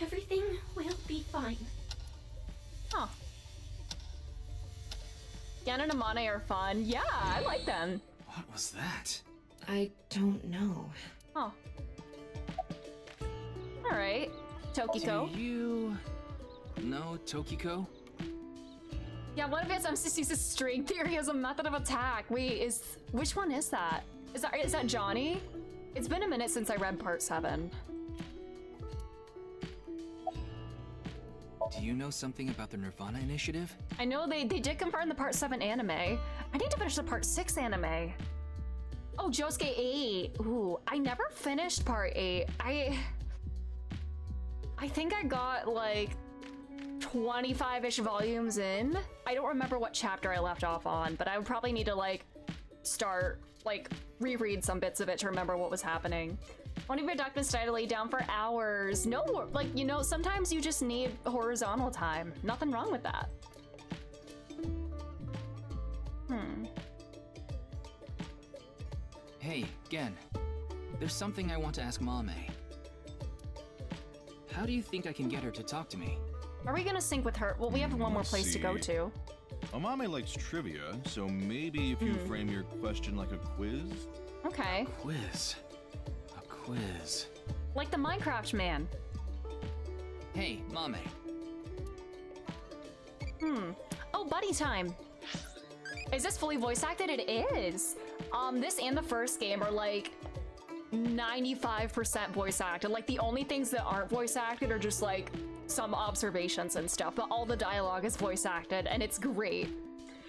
Everything will be fine. Huh. Gen and Amane are fun. Yeah, I like them. What was that? I don't know. Oh. Alright. Tokiko. Do you know Tokiko? Yeah, one of his MCs uses string theory as a method of attack. Wait, which one is that? Is that Johnny? It's been a minute since I read part 7. Do you know something about the nirvanA initiative? I know they did confirm the part 7 anime. I need to finish the part 6 anime. Oh, Josuke 8. Ooh, I never finished part 8. I think I got like 25-ish volumes in. I don't remember what chapter I left off on, but I would probably need to like start reread some bits of it to remember what was happening. One of your documents stay to lay down for hours. No, like, you know, sometimes you just need horizontal time. Nothing wrong with that. Hey, Gen. There's something I want to ask Mame. How do you think I can get her to talk to me? Are we gonna sync with her? Well, we have one more place to go to. Amame likes trivia, so maybe if you frame your question like a quiz? Okay. Quiz. A quiz. Like the Minecraft man. Hey, Mame. Oh, buddy time. Is this fully voice acted? It is. This and the first game are like 95% voice acted. Like the only things that aren't voice acted are just like some observations and stuff, but all the dialogue is voice acted and it's great.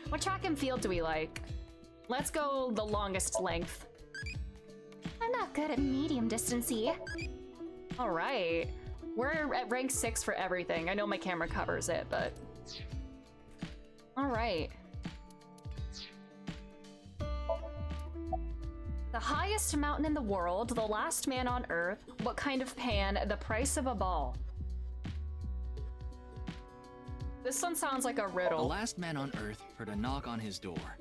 What track and field do we like? Let's go the longest length. I'm not good at medium distancey. All right. We're at rank 6 for everything. I know my camera covers it, but... All right. The highest mountain in the world, the last man on Earth, what kind of pan, the price of a ball. This one sounds like a riddle. The last man on Earth heard a knock on his door.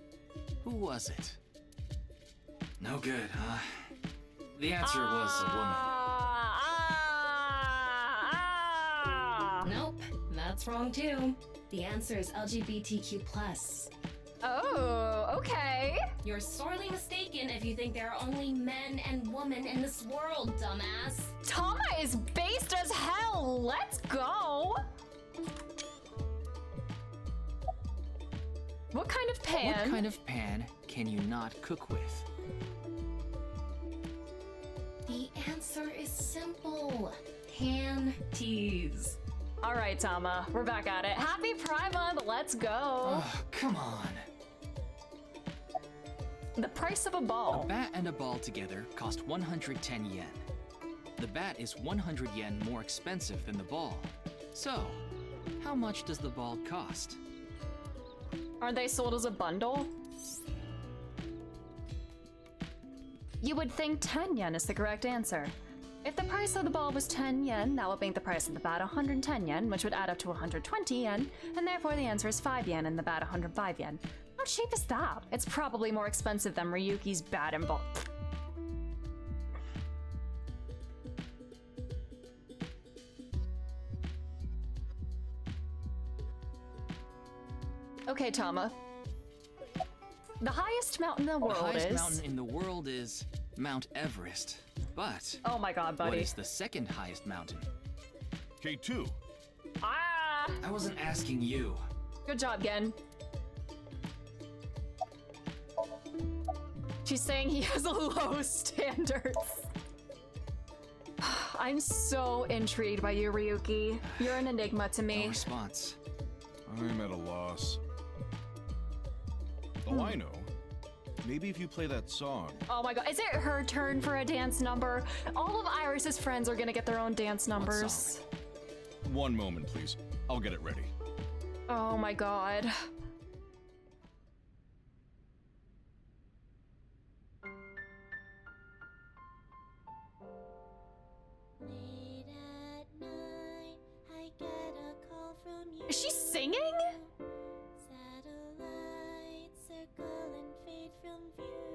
Who was it? No good, huh? The answer was a woman. Nope, that's wrong too. The answer is LGBTQ+. Oh, okay. You're sorely mistaken if you think there are only men and women in this world, dumbass. Tama is based as hell. Let's go. What kind of pan? What kind of pan can you not cook with? The answer is simple. Panties. All right, Tama, we're back at it. Happy Pride Month, let's go. Oh, come on. The price of a ball. A bat and a ball together cost 110 yen. The bat is 100 yen more expensive than the ball. So, how much does the ball cost? Are they sold as a bundle? You would think 10 yen is the correct answer. If the price of the ball was 10 yen, that would make the price of the bat 110 yen, which would add up to 120 yen, and therefore the answer is 5 yen and the bat 105 yen. How cheap is that? It's probably more expensive than Ryuki's bat and ball. Okay, Tama. The highest mountain in the world The highest is... mountain in the world is Mount Everest. But... Oh my god, buddy. What is the second highest mountain? K2. Ah! I wasn't asking you. Good job, Gen. She's saying he has low standards. I'm so intrigued by you, Ryuki. You're an enigma to me. No response. I'm at a loss. Oh, I know. Maybe if you play that song. Oh my god, is it her turn for a dance number? All of Iris's friends are gonna get their own dance numbers. One moment, please. I'll get it ready. Oh my god. Is she singing?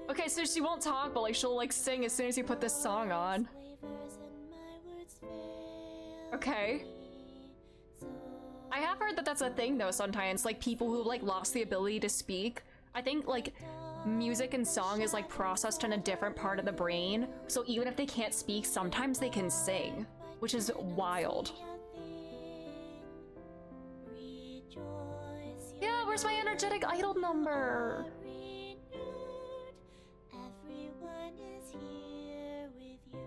Okay, so she won't talk, but like she'll like sing as soon as you put this song on. Okay. I have heard that that's a thing though sometimes, like people who like lost the ability to speak. I think like music and song is like processed in a different part of the brain, so even if they can't speak, sometimes they can sing, which is wild. Yeah, where's my energetic idol number? Everyone is here with you.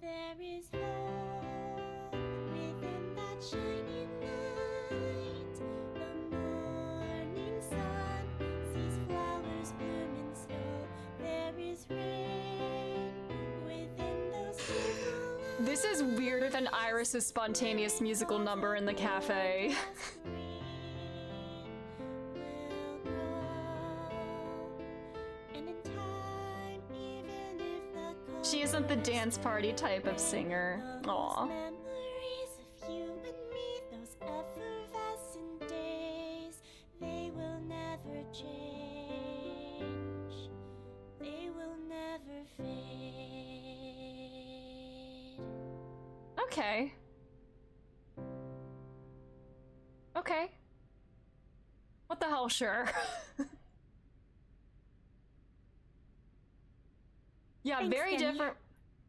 There is hope within that shining light. The morning sun sees flowers bloom in snow. There is rain within those beautiful eyes. This is weirder than Iris's spontaneous musical number in the cafe. She isn't the dance party type of singer. Aw. Memories of you and me, those effervescent days, they will never change. They will never fade. Okay. Okay. What the hell, sure. Yeah, Thanks, very Denny. different.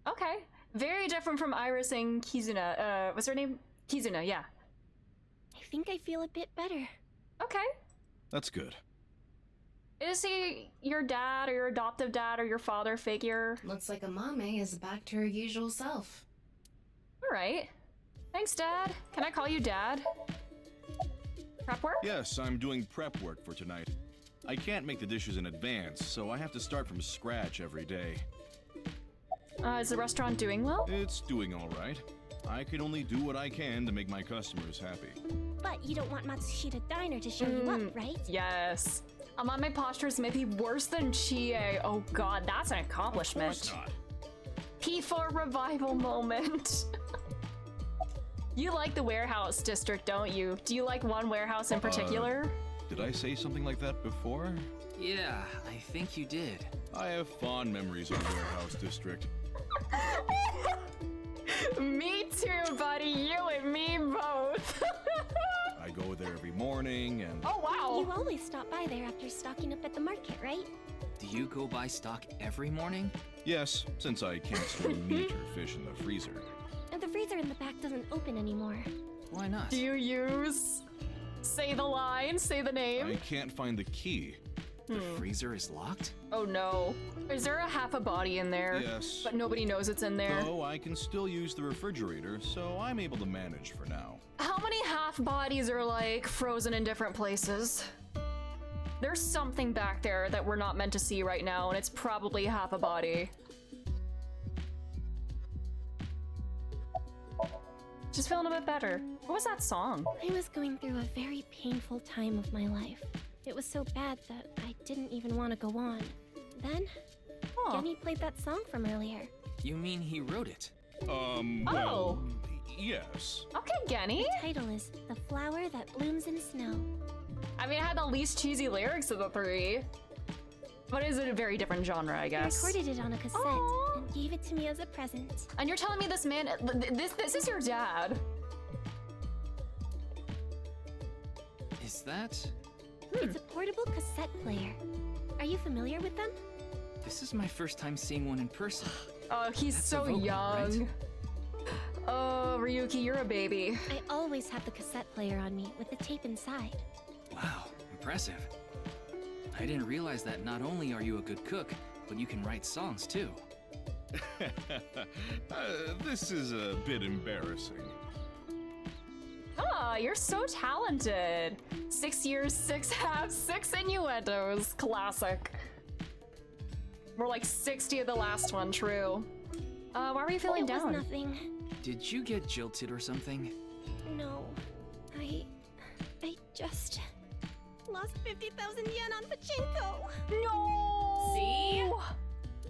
Okay. Very different from Iris and Kizuna. What's her name? Kizuna, yeah. I think I feel a bit better. Okay. That's good. Is he your dad or your adoptive dad or your father figure? Looks like Amame is back to her usual self. Alright. Thanks, Dad. Can I call you Dad? Prep work? Yes, I'm doing prep work for tonight. I can't make the dishes in advance, so I have to start from scratch every day. Is the restaurant doing well? It's doing all right. I can only do what I can to make my customers happy. But you don't want Matsushita Diner to show you up, right? Yes. I'm on my postures maybe worse than Chie. Oh god, that's an accomplishment. Of course not. P4 revival moment. You like the warehouse district, don't you? Do you like one warehouse in particular? Did I say something like that before? Yeah, I think you did. I have fond memories of Warehouse District. Me too, buddy. You and me both. I go there every morning and... Oh, wow. You always stop by there after stocking up at the market, right? Do you go buy stock every morning? Yes, since I can't store meat or fish in the freezer. And the freezer in the back doesn't open anymore. Why not? Do you use... Say the line, say the name. I can't find the key. The freezer is locked? Oh no. Is there a half a body in there? Yes. But nobody knows it's in there? No, I can still use the refrigerator, so I'm able to manage for now. How many half bodies are like frozen in different places? There's something back there that we're not meant to see right now, and it's probably half a body. Just feeling a bit better. What was that song? I was going through a very painful time of my life. It was so bad that I didn't even want to go on. Then, Genny played that song from earlier. You mean he wrote it? Well, yes. Okay, Genny. The title is The Flower That Blooms in Snow. I mean, it had the least cheesy lyrics of the three. But it is a very different genre, I guess. He recorded it on a cassette and gave it to me as a present. And you're telling me this man, this is your dad? Is that? It's a portable cassette player. Are you familiar with them? This is my first time seeing one in person. Oh, he's That's so a Vocal, young. right? Oh, Ryuki, you're a baby. I always have the cassette player on me with the tape inside. Wow, impressive. I didn't realize that not only are you a good cook, but you can write songs too. This is a bit embarrassing. Ah, you're so talented. 6 years, 6 halves, 6 innuendos. Classic. We're like 60 of the last one, true. Why were you feeling down? It was nothing. Did you get jilted or something? No. I just lost 50,000 yen on pachinko. No! See?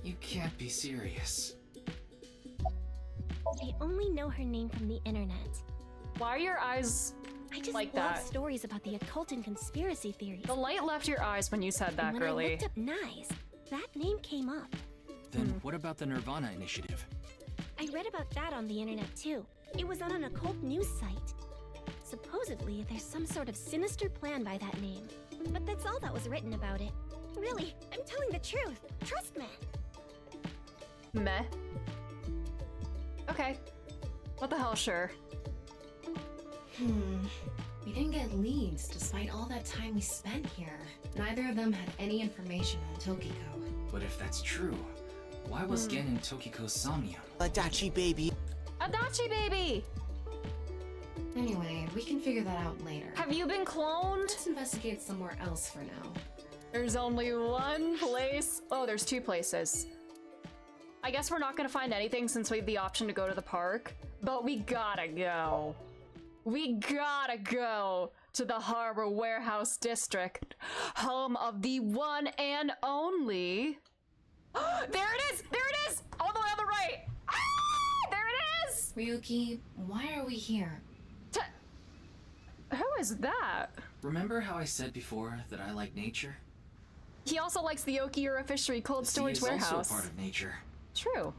You can't be serious. I only know her name from the internet. Why are your eyes I just like love that? stories about the occult and conspiracy theories. The light left your eyes when you said that, And when girly. I looked up Nyes, that name came up. Then what about the nirvanA initiative? I read about that on the internet too. It was on an occult news site. Supposedly, there's some sort of sinister plan by that name. But that's all that was written about it. Really, I'm telling the truth. Trust me. Meh. Okay. What the hell, sure. We didn't get leads despite all that time we spent here. Neither of them had any information on Tokiko. But if that's true, why was Gen in Tokiko's Somnium? Adachi baby. Adachi baby! Anyway, we can figure that out later. Have you been cloned? Let's investigate somewhere else for now. There's only one place. Oh, there's 2 places. I guess we're not gonna find anything since we have the option to go to the park, but we gotta go. We gotta go to the Harbor Warehouse District, home of the one and only. There it is! There it is! All the way on the right! Ah! There it is! Ryuki, why are we here? Who is that? Remember how I said before that I like nature? He also likes the Okiura Fishery Cold The sea Storage is Warehouse. also a part of nature. True.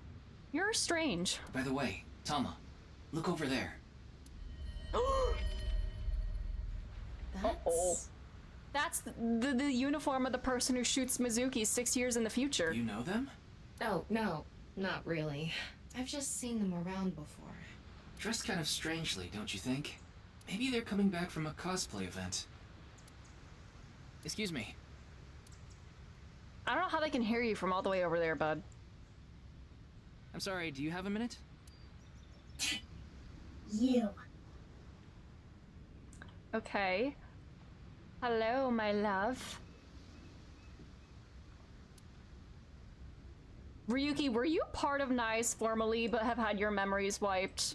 You're strange. By the way, Tama, look over there. That's the uniform of the person who shoots Mizuki 6 years in the future. You know them? Oh, no, not really. I've just seen them around before. Dressed kind of strangely, don't you think? Maybe they're coming back from a cosplay event. Excuse me. I don't know how they can hear you from all the way over there, bud. I'm sorry, do you have a minute? You. Okay. Hello, my love. Ryuki, were you part of NICE formerly but have had your memories wiped?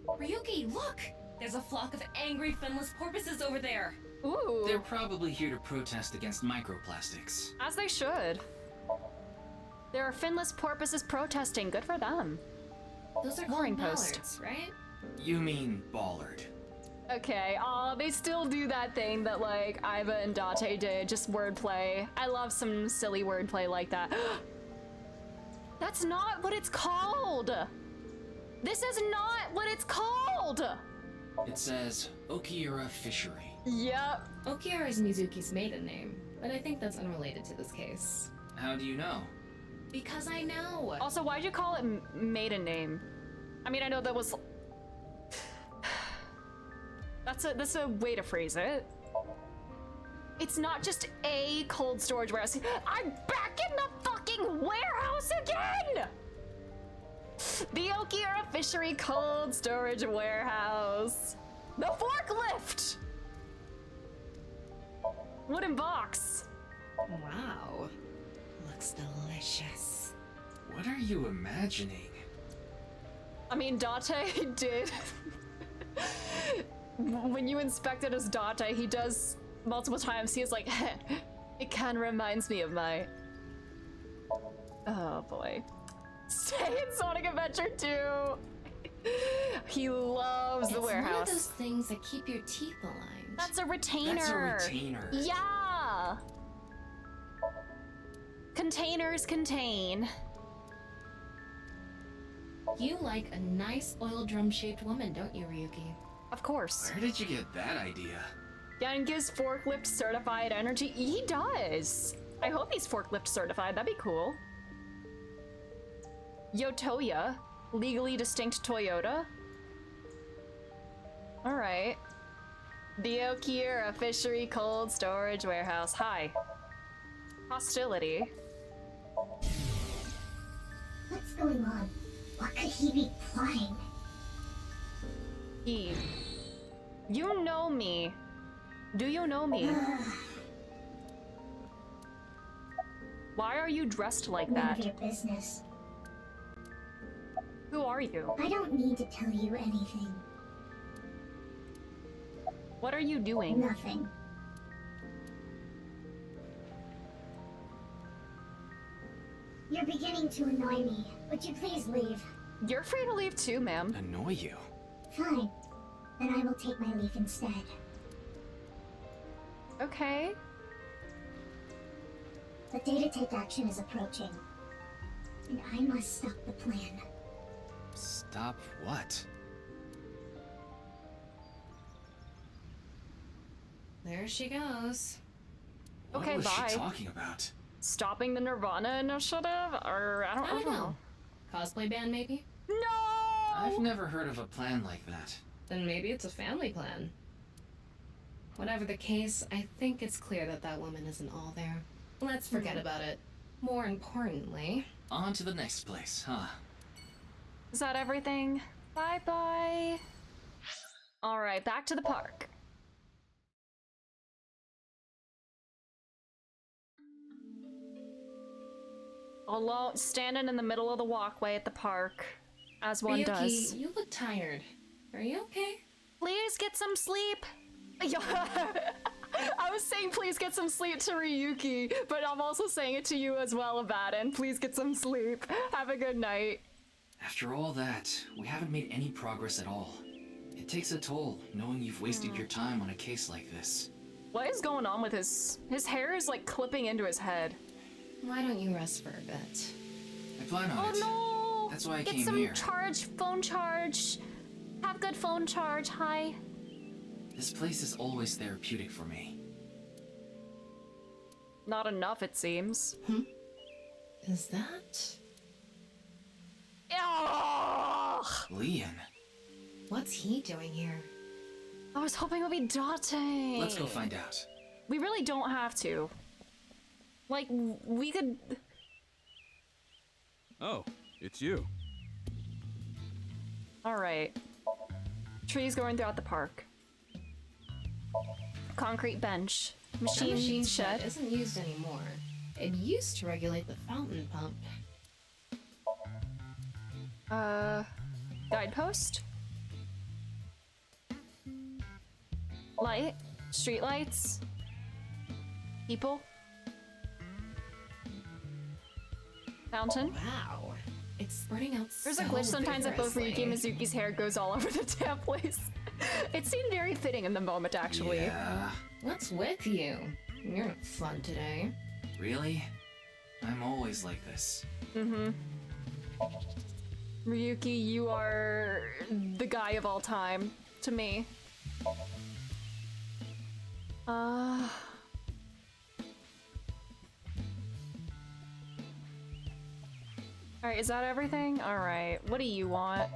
Ryuki, look! There's a flock of angry finless porpoises over there! Ooh. They're probably here to protest against microplastics. As they should. There are finless porpoises protesting. Good for them. Those are Mooring called post. mallards, right? You mean Ballard. Okay, they still do that thing that like Iva and Date did, just wordplay. I love some silly wordplay like that. That's not what it's called! This is not what it's called! It says Okiura Fishery. Yep. Okiura is Mizuki's maiden name, but I think that's unrelated to this case. How do you know? Because I know! Also, why'd you call it maiden name? I mean, I know that was... That's a way to phrase it. It's not just a cold storage warehouse. I'm back in the fucking warehouse again! The Okiura Fishery Cold Storage Warehouse. The forklift! Wooden box. Wow. Looks delicious. What are you imagining? I mean, Date did. When you inspected his Date, he does multiple times. He is like, it kind of reminds me of my... Oh boy. Stay in Sonic Adventure 2! He loves the warehouse. It's one of those things that keep your teeth aligned. That's a retainer. That's a retainer. Yeah! Containers contain. You like a nice oil drum-shaped woman, don't you, Ryuki? Of course. Where did you get that idea? Gen gives forklift certified energy. He does. I hope he's forklift certified. That'd be cool. Yotoya, legally distinct Toyota. All right. The Okiura Fishery Cold Storage Warehouse. Hi. Hostility. What's going on? What could he be plotting? He. You know me. Do you know me? Why are you dressed like None that? of your business. Who are you? I don't need to tell you anything. What are you doing? Nothing. You're beginning to annoy me. Would you please leave? You're free to leave too, ma'am. Annoy you? Fine. Then I will take my leave instead. Okay. The day to take action is approaching. And I must stop the plan. Stop what? There she goes. What Okay, was bye. she talking about? Stopping the nirvanA initiative? Or I don't know. Cosplay band, maybe? No! I've never heard of a plan like that. Then maybe it's a family plan. Whatever the case, I think it's clear that that woman isn't all there. Let's forget about it. More importantly... On to the next place, huh? Is that everything? Bye-bye. All right, back to the park. Alone, standing in the middle of the walkway at the park, as one Ryuki, does. you look tired. Are you okay? Please get some sleep. I was saying please get some sleep to Ryuki, but I'm also saying it to you as well, Abaddon. Please get some sleep. Have a good night. After all that, we haven't made any progress at all. It takes a toll, knowing you've wasted your time on a case like this. What is going on with his hair is like clipping into his head. Why don't you rest for a bit? I plan on it. Oh no! That's why I Get came some here. phone charge. Have good phone charge, hi. This place is always therapeutic for me. Not enough, it seems. Is that... Ugh! Leon. What's he doing here? I was hoping it would be Date. Let's go find out. We really don't have to. Like, we could... Oh, it's you. Alright. Trees going throughout the park. Concrete bench. That Machine shed. isn't used anymore. It used to regulate the fountain pump. Guidepost? Light? Street lights? People? Fountain? Wow. It's spreading out. There's a glitch sometimes that both Ryuki and Mizuki's hair goes all over the damn place. It seemed very fitting in the moment, actually. Yeah. What's with you? You're not fun today. Really? I'm always like this. Mm-hmm. Ryuki, you are the guy of all time to me. Alright, is that everything? Alright, what do you want?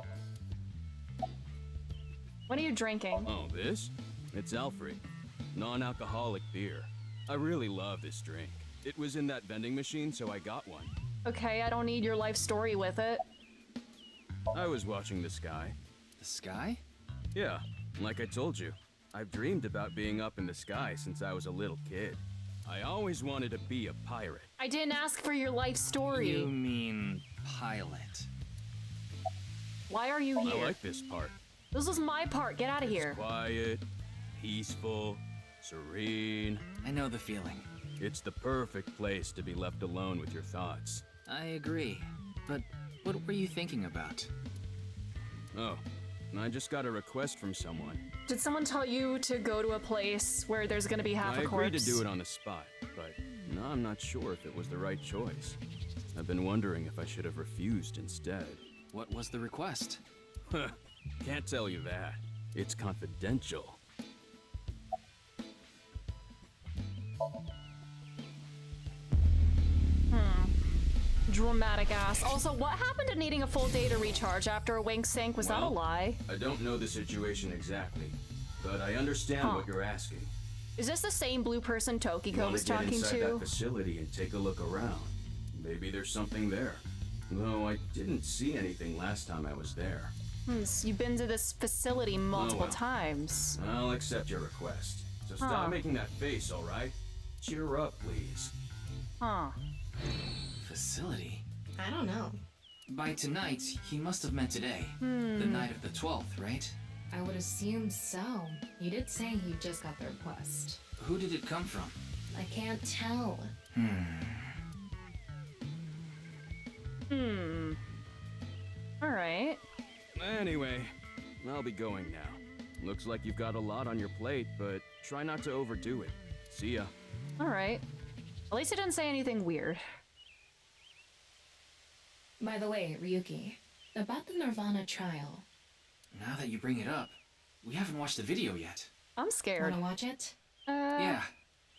What are you drinking? Oh, this? It's Alfred. Non-alcoholic beer. I really love this drink. It was in that vending machine, so I got one. Okay, I don't need your life story with it. I was watching the sky. The sky? Yeah, like I told you. I've dreamed about being up in the sky since I was a little kid. I always wanted to be a pirate. I didn't ask for your life story. You mean pilot? Why are you here? I like this part. This was my part. Get out of here. Quiet, peaceful, serene. I know the feeling. It's the perfect place to be left alone with your thoughts. I agree. But what were you thinking about? Oh, I just got a request from someone. Did someone tell you to go to a place where there's gonna be half I a corpse? agreed to do it on the spot, but no, I'm not sure if it was the right choice. I've been wondering if I should have refused instead. What was the request? Can't tell you that. It's confidential. Dramatic ass. Also, what happened to needing a full day to recharge after a wink sink? Was that a lie? I don't know the situation exactly, but I understand what you're asking. Is this the same blue person Tokiko was Wanna get talking inside to? that facility and take a look around. Maybe there's something there. Though I didn't see anything last time I was there. So you've been to this facility multiple well. times. I'll accept your request. So stop Huh. making that face, all right? Cheer up, please. Huh. Facility? I don't know. By tonight, he must have meant today. The night of the 12th, right? I would assume so. He did say he just got the request. Who did it come from? I can't tell. Alright. Anyway, I'll be going now. Looks like you've got a lot on your plate, but try not to overdo it. See ya. Alright. At least it didn't say anything weird. By the way, Ryuki, about the nirvanA trial. Now that you bring it up, we haven't watched the video yet. I'm scared. Wanna watch it? Yeah,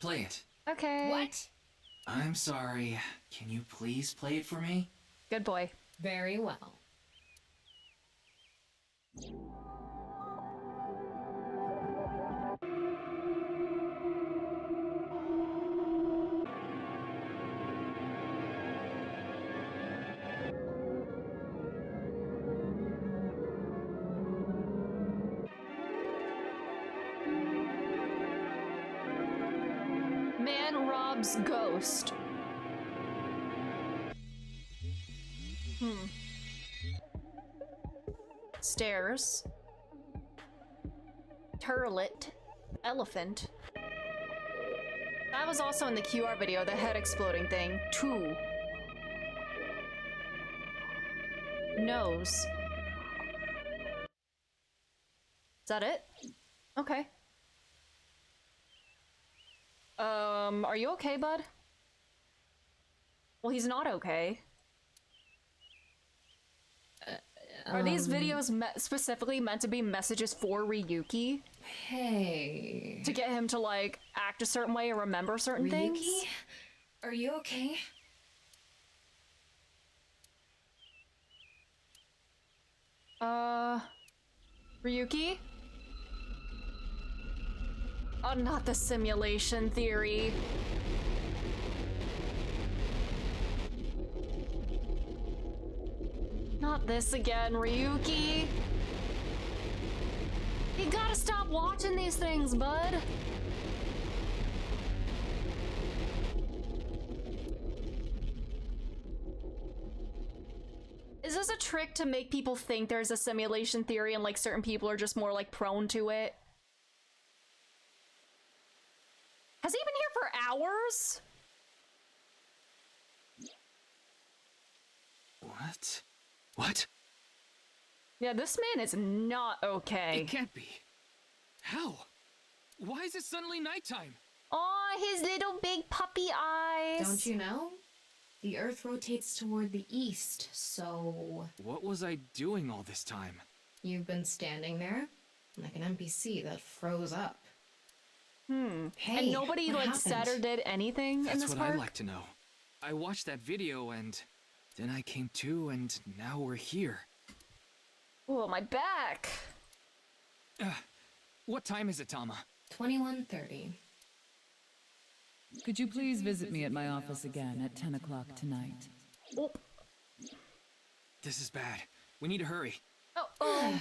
play it. Okay. What? I'm sorry. Can you please play it for me? Good boy. Very well. Man robs ghost. Stairs. Turlet. Elephant. That was also in the QR video, the head exploding thing. 2. Nose. Is that it? Okay. Are you okay, bud? Well, he's not okay. Are these videos specifically meant to be messages for Ryuki? Hey. To get him to, like, act a certain way or remember certain Ryuki? things? Are you okay? Ryuki? Oh, not the simulation theory. Not this again, Ryuki. You gotta stop watching these things, bud. Is this a trick to make people think there's a simulation theory and like certain people are just more like prone to it. Has he been here for hours? What? What? Yeah, this man is not okay. It can't be. How? Why is it suddenly nighttime? Aw, his little big puppy eyes. Don't you know? The Earth rotates toward the east, so... What was I doing all this time? You've been standing there, like an NPC that froze up. Hey, and nobody what like happened? said or did anything That's in this what park? I'd like to know. I watched that video and then I came to and now we're here. Oh, my back. What time is it, Tama? 21:30. Could you please visit me at my office again at 10 o'clock tonight? Oh. This is bad. We need to hurry. Oh.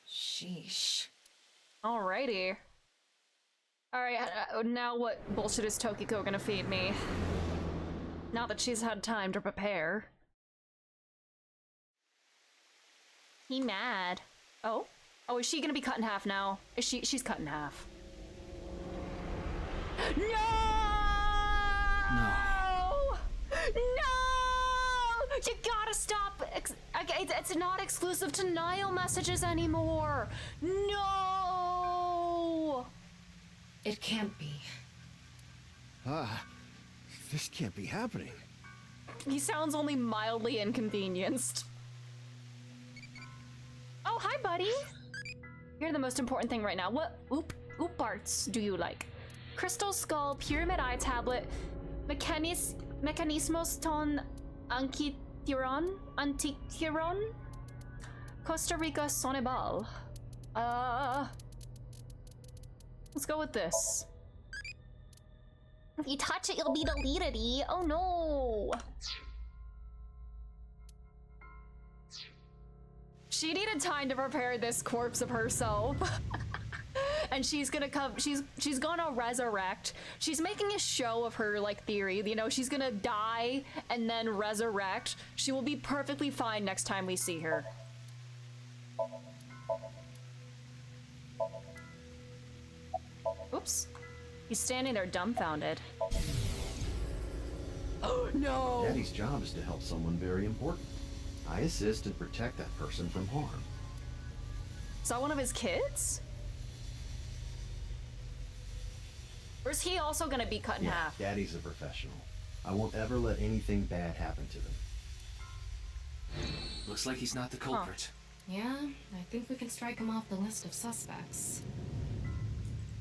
Sheesh. Alrighty. Alright, now what bullshit is Tokiko gonna feed me? Now that she's had time to prepare. He mad. Oh? Oh, is she gonna be cut in half now? She's cut in half. No! No. No! You gotta stop! It's not exclusive to Nile messages anymore! No! It can't be. This can't be happening. He sounds only mildly inconvenienced. Oh, hi, buddy! You're the most important thing right now. What oop parts do you like? Crystal Skull, Pyramid Eye Tablet, Mecanismos ton Antiquiron, Costa Rica Sonebal. Let's go with this. If you touch it, you'll be deleted. Oh no! She needed time to prepare this corpse of herself. And she's gonna come, she's gonna resurrect. She's making a show of her, like, theory. You know, she's gonna die and then resurrect. She will be perfectly fine next time we see her. Oops. He's standing there dumbfounded. Oh no! Daddy's job is to help someone very important. I assist and protect that person from harm. Is that one of his kids? Or is he also gonna be cut in half? Daddy's a professional. I won't ever let anything bad happen to them. Looks like he's not the culprit. Yeah, I think we can strike him off the list of suspects.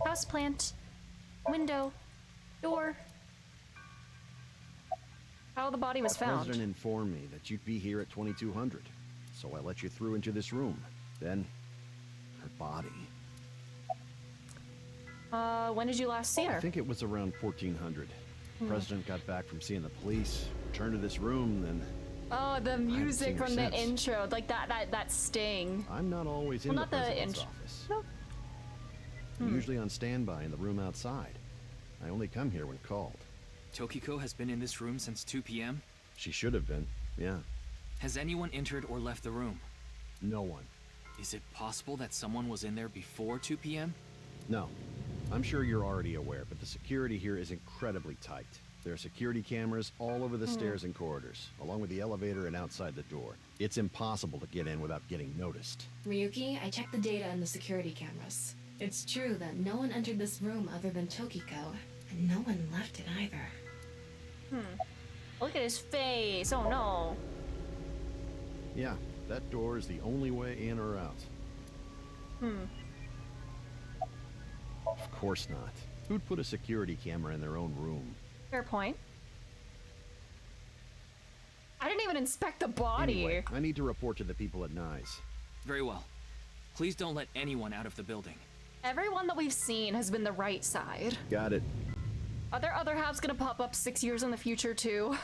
Houseplant. Window. Door. How the body was The found. president informed me that you'd be here at 2200, so I let you through into this room. Then, her body. When did you last see her? I think it was around 1400. The president got back from seeing the police, returned to this room, then... Oh, the music seen her from the since. intro, like that sting. I'm not always in Well, the not the president's intro. office. No. I'm usually on standby in the room outside. I only come here when called. Tokiko has been in this room since 2 p.m.? She should have been, yeah. Has anyone entered or left the room? No one. Is it possible that someone was in there before 2 p.m.? No. I'm sure you're already aware, but the security here is incredibly tight. There are security cameras all over the stairs and corridors, along with the elevator and outside the door. It's impossible to get in without getting noticed. Ryuki, I checked the data in the security cameras. It's true that no one entered this room other than Tokiko, and no one left it either. Look at his face. Oh no. Yeah, that door is the only way in or out. Of course not. Who'd put a security camera in their own room? Fair point. I didn't even inspect the body. Anyway, I need to report to the people at Nyes. Very well. Please don't let anyone out of the building. Everyone that we've seen has been the right side. Got it. Are there other halves gonna pop up 6 years in the future too?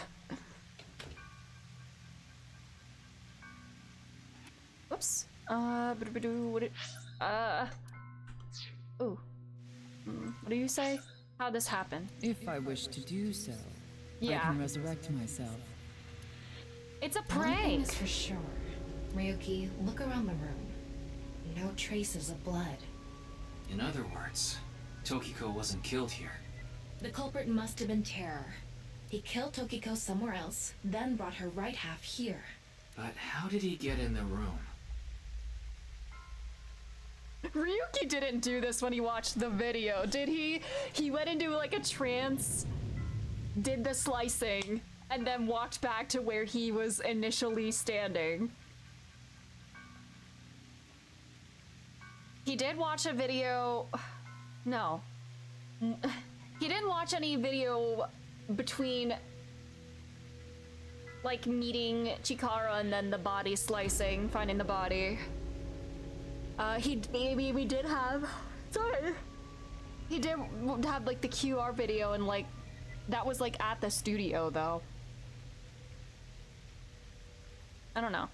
Whoops. What do you say? How'd this happen? If I wish to do so, I Yeah. can resurrect myself. It's a One thing prank. is for sure. Ryuki, look around the room. No traces of blood. In other words, Tokiko wasn't killed here. The culprit must have been Terror. He killed Tokiko somewhere else, then brought her right half here. But how did he get in the room? Ryuki didn't do this when he watched the video, did he? He went into like a trance, did the slicing, and then walked back to where he was initially standing. He did watch a video... No. He didn't watch any video between like meeting Chikara and then the body slicing, finding the body. We did have, sorry. He did have like the QR video and like, that was like at the studio though. I don't know.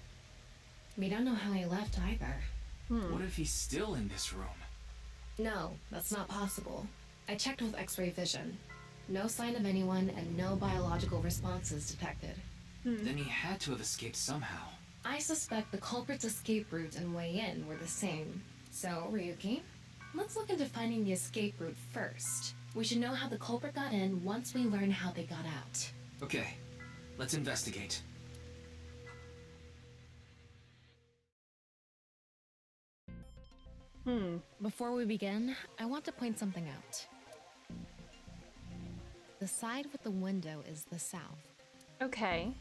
We don't know how he left either. What if he's still in this room? No, that's not possible. I checked with X-ray vision. No sign of anyone and no biological responses detected. Then he had to have escaped somehow. I suspect the culprit's escape route and way in were the same. So, Ryuki, let's look into finding the escape route first. We should know how the culprit got in once we learn how they got out. Okay, let's investigate. Before we begin, I want to point something out. The side with the window is the south. Okay.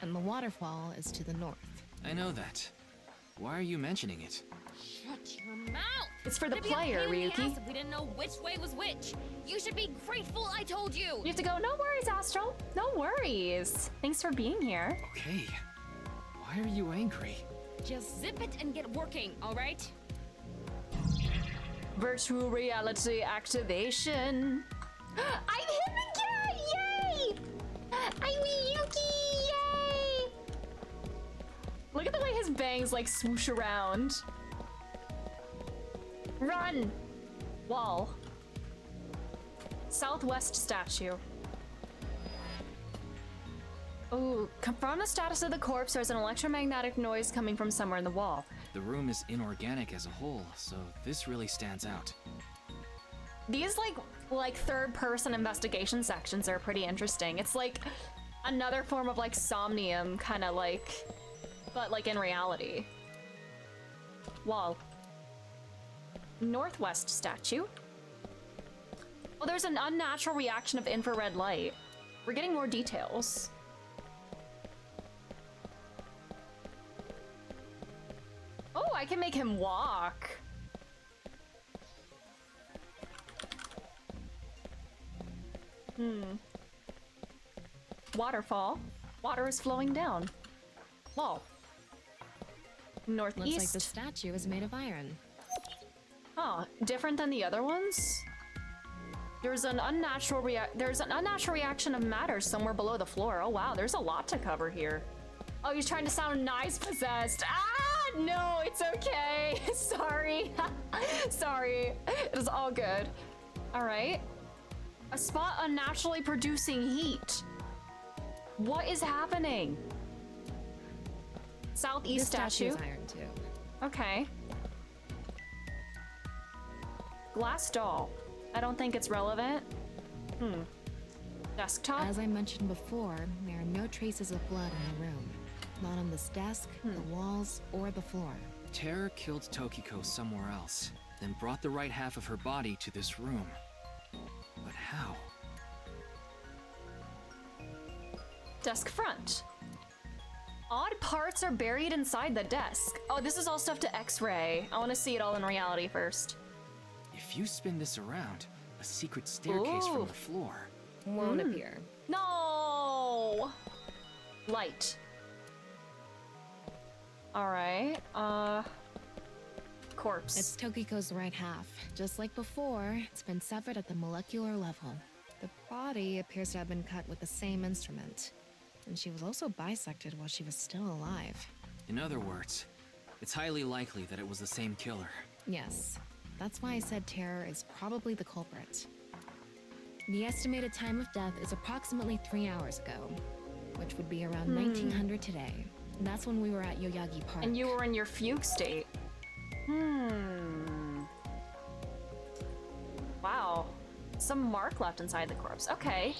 And the waterfall is to the north. I know that. Why are you mentioning it? Shut your mouth! It's for the It'd be a player, pain in the Ryuki. ass if we didn't know which way was which. You should be grateful I told you. You have to go, no worries, Astral. No worries. Thanks for being here. Okay. Why are you angry? Just zip it and get working, all right? Virtual reality activation. I'm him again! Yay! I'm Yuki! Yay! Look at the way his bangs like swoosh around. Run! Wall. Southwest statue. Oh, confirm the status of the corpse. There's an electromagnetic noise coming from somewhere in the wall. The room is inorganic as a whole, so this really stands out. These like third-person investigation sections are pretty interesting. It's like another form of like Somnium, kind of like, but like in reality. Wall. Northwest statue. Well, there's an unnatural reaction of infrared light. We're getting more details. Oh, I can make him walk. Waterfall. Water is flowing down. Wall. Northeast. Looks like the statue is made of iron. Oh, different than the other ones? There's an unnatural reaction of matter somewhere below the floor. Oh wow, there's a lot to cover here. Oh, he's trying to sound nice possessed. Ah, no, it's okay. Sorry. Sorry. It is all good. All right. A spot unnaturally producing heat. What is happening? Southeast statue. This statue is iron too. Okay. Glass doll. I don't think it's relevant. Desktop? As I mentioned before, there are no traces of blood in the room. Not on this desk, the walls, or the floor. Terror killed Tokiko somewhere else, then brought the right half of her body to this room. But how? Desk front. Odd parts are buried inside the desk. Oh, this is all stuff to X-ray. I want to see it all in reality first. If you spin this around, a secret staircase from the floor won't appear. No! Light. Alright, corpse. It's Tokiko's right half. Just like before, it's been severed at the molecular level. The body appears to have been cut with the same instrument. And she was also bisected while she was still alive. In other words, it's highly likely that it was the same killer. Yes. That's why I said Terror is probably the culprit. The estimated time of death is approximately 3 hours ago. which would be around 1900 today. That's when we were at Yoyagi Park. And you were in your fugue state. Wow. Some mark left inside the corpse. Okay.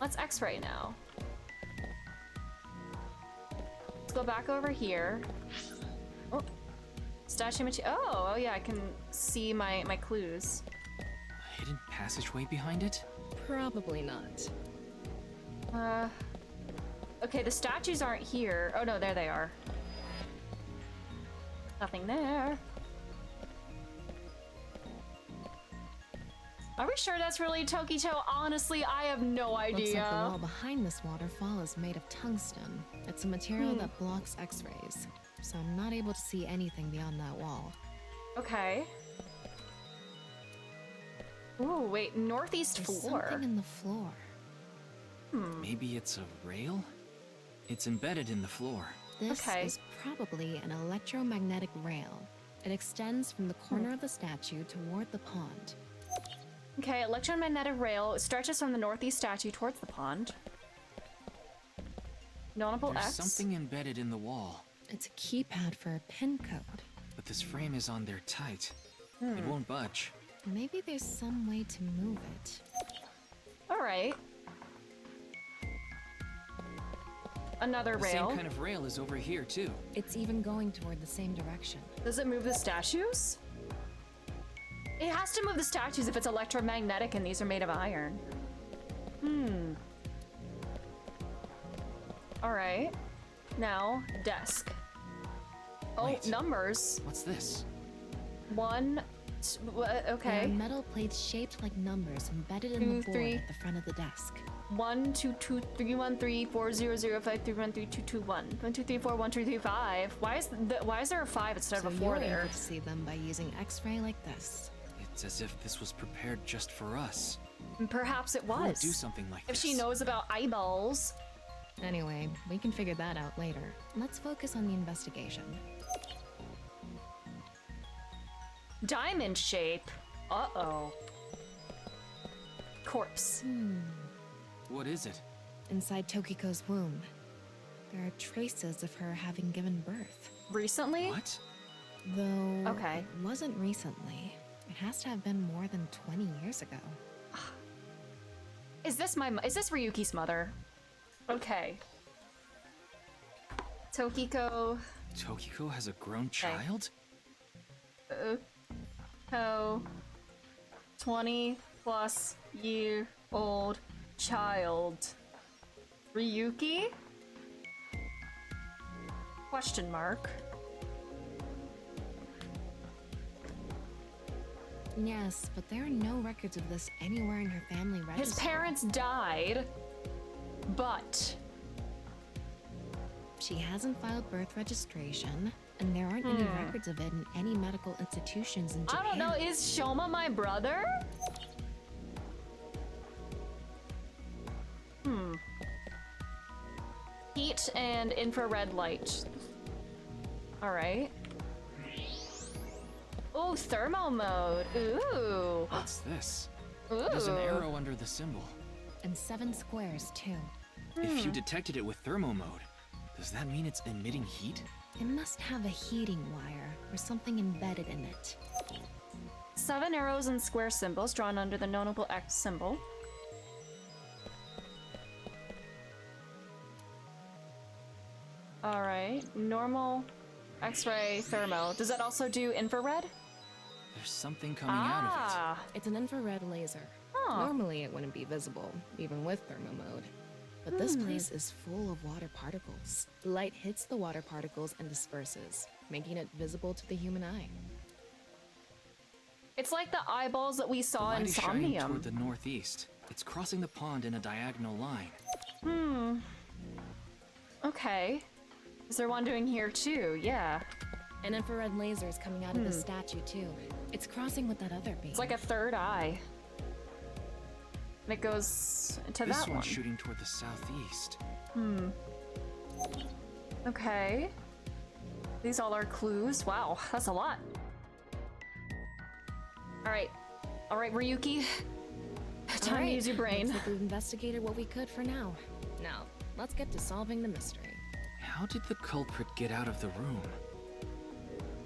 Let's x-ray now. Let's go back over here. Oh. Statue material. Oh, yeah, I can see my clues. A hidden passageway behind it? Probably not. Okay, the statues aren't here. Oh no, there they are. Nothing there. Are we sure that's really Tokito? Honestly, I have no idea. Looks like the wall behind this waterfall is made of tungsten. It's a material that blocks X-rays, so I'm not able to see anything beyond that wall. Okay. Ooh, wait, northeast There's floor. something in the floor. Maybe it's a rail? It's embedded in the floor. This is probably an electromagnetic rail. It extends from the corner of the statue toward the pond. Okay, electromagnetic rail stretches from the northeast statue towards the pond. Notable There's X. something embedded in the wall. It's a keypad for a pin code. But this frame is on there tight. It won't budge. Maybe there's some way to move it. Alright. Another The rail. same kind of rail is over here, too. It's even going toward the same direction. Does it move the statues? It has to move the statues if it's electromagnetic and these are made of iron. Alright. Now, desk. Oh, Wait. numbers. What's this? Okay. There are metal plates shaped like numbers embedded in the board at the front of the desk. 1 2 2 3 1 3 4 0 0 5 3 1 3 2 2 1 1 2 3 4 1 2 3 5. Why is there a 5 instead of a 4 you're there? able to see them by using X-ray like this. It's as if this was prepared just for us. Perhaps it Who would was. do something like If this? she knows about eyeballs. Anyway, we can figure that out later. Let's focus on the investigation. Diamond shape. Uh-oh. Corpse. What is it? Inside Tokiko's womb, there are traces of her having given birth. Recently? What? Though Okay. it wasn't recently. It has to have been more than 20 years ago. Is this Ryuki's mother? Okay. Tokiko. Tokiko has a grown child? 20+ year old child. Ryuki? Question mark. Yes, but there are no records of this anywhere in her family register. His parents died, but she hasn't filed birth registration, and there aren't any records of it in any medical institutions in Japan. I don't know, is Shoma my brother? Heat and infrared light. Alright. Oh, thermal mode. Ooh. What's this? Ooh. There's an arrow under the symbol. And 7 squares, too. If you detected it with thermo mode, does that mean it's emitting heat? It must have a heating wire or something embedded in it. 7 arrows and square symbols drawn under the notable X symbol. Alright, normal, X-ray, thermo. Does that also do infrared? There's something coming out of it. It's an infrared laser. Normally it wouldn't be visible, even with thermo mode. But this place is full of water particles. Light hits the water particles and disperses, making it visible to the human eye. It's like the eyeballs that we saw Light in is shining Somnium. toward the northeast. It's crossing the pond in a diagonal line. Okay. Is there one doing here too? Yeah. An infrared laser is coming out of the statue too. It's crossing with that other beam. It's like a third eye. And it goes to This that one. one's shooting toward the southeast. Okay. These all are clues. Wow, that's a lot. Alright. Alright, Ryuki. Time to use your brain. Looks like we've investigated what we could for now. Now, let's get to solving the mystery. How did the culprit get out of the room?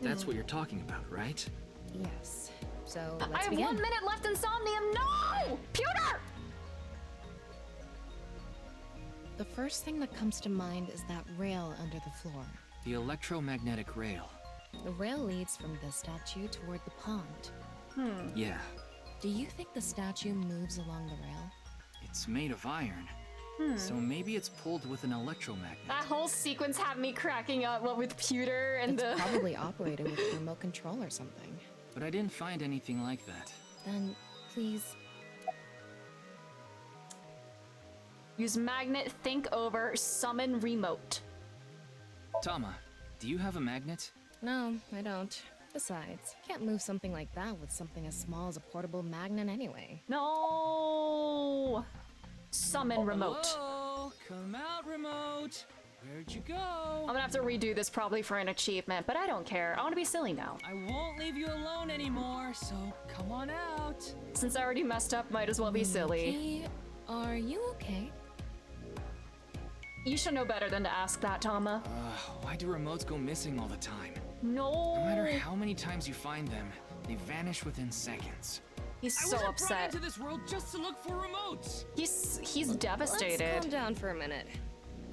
That's what you're talking about, right? Yes. So I let's have begin. 1 minute left in Somnium. No! Pewter! The first thing that comes to mind is that rail under the floor. The electromagnetic rail. The rail leads from the statue toward the pond. Yeah, Do you think the statue moves along the rail? it's made of iron. So maybe it's pulled with an electromagnet. That whole sequence had me cracking up, what with Pewter and It's the... probably operated with a remote control or something. But I didn't find anything like that. Then, please. Use magnet, think over, summon remote. Tama, do you have a magnet? No, I don't. Besides, can't move something like that with something as small as a portable magnet anyway. No! Summon remote. Hello? Come out, remote. Where'd you go? I'm gonna have to redo this probably for an achievement, but I don't care. I wanna be silly now. I won't leave you alone anymore, so come on out. Since I already messed up, might as well be silly. Hey, are you okay? You should know better than to ask that, Tama. Why do remotes go missing all the time? No! No matter how many times you find them, they vanish within seconds. He's I so wasn't brought upset. into this world just to look for remotes. He's devastated. Let's calm down for a minute.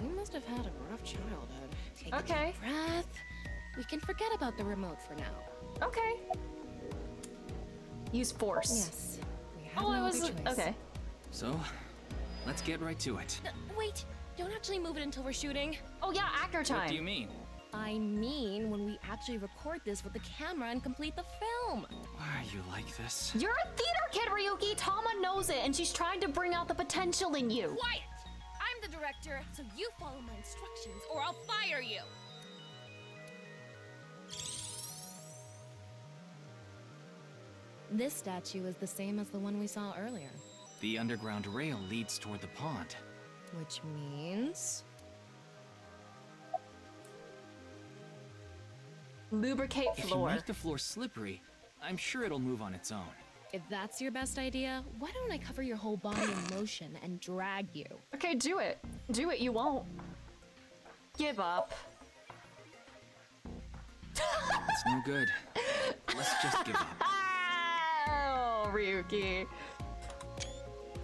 You must have had a rough childhood. Take Okay. a deep breath. We can forget about the remote for now. Okay. Use force. Yes. We have Oh, no it was other choice. okay. So, let's get right to it. Wait, don't actually move it until we're shooting. Oh yeah, actor time. What do you mean? I mean when we actually record this with the camera and complete the film. Why are you like this? You're a theater kid, Ryuki. Tama knows it, and she's trying to bring out the potential in you. Quiet! I'm the director, so you follow my instructions or I'll fire you. This statue is the same as the one we saw earlier. The underground rail leads toward the pond. Which means... Lubricate If you floor. make the floor slippery, I'm sure it'll move on its own. If that's your best idea, why don't I cover your whole body in motion and drag you? Okay, do it. Do it, you won't. Give up. It's no good. Let's just give up. Oh, Ryuki.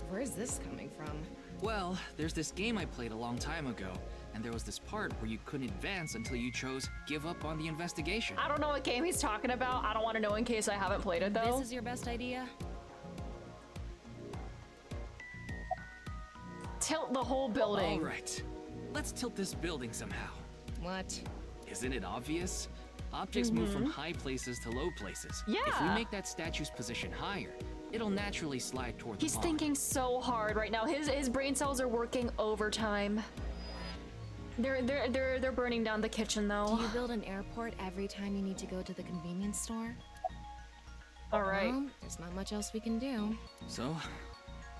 Where's this coming from? Well, there's this game I played a long time ago, and there was this part where you couldn't advance until you chose give up on the investigation. I don't know what game he's talking about. I don't want to know in case I haven't played it, though. This is your best idea? Tilt the whole building. All right. Let's tilt this building somehow. What? Isn't it obvious? Objects move from high places to low places. Yeah. If we make that statue's position higher, it'll naturally slide toward the He's pond. thinking so hard right now. His brain cells are working overtime. They're burning down the kitchen though. Do you build an airport every time you need to go to the convenience store? All right. Well, there's not much else we can do. So,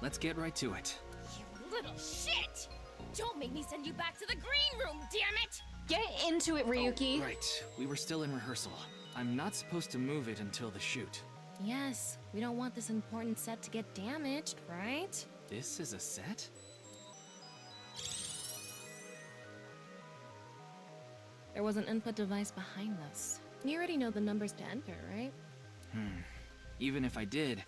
let's get right to it. You little shit! Don't make me send you back to the green room, damn it! Get into it, Ryuki. Oh, right, we were still in rehearsal. I'm not supposed to move it until the shoot. Yes, we don't want this important set to get damaged, right? This is a set? There was an input device behind this. You already know the numbers to enter, right? Even if I did,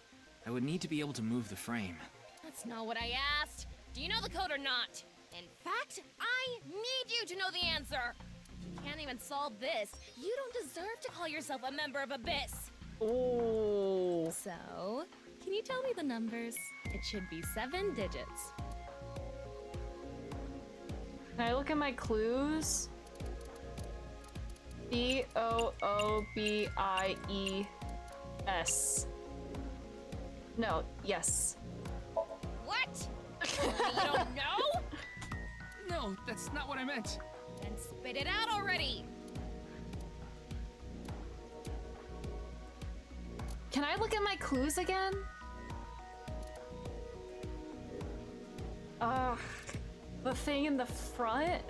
I would need to be able to move the frame. That's not what I asked. Do you know the code or not? In fact, I need you to know the answer. If you can't even solve this, you don't deserve to call yourself a member of Abyss. Oh. So, can you tell me the numbers? It should be 7 digits. Can I look at my clues? B-O-O-B-I-E-S. No, yes. What? You don't know? No, that's not what I meant. Then spit it out already. Can I look at my clues again? The thing in the front?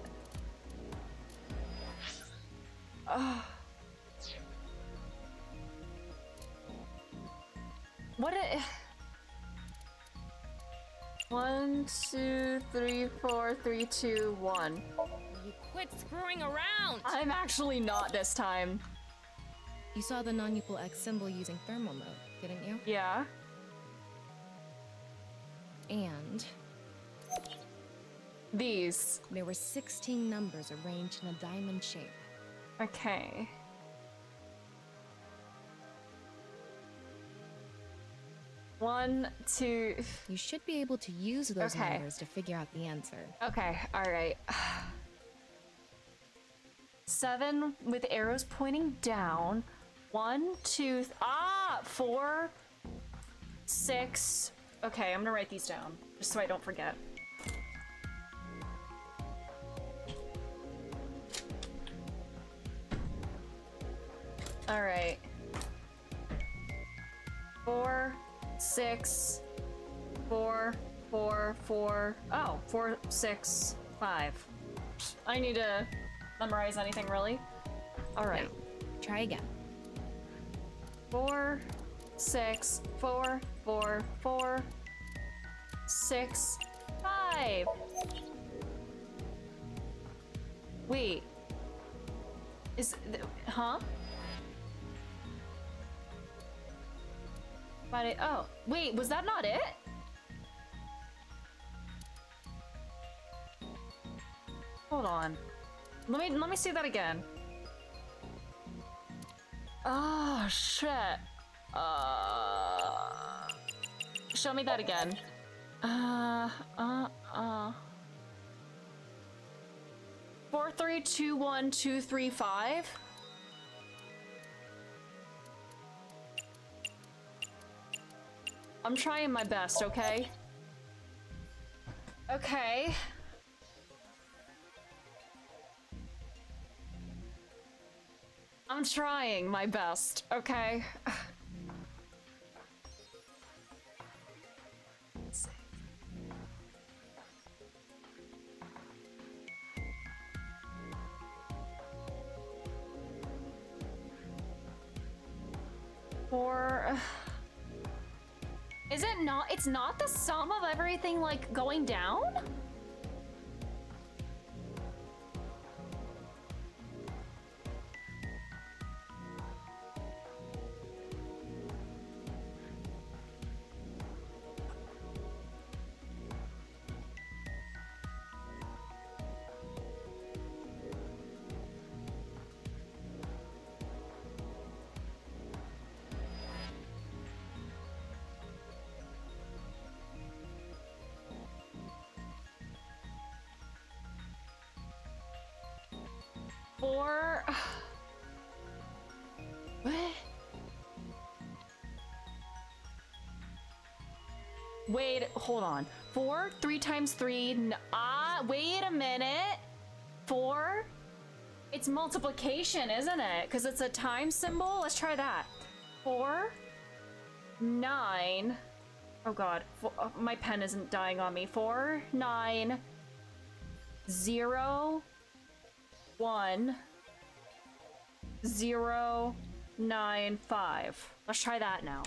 What a... 1, 2, 3, 4, 3, 2, 1. You quit screwing around! I'm actually not this time. You saw the non-equal X symbol using thermal mode, didn't you? Yeah. And these. There were 16 numbers arranged in a diamond shape. Okay. One, two. You should be able to use those numbers to figure out the answer. Okay, alright. 7 with arrows pointing down. 1, 2, 4, 6. Okay, I'm gonna write these down, just so I don't forget. Alright. 4, 6, 4, 4, 4. Oh, 4, 6, 5. I need to memorize anything, really? Alright. Try again. 4, 6, 4, 4, 4, 6, 5. Wait. Huh? But oh, wait, was that not it? Hold on. Let me see that again. Oh shit. Show me that again. 4, 3, 2, 1, 2, 3, 5. I'm trying my best, okay? Okay. I'm trying my best, okay? Let's see. Is it not? It's not the sum of everything, like, going down? What? Wait, hold on. 4, 3 times 3, wait a minute. 4? It's multiplication, isn't it? Because it's a time symbol. Let's try that. 4, 9. Oh god, my pen isn't dying on me. 4, 9, 0, 1, 0, 9, 5. Let's try that now.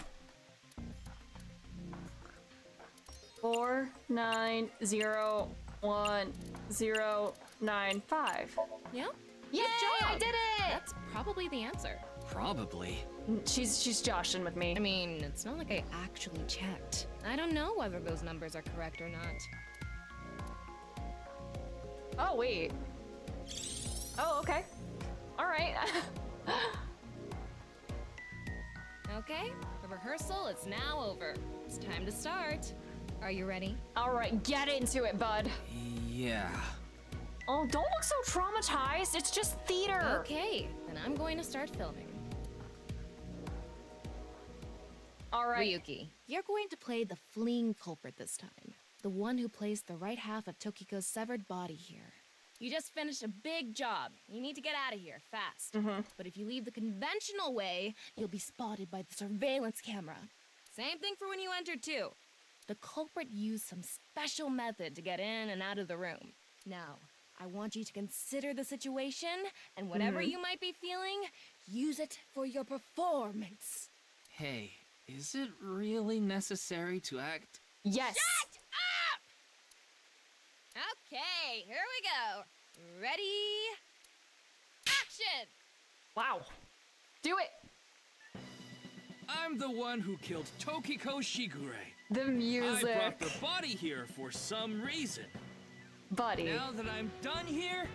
4, 9, 0, 1, 0, 9, 5. Yeah? Yay! I did it! That's probably the answer. Probably. She's joshing with me. I mean, it's not like I actually checked. I don't know whether those numbers are correct or not. Oh, wait. Oh, okay. All right. Okay, the rehearsal is now over. It's time to start. Are you ready? All right, get into it, bud. Yeah. Oh, don't look so traumatized. It's just theater. Okay, then I'm going to start filming. All right. Ryuki, you're going to play the fleeing culprit this time. The one who placed the right half of Tokiko's severed body here. You just finished a big job. You need to get out of here, fast. But if you leave the conventional way, you'll be spotted by the surveillance camera. Same thing for when you entered, too. The culprit used some special method to get in and out of the room. Now, I want you to consider the situation, and whatever you might be feeling, use it for your performance. Hey, is it really necessary to act? Yes. Shut up! Okay, here we go. Ready? Action! Wow. Do it! I'm the one who killed Tokiko Shigure. The music. I brought the body here for some reason. Buddy. Now that I'm done here,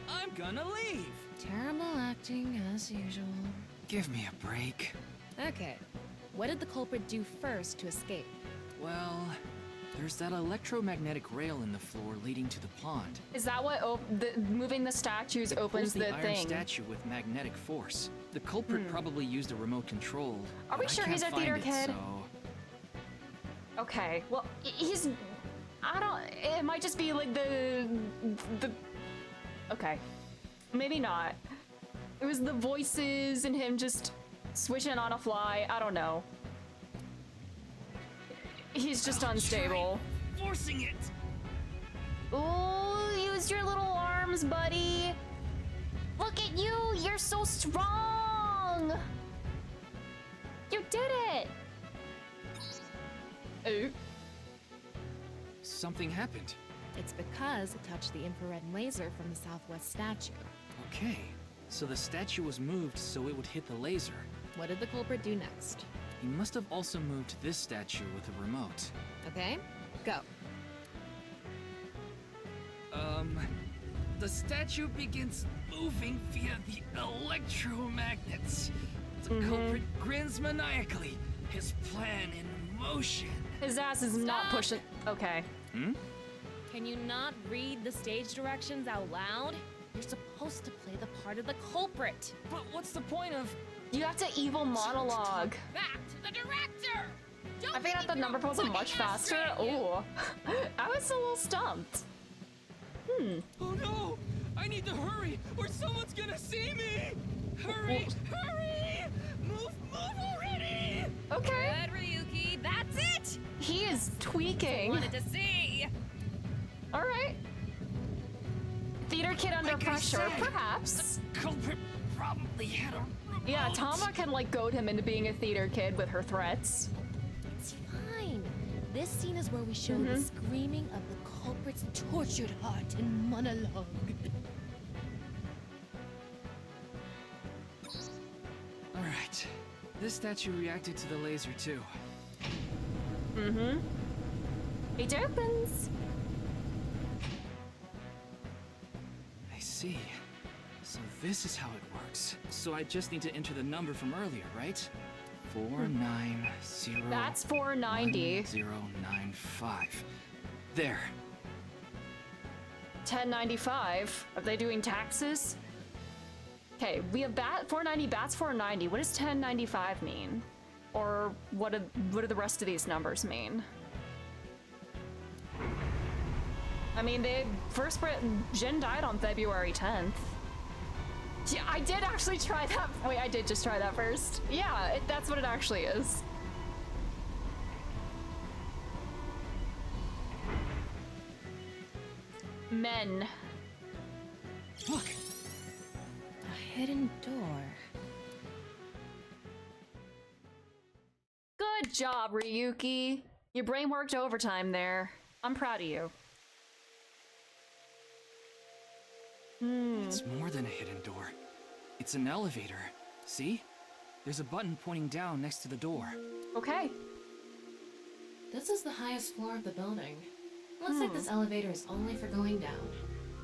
I'm gonna leave. Terrible acting as usual. Give me a break. Okay. What did the culprit do first to escape? Well, there's that electromagnetic rail in the floor leading to the pond. Is that what moving the statues opens the the iron thing? statue with magnetic force. The culprit probably used a remote control. Are we but I sure he's a can't theater find it, kid? So... Okay, well, he's... I don't... It might just be like the... Okay. Maybe not. It was the voices and him just switching on a fly. I don't know. He's just unstable. Forcing it! Oh, use your little arms, buddy. Look at you. You're so strong. You did it. Oh. Something happened. It's because it touched the infrared laser from the southwest statue. Okay, so the statue was moved so it would hit the laser. What did the culprit do next? He must have also moved this statue with a remote. Okay, go. The statue begins moving via the electromagnets. The culprit grins maniacally, his plan in motion. His ass is not pushing. Okay. Can you not read the stage directions out loud? You're supposed to play the part of the culprit. But what's the point of... You have to evil monologue. Back to the director! I figured out the number pulls are much faster. Oh, I was a little stumped. Oh no! I need to hurry, or someone's gonna see me! Hurry! Hurry! Move already! Okay. Good, Ryuki, that's it! He is tweaking. Wanted to see. All right. Theater kid under Like I pressure, said, perhaps. The culprit probably had a remote. Yeah, Tama can like goad him into being a theater kid with her threats. It's fine. This scene is where we show the screaming of the culprit's tortured heart in monologue. Alright. This statue reacted to the laser too. It opens. I see. So this is how it works. So I just need to enter the number from earlier, right? 490. That's 490. 1095. There. 1095. Are they doing taxes? Okay, we have 490 bats 490. What does 1095 mean? Or what do the rest of these numbers mean? I mean, Jin died on February 10th. Yeah, I did actually try that. Wait, I did just try that first. Yeah, that's what it actually is. Men. Look! A hidden door. Good job, Ryuki. Your brain worked overtime there. I'm proud of you. It's more than a hidden door. It's an elevator. See? There's a button pointing down next to the door. Okay. This is the highest floor of the building. Looks like this elevator is only for going down.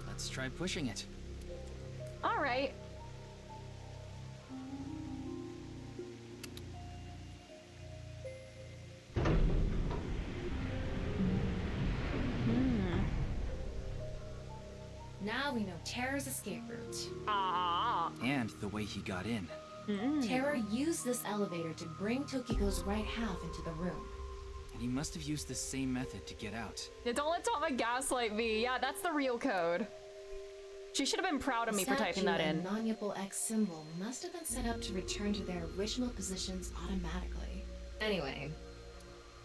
Let's try pushing it. All right. Now we know Terror's escape route. Ah. And the way he got in. Terror used this elevator to bring Tokiko's right half into the room. And he must have used the same method to get out. Yeah, don't let Tama gaslight me. Yeah, that's the real code. She should have been proud of me for typing that in. The non-Yipple X symbol must have been set up to return to their original positions automatically. Anyway.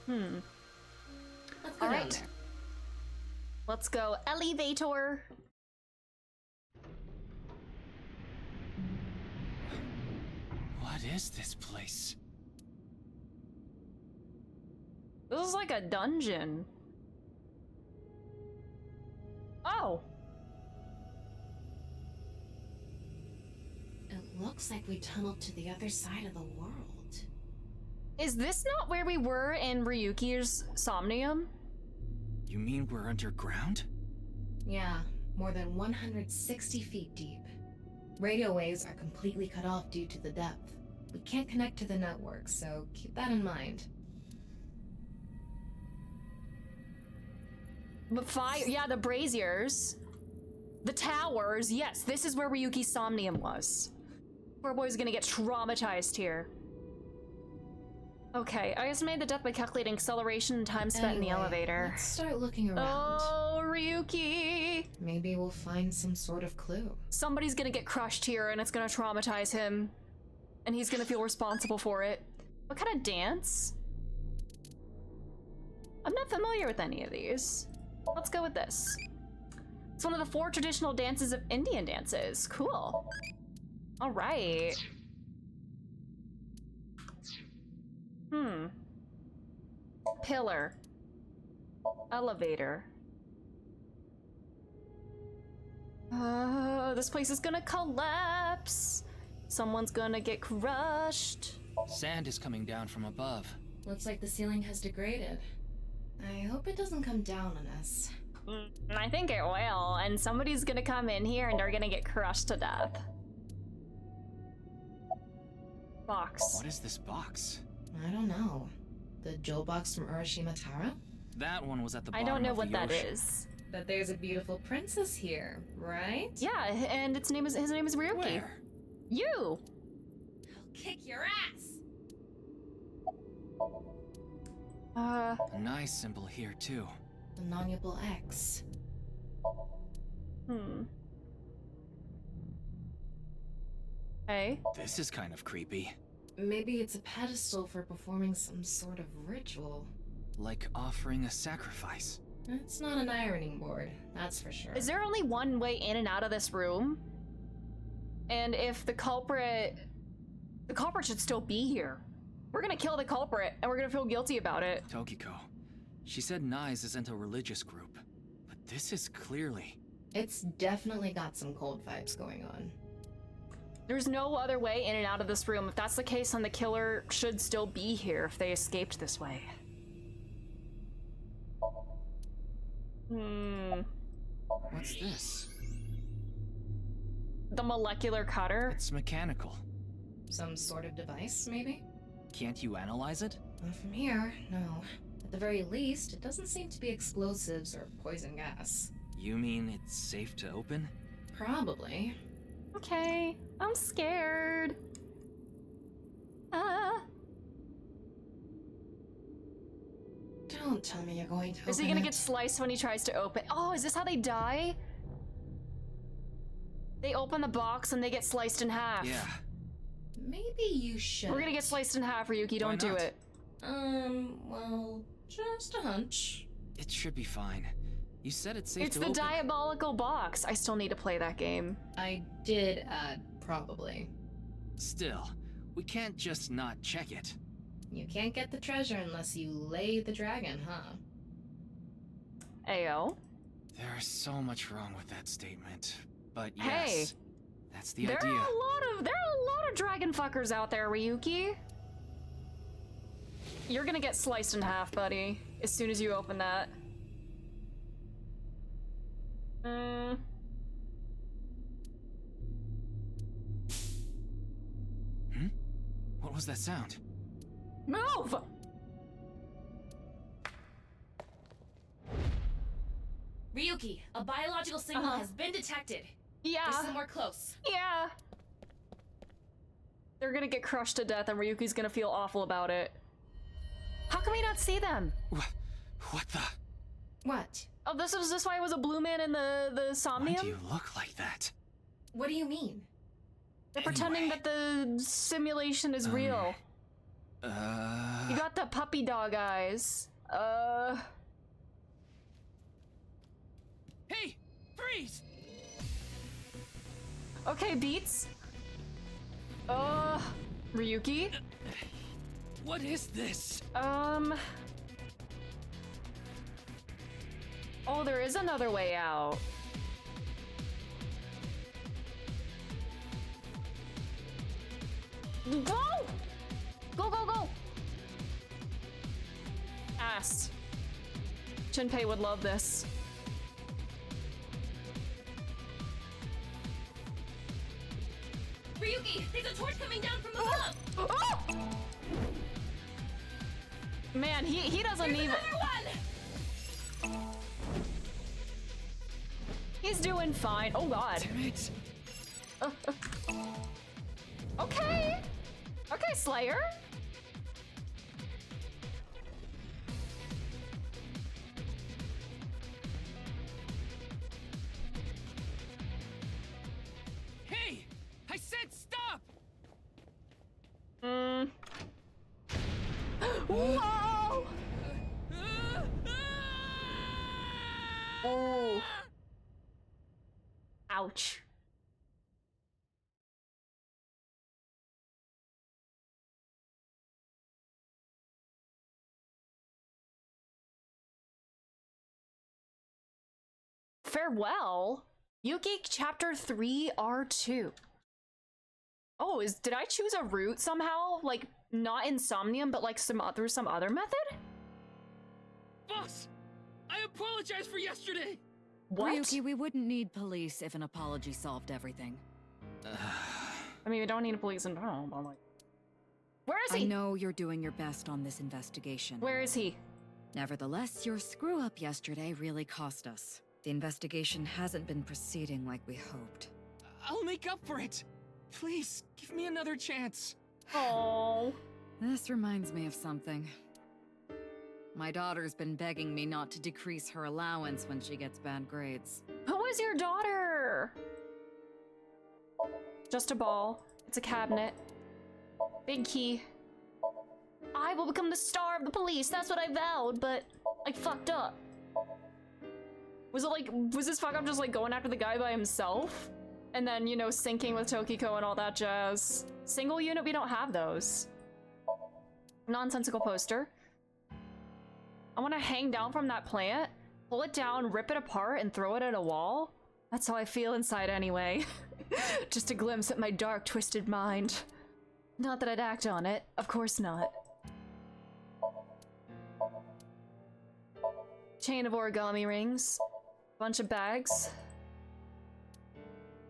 Let's go down there. Let's go. Elevator. What is this place? This is like a dungeon. go? It looks like we tunneled to the other side of the world. Is this not where we were in Ryuki's Somnium? You mean we're underground? Yeah, more than 160 feet deep. Radio waves are completely cut off due to the depth. We can't connect to the network, so keep that in mind. The fire, yeah, the braziers. The towers, yes, this is where Ryuki's Somnium was. Poor boy's gonna get traumatized here. Okay, I estimated the death by calculating acceleration and time spent in the elevator. Let's start looking around. Oh, Ryuki! Maybe we'll find some sort of clue. Somebody's gonna get crushed here and it's gonna traumatize him. And he's gonna feel responsible for it. What kind of dance? I'm not familiar with any of these. Let's go with this. It's one of the 4 traditional dances of Indian dances. Cool. All right. Pillar. Elevator. This place is gonna collapse. Someone's gonna get crushed. Sand is coming down from above. Looks like the ceiling has degraded. I hope it doesn't come down on us. I think it will, and somebody's gonna come in here and they're gonna get crushed to death. Box. What is this box? I don't know. The jewel box from Urashima Tara? That one was at the I bottom don't know of what the that ocean. is. But there's a beautiful princess here, right? Yeah, and his name is Ryuki. Where? You! I'll kick your ass! A nice symbol here, too. The non-nuable X. Hey. This is kind of creepy. Maybe it's a pedestal for performing some sort of ritual. Like offering a sacrifice. It's not an ironing board, that's for sure. Is there only one way in and out of this room? And if the culprit should still be here. We're gonna kill the culprit, and we're gonna feel guilty about it. Tokiko. She said Nai's isn't a religious group. But this is clearly... It's definitely got some cold vibes going on. There's no other way in and out of this room. If that's the case, then the killer should still be here if they escaped this way. What's this? The molecular cutter? It's mechanical. Some sort of device, maybe? Can't you analyze it? Not from here, no. At the very least, it doesn't seem to be explosives or poison gas. You mean it's safe to open? Probably. Okay, I'm scared. Don't tell me you're going to Is he gonna get sliced when he tries to open? Oh, is this how they die? They open the box and they get sliced in half. Yeah. Maybe you should. We're gonna get sliced in half, Ryuki. Don't do it. Well, just a hunch. It should be fine. You said it's safe It's to the open. diabolical box. I still need to play that game. I did add probably. Still, we can't just not check it. You can't get the treasure unless you lay the dragon, huh? Ayo. There's so much wrong with that statement. But Hey, yes, that's the there idea. are a lot of dragon fuckers out there, Ryuki. You're gonna get sliced in half, buddy, as soon as you open that. What was that sound? Move! Ryuki, a biological signal has been detected. Yeah. There's somewhere close. Yeah. They're gonna get crushed to death and Ryuki's gonna feel awful about it. How can we not see them? What the? What? Oh, this is why it was a blue man in the Somnium? Why do you look like that? What do you mean? They're pretending that the simulation is real. You got the puppy dog eyes. Hey! Freeze! Okay, Beats. Ryuki? What is this? Oh, there is another way out. Go! Go, go, go! Ass. Shinpei would love this. Ryuki, there's a torch coming down from above! Oh! Man, he doesn't There's even... another one! He's doing fine. Oh god. Damn it. Okay. Okay, Slayer. Hey! I said stop! Whoa! Oh. Ouch. Farewell. Yuki Chapter 3 R2. Oh, did I choose a route somehow? Like, not in Somnium, but like through some other method? Boss! I apologize for yesterday! What? Ryuki, we wouldn't need police if an apology solved everything. I mean, we don't need a police involved, but like... Where is he? I know you're doing your best on this investigation. Where is he? Nevertheless, your screw-up yesterday really cost us. The investigation hasn't been proceeding like we hoped. I'll make up for it! Please, give me another chance. Oh. This reminds me of something. My daughter's been begging me not to decrease her allowance when she gets bad grades. Who is your daughter? Just a ball. It's a cabinet. Big key. I will become the star of the police. That's what I vowed, but I fucked up. Was this fuck up just like going after the guy by himself? And then, you know, syncing with Tokiko and all that jazz. Single unit, we don't have those. Nonsensical poster. I want to hang down from that plant, pull it down, rip it apart, and throw it at a wall. That's how I feel inside anyway. Just a glimpse at my dark, twisted mind. Not that I'd act on it. Of course not. Chain of origami rings. Bunch of bags.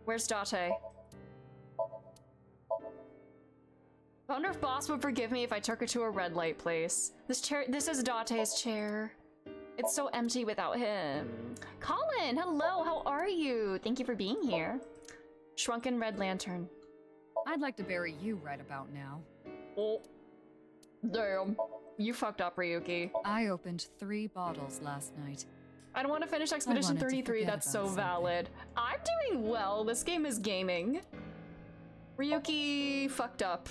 Where's Date? I wonder if boss would forgive me if I took her to a red light place. This is Date's chair. It's so empty without him. Colin, hello, how are you? Thank you for being here. Shrunken red lantern. I'd like to bury you right about now. Oh. Damn. You fucked up, Ryuki. I opened 3 bottles last night. I don't want to finish Expedition 33, that's so valid. I'm doing well, this game is gaming. Ryuki fucked up.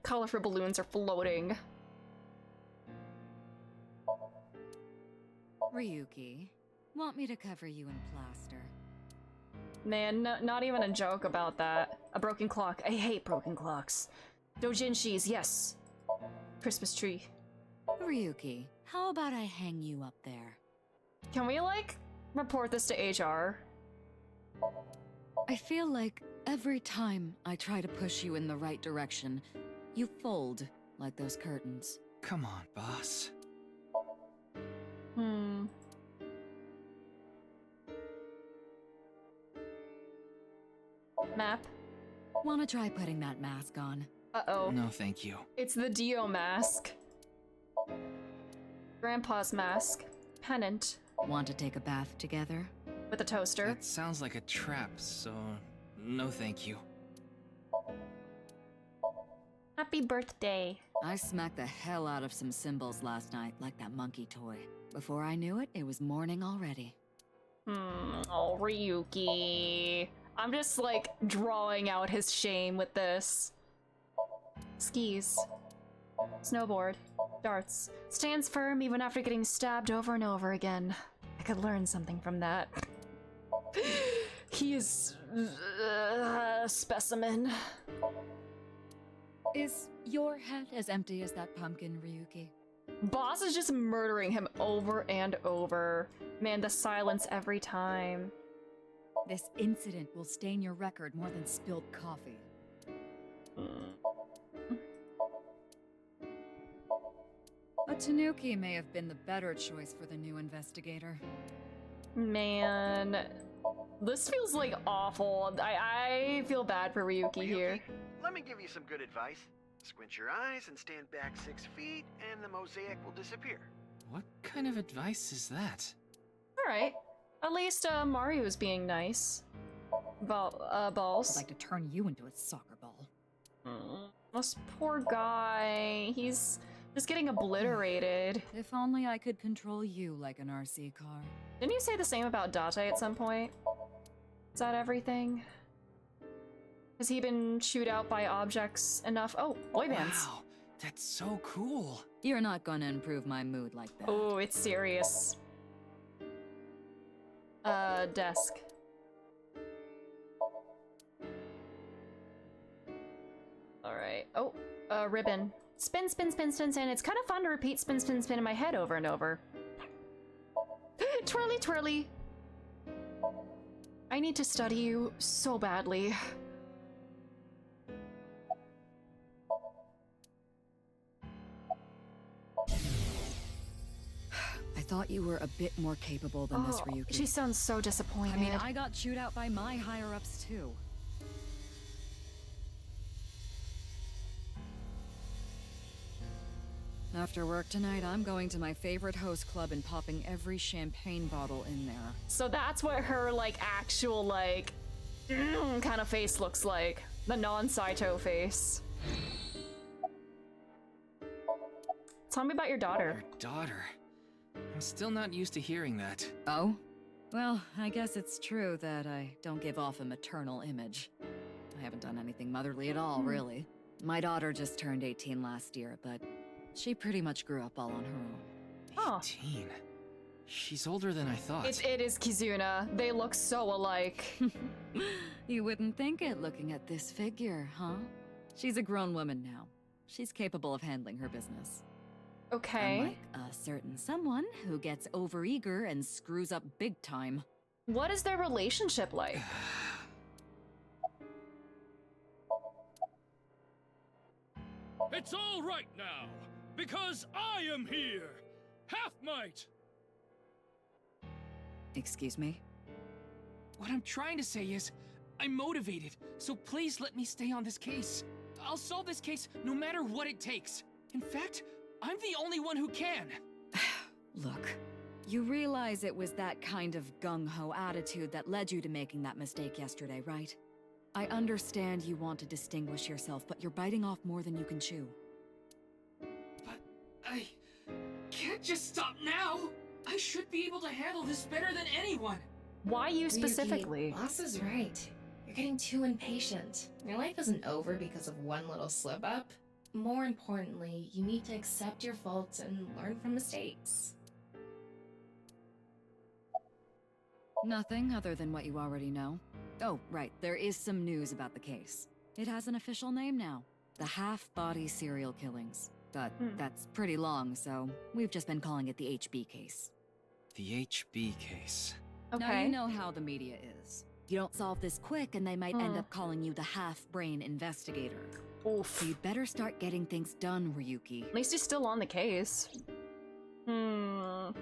Colorful balloons are floating. Ryuki, want me to cover you in plaster? Man, not even a joke about that. A broken clock. I hate broken clocks. Dojinshis, yes. Christmas tree. Ryuki, how about I hang you up there? Can we, like, report this to HR? I feel like every time I try to push you in the right direction, you fold like those curtains. Come on, boss. Map? Wanna try putting that mask on? Uh-oh. No, thank you. It's the Dio mask. Grandpa's mask. Pennant. Want to take a bath together? With a toaster? It sounds like a trap, so no thank you. Happy birthday. I smacked the hell out of some symbols last night, like that monkey toy. Before I knew it, it was morning already. Oh, Ryuki. I'm just, like, drawing out his shame with this. Skis. Snowboard. Darts. Stands firm even after getting stabbed over and over again. I could learn something from that. He is... a specimen. Is your head as empty as that pumpkin, Ryuki? Boss is just murdering him over and over. Man, the silence every time. This incident will stain your record more than spilled coffee. But Tanuki may have been the better choice for the new investigator. Man, this feels like awful. I feel bad for Ryuki here. Let me give you some good advice. Squint your eyes and stand back 6 feet, and the mosaic will disappear. What kind of advice is that? Alright. At least Mario's being nice. Balls. I'd like to turn you into a soccer ball. This poor guy. He's just getting obliterated. If only I could control you like an RC car. Didn't you say the same about Date at some point? Is that everything? Has he been chewed out by objects enough? Oh, boy bands. Wow, that's so cool. You're not gonna improve my mood like that. Oh, it's serious. Desk. Alright. Oh, ribbon. Spin, spin, spin, spin, spin. It's kind of fun to repeat spin, spin, spin in my head over and over. Twirly, twirly. I need to study you so badly. I thought you were a bit more capable than this, Ryuki. She sounds so disappointed. I mean, I got chewed out by my higher-ups too. After work tonight, I'm going to my favorite host club and popping every champagne bottle in there. So that's what her, like, actual, like, kind of face looks like. The non-Saito face. Tell me about your daughter. Your daughter? I'm still not used to hearing that. Oh? Well, I guess it's true that I don't give off a maternal image. I haven't done anything motherly at all, really. My daughter just turned 18 last year, but she pretty much grew up all on her own. 18? She's older than I thought. It is Kizuna. They look so alike. You wouldn't think it looking at this figure, huh? She's a grown woman now. She's capable of handling her business. Okay. Unlike a certain someone who gets overeager and screws up big time. What is their relationship like? It's all right now, because I am here! Half-Might! Excuse me? What I'm trying to say is, I'm motivated, so please let me stay on this case. I'll solve this case no matter what it takes. In fact, I'm the only one who can. Look, you realize it was that kind of gung-ho attitude that led you to making that mistake yesterday, right? I understand you want to distinguish yourself, but you're biting off more than you can chew. But I can't just stop now. I should be able to handle this better than anyone. Why you specifically? Ryuki, boss is right. You're getting too impatient. Your life isn't over because of one little slip-up. More importantly, you need to accept your faults and learn from mistakes. Nothing other than what you already know. Oh, right, there is some news about the case. It has an official name now. The Half-Body Serial Killings. But that's pretty long, so we've just been calling it the HB case. The HB case. Okay. Now you know how the media is. You don't solve this quick and they might end up calling you the half-brain investigator. Oof. So you'd better start getting things done, Ryuki. At least he's still on the case. I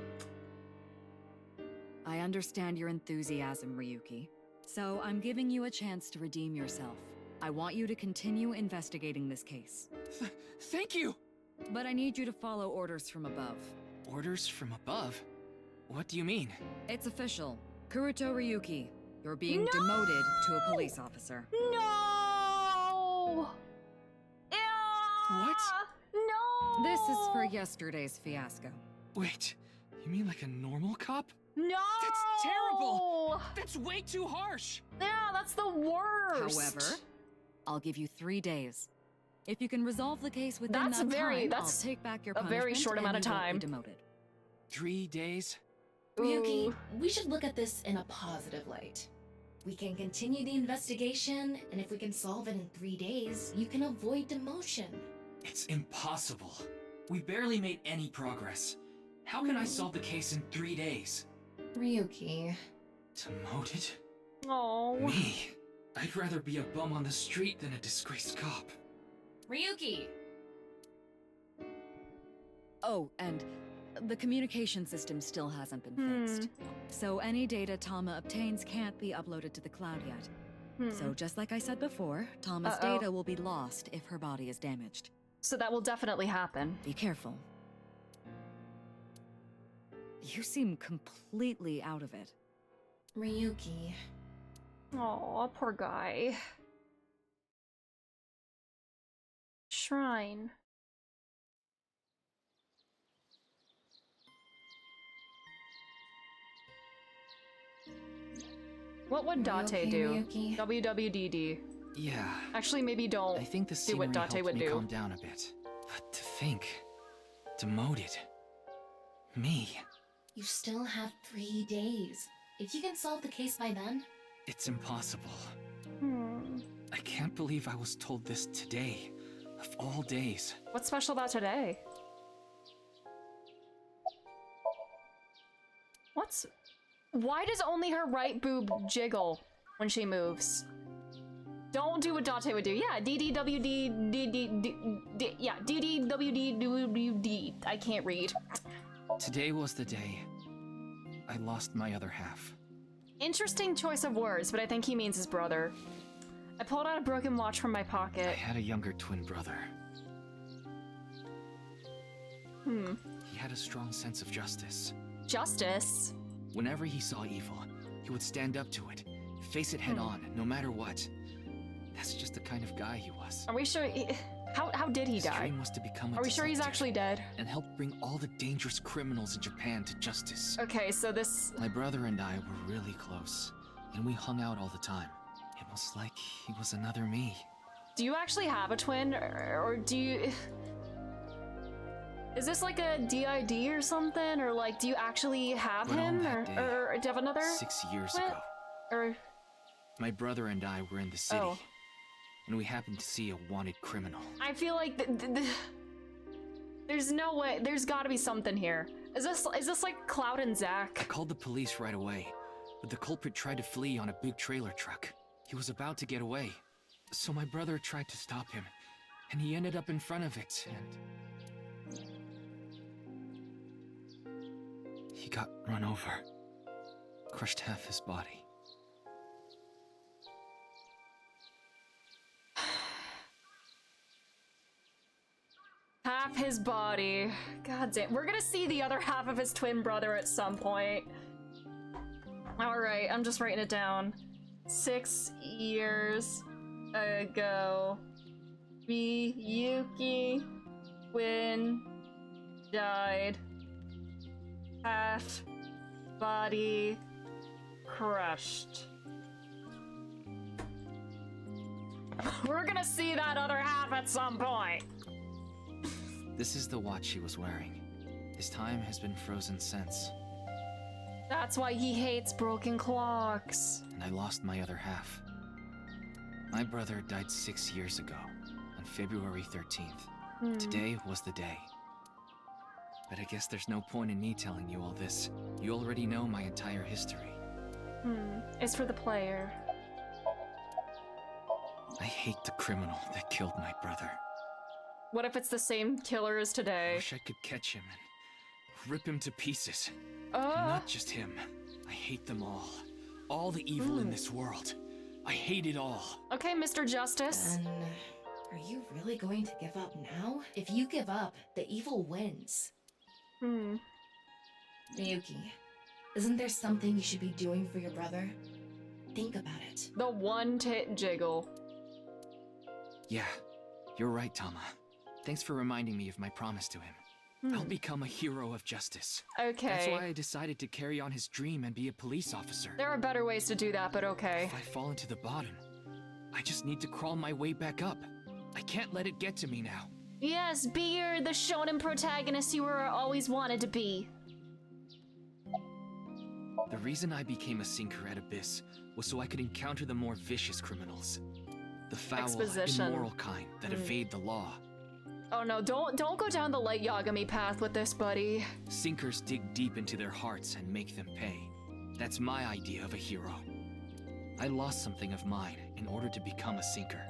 understand your enthusiasm, Ryuki. So I'm giving you a chance to redeem yourself. I want you to continue investigating this case. Thank you! But I need you to follow orders from above. Orders from above? What do you mean? It's official. Kuruto Ryuki, you're being demoted to a police officer. No! What? No! This is for yesterday's fiasco. Wait, you mean like a normal cop? No! That's terrible! That's way too harsh! Yeah, that's the worst! However, I'll give you 3 days. If you can resolve the case within that time, I'll take back your punishment. A very short amount of and you won't time. be demoted. 3 days? Ryuki, we should look at this in a positive light. We can continue the investigation, and if we can solve it in 3 days, you can avoid demotion. It's impossible. We barely made any progress. How can I solve the case in 3 days? Ryuki. Demoted? Oh. Me? I'd rather be a bum on the street than a disgraced cop. Ryuki! Oh, and the communication system still hasn't been fixed. So any data Tama obtains can't be uploaded to the cloud yet. So just like I said before, Tama's data will be lost if her body is damaged. So that will definitely happen. Be careful. You seem completely out of it. Ryuki. Oh, poor guy. Shrine. What would Date do? Ryuki? WWDD. Yeah. Actually, maybe don't I think the do scenery what Date helped would me do. calm down a bit. But to think, demoted. Me. You still have 3 days. If you can solve the case by then... It's impossible. I can't believe I was told this today, of all days. What's special about today? Why does only her right boob jiggle when she moves? Don't do what Date would do. Yeah, DDWD, yeah, DDWD. I can't read. Today was the day I lost my other half. Interesting choice of words, but I think he means his brother. I pulled out a broken watch from my pocket. I had a younger twin brother. He had a strong sense of justice. Justice? Whenever he saw evil, he would stand up to it, face it head on, no matter what. That's just the kind of guy he was. Are we sure? How did he die? His dream was to become a Are we sure he's detective actually dead? and help bring all the dangerous criminals in Japan to justice. Okay, so this... My brother and I were really close, and we hung out all the time. It was like he was another me. Do you actually have a twin, or do you... Is this like a DID or something, or like, do you actually have But on him, that day, or do you have another 6 years twin? ago, Or... my brother and I were in the city, Oh. and we happened to see a wanted criminal. I feel like there's no way. There's got to be something here. Is this like Cloud and I Zack? called the police right away, but the culprit tried to flee on a big trailer truck. He was about to get away, so my brother tried to stop him, and he ended up in front of it, and... he got run over. Crushed half his body. Half his body. God damn. We're gonna see the other half of his twin brother at some point. Alright, I'm just writing it down. 6 years ago, Ryuki Quinn died. Half body crushed. We're gonna see that other half at some point. This is the watch he was wearing. His time has been frozen since, That's why he hates broken clocks. and I lost my other half. My brother died 6 years ago, on February 13th. Today was the day. But I guess there's no point in me telling you all this. You already know my entire history. It's for the player. I hate the criminal that killed my brother. What if it's the same killer as I today? wish I could catch him and rip him to pieces. And not just him. I hate them all. All the evil in this world. I hate it all. Okay, Mr. Justice. Then, are you really going to give up now? If you give up, the evil wins. Ryuki, isn't there something you should be doing for your brother? Think about it. The one tit jiggle. Yeah, you're right, Tama. Thanks for reminding me of my promise to him. I'll become a hero of justice. Okay. That's why I decided to carry on his dream and be a police officer. There are better ways to do that, but okay. If I fall into the bottom, I just need to crawl my way back up. I can't let it get to me now. Yes, be the shonen protagonist you were always wanted to be. The reason I became a sinker at Abyss was so I could encounter the more vicious criminals. The foul, Exposition. immoral kind that evade the law. Oh no, don't go down the light Yagami path with this, buddy. Sinkers dig deep into their hearts and make them pay. That's my idea of a hero. I lost something of mine in order to become a sinker.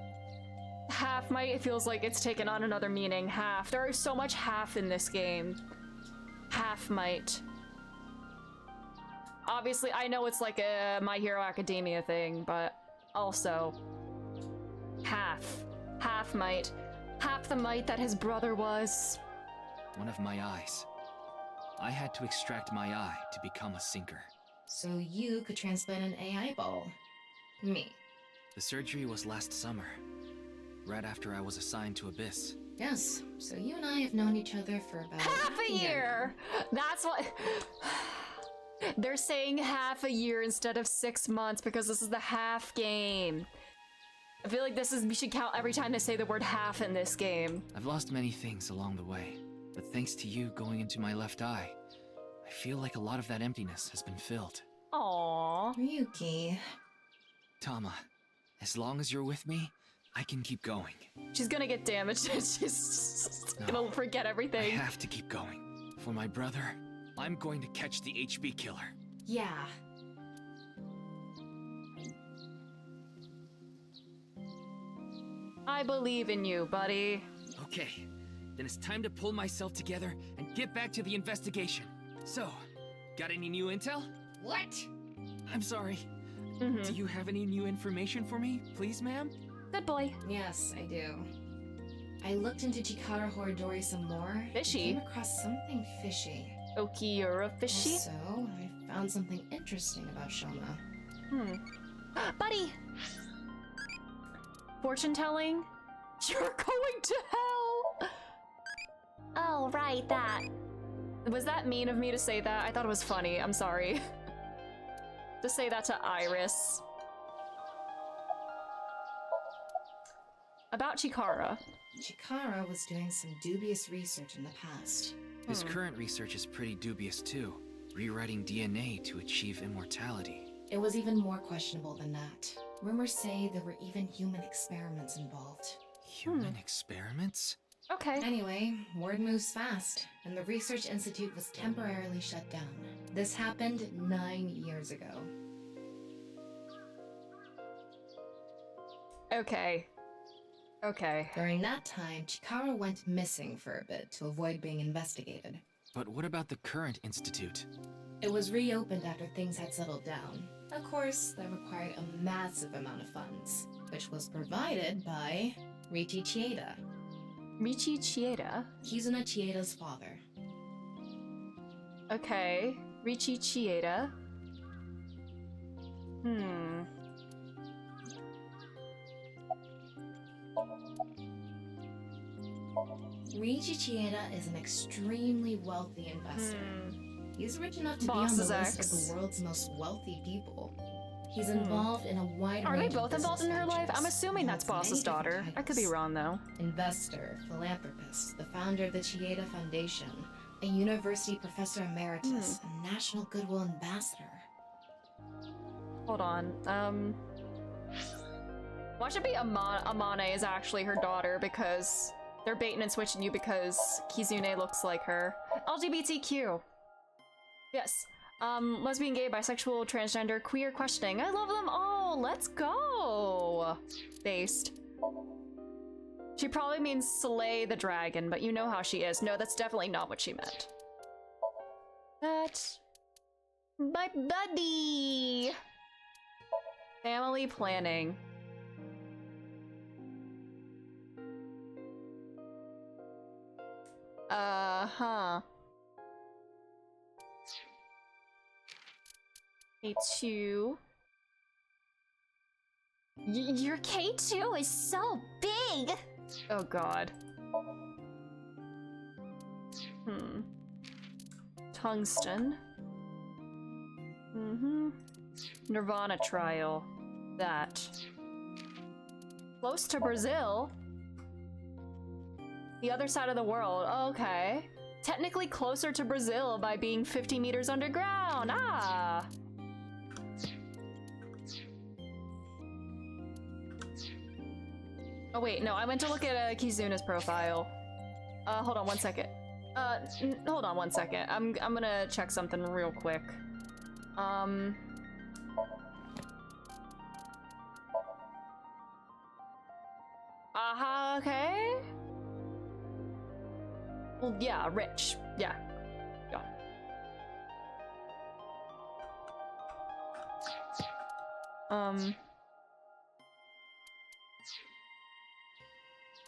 Half might, it feels like it's taken on another meaning. Half. There is so much half in this game. Half might. Obviously, I know it's like a My Hero Academia thing, but also half. Half might. Half the might that his brother was. One of my eyes. I had to extract my eye to become a sinker. So you could transplant an AI ball. Me. The surgery was last summer, right after I was assigned to Abyss. Yes, so you and I have known each other for about Half a year! That's what... They're saying half a year instead of 6 months because this is the half game. I feel like we should count every time they say the word half in this game. I've lost many things along the way, but thanks to you going into my left eye, I feel like a lot of that emptiness has been filled. Aww. Ryuki. Tama, as long as you're with me, I can keep going. She's gonna get damaged and she's gonna forget everything. I have to keep going. For my brother, I'm going to catch the HB killer. Yeah. I believe in you, buddy. Okay, then it's time to pull myself together and get back to the investigation. So, got any new intel? What? I'm sorry. Do you have any new information for me, please, ma'am? Good boy. Yes, I do. I looked into Chikara Horidori some more. Fishy? Came across something fishy. Okiura fishy? Also, I found something interesting about Shoma. Buddy! Fortune telling? You're going to hell! Oh, right, that. Was that mean of me to say that? I thought it was funny. I'm sorry. To say that to Iris. About Chikara. Chikara was doing some dubious research in the past. His current research is pretty dubious too. Rewriting DNA to achieve immortality. It was even more questionable than that. Rumors say there were even human experiments involved. Human experiments? Okay. Anyway, word moves fast, and the Research Institute was temporarily shut down. This happened 9 years ago. Okay. Okay. During that time, Chikara went missing for a bit to avoid being investigated. But what about the current institute? It was reopened after things had settled down. Of course, that required a massive amount of funds, which was provided by Richi Chieda. Richi Chieda? Kizuna Chieda's father. Okay. Richi Chieda. Richi Chieda is an extremely wealthy investor. He's rich enough to be on the list of the world's most wealthy people. He's involved in a wide range of Are they both involved in her life? ventures. I'm assuming that's Boss's daughter. I could be wrong though. Investor, philanthropist, the founder of the Chieda Foundation, a university professor emeritus, a national goodwill ambassador. Hold on. Watch it be Amane is actually her daughter because they're baiting and switching you because Kizune looks like her. LGBTQ. Yes. Lesbian, gay, bisexual, transgender, queer, questioning. I love them all. Let's go. Based. She probably means slay the dragon, but you know how she is. No, that's definitely not what she meant. That's my buddy. Family planning. Huh. K2. Your K2 is so big! Oh god. Tungsten. Nirvana trial. That. Close to Brazil? The other side of the world. Okay. Technically closer to Brazil by being 50 meters underground. Ah! Oh wait, no, I went to look at Kizuna's profile. Hold on one second. Hold on one second. I'm gonna check something real quick. Okay. Well, yeah, rich. Yeah. Yeah.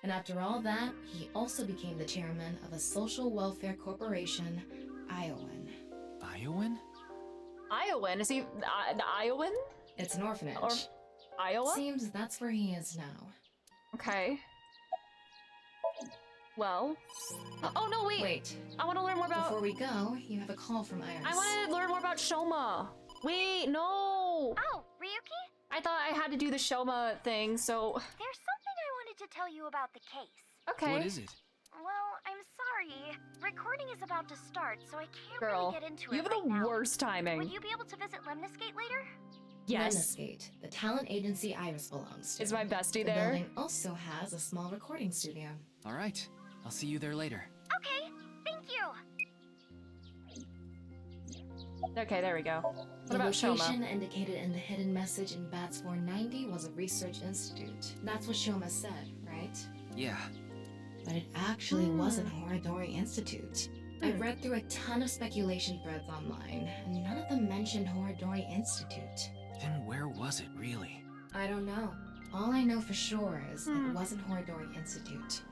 And after all that, he also became the chairman of a social welfare corporation, Iowan. Iowan? Iowan? Is he the Iowan? It's an orphanage. Or Iowa? Seems that's where he is now. Okay. Well. Oh no, wait! Wait. I want to learn more about. Before we go, you have a call from Iris. I want to learn more about Shoma. Wait, no! Oh, Ryuki? I thought I had to do the Shoma thing, so. There's something I wanted to tell you about the case. Okay. What is it? Well, I'm sorry. Recording is about to start, so I can't Girl, really get into you it have right the now. worst timing. Would you be able to visit Lemniscate later? Yes. Lemniscate, the talent agency Iris belongs to. Is my bestie The there? building also has a small recording studio. All right. I'll see you there later. Okay, thank you. Okay, there we go. What The about location Shoma? indicated in the hidden message in Bats 490 was a research institute. That's what Shoma said, right? Yeah. But it actually wasn't Horadori Institute. I read through a ton of speculation threads online, and none of them mentioned Horadori Institute. Then where was it, really? I don't know. All I know for sure is it wasn't Horadori Institute.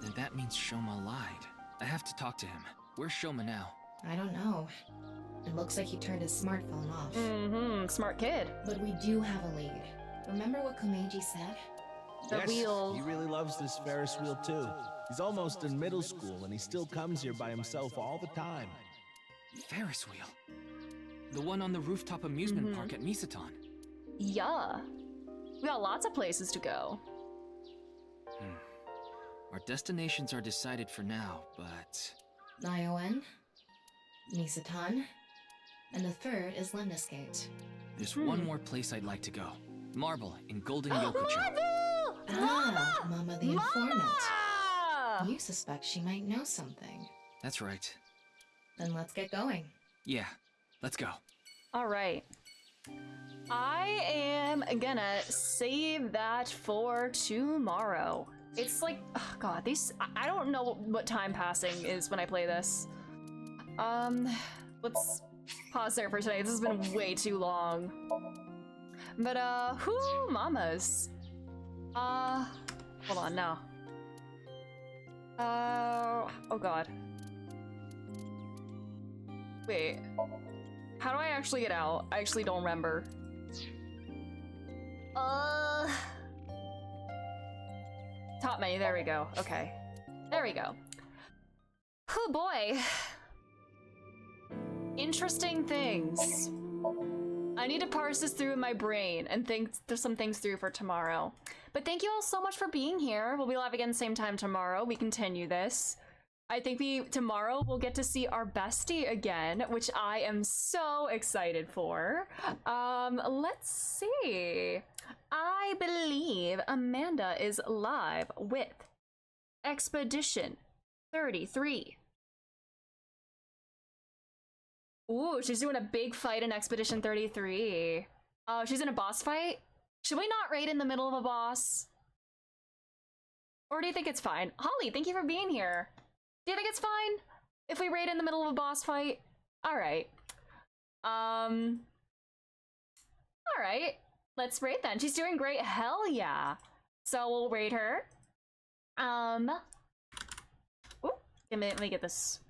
Then that means Shoma lied. I have to talk to him. Where's Shoma now? I don't know. It looks like he turned his smartphone off. Mm-hmm, smart kid. But we do have a lead. Remember what Komeiji said? The wheel. He really loves this Ferris wheel too. He's almost in middle school and he still comes here by himself all the time. Ferris wheel. The one on the rooftop amusement park at Misaton. Yeah. We got lots of places to go. Our destinations are decided for now, but... Iowan, Misaton, and the third is Lemniscate. There's one more place I'd like to go. Marble in Golden Yokocho. Ah, Mama the informant. You suspect she might know something. That's right. Then let's get going. Yeah, let's go. All right. I am gonna save that for tomorrow. It's like, oh god, these, I don't know what time passing is when I play this. Let's pause there for today. This has been way too long. But, whoo, mamas. Hold on, no. Oh god. Wait. How do I actually get out? I actually don't remember. Top menu, there we go. Okay. There we go. Oh boy. Interesting things. I need to parse this through in my brain and think there's some things through for tomorrow. But thank you all so much for being here. We'll be live again same time tomorrow. We continue this. I think tomorrow we'll get to see our bestie again, which I am so excited for. Let's see. I believe Amanda is live with Expedition 33. Ooh, she's doing a big fight in Expedition 33. Oh, she's in a boss fight? Should we not raid in the middle of a boss? Or do you think it's fine? Holly, thank you for being here. Do you think it's fine if we raid in the middle of a boss fight? All right. All right. Let's raid then. She's doing great. Hell yeah. So we'll raid her. Ooh, let me get this.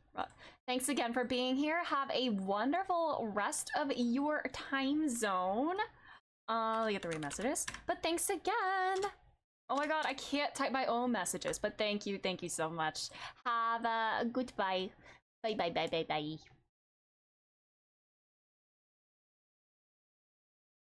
Thanks again for being here. Have a wonderful rest of your time zone. Let me get the read messages. But thanks again. Oh my god, I can't type my own messages, but thank you so much. Have a goodbye. Bye bye bye bye bye.